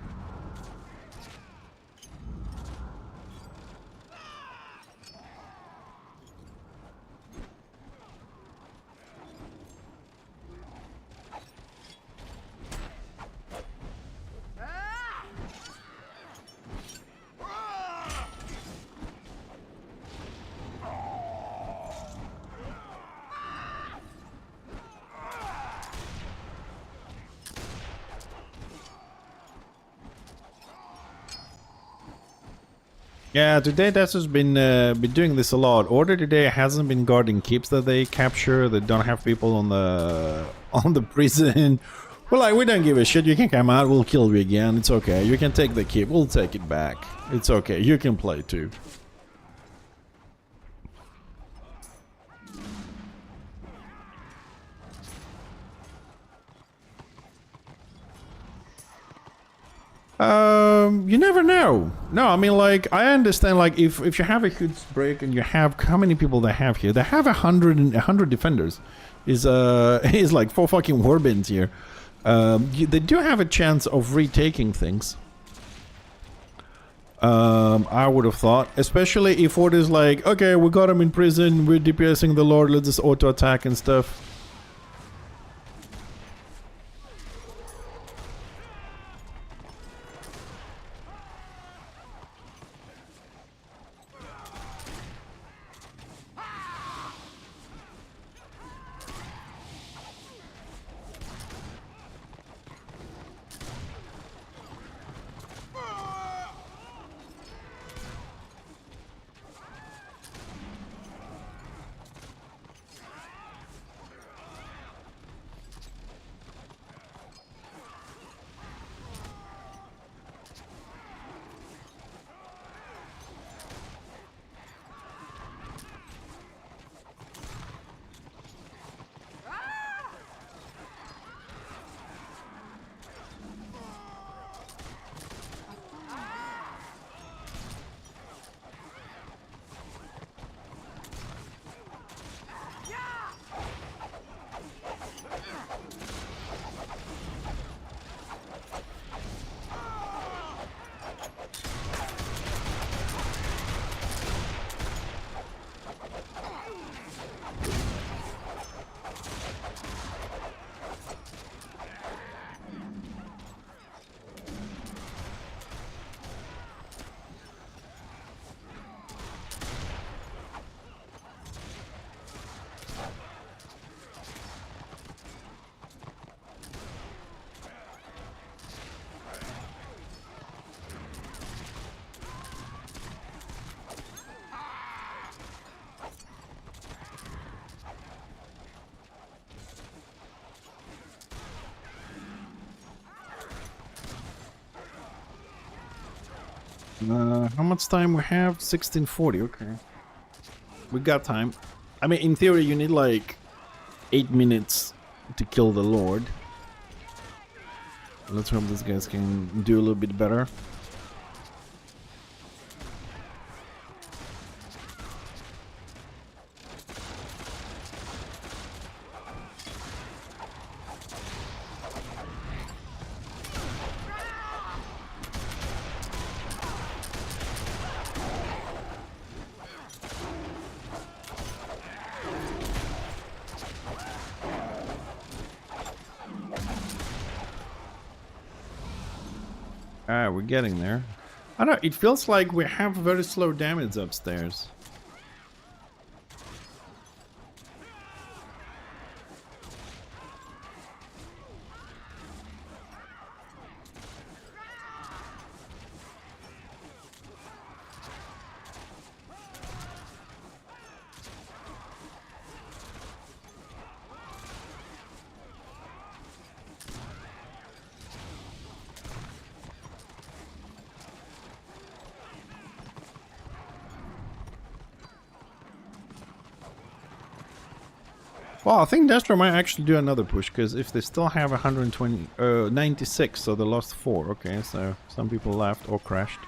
Yeah, today Dassa's been doing this a lot. Order today hasn't been guarding keeps that they capture. They don't have people on the prison. We're like, we don't give a shit. You can come out. We'll kill you again. It's okay. You can take the keep. We'll take it back. It's okay. You can play too. You never know. No, I mean, like, I understand, like, if you have a huge break and you have, how many people they have here? They have 100 defenders. Is is like 4 fucking warbands here. They do have a chance of retaking things. I would have thought, especially if what is like, okay, we got him in prison, we're DPSing the Lord, let's just auto attack and stuff. How much time we have? 1640, okay. We got time. I mean, in theory, you need like 8 minutes to kill the Lord. Let's hope these guys can do a little bit better. Alright, we're getting there. I don't know, it feels like we have very slow damage upstairs. Well, I think Destro might actually do another push, because if they still have 96, so they lost 4. Okay, so some people left or crashed.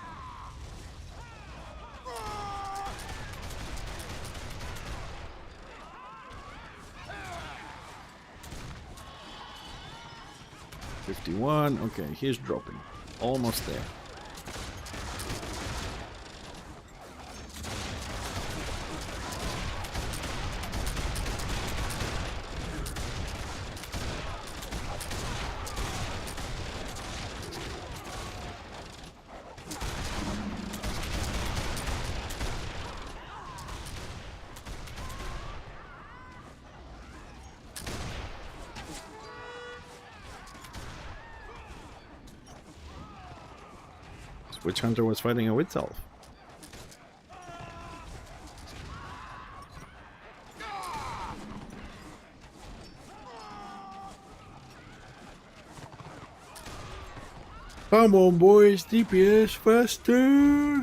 $51, okay, he's dropping. Almost there. Witch Hunter was fighting a witch elf. Come on, boys, DPS faster!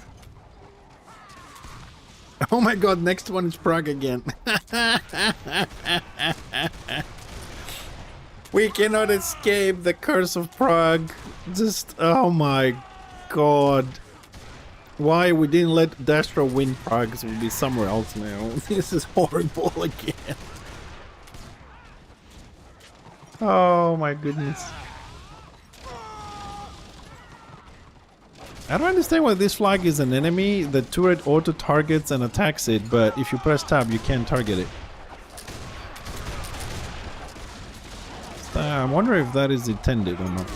Oh my god, next one is Prague again. We cannot escape the curse of Prague. Just, oh my god. Why we didn't let Dastra win Prague will be somewhere else now. This is horrible again. Oh my goodness. I don't understand why this flag is an enemy. The turret auto targets and attacks it, but if you press tab you can't target it. I'm wondering if that is intended or not.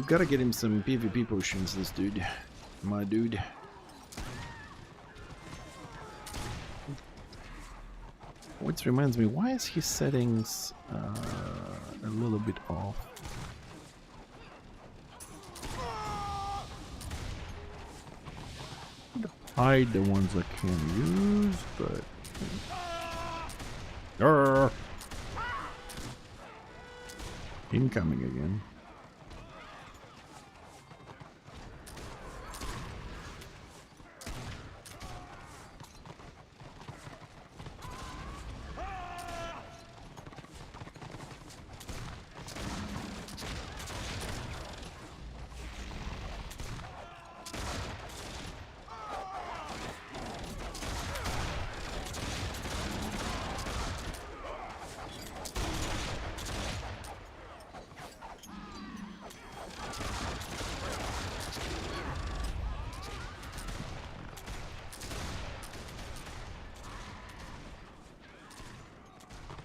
Gotta get him some PvP potions, this dude. My dude. Which reminds me, why is his settings a little bit off? Hide the ones I can use, but... Arrgh. Incoming again.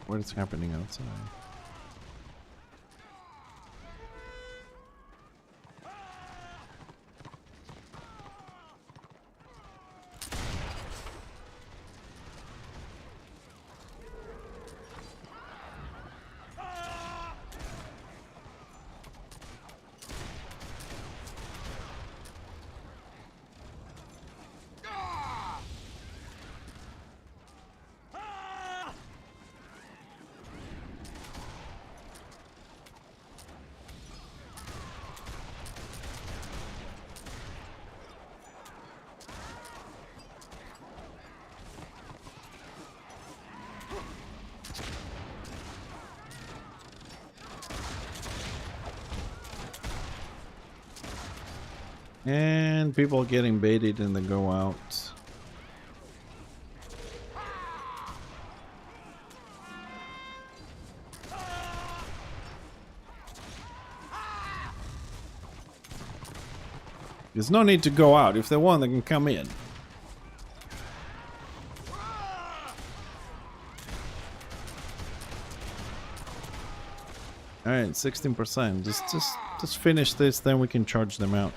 What is happening outside? And people getting baited and they go out. There's no need to go out. If they want, they can come in. Alright, 16%. Just finish this, then we can charge them out.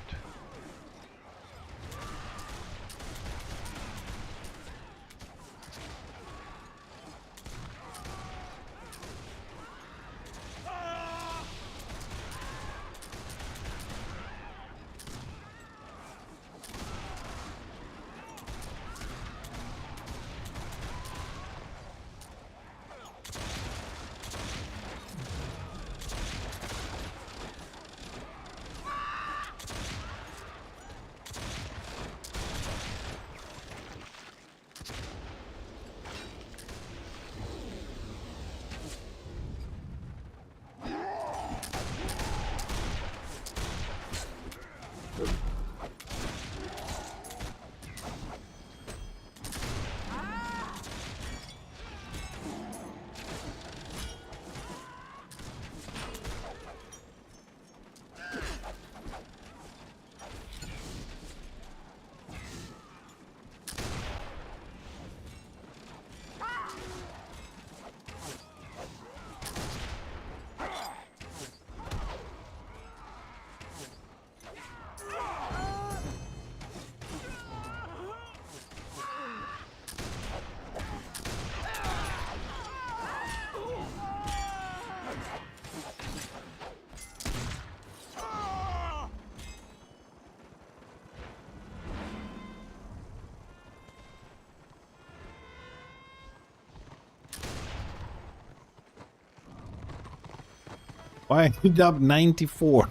Why I ended up 94?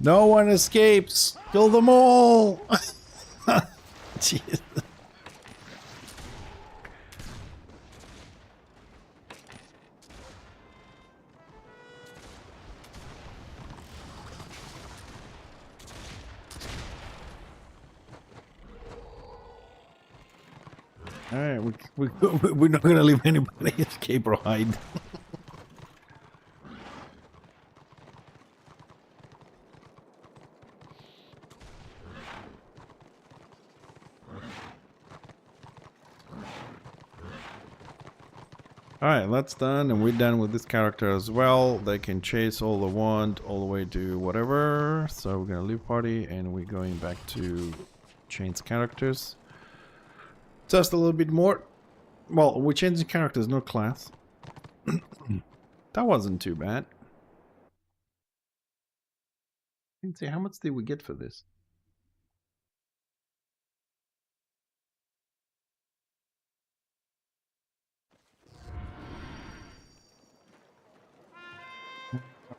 No one escapes! Kill them all! Jeez. Alright, we're not gonna leave anybody escape or hide. Alright, that's done, and we're done with this character as well. They can chase all they want, all the way to whatever. So we're gonna leave party, and we're going back to change characters. Just a little bit more. Well, we're changing characters, not class. That wasn't too bad. Let's see, how much did we get for this?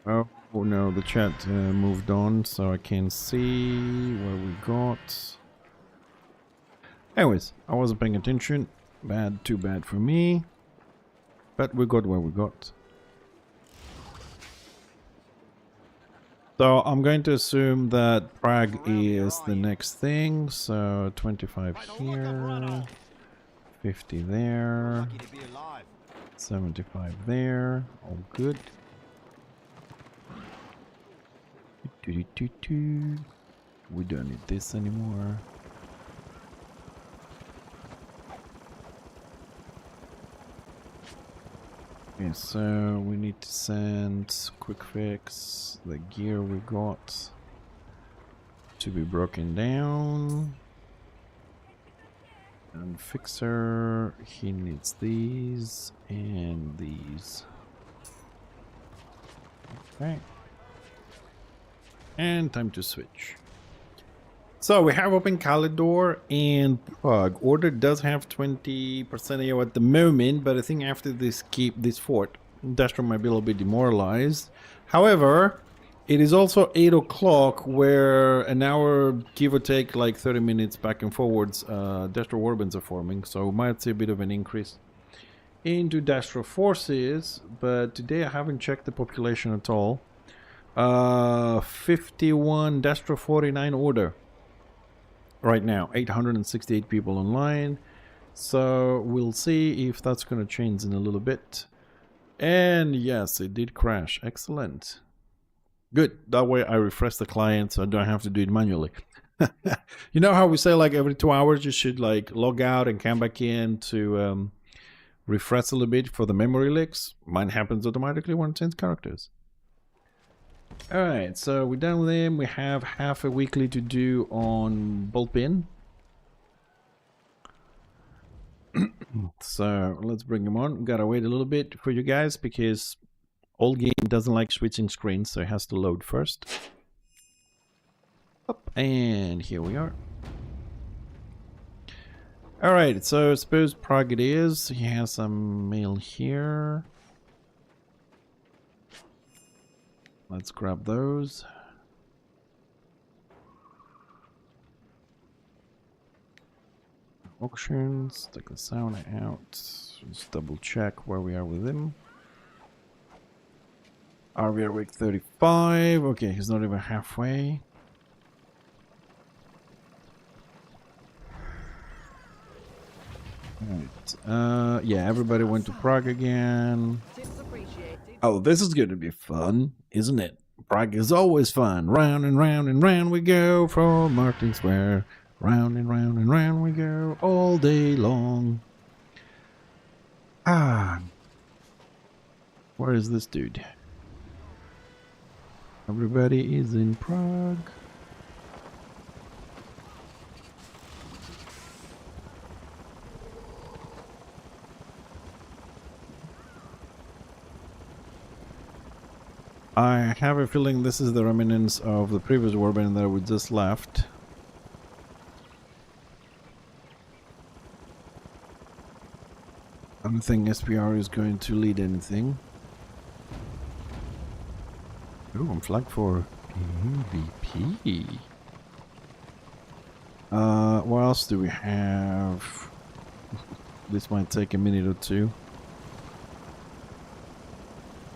Oh no, the chat moved on, so I can't see what we got. Anyways, I wasn't paying attention. Bad, too bad for me. But we got what we got. So I'm going to assume that Prague is the next thing. So 25 here, 50 there, 75 there. All good. We don't need this anymore. Okay, so we need to send quick fix the gear we got to be broken down. And fixer, he needs these and these. Okay. And time to switch. So we have open Calidor and Prague. Order does have 20% AO at the moment, but I think after this fort, Destro might be a little bit demoralized. However, it is also 8 o'clock, where an hour, give or take, like 30 minutes back and forwards, Destro warbands are forming, so we might see a bit of an increase into Destro forces, but today I haven't checked the population at all. 51 Destro, 49 order. Right now, 868 people online, so we'll see if that's going to change in a little bit. And yes, it did crash. Excellent. Good. That way I refresh the client, so I don't have to do it manually. You know how we say like every 2 hours you should like log out and come back in to refresh a little bit for the memory leaks? Mine happens automatically when I change characters. Alright, so we're done with him. We have half a weekly to do on Bullpin. So let's bring him on. Gotta wait a little bit for you guys because old game doesn't like switching screens, so it has to load first. Up, and here we are. Alright, so I suppose Prague it is. He has some mail here. Let's grab those. Auctions, take the sound out. Just double check where we are with him. RVR week 35. Okay, he's not even halfway. Alright. Yeah, everybody went to Prague again. Oh, this is going to be fun, isn't it? Prague is always fun. Round and round and round we go from Martin Square. Round and round and round we go all day long. Ah. Where is this dude? Everybody is in Prague. I have a feeling this is the remnants of the previous warband that we just left. I don't think SPR is going to lead anything. Oh, I'm flagged for PvP. What else do we have? This might take a minute or two.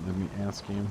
Let me ask him.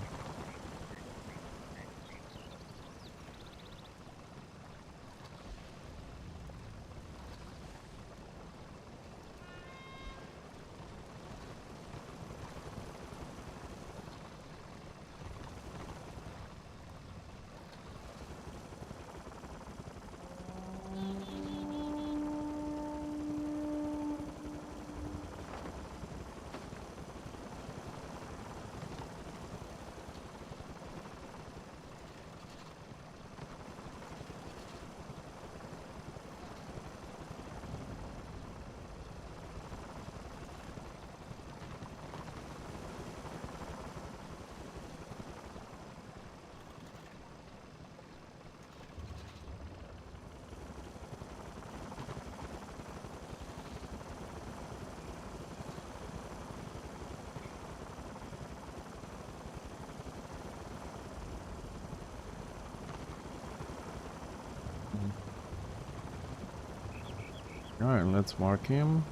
Alright, let's mark him.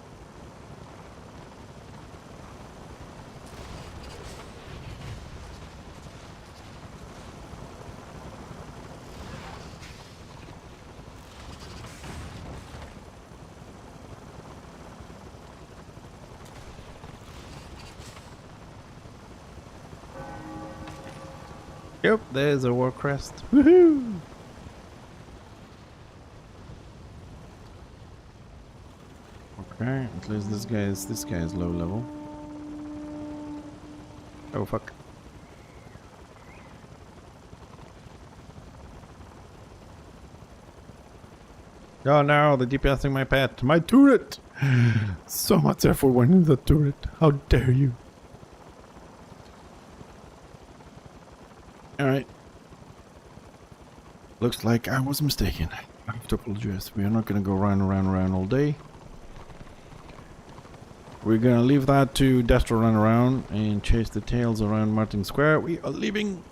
Yep, there's a war crest. Woohoo! Okay, at least this guy is low level. Oh fuck. Oh no, they're DPSing my pet. My turret! So much effort went into the turret. How dare you? Alright. Looks like I was mistaken. I have to apologize. We are not gonna go round and round and round all day. We're gonna leave that to Destro run around and chase the tails around Martin Square. We are leaving.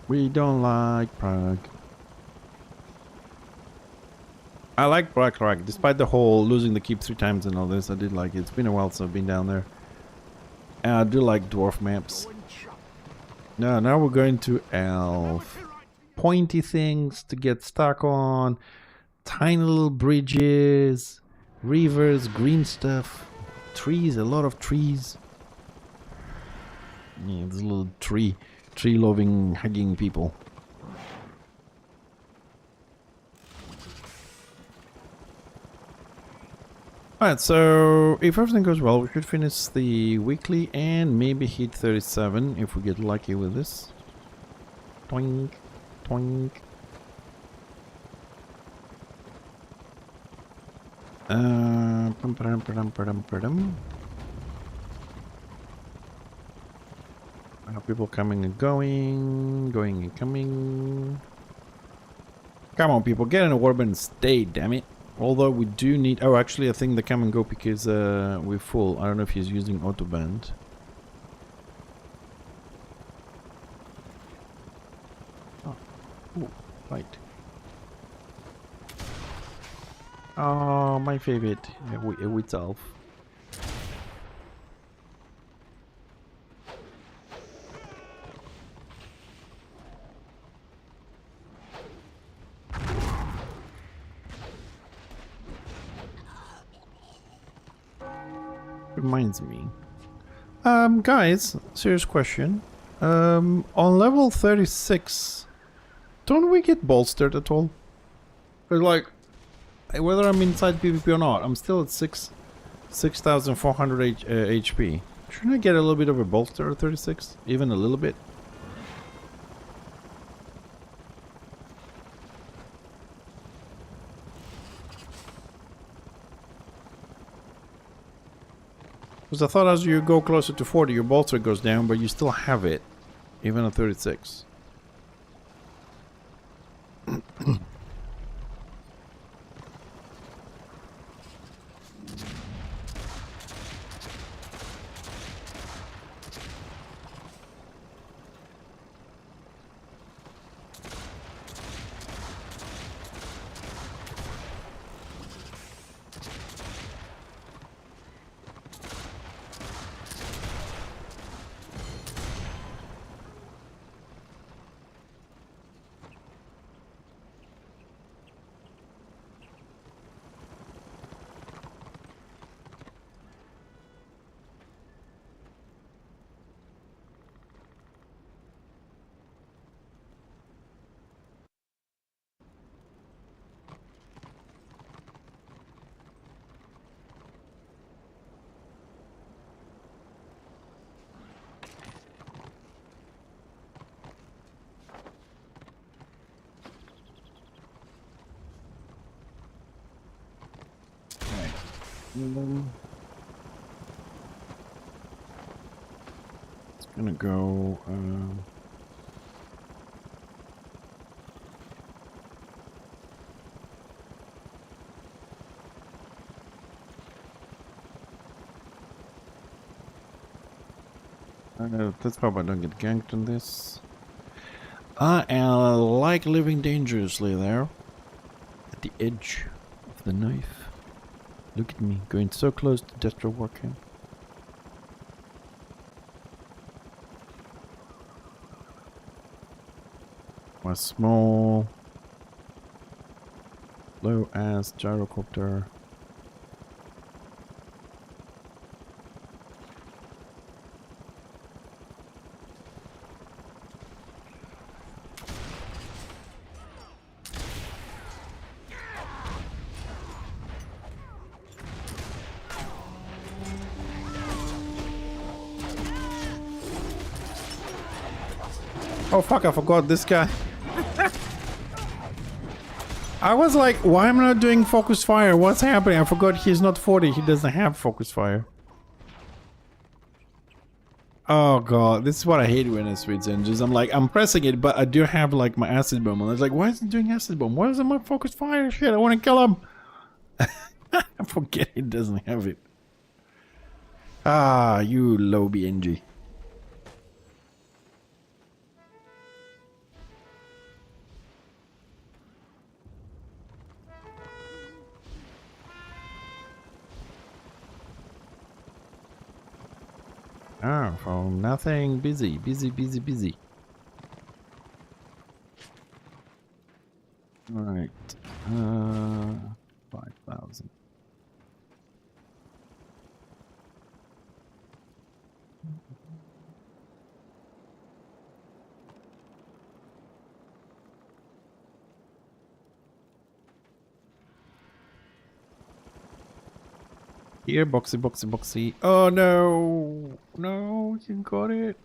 We don't like Prague. I like Prague, despite the whole losing the keep 3 times and all this. I did like it. It's been a while since I've been down there. And I do like dwarf maps. Now we're going to Elf. Pointy things to get stuck on. Tiny little bridges. Rivers, green stuff. Trees, a lot of trees. Yeah, this little tree-loving, hugging people. Alright, so if everything goes well, we should finish the weekly and maybe hit 37 if we get lucky with this. Twink, twink. People coming and going and coming. Come on, people, get in a warband and stay, damn it. Although we do need... Oh, actually, I think they come and go because we're full. I don't know if he's using autoband. Oh, ooh, right. Oh, my favorite. With Elf. Reminds me. Guys, serious question. On level 36, don't we get bolstered at all? Cause like, whether I'm inside PvP or not, I'm still at 6,400 HP. Shouldn't I get a little bit of a bolster at 36? Even a little bit? Because I thought as you go closer to 40, your bolster goes down, but you still have it, even at 36. It's gonna go. Let's hope I don't get ganked on this. I like living dangerously there. At the edge of the knife. Look at me, going so close to Destro Warcamp. My small, low-ass gyrocopter. Oh fuck, I forgot this guy. I was like, why am I not doing focus fire? What's happening? I forgot he's not 40, he doesn't have focus fire. Oh god, this is what I hate when I switch engines. I'm like, I'm pressing it, but I do have like my acid bomb. And I was like, why isn't it doing acid bomb? Why isn't my focus fire? Shit, I want to kill him. I forget it doesn't have it. Ah, you low BNG. Ah, from nothing, busy. 5,000. Here, boxy. Oh no! No, you got it.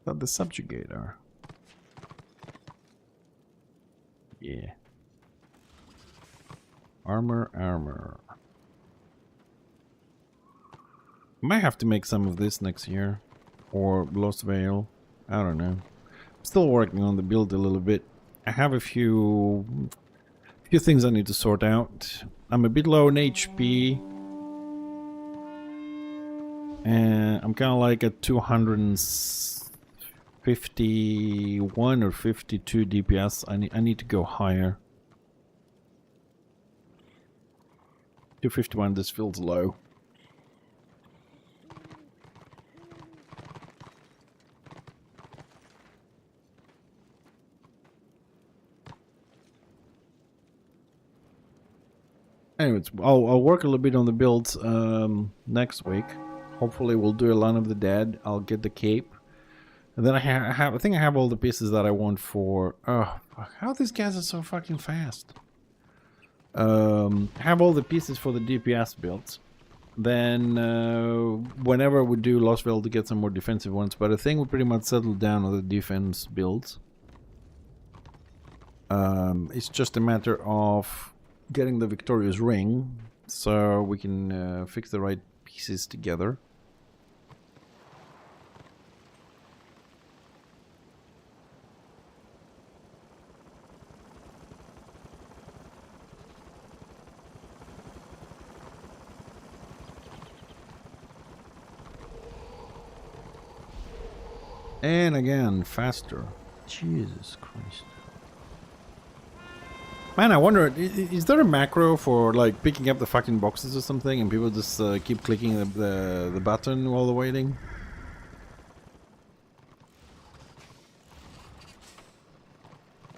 Not the subjugator. Yeah. Armor. Might have to make some of this next year. Or Lost Veil. I don't know. I'm still working on the build a little bit. I have a few things I need to sort out. I'm a bit low in HP. And I'm kind of like at 251 or 52 DPS. I need to go higher. 251, this feels low. Anyways, I'll work a little bit on the builds next week. Hopefully we'll do a Line of the Dead. I'll get the cape. And then I think I have all the pieces that I want for... Oh, how these guys are so fucking fast. Have all the pieces for the DPS builds. Then whenever we do Lost Veil to get some more defensive ones. But I think we pretty much settled down on the defense builds. It's just a matter of getting the Victorious Ring. So we can fix the right pieces together. And again, faster. Jesus Christ. Man, I wonder, is there a macro for like picking up the fucking boxes or something and people just keep clicking the button while they're waiting?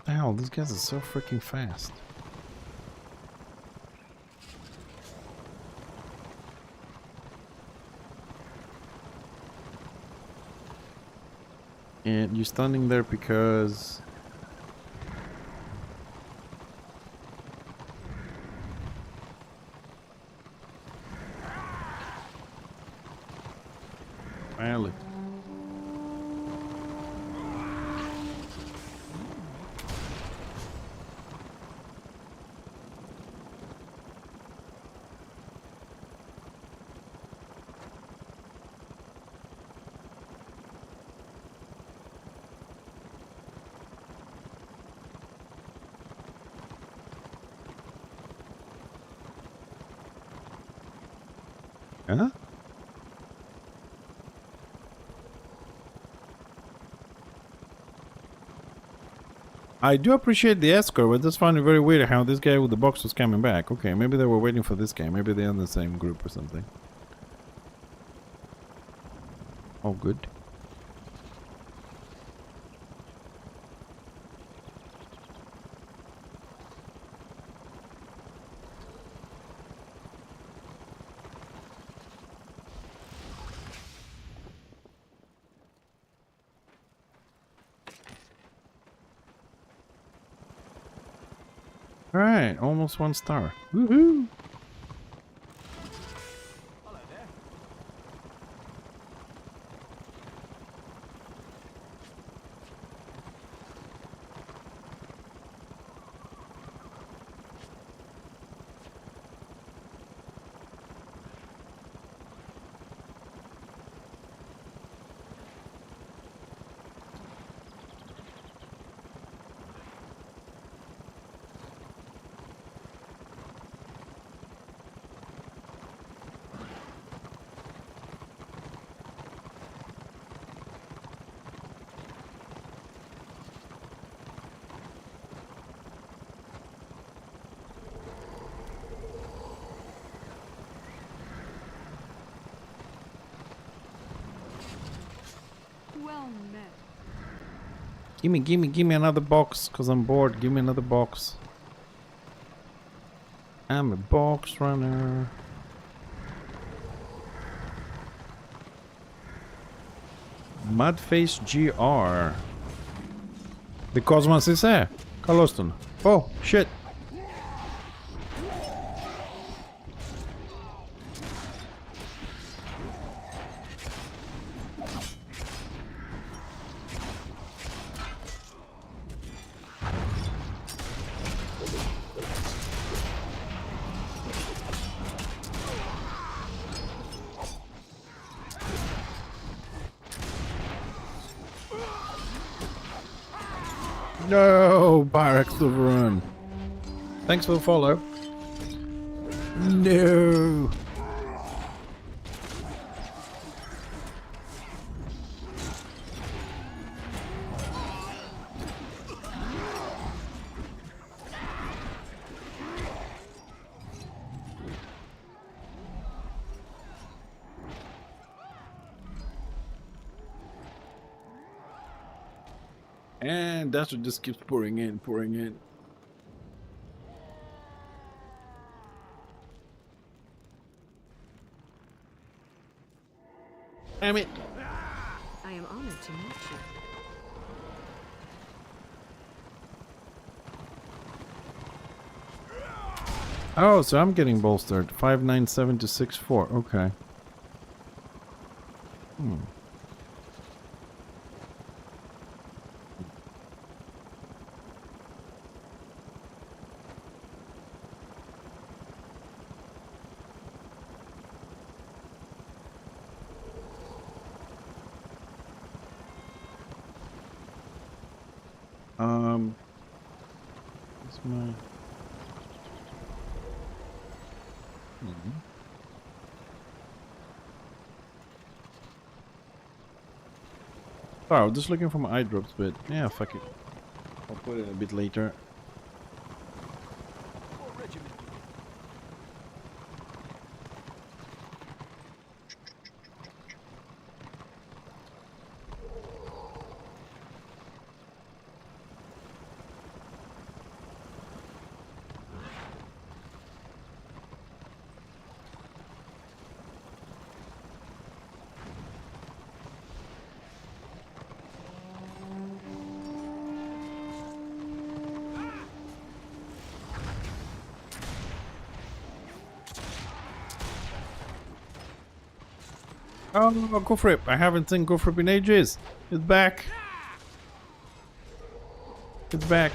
Hell, these guys are so freaking fast. And you're standing there because... Finally. Huh? I do appreciate the escort, but just find it very weird how this guy with the box was coming back. Okay, maybe they were waiting for this guy. Maybe they're in the same group or something. Oh, good. Alright, almost 1 star. Woohoo! Well met. Gimme another box, cause I'm bored. Give me another box. I'm a box runner. Mudface GR. The Cosmos is here. Kaloston. Oh, shit. No, barracks overrun. Thanks for the follow. No. And that's what just keeps pouring in, pouring in. Damn it. I am honored to meet you. Oh, so I'm getting bolstered. 597 to 64. Okay. Hmm. What's my... Oh, I'm just looking for my eye drops, but yeah, fuck it. I'll put it a bit later. Oh, go for it. I haven't seen go for it in ages. It's back. It's back.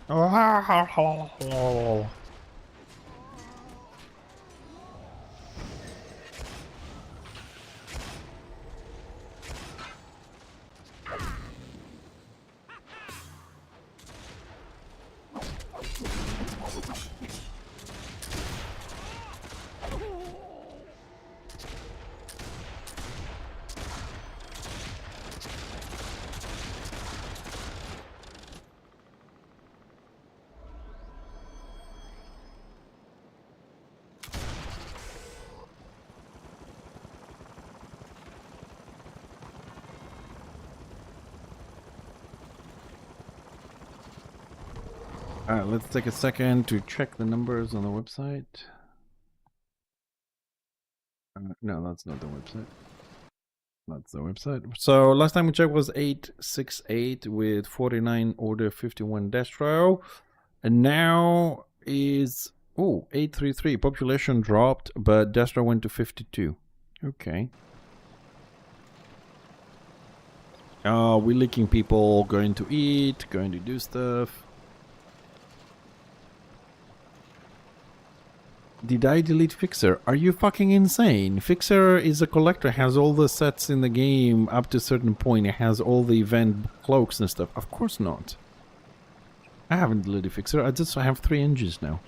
Oh. Alright, let's take a second to check the numbers on the website. No, that's not the website. That's the website. So last time we checked was 868 with 49 order 51 destro. And now is 833. Population dropped, but destro went to 52. Okay. We're leaking people going to eat, going to do stuff. Did I delete Fixer? Are you fucking insane? Fixer is a collector, has all the sets in the game up to a certain point. It has all the event cloaks and stuff. Of course not. I haven't deleted Fixer. I have 3 engines now.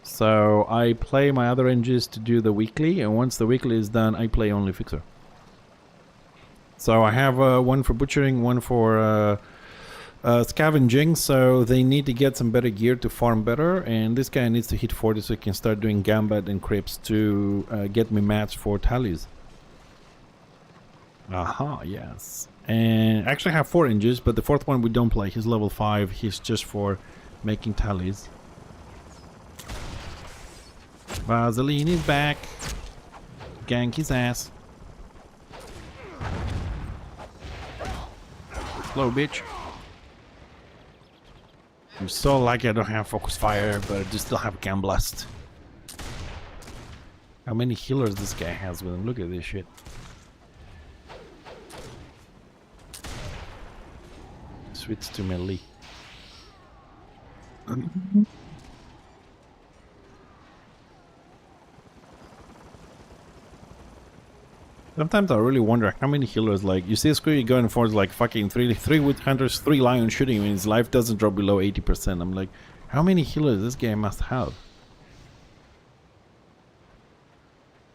So I play my other engines to do the weekly, and once the weekly is done, I play only Fixer. So I have one for butchering, one for scavenging, so they need to get some better gear to farm better, and this guy needs to hit 40 so he can start doing gambit and crypts to get me mats for tallies. Aha, yes. And I actually have 4 engines, but the 4th one we don't play. He's level 5. He's just for making tallies. Vaseline is back. Gank his ass. Slow, bitch. I'm so lucky I don't have focus fire, but I just still have Cam Blast. How many healers this guy has with him? Look at this shit. Switch to melee. Sometimes I really wonder how many healers, like, you see a screen going for like fucking three wood hunters, 3 lions shooting him, and his life doesn't drop below 80%. I'm like, how many healers this game must have?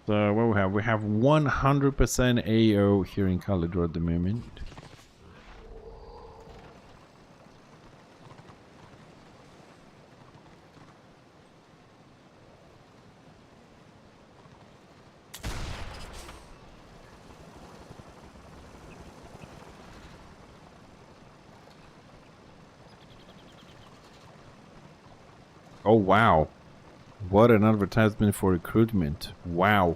So what we have? We have 100% AO here in Calidor at the moment. Oh wow, what an advertisement for recruitment. Wow.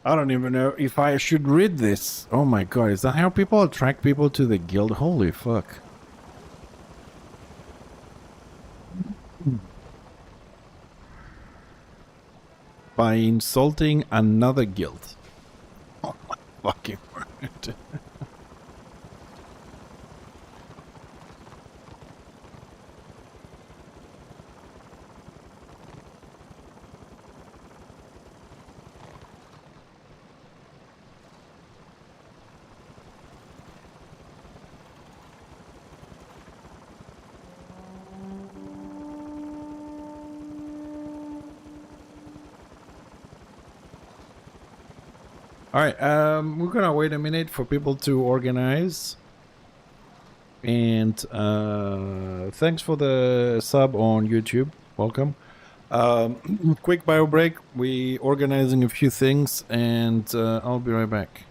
I don't even know if I should read this. Oh my god, is that how people attract people to the guild? Holy fuck. By insulting another guild. Oh my fucking word. Alright, we're gonna wait a minute for people to organize. And thanks for the sub on YouTube. Welcome. Quick bio break. We organizing a few things, and I'll be right back.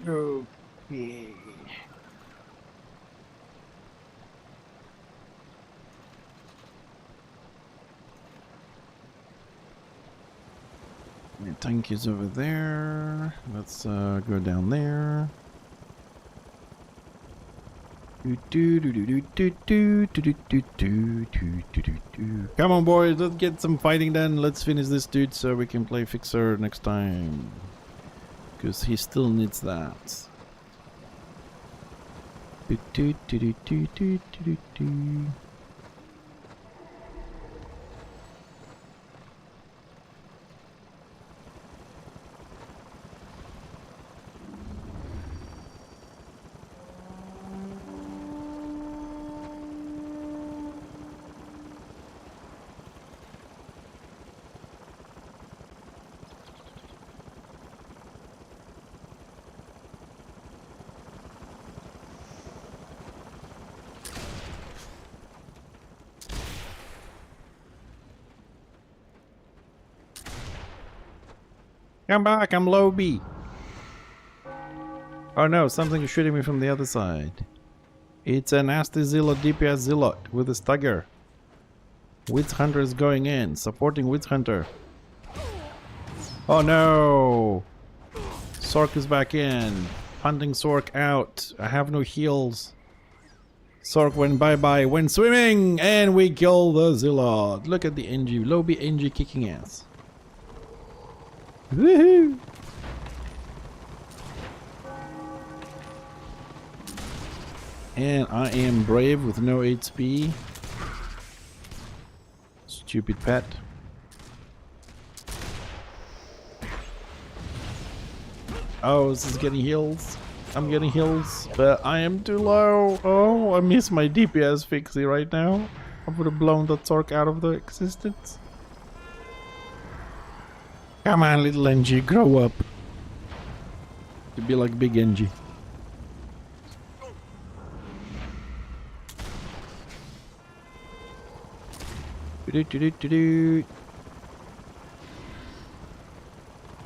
Okay. The tank is over there. Let's go down there. Come on, boys, let's get some fighting done. Let's finish this dude so we can play Fixer next time. Because he still needs that. Come back, I'm low B. Oh no, something is shooting me from the other side. It's a nasty Zealot DPS Zealot with a stagger. Witch Hunter is going in, supporting Witch Hunter. Oh no! Sork is back in. Hunting Sork out. I have no heals. Sork went bye-bye, went swimming, and we kill the Zealot. Look at the NG, low B NG kicking ass. Woohoo! And I am brave with no HP. Stupid pet. Oh, this is getting heals. I'm getting heals, but I am too low. Oh, I miss my DPS fixie right now. I would have blown that Zork out of the existence. Come on, little NG, grow up. To be like big NG.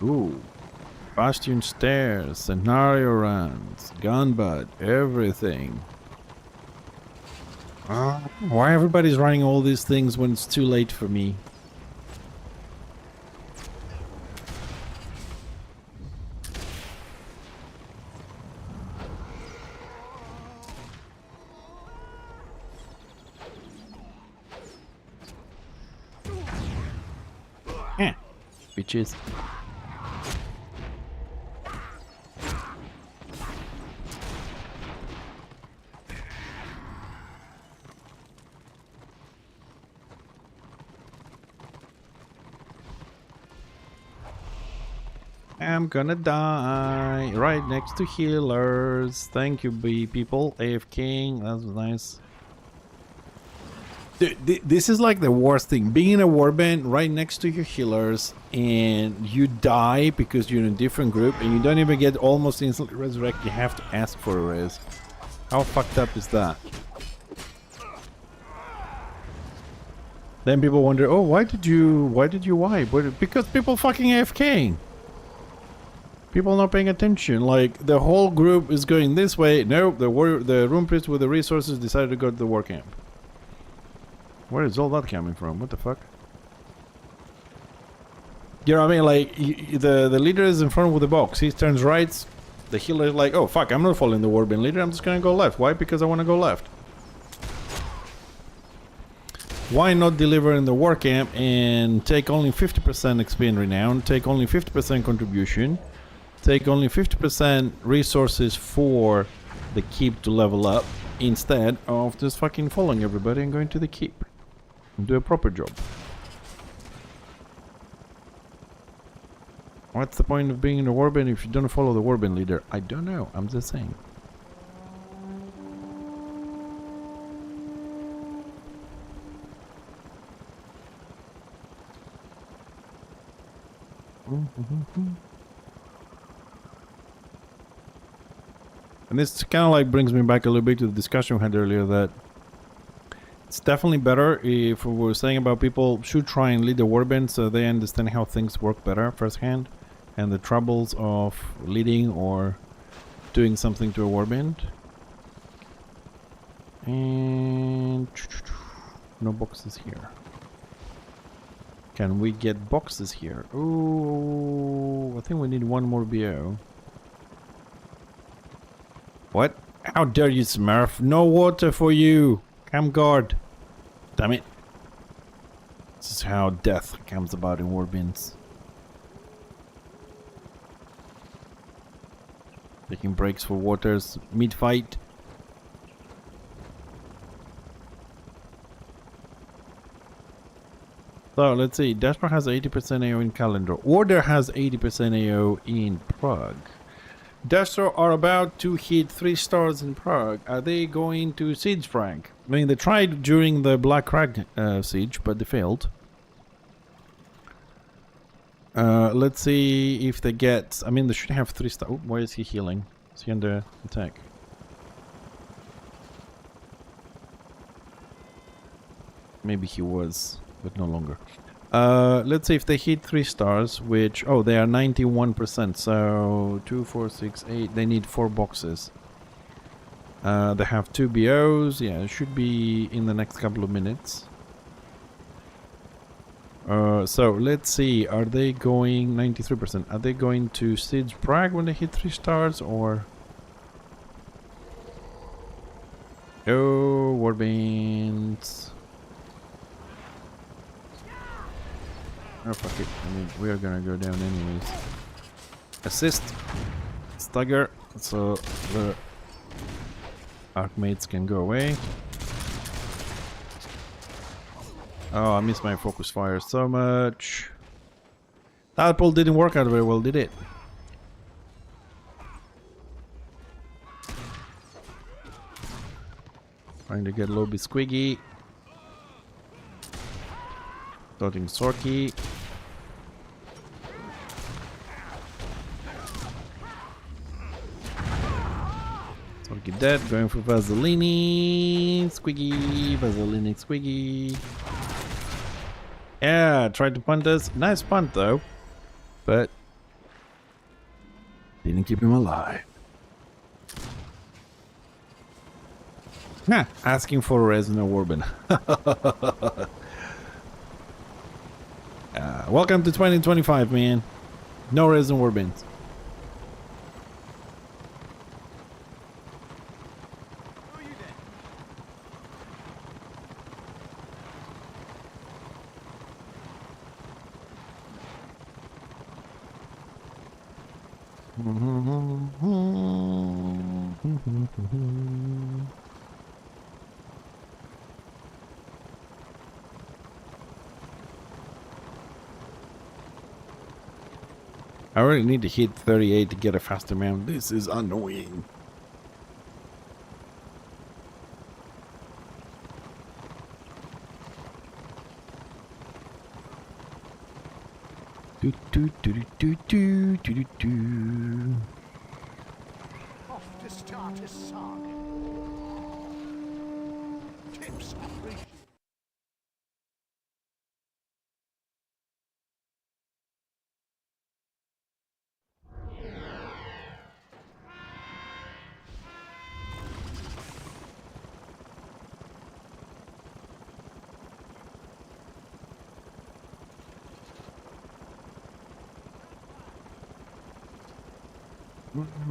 Ooh. Bastion stairs, scenario runs, gunbutt, everything. Why everybody's running all these things when it's too late for me? Bitches. I'm gonna die right next to healers. Thank you, people. AF King, that was nice. Dude, this is like the worst thing. Being in a warband right next to your healers and you die because you're in a different group and you don't even get almost instantly resurrected. You have to ask for a res. How fucked up is that? Then people wonder, oh, why did you wipe? Because people fucking AFKing. People not paying attention. Like, the whole group is going this way. No, the room priest with the resources decided to go to the war camp. Where is all that coming from? What the fuck? You know what I mean? Like, the leader is in front with the box. He turns right. The healer is like, oh fuck, I'm not following the warband leader. I'm just gonna go left. Why? Because I want to go left. Why not deliver in the war camp and take only 50% XP and renown, take only 50% contribution, take only 50% resources for the keep to level up, instead of just fucking following everybody and going to the keep and do a proper job. What's the point of being in a warband if you don't follow the warband leader? I don't know, I'm just saying. And this kind of like brings me back a little bit to the discussion we had earlier, that it's definitely better if we were saying about people should try and lead the warband so they understand how things work better firsthand and the troubles of leading or doing something to a warband. And no boxes here. Can we get boxes here? Ooh, I think we need one more BO. What? How dare you, Smurf? No water for you! Come guard! Damn it. This is how death comes about in warbands. Taking breaks for waters mid-fight. So let's see, Dashbar has 80% AO in Calendar. Order has 80% AO in Prague. Dastro are about to hit 3 stars in Prague. Are they going to siege Prague? I mean, they tried during the Black Crag siege, but they failed. Let's see if they get... I mean, they should have 3 stars. Oh, why is he healing? Is he under attack? Maybe he was, but no longer. Let's see if they hit 3 stars, which... Oh, they are 91%, so... 2, 4, 6, 8... They need 4 boxes. They have 2 BOs. Yeah, it should be in the next couple of minutes. So, let's see. Are they going... 93%. Are they going to siege Prague when they hit 3 stars, or... Oh, warbands... Oh, fuck it. I mean, we are gonna go down anyways. Assist. Stagger. So the Archmates can go away. Oh, I missed my focus fire so much. That pull didn't work out very well, did it? Trying to get Lobby Squiggy. Dodging Sorky. Sorky dead, going for Vaseline. Squiggy, Vaseline, Squiggy. Yeah, tried to punt us. Nice punt though. But didn't keep him alive. Nah, asking for a res in a warband. Welcome to 2025, man. No resin warbands. I really need to hit 38 to get a faster mount. This is annoying. Do do do do do do do do. Off to start a saga. Tips appreciated.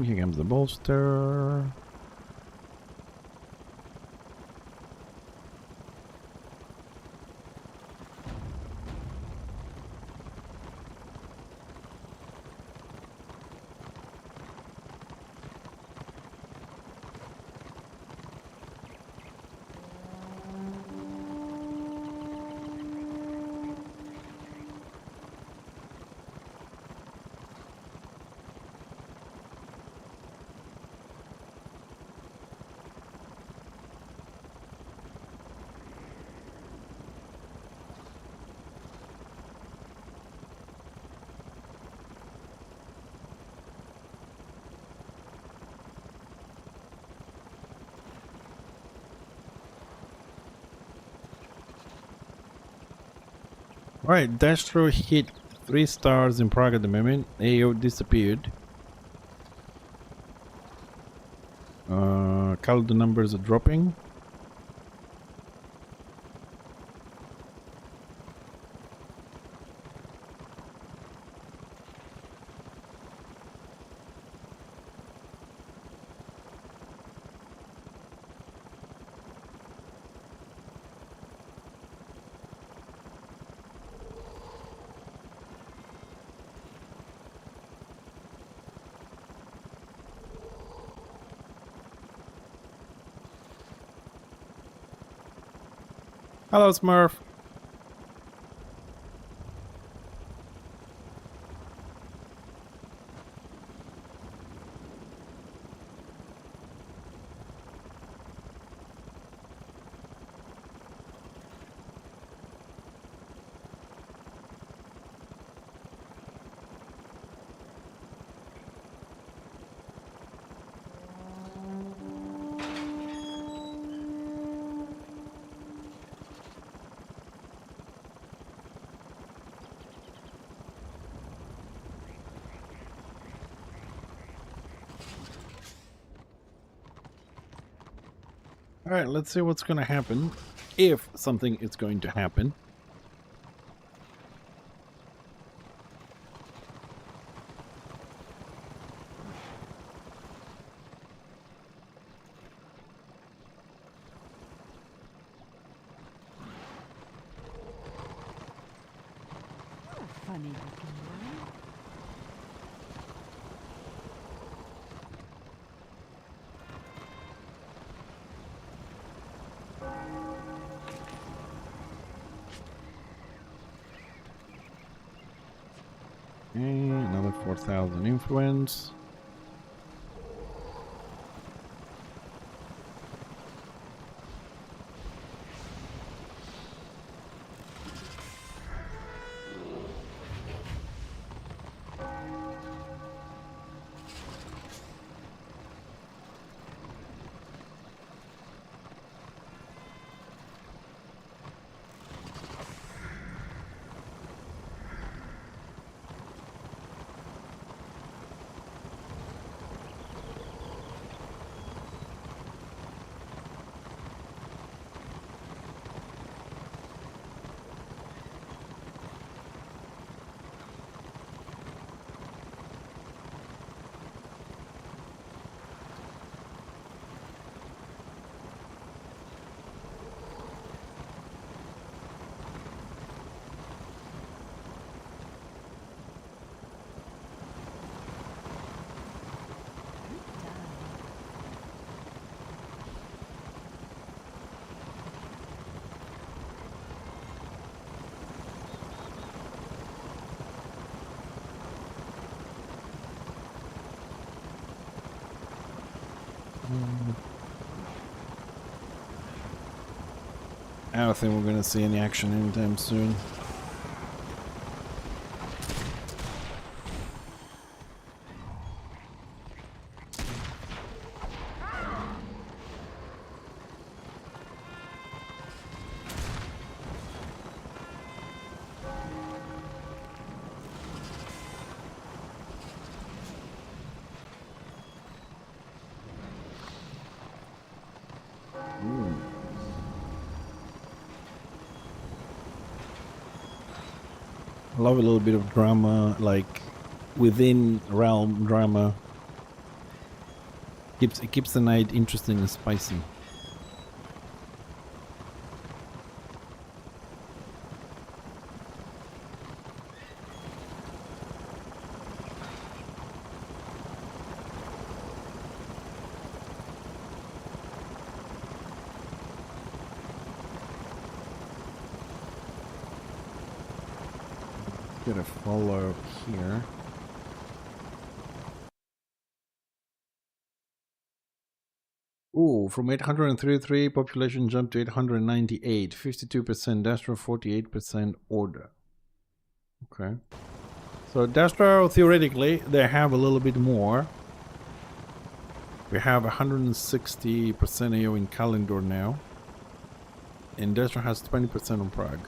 Here comes the bolster. Alright, Dastro hit 3 stars in Prague at the moment. AO disappeared. Calendar numbers are dropping. Hello, Smurf. All right, let's see what's going to happen, if something is going to happen. Funny looking one. Okay, another 4,000 influence. I don't think we're going to see any action anytime soon. I love a little bit of drama, like within realm drama. It keeps the night interesting and spicy. Get a follow here. Ooh, from 833 population jumped to 898, 52% Dastro, 48% Order. Okay. So Dastro, theoretically, they have a little bit more. We have 160% AO in Kalendor now. And Dastro has 20% on Prague.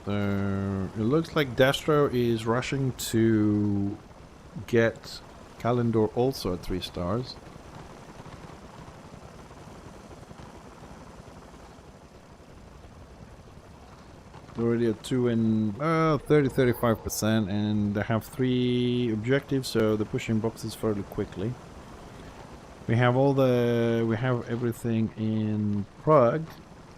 So it looks like Destro is rushing to get Kalendor also at 3 stars. Already at 2 and 35%, and they have 3 objectives, so they're pushing boxes fairly quickly. We have everything in Prague.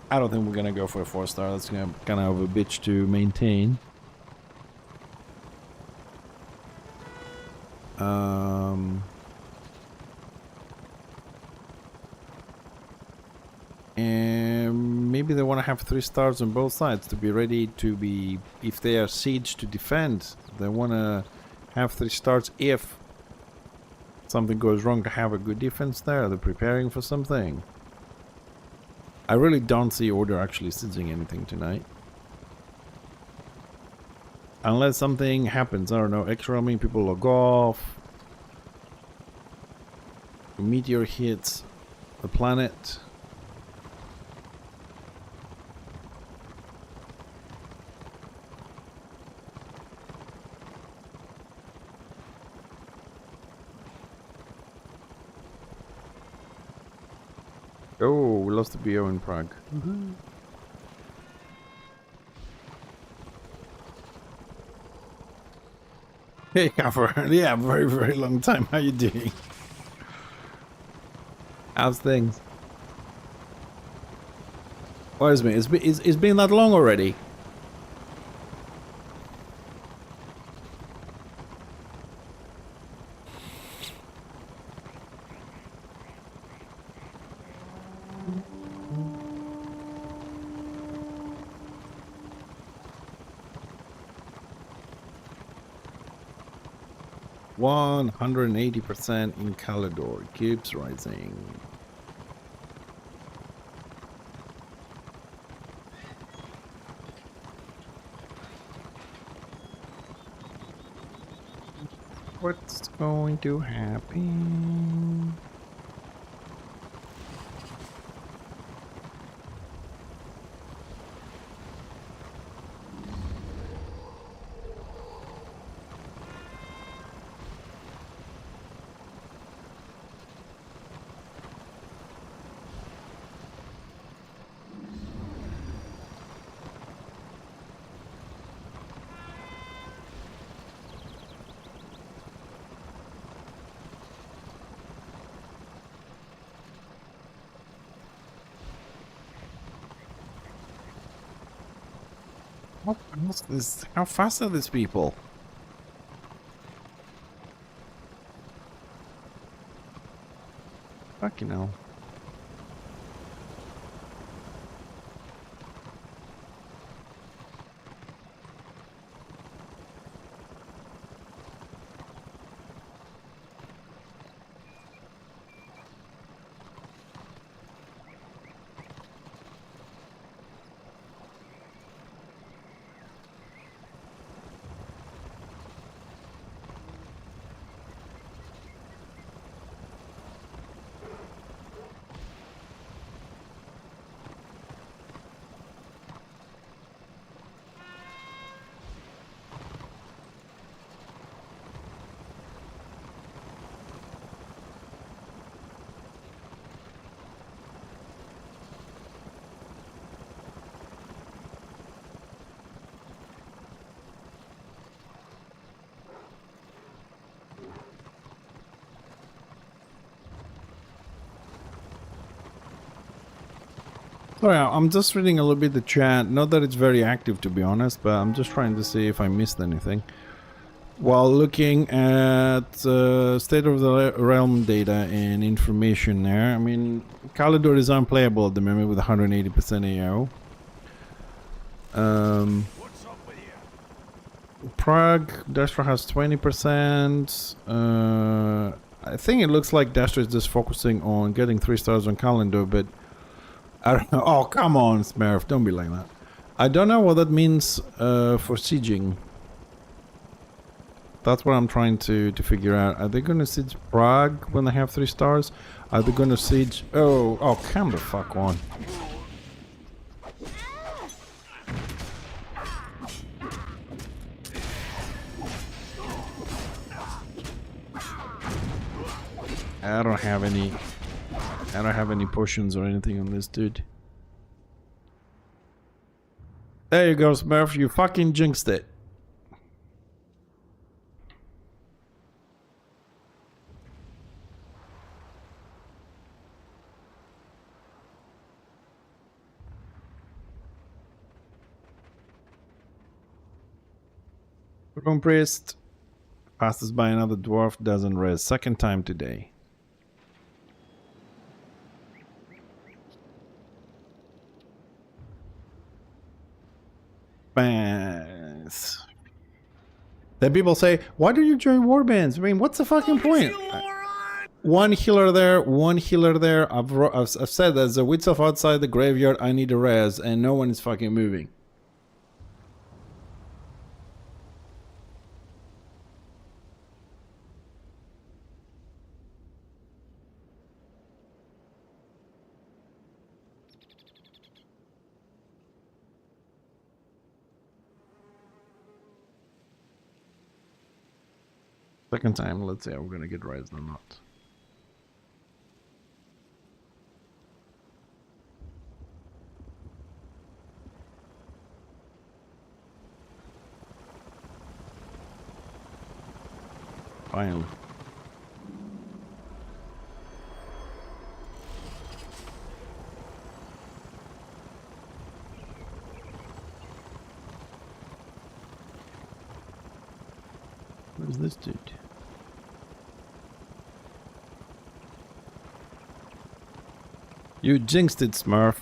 I don't think we're gonna go for a 4 star. That's kind of a bitch to maintain. And maybe they want to have 3 stars on both sides to be ready to be, if they are siege to defend, they want to have 3 stars if something goes wrong, to have a good defense there. They're preparing for something. I really don't see Order actually sieging anything tonight. Unless something happens, I don't know, extra army people log off, a meteor hits the planet. Oh, we lost the BO in Prague. Hey, Gaffer. Yeah, very, very long time. How you doing? How's things? What is it? It's been that long already. %180% in Kalendor. Keeps rising. What's going to happen? What is this? How fast are these people? Fucking hell. Sorry, I'm just reading a little bit the chat. Not that it's very active, to be honest, but I'm just trying to see if I missed anything. While looking at State of the Realm data and information there, I mean, Kalendor is unplayable at the moment with 180% AO. What's up with you? Prague, Destra has 20%. I think it looks like Destra is just focusing on getting 3 stars on Kalendor, but I don't know. Oh, come on, Smurf, don't be like that. I don't know what that means for sieging. That's what I'm trying to figure out. Are they going to siege Prague when they have 3 stars? Are they going to siege... Oh, come the fuck on. I don't have any. I don't have any potions or anything on this dude. There you go, Smurf. You fucking jinxed it. Rune Priest passes by another dwarf, doesn't res. Second time today. Bands. Then people say, why do you join warbands? I mean, what's the fucking point? One healer there, one healer there. I've said that there's a witch elf outside the graveyard. I need a res, and no one is fucking moving. Second time, let's see how we're gonna get res or not. Finally. Where's this dude? You jinxed it, Smurf.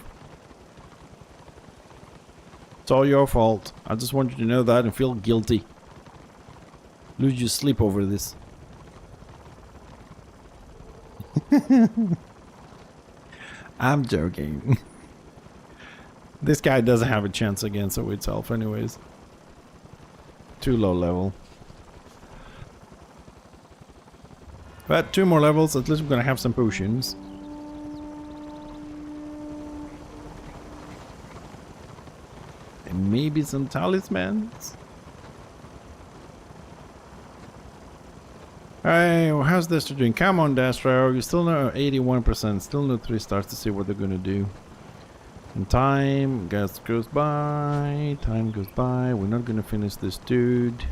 It's all your fault. I just want you to know that and feel guilty. Lose your sleep over this. I'm joking. This guy doesn't have a chance against it itself anyways. Too low level. But 2 more levels, at least we're gonna have some potions. And maybe some talismans. Alright, well, how's Destro doing? Come on, Destro. You still know 81%. Still know 3 stars to see what they're gonna do. And time goes by. Time goes by. We're not gonna finish this dude.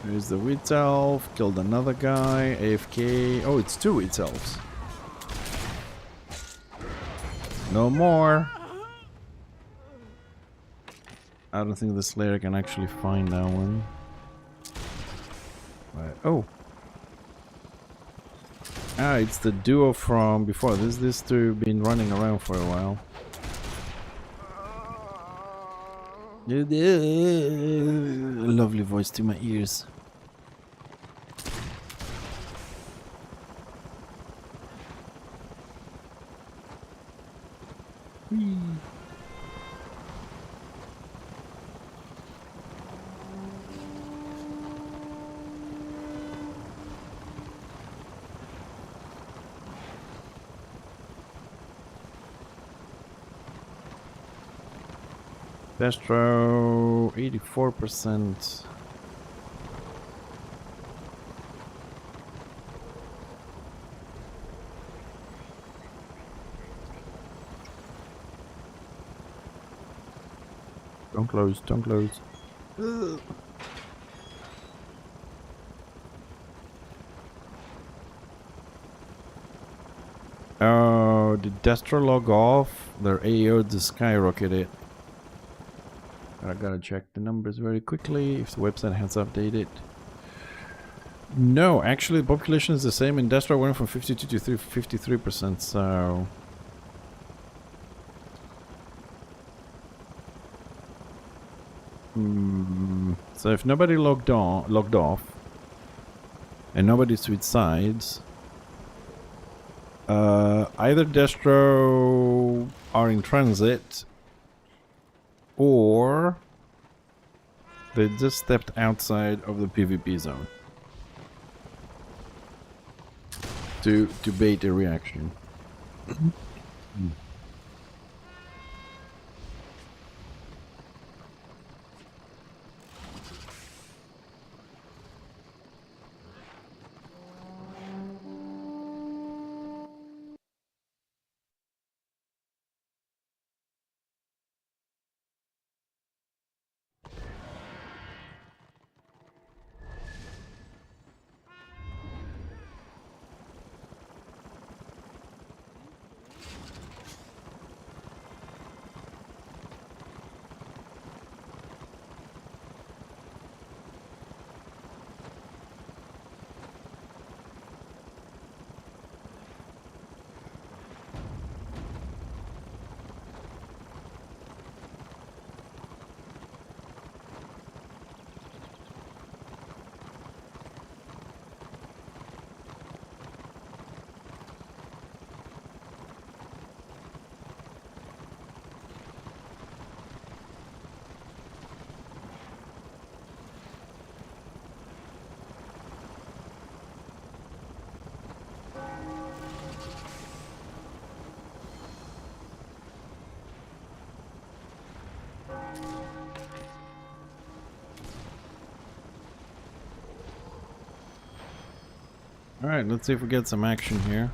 There's the witch elf, killed another guy, AFK. Oh, it's 2 witch elves. No more. I don't think the Slayer can actually find that one. Right. Oh. Ah, it's the duo from before. This two been running around for a while. Lovely voice to my ears. Destro, 84%. Don't close, don't close. Ugh. Oh, did Destro log off? Their AO just skyrocketed. I gotta check the numbers very quickly if the website has updated. No, actually the population is the same. In Destro went from 52 to 53%, so... So if nobody logged off, and nobody switched sides, either Destro are in transit, or They just stepped outside of the PvP zone to bait a reaction. Alright, let's see if we get some action here.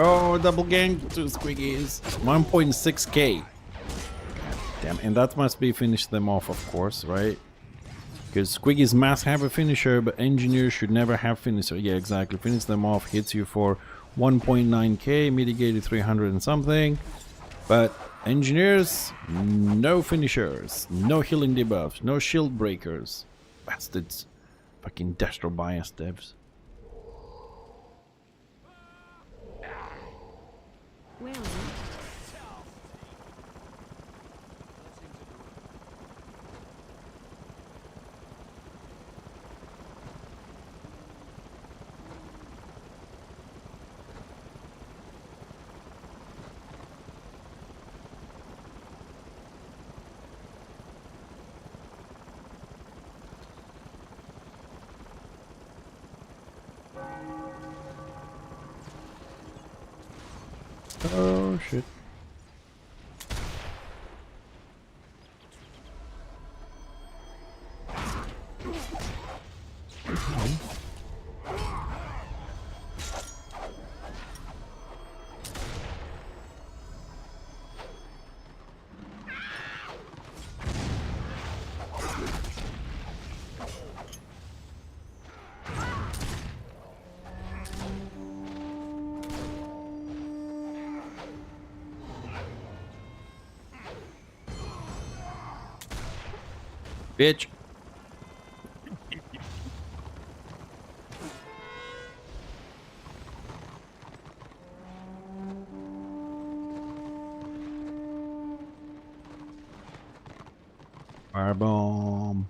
Oh, double gang to Squiggies. 1.6k. Damn, and that must be finish them off, of course, right? Because Squiggies must have a finisher, but engineers should never have finisher. Yeah, exactly. Finish them off, hits you for 1.9k, mitigated 300 and something. But engineers, no finishers, no healing debuffs, no shield breakers. Bastards. Fucking destro bias devs. Well, Oh shit. Bitch. Firebomb.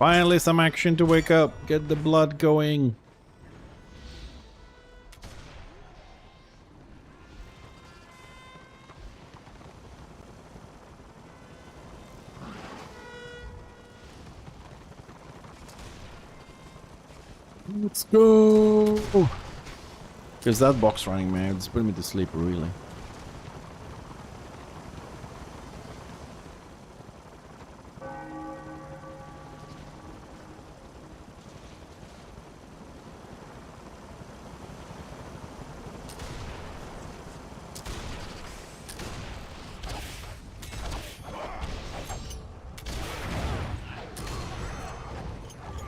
Finally some action to wake up. Get the blood going. Let's go. Is that box running, man? It's putting me to sleep, really.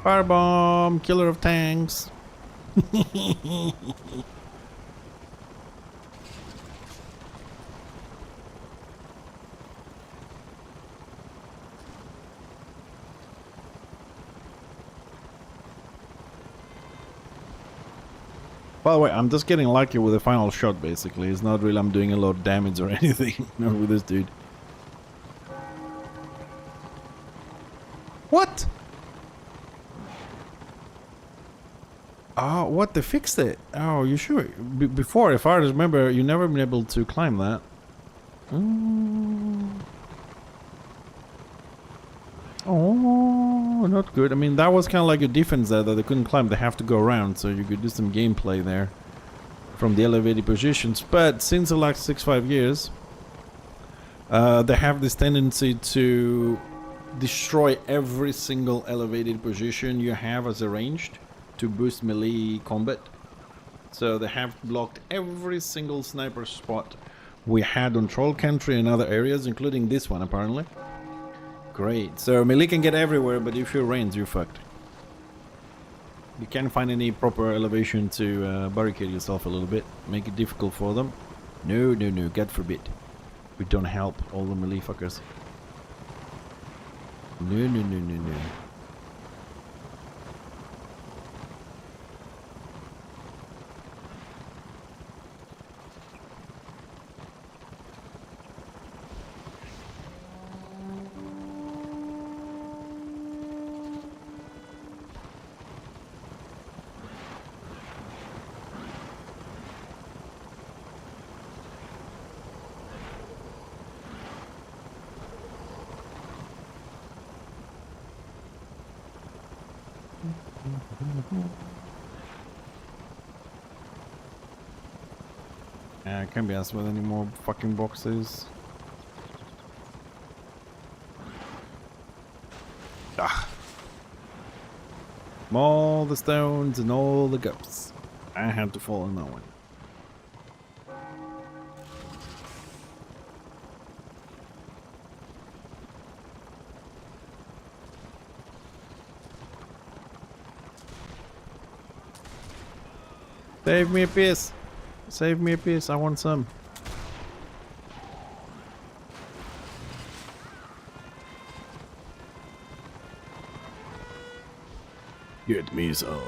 Firebomb, killer of tanks. By the way, I'm just getting lucky with the final shot, basically. It's not really I'm doing a lot of damage or anything. Not with this dude. What? Oh, what? They fixed it. Oh, you sure? Before, if I remember, you never been able to climb that. Oh, not good. I mean, that was kind of like a defense there that they couldn't climb. They have to go around, so you could do some gameplay there from the elevated positions. But since the last 6-5 years, they have this tendency to destroy every single elevated position you have as a ranged to boost melee combat. So they have blocked every single sniper spot we had on Troll Country and other areas, including this one apparently. Great. So melee can get everywhere, but if you're ranged, you're fucked. You can't find any proper elevation to barricade yourself a little bit, make it difficult for them. No, no, no, God forbid. We don't help all the melee fuckers. No, no, no, no, no. I can't be asked with any more fucking boxes. Ah. All the stones and all the ghosts. I had to fall on that one. Save me a piece. Save me a piece. I want some. Get me some.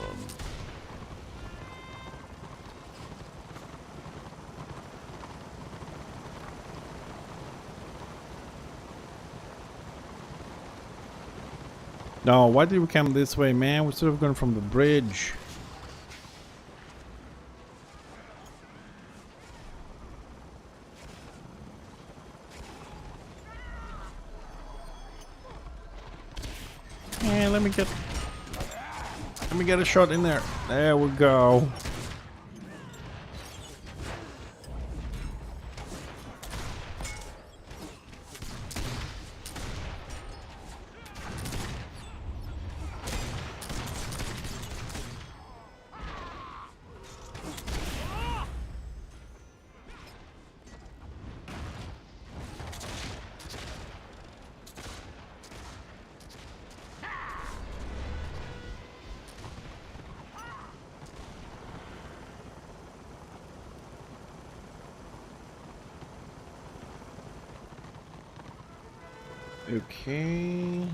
No, why did we come this way, man? We should have gone from the bridge. Yeah, let me get a shot in there. There we go. Okay.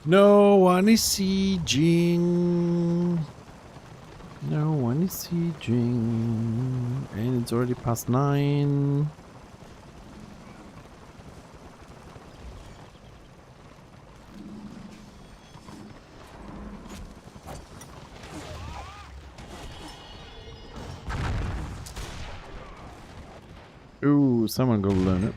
No one is sieging. No one is sieging. And it's already past 9. Ooh, someone go learn it.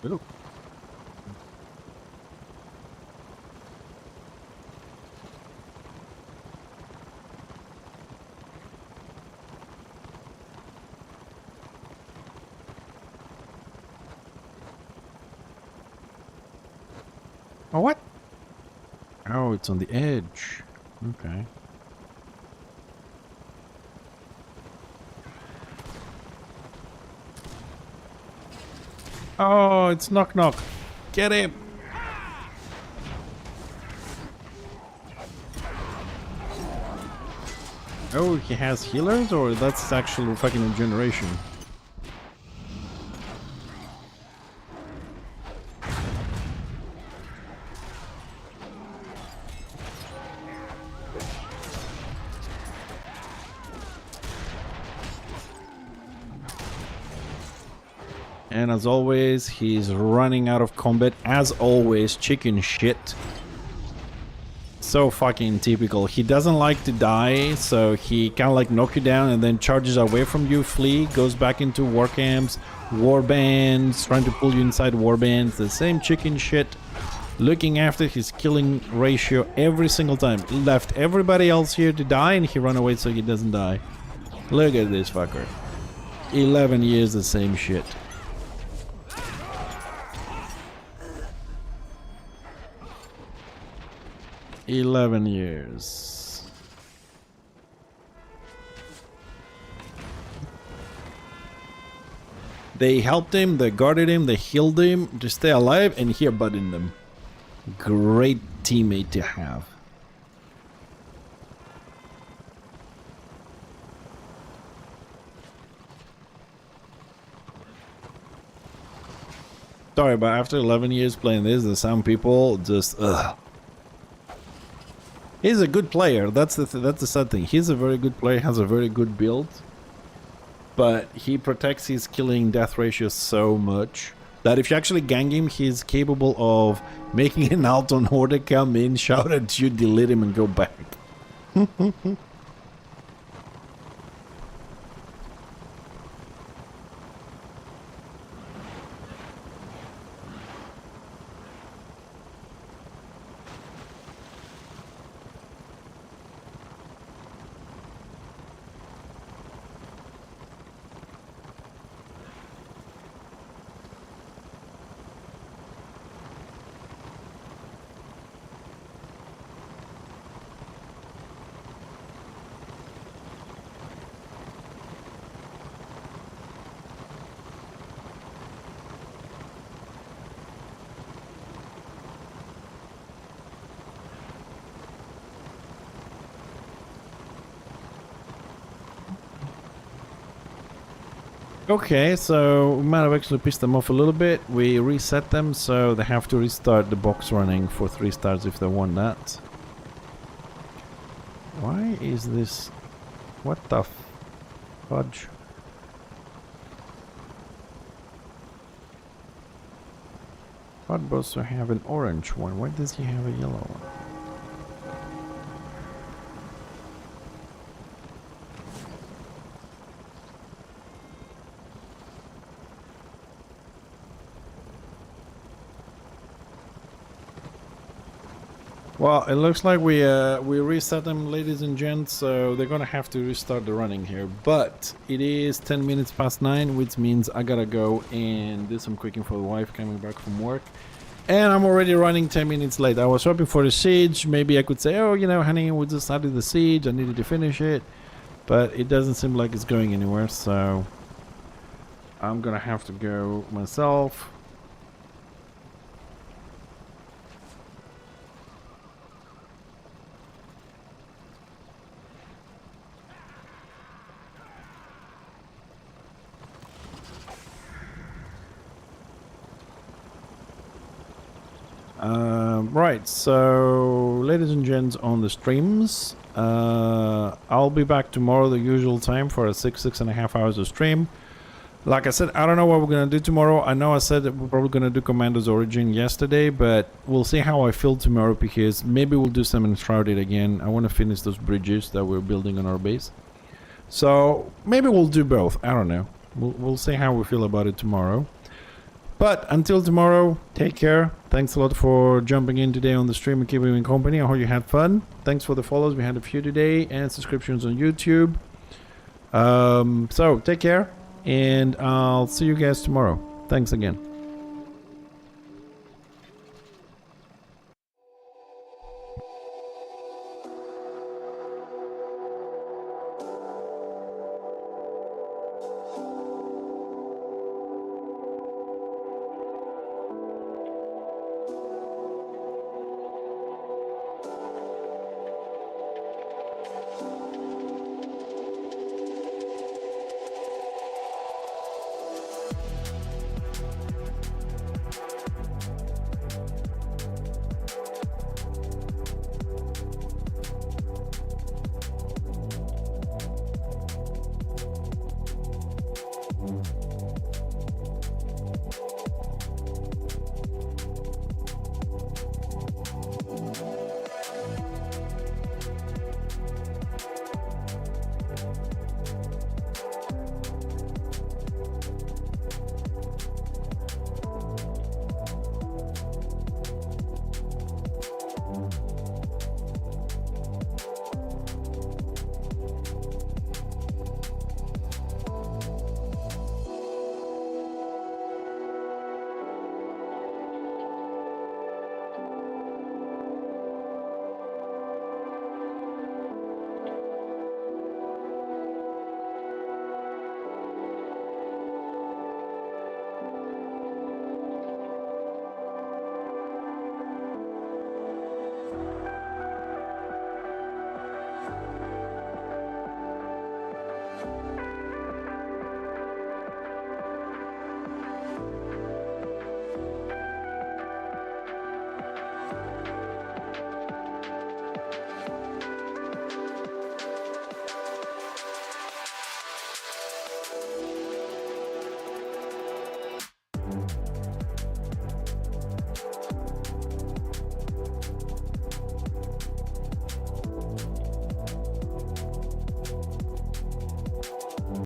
Ooh. Oh, what? Oh, it's on the edge. Okay. Oh, it's knock knock. Get him. Oh, he has healers, or that's actual fucking generation? And as always, he's running out of combat. As always, chicken shit. So fucking typical. He doesn't like to die, so he kind of like knock you down and then charges away from you, flee, goes back into war camps, war bands, trying to pull you inside war bands. The same chicken shit. Looking after his killing ratio every single time. Left everybody else here to die and he run away so he doesn't die. Look at this fucker. 11 years the same shit. "11 years. They helped him, they guarded him, they healed him to stay alive, and he abandoned them. Great teammate to have. Sorry, but after 11 years playing this, there's some people just ugh. He's a good player. That's the sad thing. He's a very good player. Has a very good build, but he protects his killing death ratio so much that if you actually gang him, he's capable of making an Alton Horde come in, shout at you, delete him, and go back. Okay, so we might have actually pissed them off a little bit. We reset them, so they have to restart the box running for 3 stars if they want that. Why is this... what the fudge? Hot boss to have an orange one. Why does he have a yellow one? Well, it looks like we reset them, ladies and gents, so they're gonna have to restart the running here. But it is 10 minutes past 9, which means I gotta go and do some cooking for the wife coming back from work. And I'm already running 10 minutes late. I was hoping for the siege. Maybe I could say, oh, you know, honey, we just started the siege. I needed to finish it. But it doesn't seem like it's going anywhere, so I'm gonna have to go myself. Right, so ladies and gents on the streams, I'll be back tomorrow the usual time for a 6.5 hours of stream. Like I said, I don't know what we're gonna do tomorrow. I know I said that we're probably gonna do Commando's Origin yesterday, but we'll see how I feel tomorrow, because maybe we'll do some Enshrouded again. I want to finish those bridges that we're building on our base. So maybe we'll do both. I don't know. We'll see how we feel about it tomorrow. But until tomorrow, take care. Thanks a lot for jumping in today on the stream and keeping me company. I hope you had fun. Thanks for the follows. We had a few today, and subscriptions on YouTube. So take care, and I'll see you guys tomorrow. Thanks again.